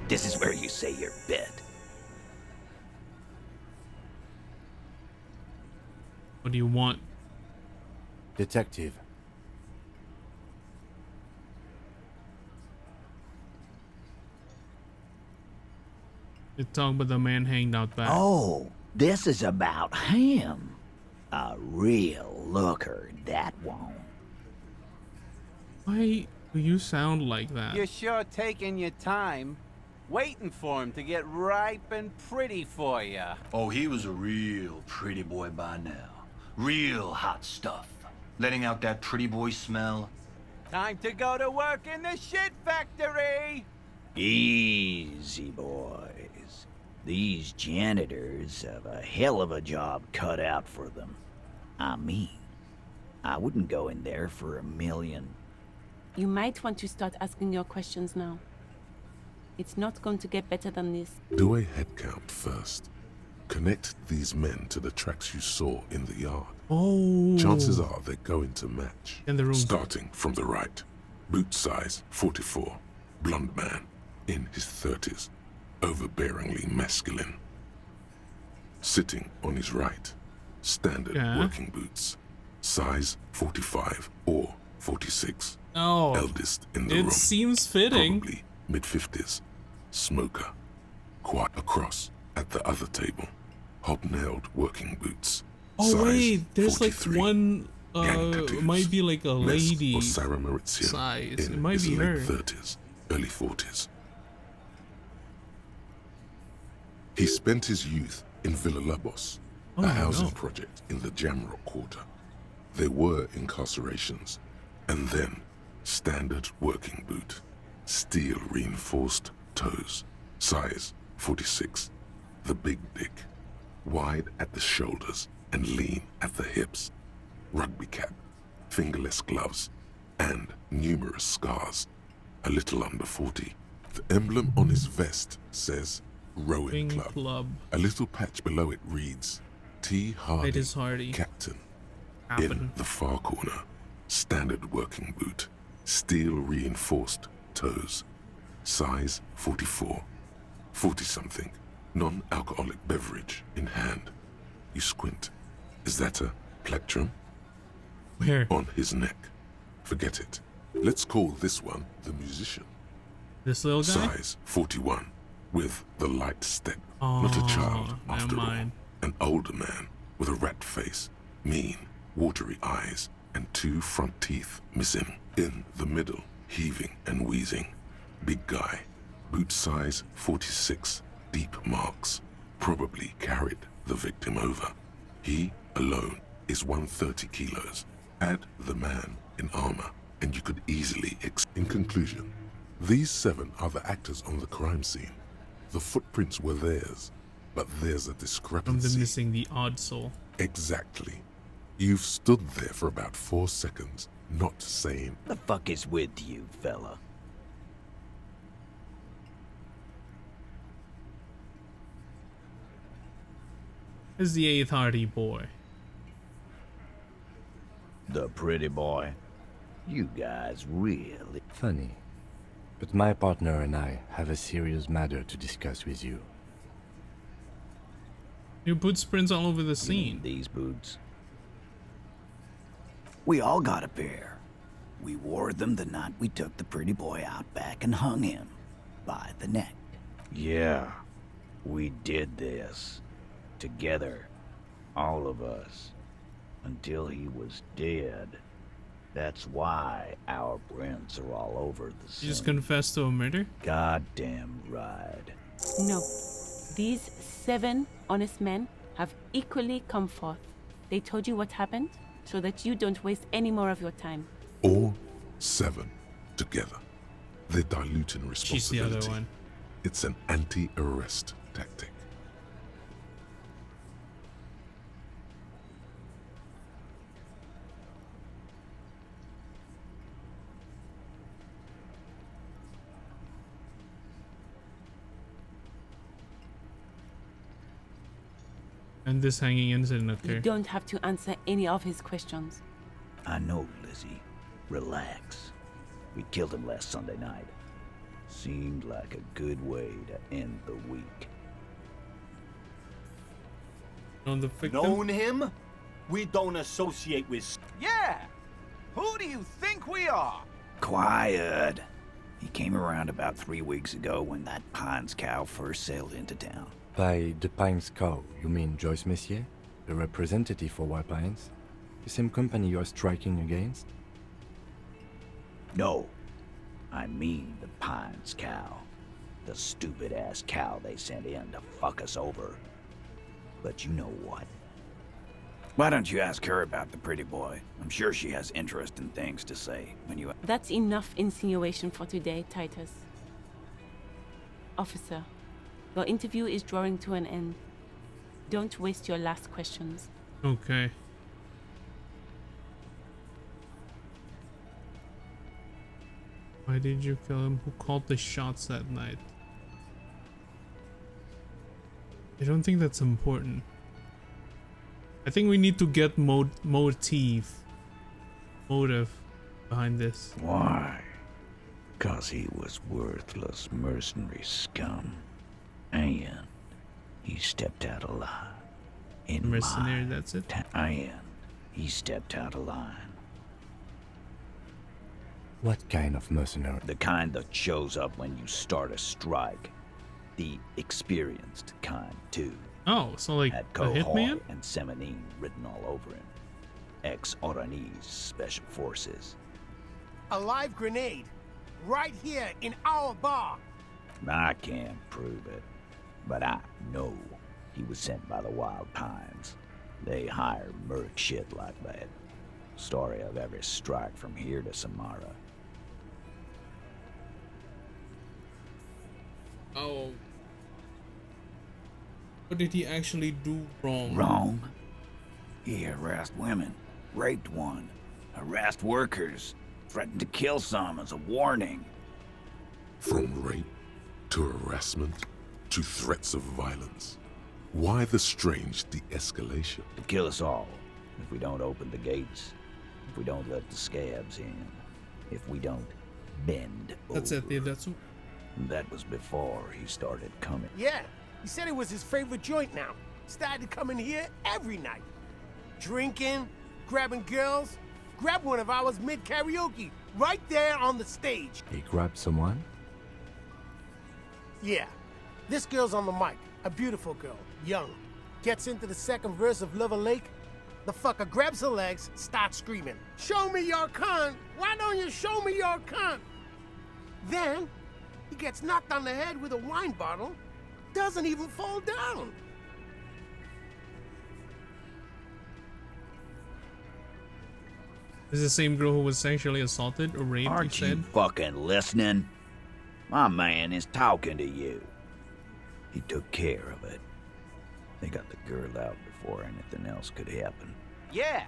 This is where you say your bit. What do you want? Detective. You talk about the man hanged out back. Oh, this is about him. A real looker, that one. Why do you sound like that? You're sure taking your time, waiting for him to get ripe and pretty for you. Oh, he was a real pretty boy by now. Real hot stuff. Letting out that pretty boy smell. Time to go to work in the shit factory! Easy, boys. These janitors have a hell of a job cut out for them. I mean, I wouldn't go in there for $1 million. You might want to start asking your questions now. It's not going to get better than this. Do a head count first. Connect these men to the tracks you saw in the yard. Oh. Chances are they're going to match. In the room. Starting from the right. Boot size 44. Blonde man. In his 30s. Overbearingly masculine. Sitting on his right. Standard working boots. Size 45 or 46. Oh. Eldest in the room. It seems fitting. Probably mid-50s. Smoker. Quite across at the other table. Hobnailed working boots. Oh Size wait, there's 43. like one might be like a lady or Sarah Maurizio size. in It might his be late her. 30s, early 40s. He spent his youth in Villa Labos, Oh, a housing no. project in the Jamrock Quarter. There were incarcerations, and then standard working boot, steel reinforced toes, size 46, the big dick, wide at the shoulders and lean at the hips, rugby cap, fingerless gloves, and numerous scars, a little under 40. The emblem on his vest says Rowing Club. A little patch below it reads T. Hardy, It is Hardy. Captain. Happen. In the far corner, standard working boot, steel reinforced toes, size 44, 40-something, non-alcoholic beverage in hand. You squint. Is that a plectrum? Where? On his neck. Forget it. Let's call this one the musician. This little guy? Size 41, with the light step. Not a child, after all. An older man with a rat face, mean, watery eyes, and 2 front teeth missing. In the middle, heaving and wheezing. Big guy, boot size 46, deep marks. Probably carried the victim over. He alone is 130 kilos. Add the man in armor, and you could easily In conclusion, these 7 are the actors on the crime scene. The footprints were theirs, but there's a From discrepancy. them missing the odd soul. Exactly. You've stood there for about 4 seconds, not saying... The fuck is with you, fella? Is the 8th Hardy boy. The pretty boy. You guys really... Funny. But my partner and I have a serious matter to discuss with you. Your boots prints all over the scene. These boots. We all got a pair. We wore them the night we took the pretty boy out back and hung him by the neck. Yeah, we did this. Together. All of us. Until he was dead. That's why our prints are all over the scene. You just confessed to a murder? Goddamn right. No. These 7 honest men have equally come forth. They told you what happened so that you don't waste any more of your time. All 7 together. They're diluting She's the responsibility. other one. It's an anti-arrest tactic. And this hanging incident You occurred. don't have to answer any of his questions. I know, Lizzie. Relax. We killed him last Sunday night. Seemed like a good way to end the week. On the victim? Known him? We don't associate with... Yeah! Who do you think we are? Quiet. He came around about 3 weeks ago when that Pines cow first sailed into town. By the Pines cow, you mean Joyce Messier, the representative for White Pines? The same company you are striking against? No. I mean the Pines cow. The stupid-ass cow they sent in to fuck us over. But you know what? Why don't you ask her about the pretty boy? I'm sure she has interesting things to say when you... That's enough insinuation for today, Titus. Officer, your interview is drawing to an end. Don't waste your last questions. Okay. Why did you kill him? Who called the shots that night? I don't think that's important. I think we need to get motive behind this. Why? 'Cause he was worthless mercenary scum. And he stepped out of line. Mercenary, that's it? And he stepped out of line. What kind of mercenary? The kind that shows up when you start a strike. The experienced kind, too. Oh, so like a hitman? And Seminine written all over him. Ex-Oranese Special Forces. A live grenade. Right here in our bar. I can't prove it. But I know he was sent by the Wild Pines. They hire merc shit like that. Story of every strike from here to Samara. Oh. What did he actually do wrong? Wrong? He harassed women, raped one, harassed workers, threatened to kill some as a warning. From rape to harassment to threats of violence. Why the strange de-escalation? To kill us all if we don't open the gates, if we don't let the scabs in, if we don't bend That's over. it, that's... That was before he started coming. Yeah, he said it was his favorite joint now. Started coming here every night. Drinking, grabbing girls. Grab one of ours mid-karaoke, right there on the stage. He grabbed someone? Yeah, this girl's on the mic. A beautiful girl, young. Gets into the second verse of Lover Lake. The fucker grabs her legs, starts screaming, "Show me your cunt! Why don't you show me your cunt?" Then, he gets knocked on the head with a wine bottle. Doesn't even fall down. This is the same girl who was sexually assaulted or raped, Aren't you said? you fucking listening? My man is talking to you. He took care of it. They got the girl out before anything else could happen. Yeah,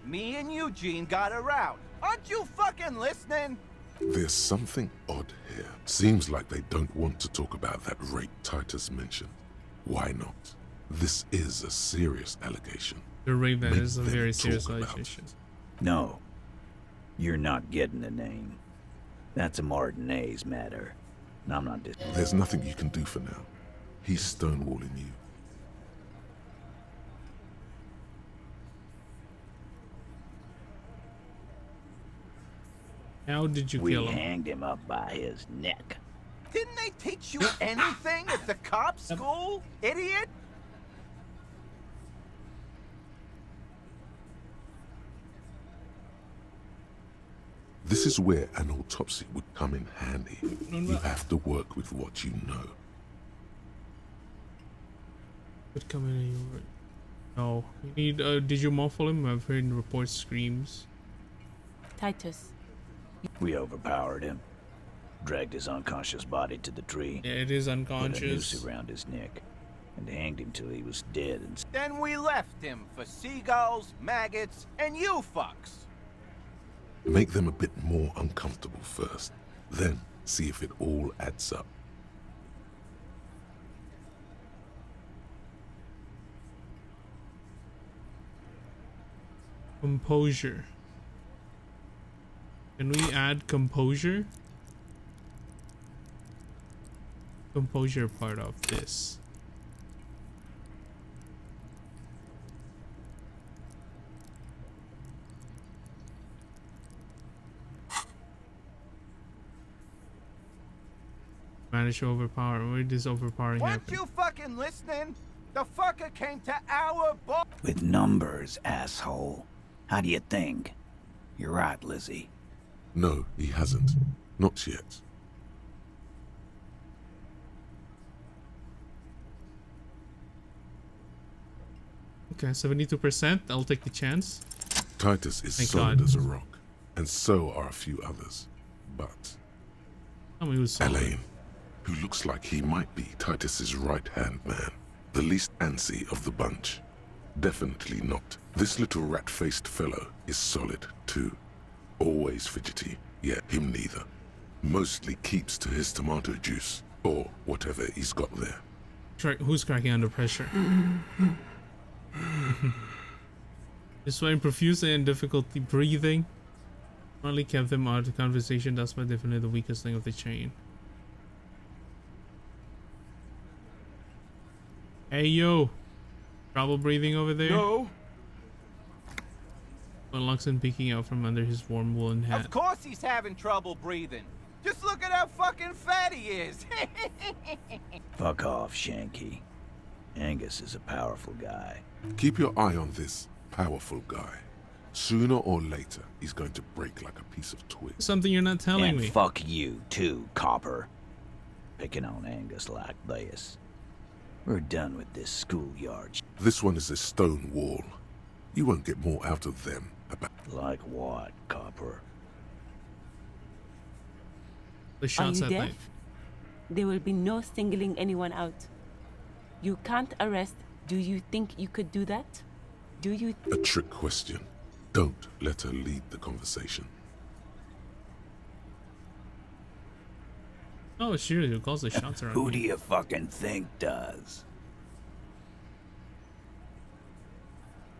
me and Eugene got her out. Aren't you fucking listening? There's something odd here. Seems like they don't want to talk about that rape Titus mentioned. Why not? This is a serious allegation. The rape that Make is a them very talk serious about allegation. No. You're not getting the name. That's a Martinez matter. And I'm not... There's nothing you can do for now. He's stonewalling you. How did you We kill him? hanged him up by his neck. Didn't they teach you anything at the cop school, idiot? This is where an autopsy would come in handy. You have to work with what you know. Could come in anywhere. No. We need, did you muffle him? I've heard reports screams. Titus. We overpowered him. Dragged his unconscious body to the tree. Yeah, it is Put a unconscious. noose around his neck. And hanged him till he was dead and... Then we left him for seagulls, maggots, and you fucks. Make them a bit more uncomfortable first. Then see if it all adds up. Composure. Can we add composure? Composure part of this. managed to overpower him? Where did this overpowering Weren't happen? you fucking listening? The fucker came to our bar. With numbers, asshole. How do you think? You're right, Lizzie. No, he hasn't. Not yet. Okay, 72%. I'll take the chance. Titus is Thank solid God. as a rock, and so are a few others. But Tell me who's solid. Elaine, who looks like he might be Titus's right-hand man, the least antsy of the bunch. Definitely not. This little rat-faced fellow is solid, too. Always fidgety, yet him neither. Mostly keeps to his tomato juice, or whatever he's got there. Who's cracking under pressure? Just sweating profusely and difficulty breathing. Finally kept them out of the conversation. That's why definitely the weakest link of the chain. Hey yo, trouble breathing over there? No. Luxon peeking out from under his warm woolen hat. Of course he's having trouble breathing. Just look at how fucking fat he is. Fuck off, Shanky. Angus is a powerful guy. Keep your eye on this powerful guy. Sooner or later, he's going to break like a piece of twig. Something you're not telling and me. Fuck you, too, Copper. Picking on Angus like this. We're done with this schoolyard. This one is a stone wall. You won't get more out of them about... Like what, Copper? The Are shots you at deaf? night. There will be no singling anyone out. You can't arrest. Do you think you could do that? Do you? A trick question. Don't let her lead the conversation. Oh, sure, who calls the shots around Who here? do you fucking think does?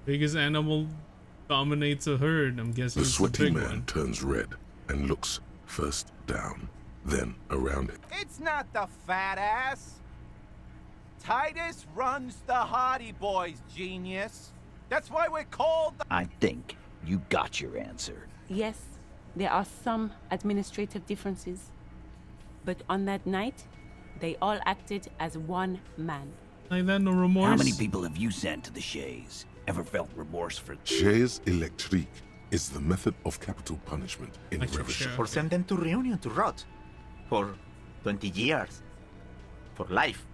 Biggest animal dominates a herd. I'm guessing The it's sweaty big man one. turns red and looks first down, then around him. It's not the fat ass. Titus runs the Hardy Boys, genius. That's why we're called the... I think you got your answer. Yes, there are some administrative differences. But on that night, they all acted as one man. Like that, no remorse? How many people have you sent to the Shays? Ever felt remorse for... Chaise électrique is the method of capital punishment in Revachol. Or send them to Reunion to rot. For 20 years. For life.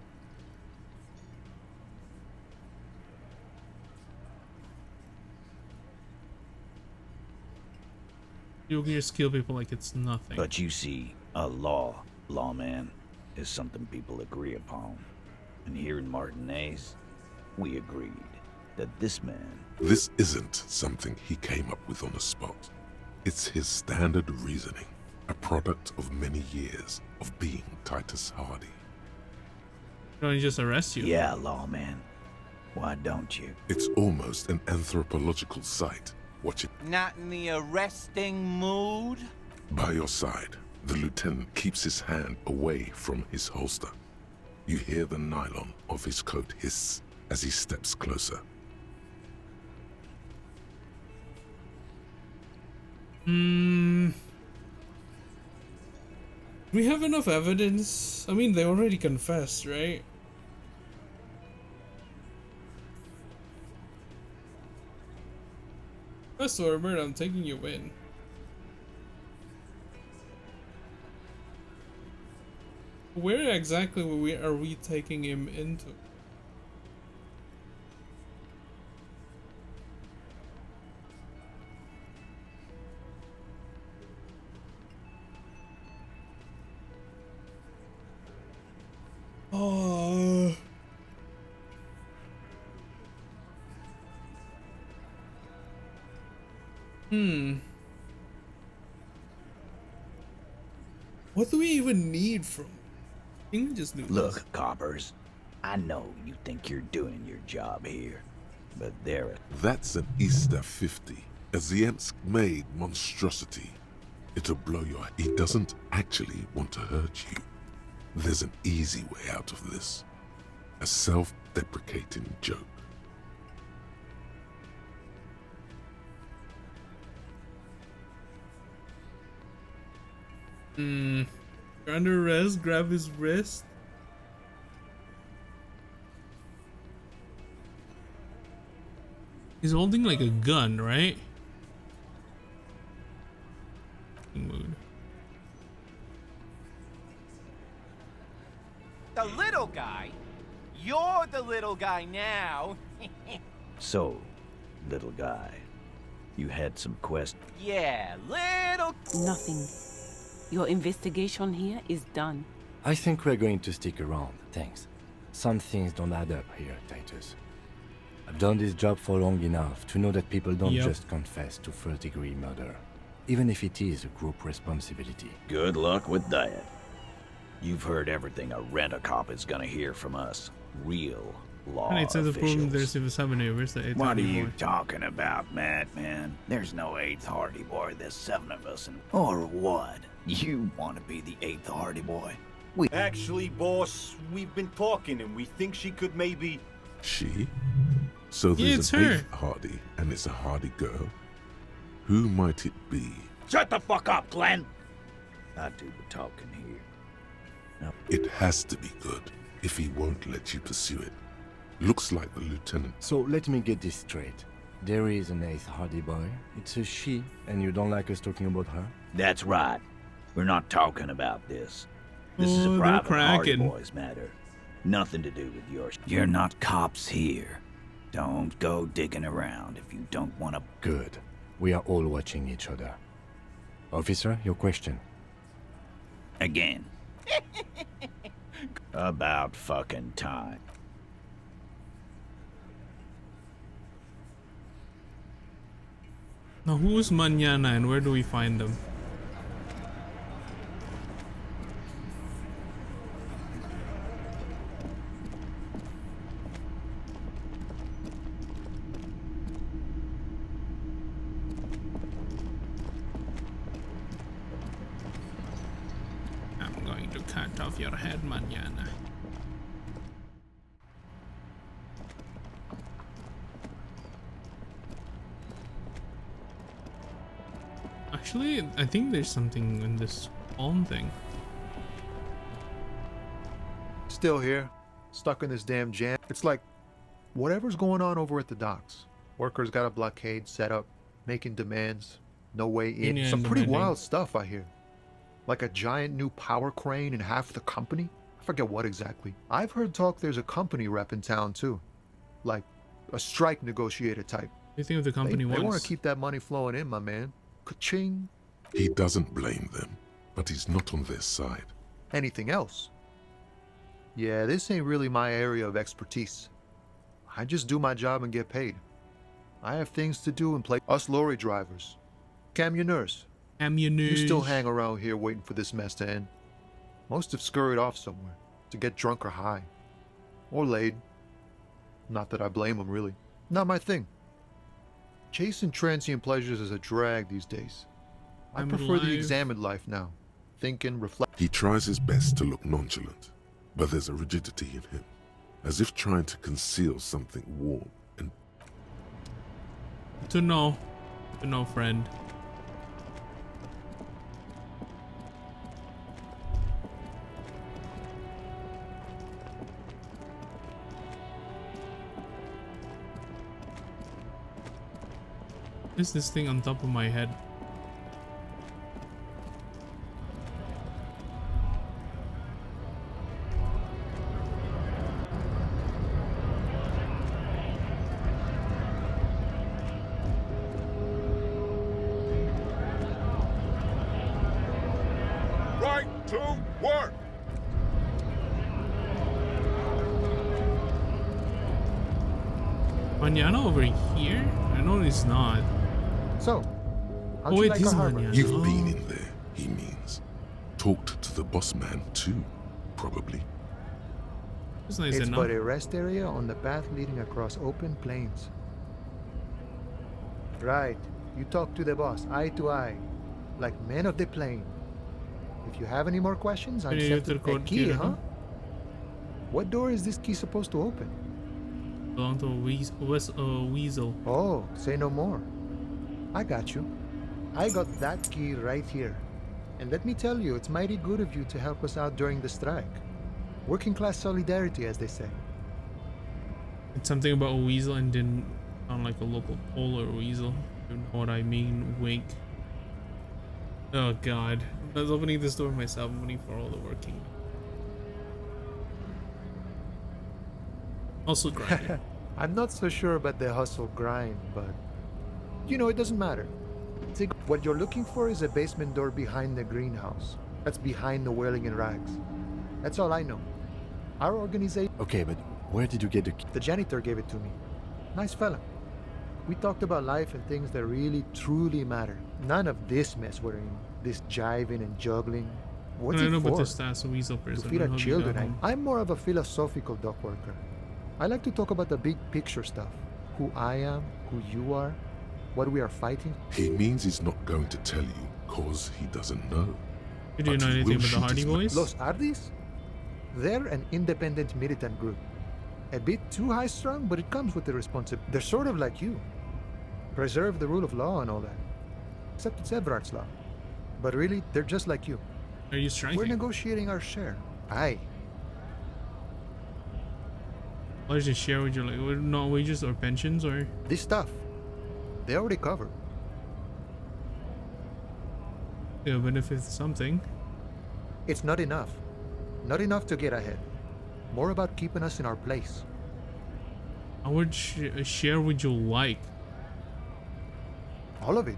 You can just kill people like it's nothing. But you see, a lawman, is something people agree upon. And here in Martinez, we agreed that this man... This isn't something he came up with on the spot. It's his standard reasoning, a product of many years of being Titus Hardy. Don't he just arrest you? Yeah, lawman. Why don't you? It's almost an anthropological site. Watch it. Not in the arresting mood? By your side, the lieutenant keeps his hand away from his holster. You hear the nylon of his coat hiss as he steps closer. We have enough evidence. I mean, they already confessed, right? Professor Herbert, I'm taking you in. Where exactly are we taking him into? Oh. What do we even need from? Can we just do Look, this? coppers, I know you think you're doing your job here, but there... That's an Easter 50, a Ziemsk-made monstrosity. It'll blow your... He doesn't actually want to hurt you. There's an easy way out of this. A self-deprecating joke. You're under arrest. Grab his wrist. He's holding like a gun, right? Mood. The little guy? You're the little guy now. So, little guy, you had some questions? Yeah, little... Nothing. Your investigation here is done. I think we're going to stick around, thanks. Some things don't add up here, Titus. I've done this job for long enough to know that people don't just confess to first-degree murder, even if it is a group responsibility. Good luck with that. You've heard everything a rent-a-cop is gonna hear from us. Real law officials. What are you talking about, madman? There's no 8th Hardy Boy, there's 7 of us. Or what? You want to be the 8th Hardy Boy? Actually, boss, we've been talking and we think she could maybe... She? So there's an 8th Hardy, and it's a Hardy girl? Who might it be? Shut the fuck up, Glenn! I do the talking here. No. It has to be good, if he won't let you pursue it. Looks like the lieutenant. So let me get this straight. There is an 8th Hardy Boy. It's a she, and you don't like us talking about her? That's right. We're not talking about this. This is a private Hardy Boys matter. Nothing to do with yours. You're not cops here. Don't go digging around if you don't want to... Good. We are all watching each other. Officer, your question. Again. About fucking time. Now who's Mañana and where do we find them? I'm going to cut off your head, Mañana. Actually, I think there's something in this spawn thing. Still here, stuck in this damn jam. It's like, whatever's going on over at the docks. Workers got a blockade set up, making demands, no way in. Some pretty wild stuff I hear. Like a giant new power crane in half the company? I forget what exactly. I've heard talk there's a company rep in town too. Like a strike negotiator type. What do you think of the company They want to keep that money flowing in, my man. Ka-ching. He doesn't blame them, but he's not on their side. Anything else? Yeah, this ain't really my area of expertise. I just do my job and get paid. I have things to do and play. Us lorry drivers. Camionneurs. You still hang around here waiting for this mess to end. Most have scurried off somewhere to get drunk or high. Or laid. Not that I blame them, really. Not my thing. Chasing transient pleasures is a drag these days. I prefer the examined life now. Thinking, reflect. He tries his best to look nonchalant, but there's a rigidity in him, as if trying to conceal something warm and... To know, friend. What is this thing on top of my head? Right to work! Mañana over here? I know it's not. So, oh wait, this is Mañana. You've been in there, he means. Talked to the boss man too, probably. It's nice It's enough. but a rest area on the path leading across open plains. Right. You talk to the boss, eye to eye, like men of the plain. If you have any more questions, I'm set to a key, huh? What door is this key supposed to open? Belong to a weasel. Oh, say no more. I got you. I got that key right here. And let me tell you, it's mighty good of you to help us out during the strike. Working class solidarity, as they say. It's something about a weasel and didn't sound like a local polar weasel. You know what I mean? Wink. Oh god. I was opening this door myself. I'm waiting for all the working. Also grinding. I'm not so sure about the hustle grind, but you know, it doesn't matter. See, what you're looking for is a basement door behind the greenhouse. That's behind the whirling in rags. That's all I know. Our organization... Okay, but where did you get the key? The janitor gave it to me. Nice fella. We talked about life and things that really, truly matter. None of this mess we're in. This jiving and juggling. What's I it know for? about this task weasel person. To feed our I hope you got children. home. I'm more of a philosophical dock worker. I like to talk about the big picture stuff. Who I am, who you are, what we are fighting. He means he's not going to tell you, cause he doesn't know. You do know anything about the Hardy Boys? Los Ardis? They're an independent militant group. A bit too high-strung, but it comes with the responsibility. They're sort of like you. Preserve the rule of law and all that. Except it's Everard's law. But really, they're just like you. Are you striking? We're negotiating our share. Aye. What does you share with your not wages or pensions or? This stuff, they already covered. Yeah, benefit something. It's not enough. Not enough to get ahead. More about keeping us in our place. How much share would you like? All of it.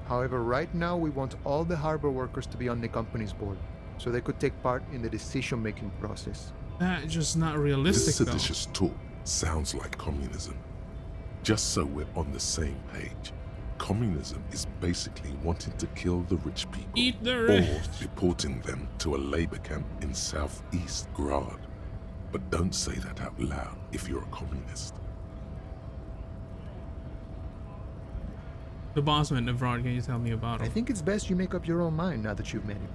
However, right now we want all the harbor workers to be on the company's board, so they could take part in the decision-making process. That's just not realistic, This seditious talk sounds like communism. Just so we're on the same page, communism is basically wanting to kill the rich people Eat the or rich. deporting them to a labor camp in southeast Grad. But don't say that out loud if you're a communist. The bossman abroad, can you tell me about him? I think it's best you make up your own mind now that you've met him.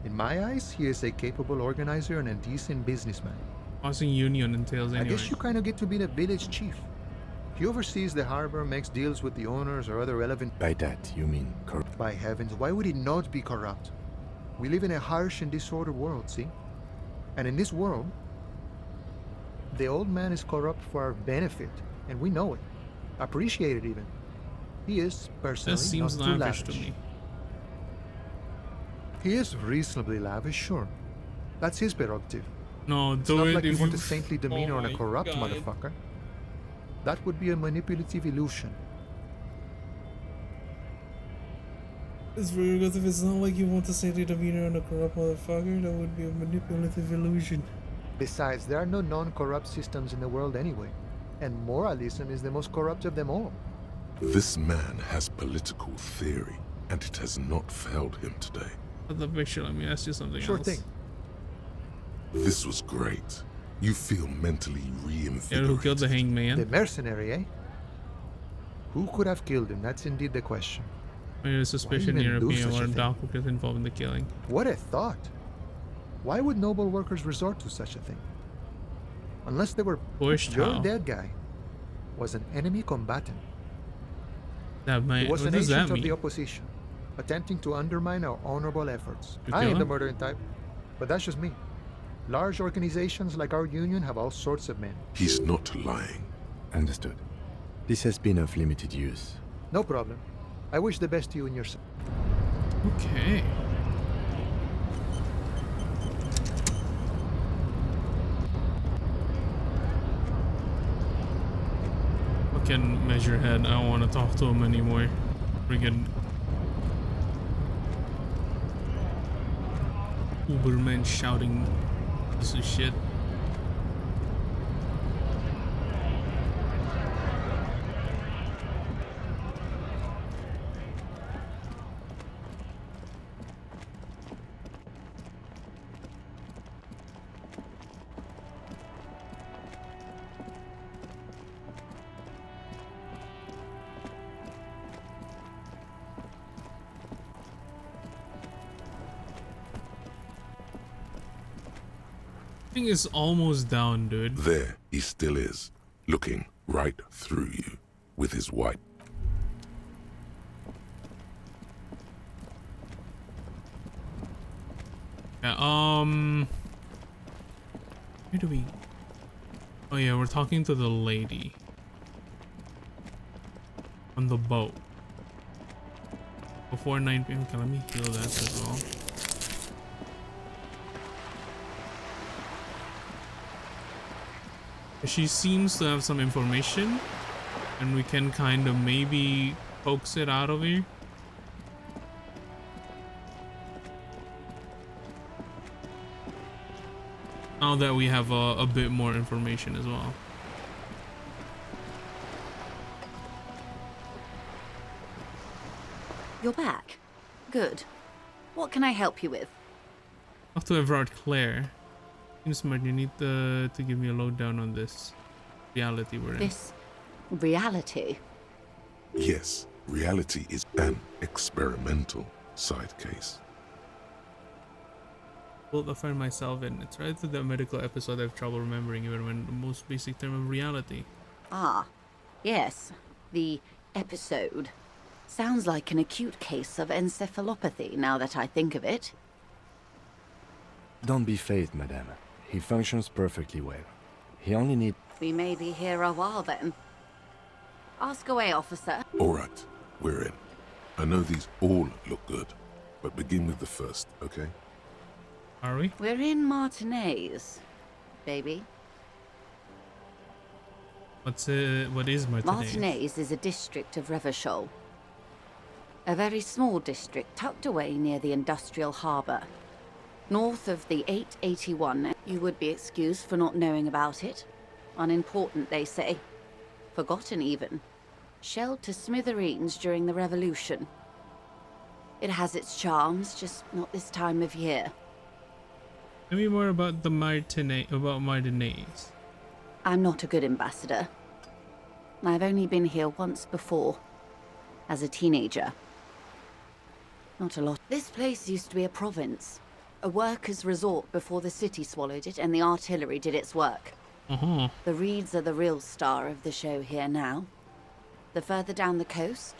In my eyes, he is a capable organizer and a decent businessman. Bossing union entails anyway. I guess you kind of get to be the village chief. He oversees the harbor, makes deals with the owners or other relevant... By that, you mean corrupt? By heavens, why would he not be corrupt? We live in a harsh and disordered world, see? And in this world, the old man is corrupt for our benefit, and we know it. Appreciate it even. He is, personally, That seems not too lavish lavish. to me. He is reasonably lavish, sure. That's his prerogative. No, It's do not it like you if want you- a saintly demeanor Oh on a my corrupt God. motherfucker. That would be a manipulative illusion. It's weird because if it's not like you want to say the demeanor on a corrupt motherfucker, that would be a manipulative illusion. Besides, there are no non-corrupt systems in the world anyway. And moralism is the most corrupt of them all. This man has political theory, and it has not failed him today. The picture, let me ask you something Sure else. thing. This was great. You feel mentally Yeah, reinvigorated. who killed the hangman? The mercenary, eh? Who could have killed him? That's indeed the question. There's suspicion Why even do European such a or thing? Doc was involved in the killing. What a thought. Why would noble workers resort to such a thing? Unless they were... Pushed Your how? dead guy was an enemy combatant. That might, He was what an does that agent of mean? the opposition, attempting to undermine our honorable efforts. You I kill ain't the him? murdering type, but that's just me. Large organizations like our union have all sorts of men. He's not lying. Understood. This has been of limited use. No problem. I wish the best to you and your son. Okay. Fucking Measurehead, I don't want to talk to him anymore. Friggin' Uberman shouting piece of shit. Thing is almost down, dude. There he still is, looking right through you with his white. Yeah, where do we... Oh yeah, we're talking to the lady. On the boat. Before 9 p.m. Okay, let me heal that as well. She seems to have some information. And we can kind of maybe coax it out of here. Now that we have a bit more information as well. You're back. Good. What can I help you with? Have to Everard Claire. Seems smart. You need to give me a lowdown on this reality we're in. This reality? Yes, reality is an experimental side case. Well, I find myself in. It's right to the medical episode I have trouble remembering even when the most basic term of reality. Ah, yes. The episode. Sounds like an acute case of encephalopathy now that I think of it. Don't be phased, madame. He functions perfectly well. He only needs... We may be here a while then. Ask away, officer. Alright, we're in. I know these all look good, but begin with the first, okay? Are we? We're in Martinez, baby. What is Martinez? Martinez is a district of Revachol. A very small district tucked away near the industrial harbour. North of the 881, you would be excused for not knowing about it. Unimportant, they say. Forgotten, even. Shelled to smithereens during the Revolution. It has its charms, just not this time of year. Tell me more about the Martinez. I'm not a good ambassador. I've only been here once before, as a teenager. Not a lot. This place used to be a province. A workers' resort before the city swallowed it and the artillery did its work. The reeds are the real star of the show here now. The further down the coast,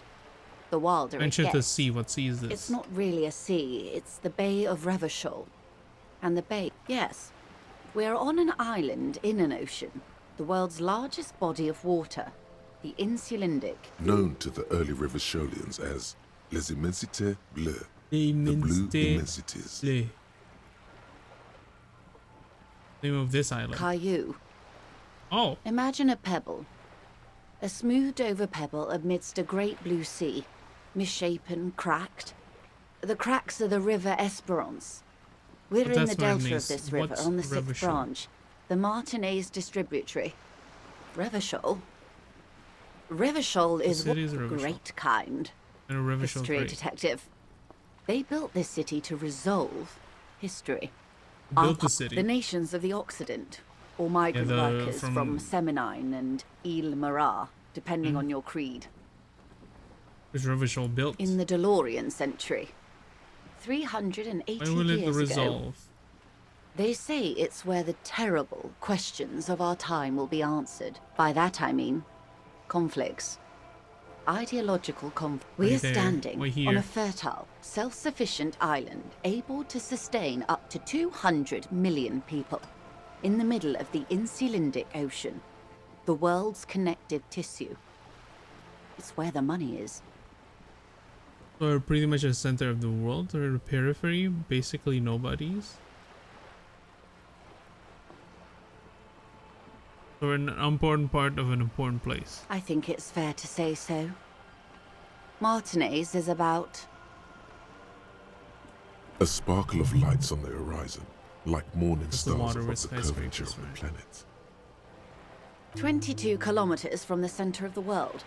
the wilder it Venture gets. to sea. What sea is this? It's not really a sea, it's the Bay of Revachol. And the bay, yes. We're on an island in an ocean, the world's largest body of water, the Insulindic. Known to the early Revacholians as Les Immensités Bleues, the Blue Immensities. Bleu. Name of this island. Caillou. Oh. Imagine a pebble. A smoothed over pebble amidst a great blue sea, misshapen, cracked. The cracks are the river Esperance. We're in the delta of this river on the 6th branch, the Martinez distributary. Revachol? Revachol is what great kind. History detective. They built this city to resolve history. Built the city. The nations of the Occident, or migrant workers from Seminine and Ile Marat, depending on your creed. Was Revachol built? In the DeLorean century. 380 when will it years resolve? ago. They say it's where the terrible questions of our time will be answered. By that I mean conflicts. Ideological conflict. We're standing on a fertile, self-sufficient island able to sustain up to 200 million people in the middle of the Insulindic Ocean, the world's connective tissue. It's where the money is. So we're pretty much the center of the world, or the periphery, basically nobody's. So we're an important part of an important place. I think it's fair to say so. Martinez is about... A sparkle of lights on the horizon, like morning stars above the skyscrapers, curvature of the planet. 22 kilometers from the center of the world.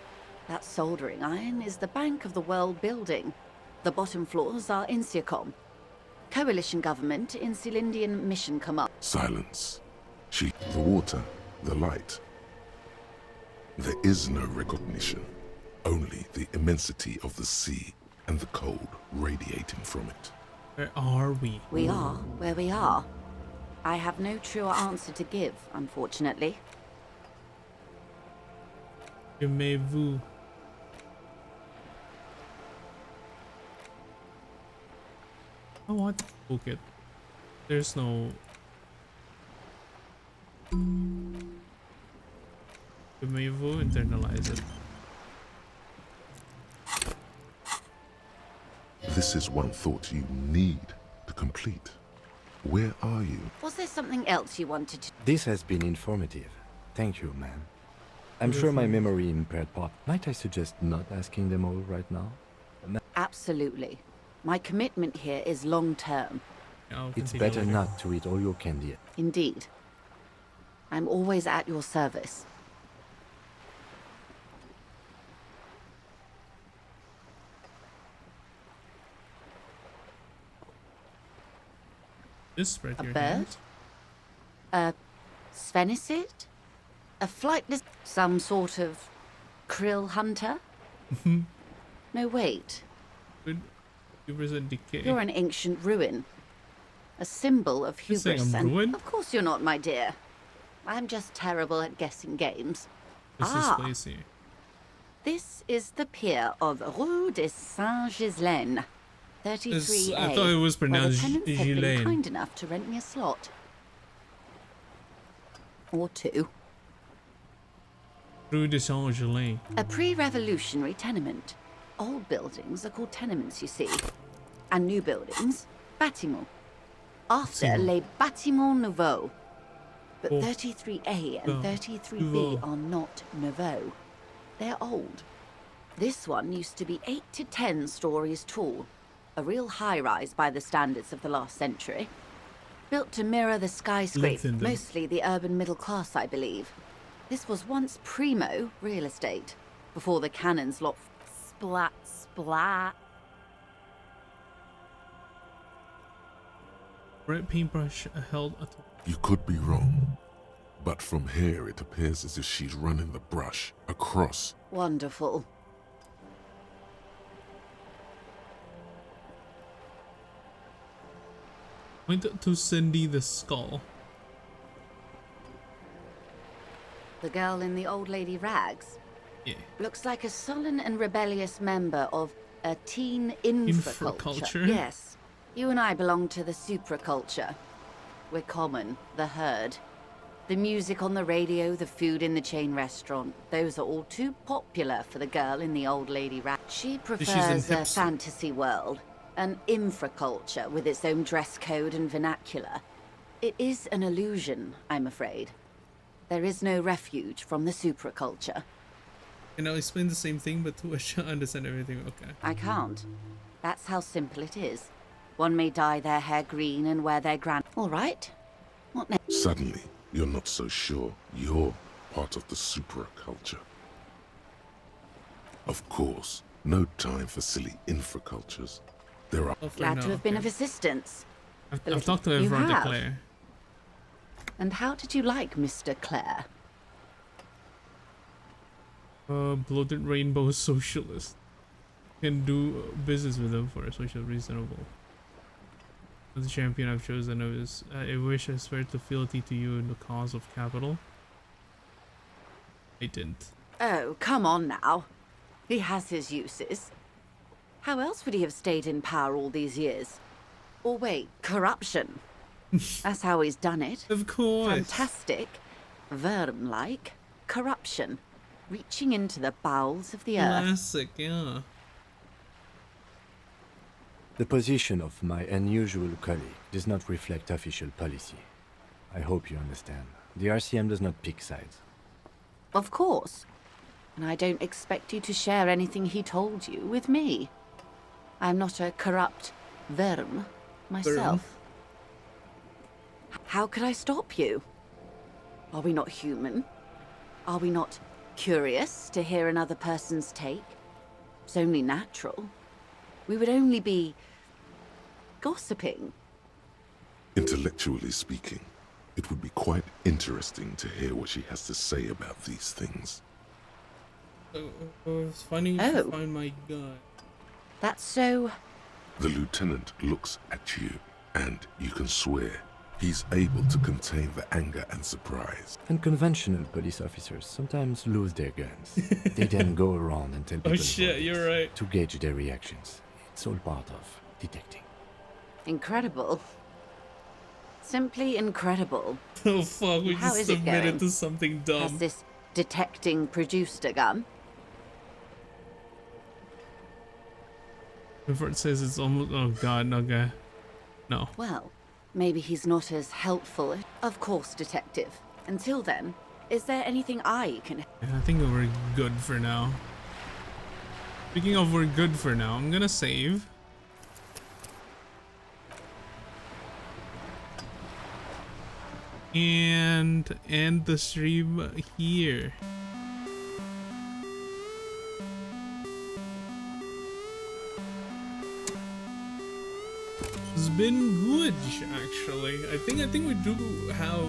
That soldering iron is the bank of the world building. The bottom floors are Insiacom. Coalition government, Insulindian Mission Command. Silence. The water, the light. There is no recognition. Only the immensity of the sea and the cold radiating from it. Where are we? We are where we are. I have no truer answer to give, unfortunately. Aimez-vous? I want to book it. There's no. Removal, internalize it. This is one thought you need to complete. Where are you? Was there something else you wanted to... This has been informative. Thank you, ma'am. I'm sure my memory impaired part. Might I suggest not asking them all right now? Absolutely. My commitment here is long-term. It's better not to eat all your candy. Indeed. I'm always at your service. Just spread your bird? hands. A Svenicid? A flightless... some sort of krill hunter? No, wait. Good. Hubris decay. You're an ancient ruin. A symbol of You're saying hubris. I'm ruined? Of course you're not, my dear. I'm just terrible at guessing games. This is Lacey. This is the pier of Rue de Saint-Ghislain. 33A. I thought it was pronounced where the tenants have been Ghislaine. kind enough to rent me a slot. Or two. Rue de Saint-Ghislain. A pre-revolutionary tenement. Old buildings are called tenements, you see. And new buildings, bâtiments. After Bâtiment. les bâtiments nouveaux. But Oh. 33A and Oh. 33B Nouveau. are not nouveau. They're old. This one used to be 8 to 10 stories tall. A real high-rise by the standards of the last century. Built to mirror the skyscraper, Live in them. mostly the urban middle class, I believe. This was once primo real estate, before the cannons locked. Splat, splat. Red paintbrush held a. You could be wrong, but from here it appears as if she's running the brush across. Wonderful. Point to Cindy the skull. The girl in the old lady rags. Yeah. Looks like a sullen and rebellious member of a teen infraculture. Infraculture? Yes. You and I belong to the supraculture. We're common, the herd. The music on the radio, the food in the chain restaurant, those are all too popular for the girl in the old lady rag. She prefers a fantasy world, an infraculture with its own dress code and vernacular. It is an illusion, I'm afraid. There is no refuge from the supraculture. Can I explain the same thing, but to understand everything? Okay. I can't. That's how simple it is. One may dye their hair green and wear their All right. What next? Suddenly, you're not so sure you're part of the supraculture. Of course, no time for silly infracultures. There are... Glad to have been of assistance. I've talked to You everyone, have? Claire. And how did you like Mr. Clare? Bloated rainbow socialist. Can do business with them for a social reasonable. The champion I've chosen is I wish I swear to fealty to you in the cause of capital. I didn't. Oh, come on now. He has his uses. How else would he have stayed in power all these years? Or wait, corruption. That's how he's done it. Of course. Fantastic, Verm-like corruption, reaching into the bowels of the earth. Classic, yeah. The position of my unusual colleague does not reflect official policy. I hope you understand. The RCM does not pick sides. Of course. And I don't expect you to share anything he told you with me. I'm not a corrupt Verm myself. How could I stop you? Are we not human? Are we not curious to hear another person's take? It's only natural. We would only be gossiping. Intellectually speaking, it would be quite interesting to hear what she has to say about these things. It's funny to find my gun. That's so... The lieutenant looks at you, and you can swear he's able to contain the anger and surprise. Unconventional police officers sometimes lose their guns. They then go around and tell people Oh shit, you're right. to gauge their reactions. It's all part of detecting. incredible. Simply incredible. Oh fuck, we How just is it submitted going? to something dumb. Has this detecting produced a gun? Before it says it's almost, oh god, okay. No. Well, maybe he's not as helpful. Of course, detective. Until then, is there anything I can... Yeah, I think we're good for now. Speaking of we're good for now, I'm gonna save. And end the stream here. It's been good, actually. I think we do have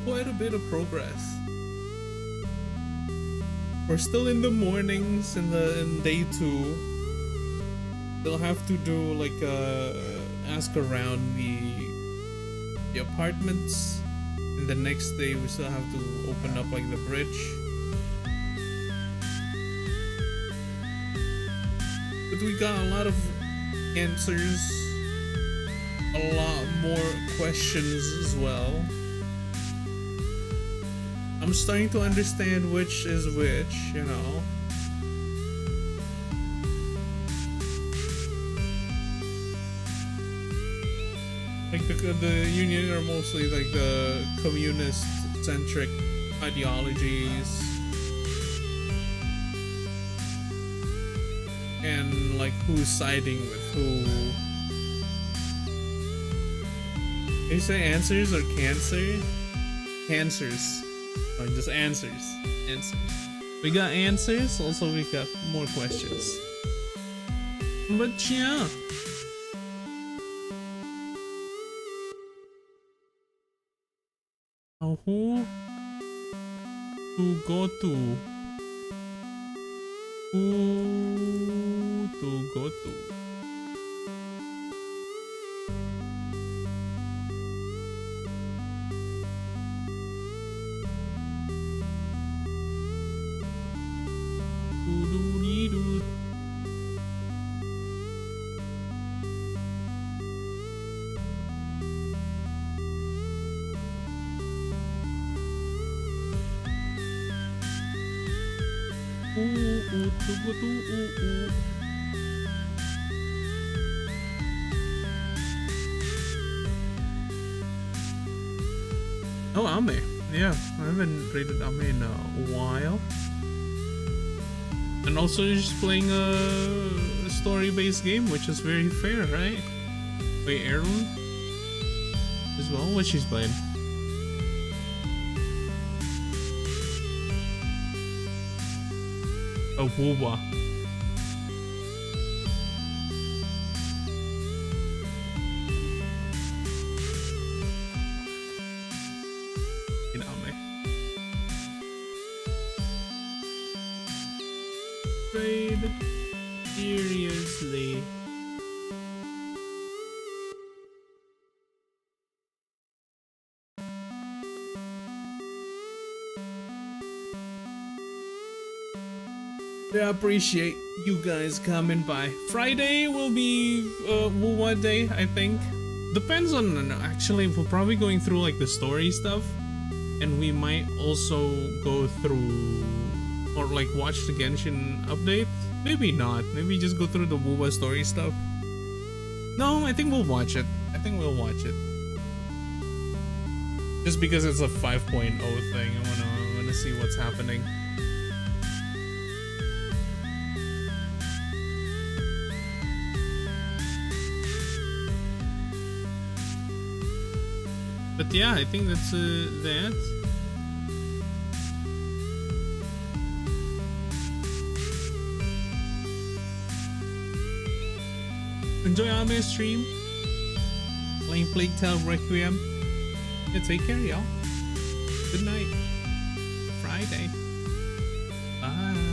quite a bit of progress. We're still in the mornings in day 2. Still have to do like ask around the apartments, and the next day we still have to open up like the bridge. But we got a lot of answers, a lot more questions as well. I'm starting to understand which is which, you know. Like the Union are mostly like the communist-centric ideologies. And like who's siding with who. Did you say answers or cancer? Cancers. Or just answers. Answers. We got answers, also we got more questions. But yeah. Now who to go to? Who to go to? Oh, Ame. Yeah, I haven't rated Ame in a while. And also just playing a story-based game, which is very fair, right? Wait, Heirloom? As well? What she's playing? A Woowa. Get on me. Trade. Seriously. I appreciate you guys coming by. Friday will be Wuwa Day, I think. Depends on, actually, we're probably going through like the story stuff. And we might also go through, or like watch the Genshin update. Maybe not, maybe just go through the Wuwa story stuff. No, I think we'll watch it. I think we'll watch it. Just because it's a 5.0 thing, I wanna see what's happening. But yeah, I think that's that. Enjoy Ame's stream. Playing Plague Tale Requiem. Yeah, take care, y'all. Good night. Friday. Bye.